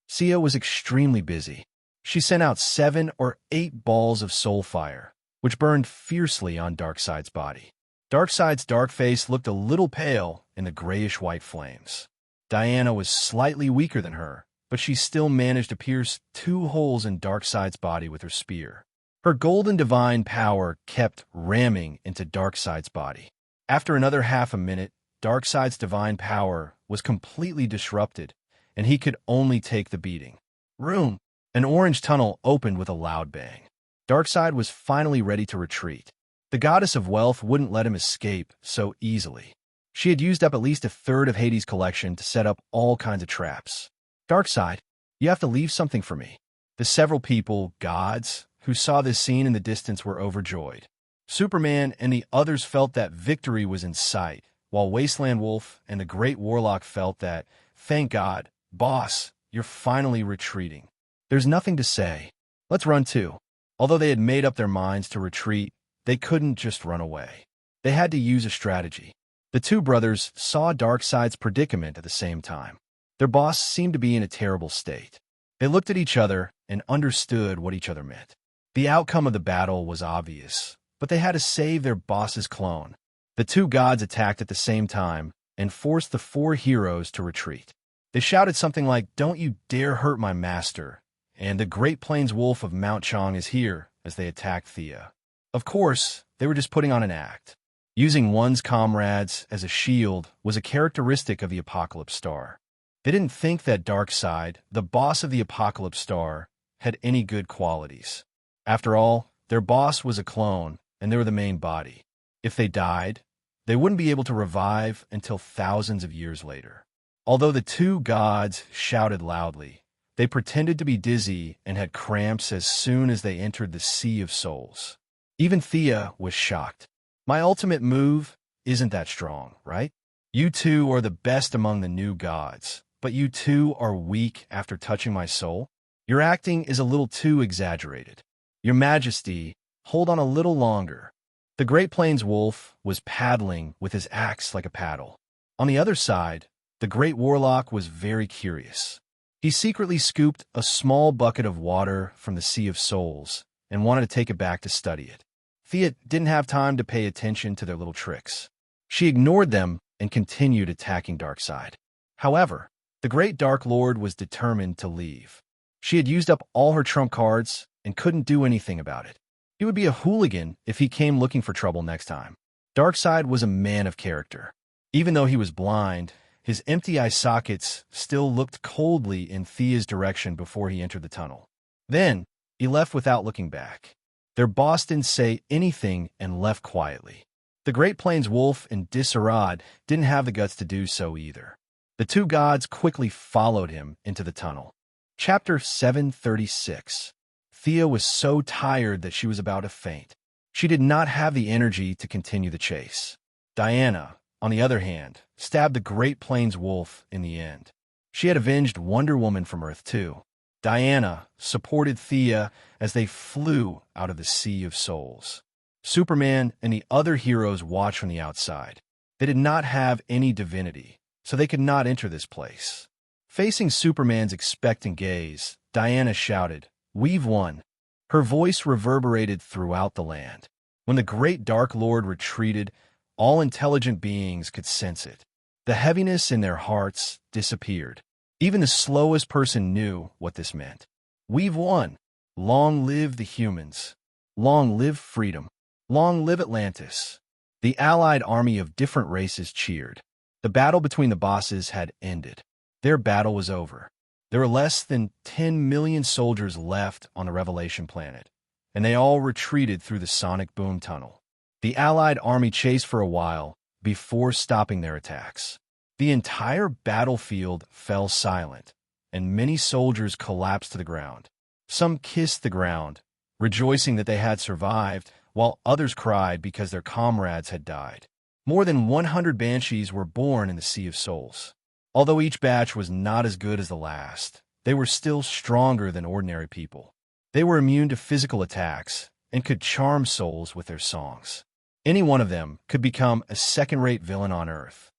Sia was extremely busy. She sent out 7 or 8 balls of soul fire, which burned fiercely on Darkseid's body. Darkseid's dark face looked a little pale in the grayish-white flames. Diana was slightly weaker than her, but she still managed to pierce 2 holes in Darkseid's body with her spear. Her golden divine power kept ramming into Darkseid's body. After another half a minute, Darkseid's divine power was completely disrupted, and he could only take the beating. Room! An orange tunnel opened with a loud bang. Darkseid was finally ready to retreat. The goddess of wealth wouldn't let him escape so easily. She had used up at least a third of Hades' collection to set up all kinds of traps. Darkseid, you have to leave something for me. The several people, gods, who saw this scene in the distance were overjoyed. Superman and the others felt that victory was in sight, while Wasteland Wolf and the Great Warlock felt that, thank God, boss, you're finally retreating. There's nothing to say. Let's run too. Although they had made up their minds to retreat, they couldn't just run away. They had to use a strategy. The two brothers saw Darkseid's predicament at the same time. Their boss seemed to be in a terrible state. They looked at each other and understood what each other meant. The outcome of the battle was obvious, but they had to save their boss's clone. The two gods attacked at the same time and forced the 4 heroes to retreat. They shouted something like, "Don't you dare hurt my master," and the Great Plains Wolf of Mount Chong is here, as they attacked Thea. Of course, they were just putting on an act. Using one's comrades as a shield was a characteristic of the Apocalypse Star. They didn't think that Darkseid, the boss of the Apocalypse Star, had any good qualities. After all, their boss was a clone, and they were the main body. If they died, they wouldn't be able to revive until thousands of years later. Although the two gods shouted loudly, they pretended to be dizzy and had cramps as soon as they entered the Sea of Souls. Even Thea was shocked. My ultimate move isn't that strong, right? You two are the best among the new gods, but you two are weak after touching my soul? Your acting is a little too exaggerated. Your Majesty, hold on a little longer. The Great Plains Wolf was paddling with his axe like a paddle. On the other side, the Great Warlock was very curious. He secretly scooped a small bucket of water from the Sea of Souls and wanted to take it back to study it. Thea didn't have time to pay attention to their little tricks. She ignored them and continued attacking Darkseid. However, the Great Dark Lord was determined to leave. She had used up all her trump cards and couldn't do anything about it. He would be a hooligan if he came looking for trouble next time. Darkseid was a man of character. Even though he was blind, his empty eye sockets still looked coldly in Thea's direction before he entered the tunnel. Then, he left without looking back. Their boss didn't say anything and left quietly. The Great Plains Wolf and Disarad didn't have the guts to do so either. The two gods quickly followed him into the tunnel. Chapter 736. Thea was so tired that she was about to faint. She did not have the energy to continue the chase. Diana, on the other hand, stabbed the Great Plains Wolf in the end. She had avenged Wonder Woman from Earth too. Diana supported Thea as they flew out of the Sea of Souls. Superman and the other heroes watched from the outside. They did not have any divinity, so they could not enter this place. Facing Superman's expectant gaze, Diana shouted, "We've won." Her voice reverberated throughout the land. When the Great Dark Lord retreated, all intelligent beings could sense it. The heaviness in their hearts disappeared. Even the slowest person knew what this meant. We've won. Long live the humans. Long live freedom. Long live Atlantis. The allied army of different races cheered. The battle between the bosses had ended. Their battle was over. There were less than 10 million soldiers left on the Revelation planet, and they all retreated through the sonic boom tunnel. The Allied army chased for a while before stopping their attacks. The entire battlefield fell silent, and many soldiers collapsed to the ground. Some kissed the ground, rejoicing that they had survived, while others cried because their comrades had died. More than 100 banshees were born in the Sea of Souls. Although each batch was not as good as the last, they were still stronger than ordinary people. They were immune to physical attacks and could charm souls with their songs. Any one of them could become a second-rate villain on Earth.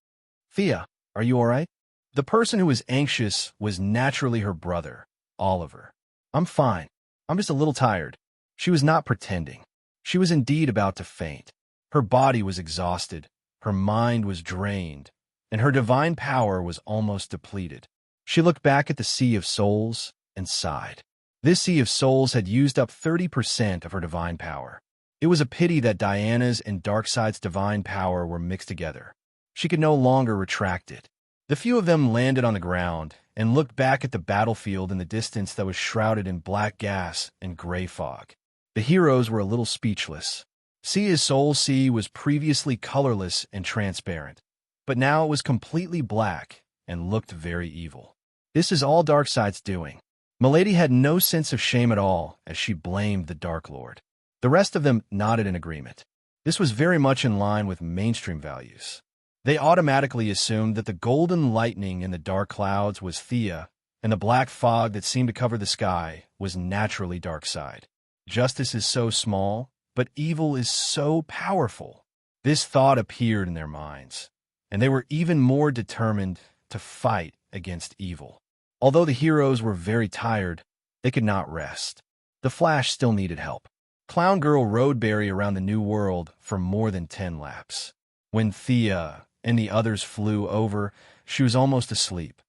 "Thea, are you all right?" The person who was anxious was naturally her brother, Oliver. "I'm fine. I'm just a little tired." She was not pretending. She was indeed about to faint. Her body was exhausted, her mind was drained, and her divine power was almost depleted. She looked back at the Sea of Souls and sighed. This Sea of Souls had used up 30% of her divine power. It was a pity that Diana's and Darkseid's divine power were mixed together. She could no longer retract it. The few of them landed on the ground and looked back at the battlefield in the distance that was shrouded in black gas and gray fog. The heroes were a little speechless. Sia's soul sea was previously colorless and transparent, but now it was completely black and looked very evil. "This is all Darkseid's doing." Milady had no sense of shame at all as she blamed the Dark Lord. The rest of them nodded in agreement. This was very much in line with mainstream values. They automatically assumed that the golden lightning in the dark clouds was Thea, and the black fog that seemed to cover the sky was naturally Darkseid. Justice is so small, but evil is so powerful. This thought appeared in their minds, and they were even more determined to fight against evil. Although the heroes were very tired, they could not rest. The Flash still needed help. Clown Girl rode Barry around the New World for more than 10 laps. When Thea and the others flew over, she was almost asleep.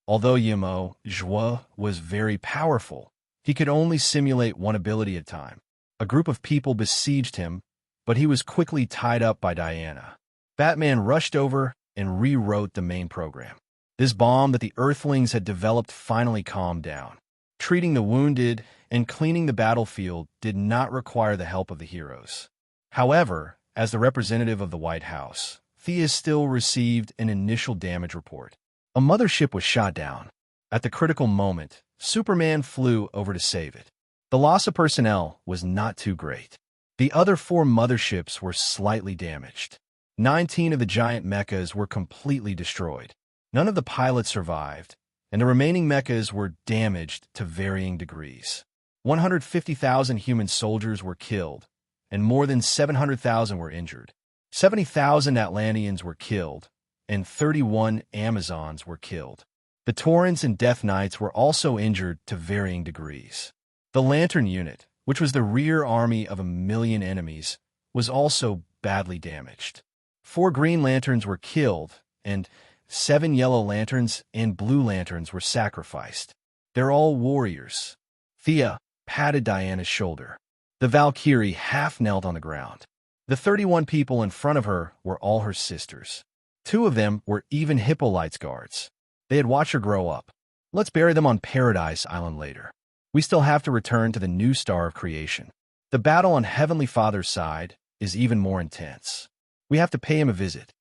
Although Yemo Joie was very powerful, he could only simulate one ability at a time. A group of people besieged him, but he was quickly tied up by Diana. Batman rushed over and rewrote the main program. This bomb that the Earthlings had developed finally calmed down. Treating the wounded and cleaning the battlefield did not require the help of the heroes. However, as the representative of the White House, Thea still received an initial damage report. A mothership was shot down. At the critical moment, Superman flew over to save it. The loss of personnel was not too great. The other 4 motherships were slightly damaged. 19 of the giant mechas were completely destroyed. None of the pilots survived, and the remaining mechas were damaged to varying degrees. 150,000 human soldiers were killed, and more than 700,000 were injured. 70,000 Atlanteans were killed, and 31 Amazons were killed. The Taurans and Death Knights were also injured to varying degrees. The Lantern Unit, which was the rear army of 1,000,000 enemies, was also badly damaged. 4 Green Lanterns were killed, and 7 Yellow Lanterns and Blue Lanterns were sacrificed. They're all warriors. Thea patted Diana's shoulder. The Valkyrie half knelt on the ground. The 31 people in front of her were all her sisters. 2 of them were even Hippolyte's guards. They had watched her grow up. "Let's bury them on Paradise Island later. We still have to return to the new star of creation." The battle on Heavenly Father's side is even more intense. We have to pay him a visit.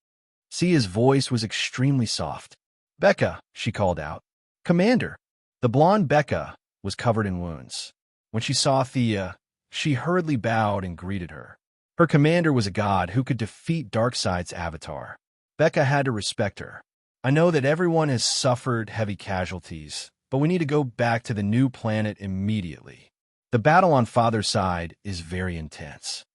Sia's voice was extremely soft. "Becca," she called out. "Commander." The blonde Becca was covered in wounds. When she saw Thea, she hurriedly bowed and greeted her. Her commander was a god who could defeat Darkseid's avatar. Becca had to respect her. "I know that everyone has suffered heavy casualties, but we need to go back to the new planet immediately. The battle on Father's side is very intense."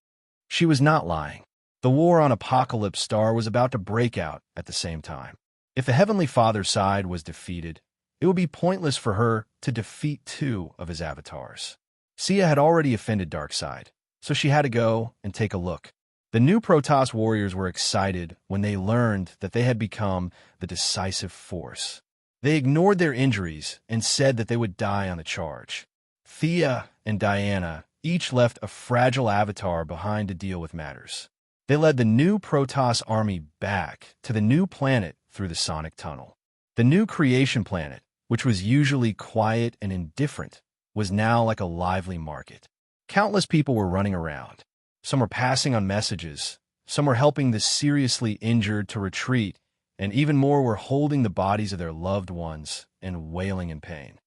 She was not lying. The war on Apocalypse Star was about to break out at the same time. If the Heavenly Father's side was defeated, it would be pointless for her to defeat 2 of his avatars. Sia had already offended Darkseid, so she had to go and take a look. The new Protoss warriors were excited when they learned that they had become the decisive force. They ignored their injuries and said that they would die on the charge. Thea and Diana each left a fragile avatar behind to deal with matters. They led the new Protoss army back to the new planet through the sonic tunnel. The new creation planet, which was usually quiet and indifferent, was now like a lively market. Countless people were running around. Some were passing on messages, some were helping the seriously injured to retreat, and even more were holding the bodies of their loved ones and wailing in pain.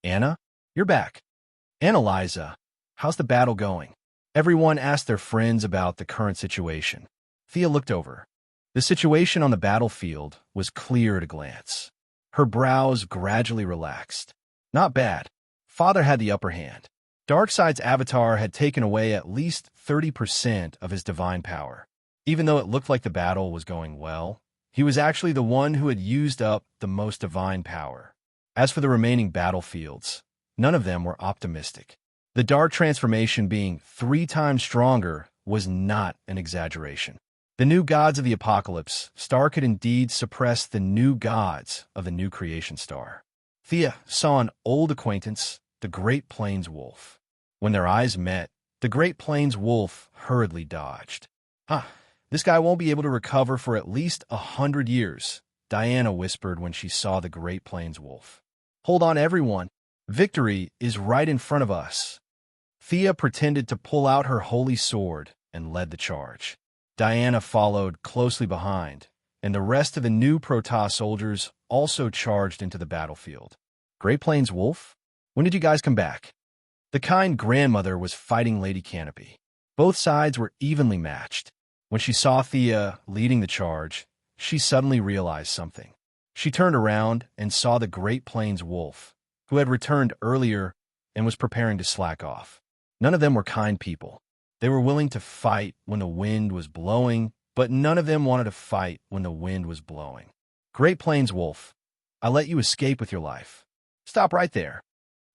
Anna, you're back. Annalisa, how's the battle going? Everyone asked their friends about the current situation. Thea looked over. The situation on the battlefield was clear at a glance. Her brows gradually relaxed. Not bad. Father had the upper hand. Darkseid's avatar had taken away at least 30% of his divine power. Even though it looked like the battle was going well, he was actually the one who had used up the most divine power. As for the remaining battlefields, none of them were optimistic. The dark transformation being 3 times stronger was not an exaggeration. The new gods of the apocalypse star could indeed suppress the new gods of the new creation star. Thea saw an old acquaintance, the Great Plains Wolf. When their eyes met, the Great Plains Wolf hurriedly dodged. This guy won't be able to recover for at least 100 years, Diana whispered when she saw the Great Plains Wolf. Hold on, everyone. Victory is right in front of us. Thea pretended to pull out her holy sword and led the charge. Diana followed closely behind, and the rest of the new Protoss soldiers also charged into the battlefield. Great Plains Wolf? When did you guys come back? The kind grandmother was fighting Lady Canopy. Both sides were evenly matched. When she saw Thea leading the charge, she suddenly realized something. She turned around and saw the Great Plains Wolf, who had returned earlier and was preparing to slack off. None of them were kind people. They were willing to fight when the wind was blowing, but none of them wanted to fight when the wind was blowing. Great Plains Wolf, I let you escape with your life. Stop right there.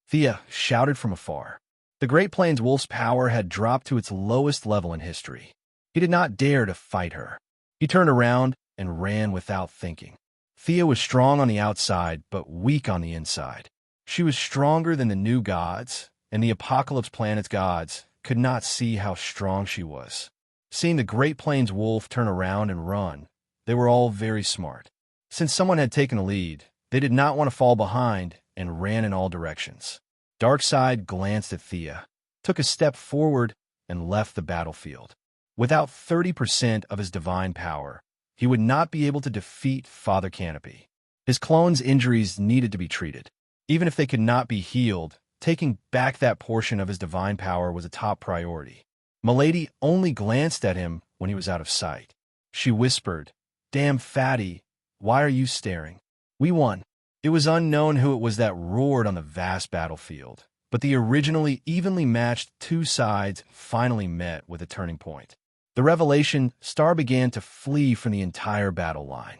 Thea shouted from afar. The Great Plains Wolf's power had dropped to its lowest level in history. He did not dare to fight her. He turned around and ran without thinking. Thea was strong on the outside, but weak on the inside. She was stronger than the new gods, and the Apocalypse Planet's gods could not see how strong she was. Seeing the Great Plains Wolf turn around and run, they were all very smart. Since someone had taken a lead, they did not want to fall behind and ran in all directions. Darkseid glanced at Thea, took a step forward, and left the battlefield. Without 30% of his divine power, he would not be able to defeat Father Canopy. His clone's injuries needed to be treated. Even if they could not be healed, taking back that portion of his divine power was a top priority. Milady only glanced at him when he was out of sight. She whispered, "Damn fatty, why are you staring? We won." It was unknown who it was that roared on the vast battlefield, but the originally evenly matched two sides finally met with a turning point. The revelation, Star began to flee from the entire battle line.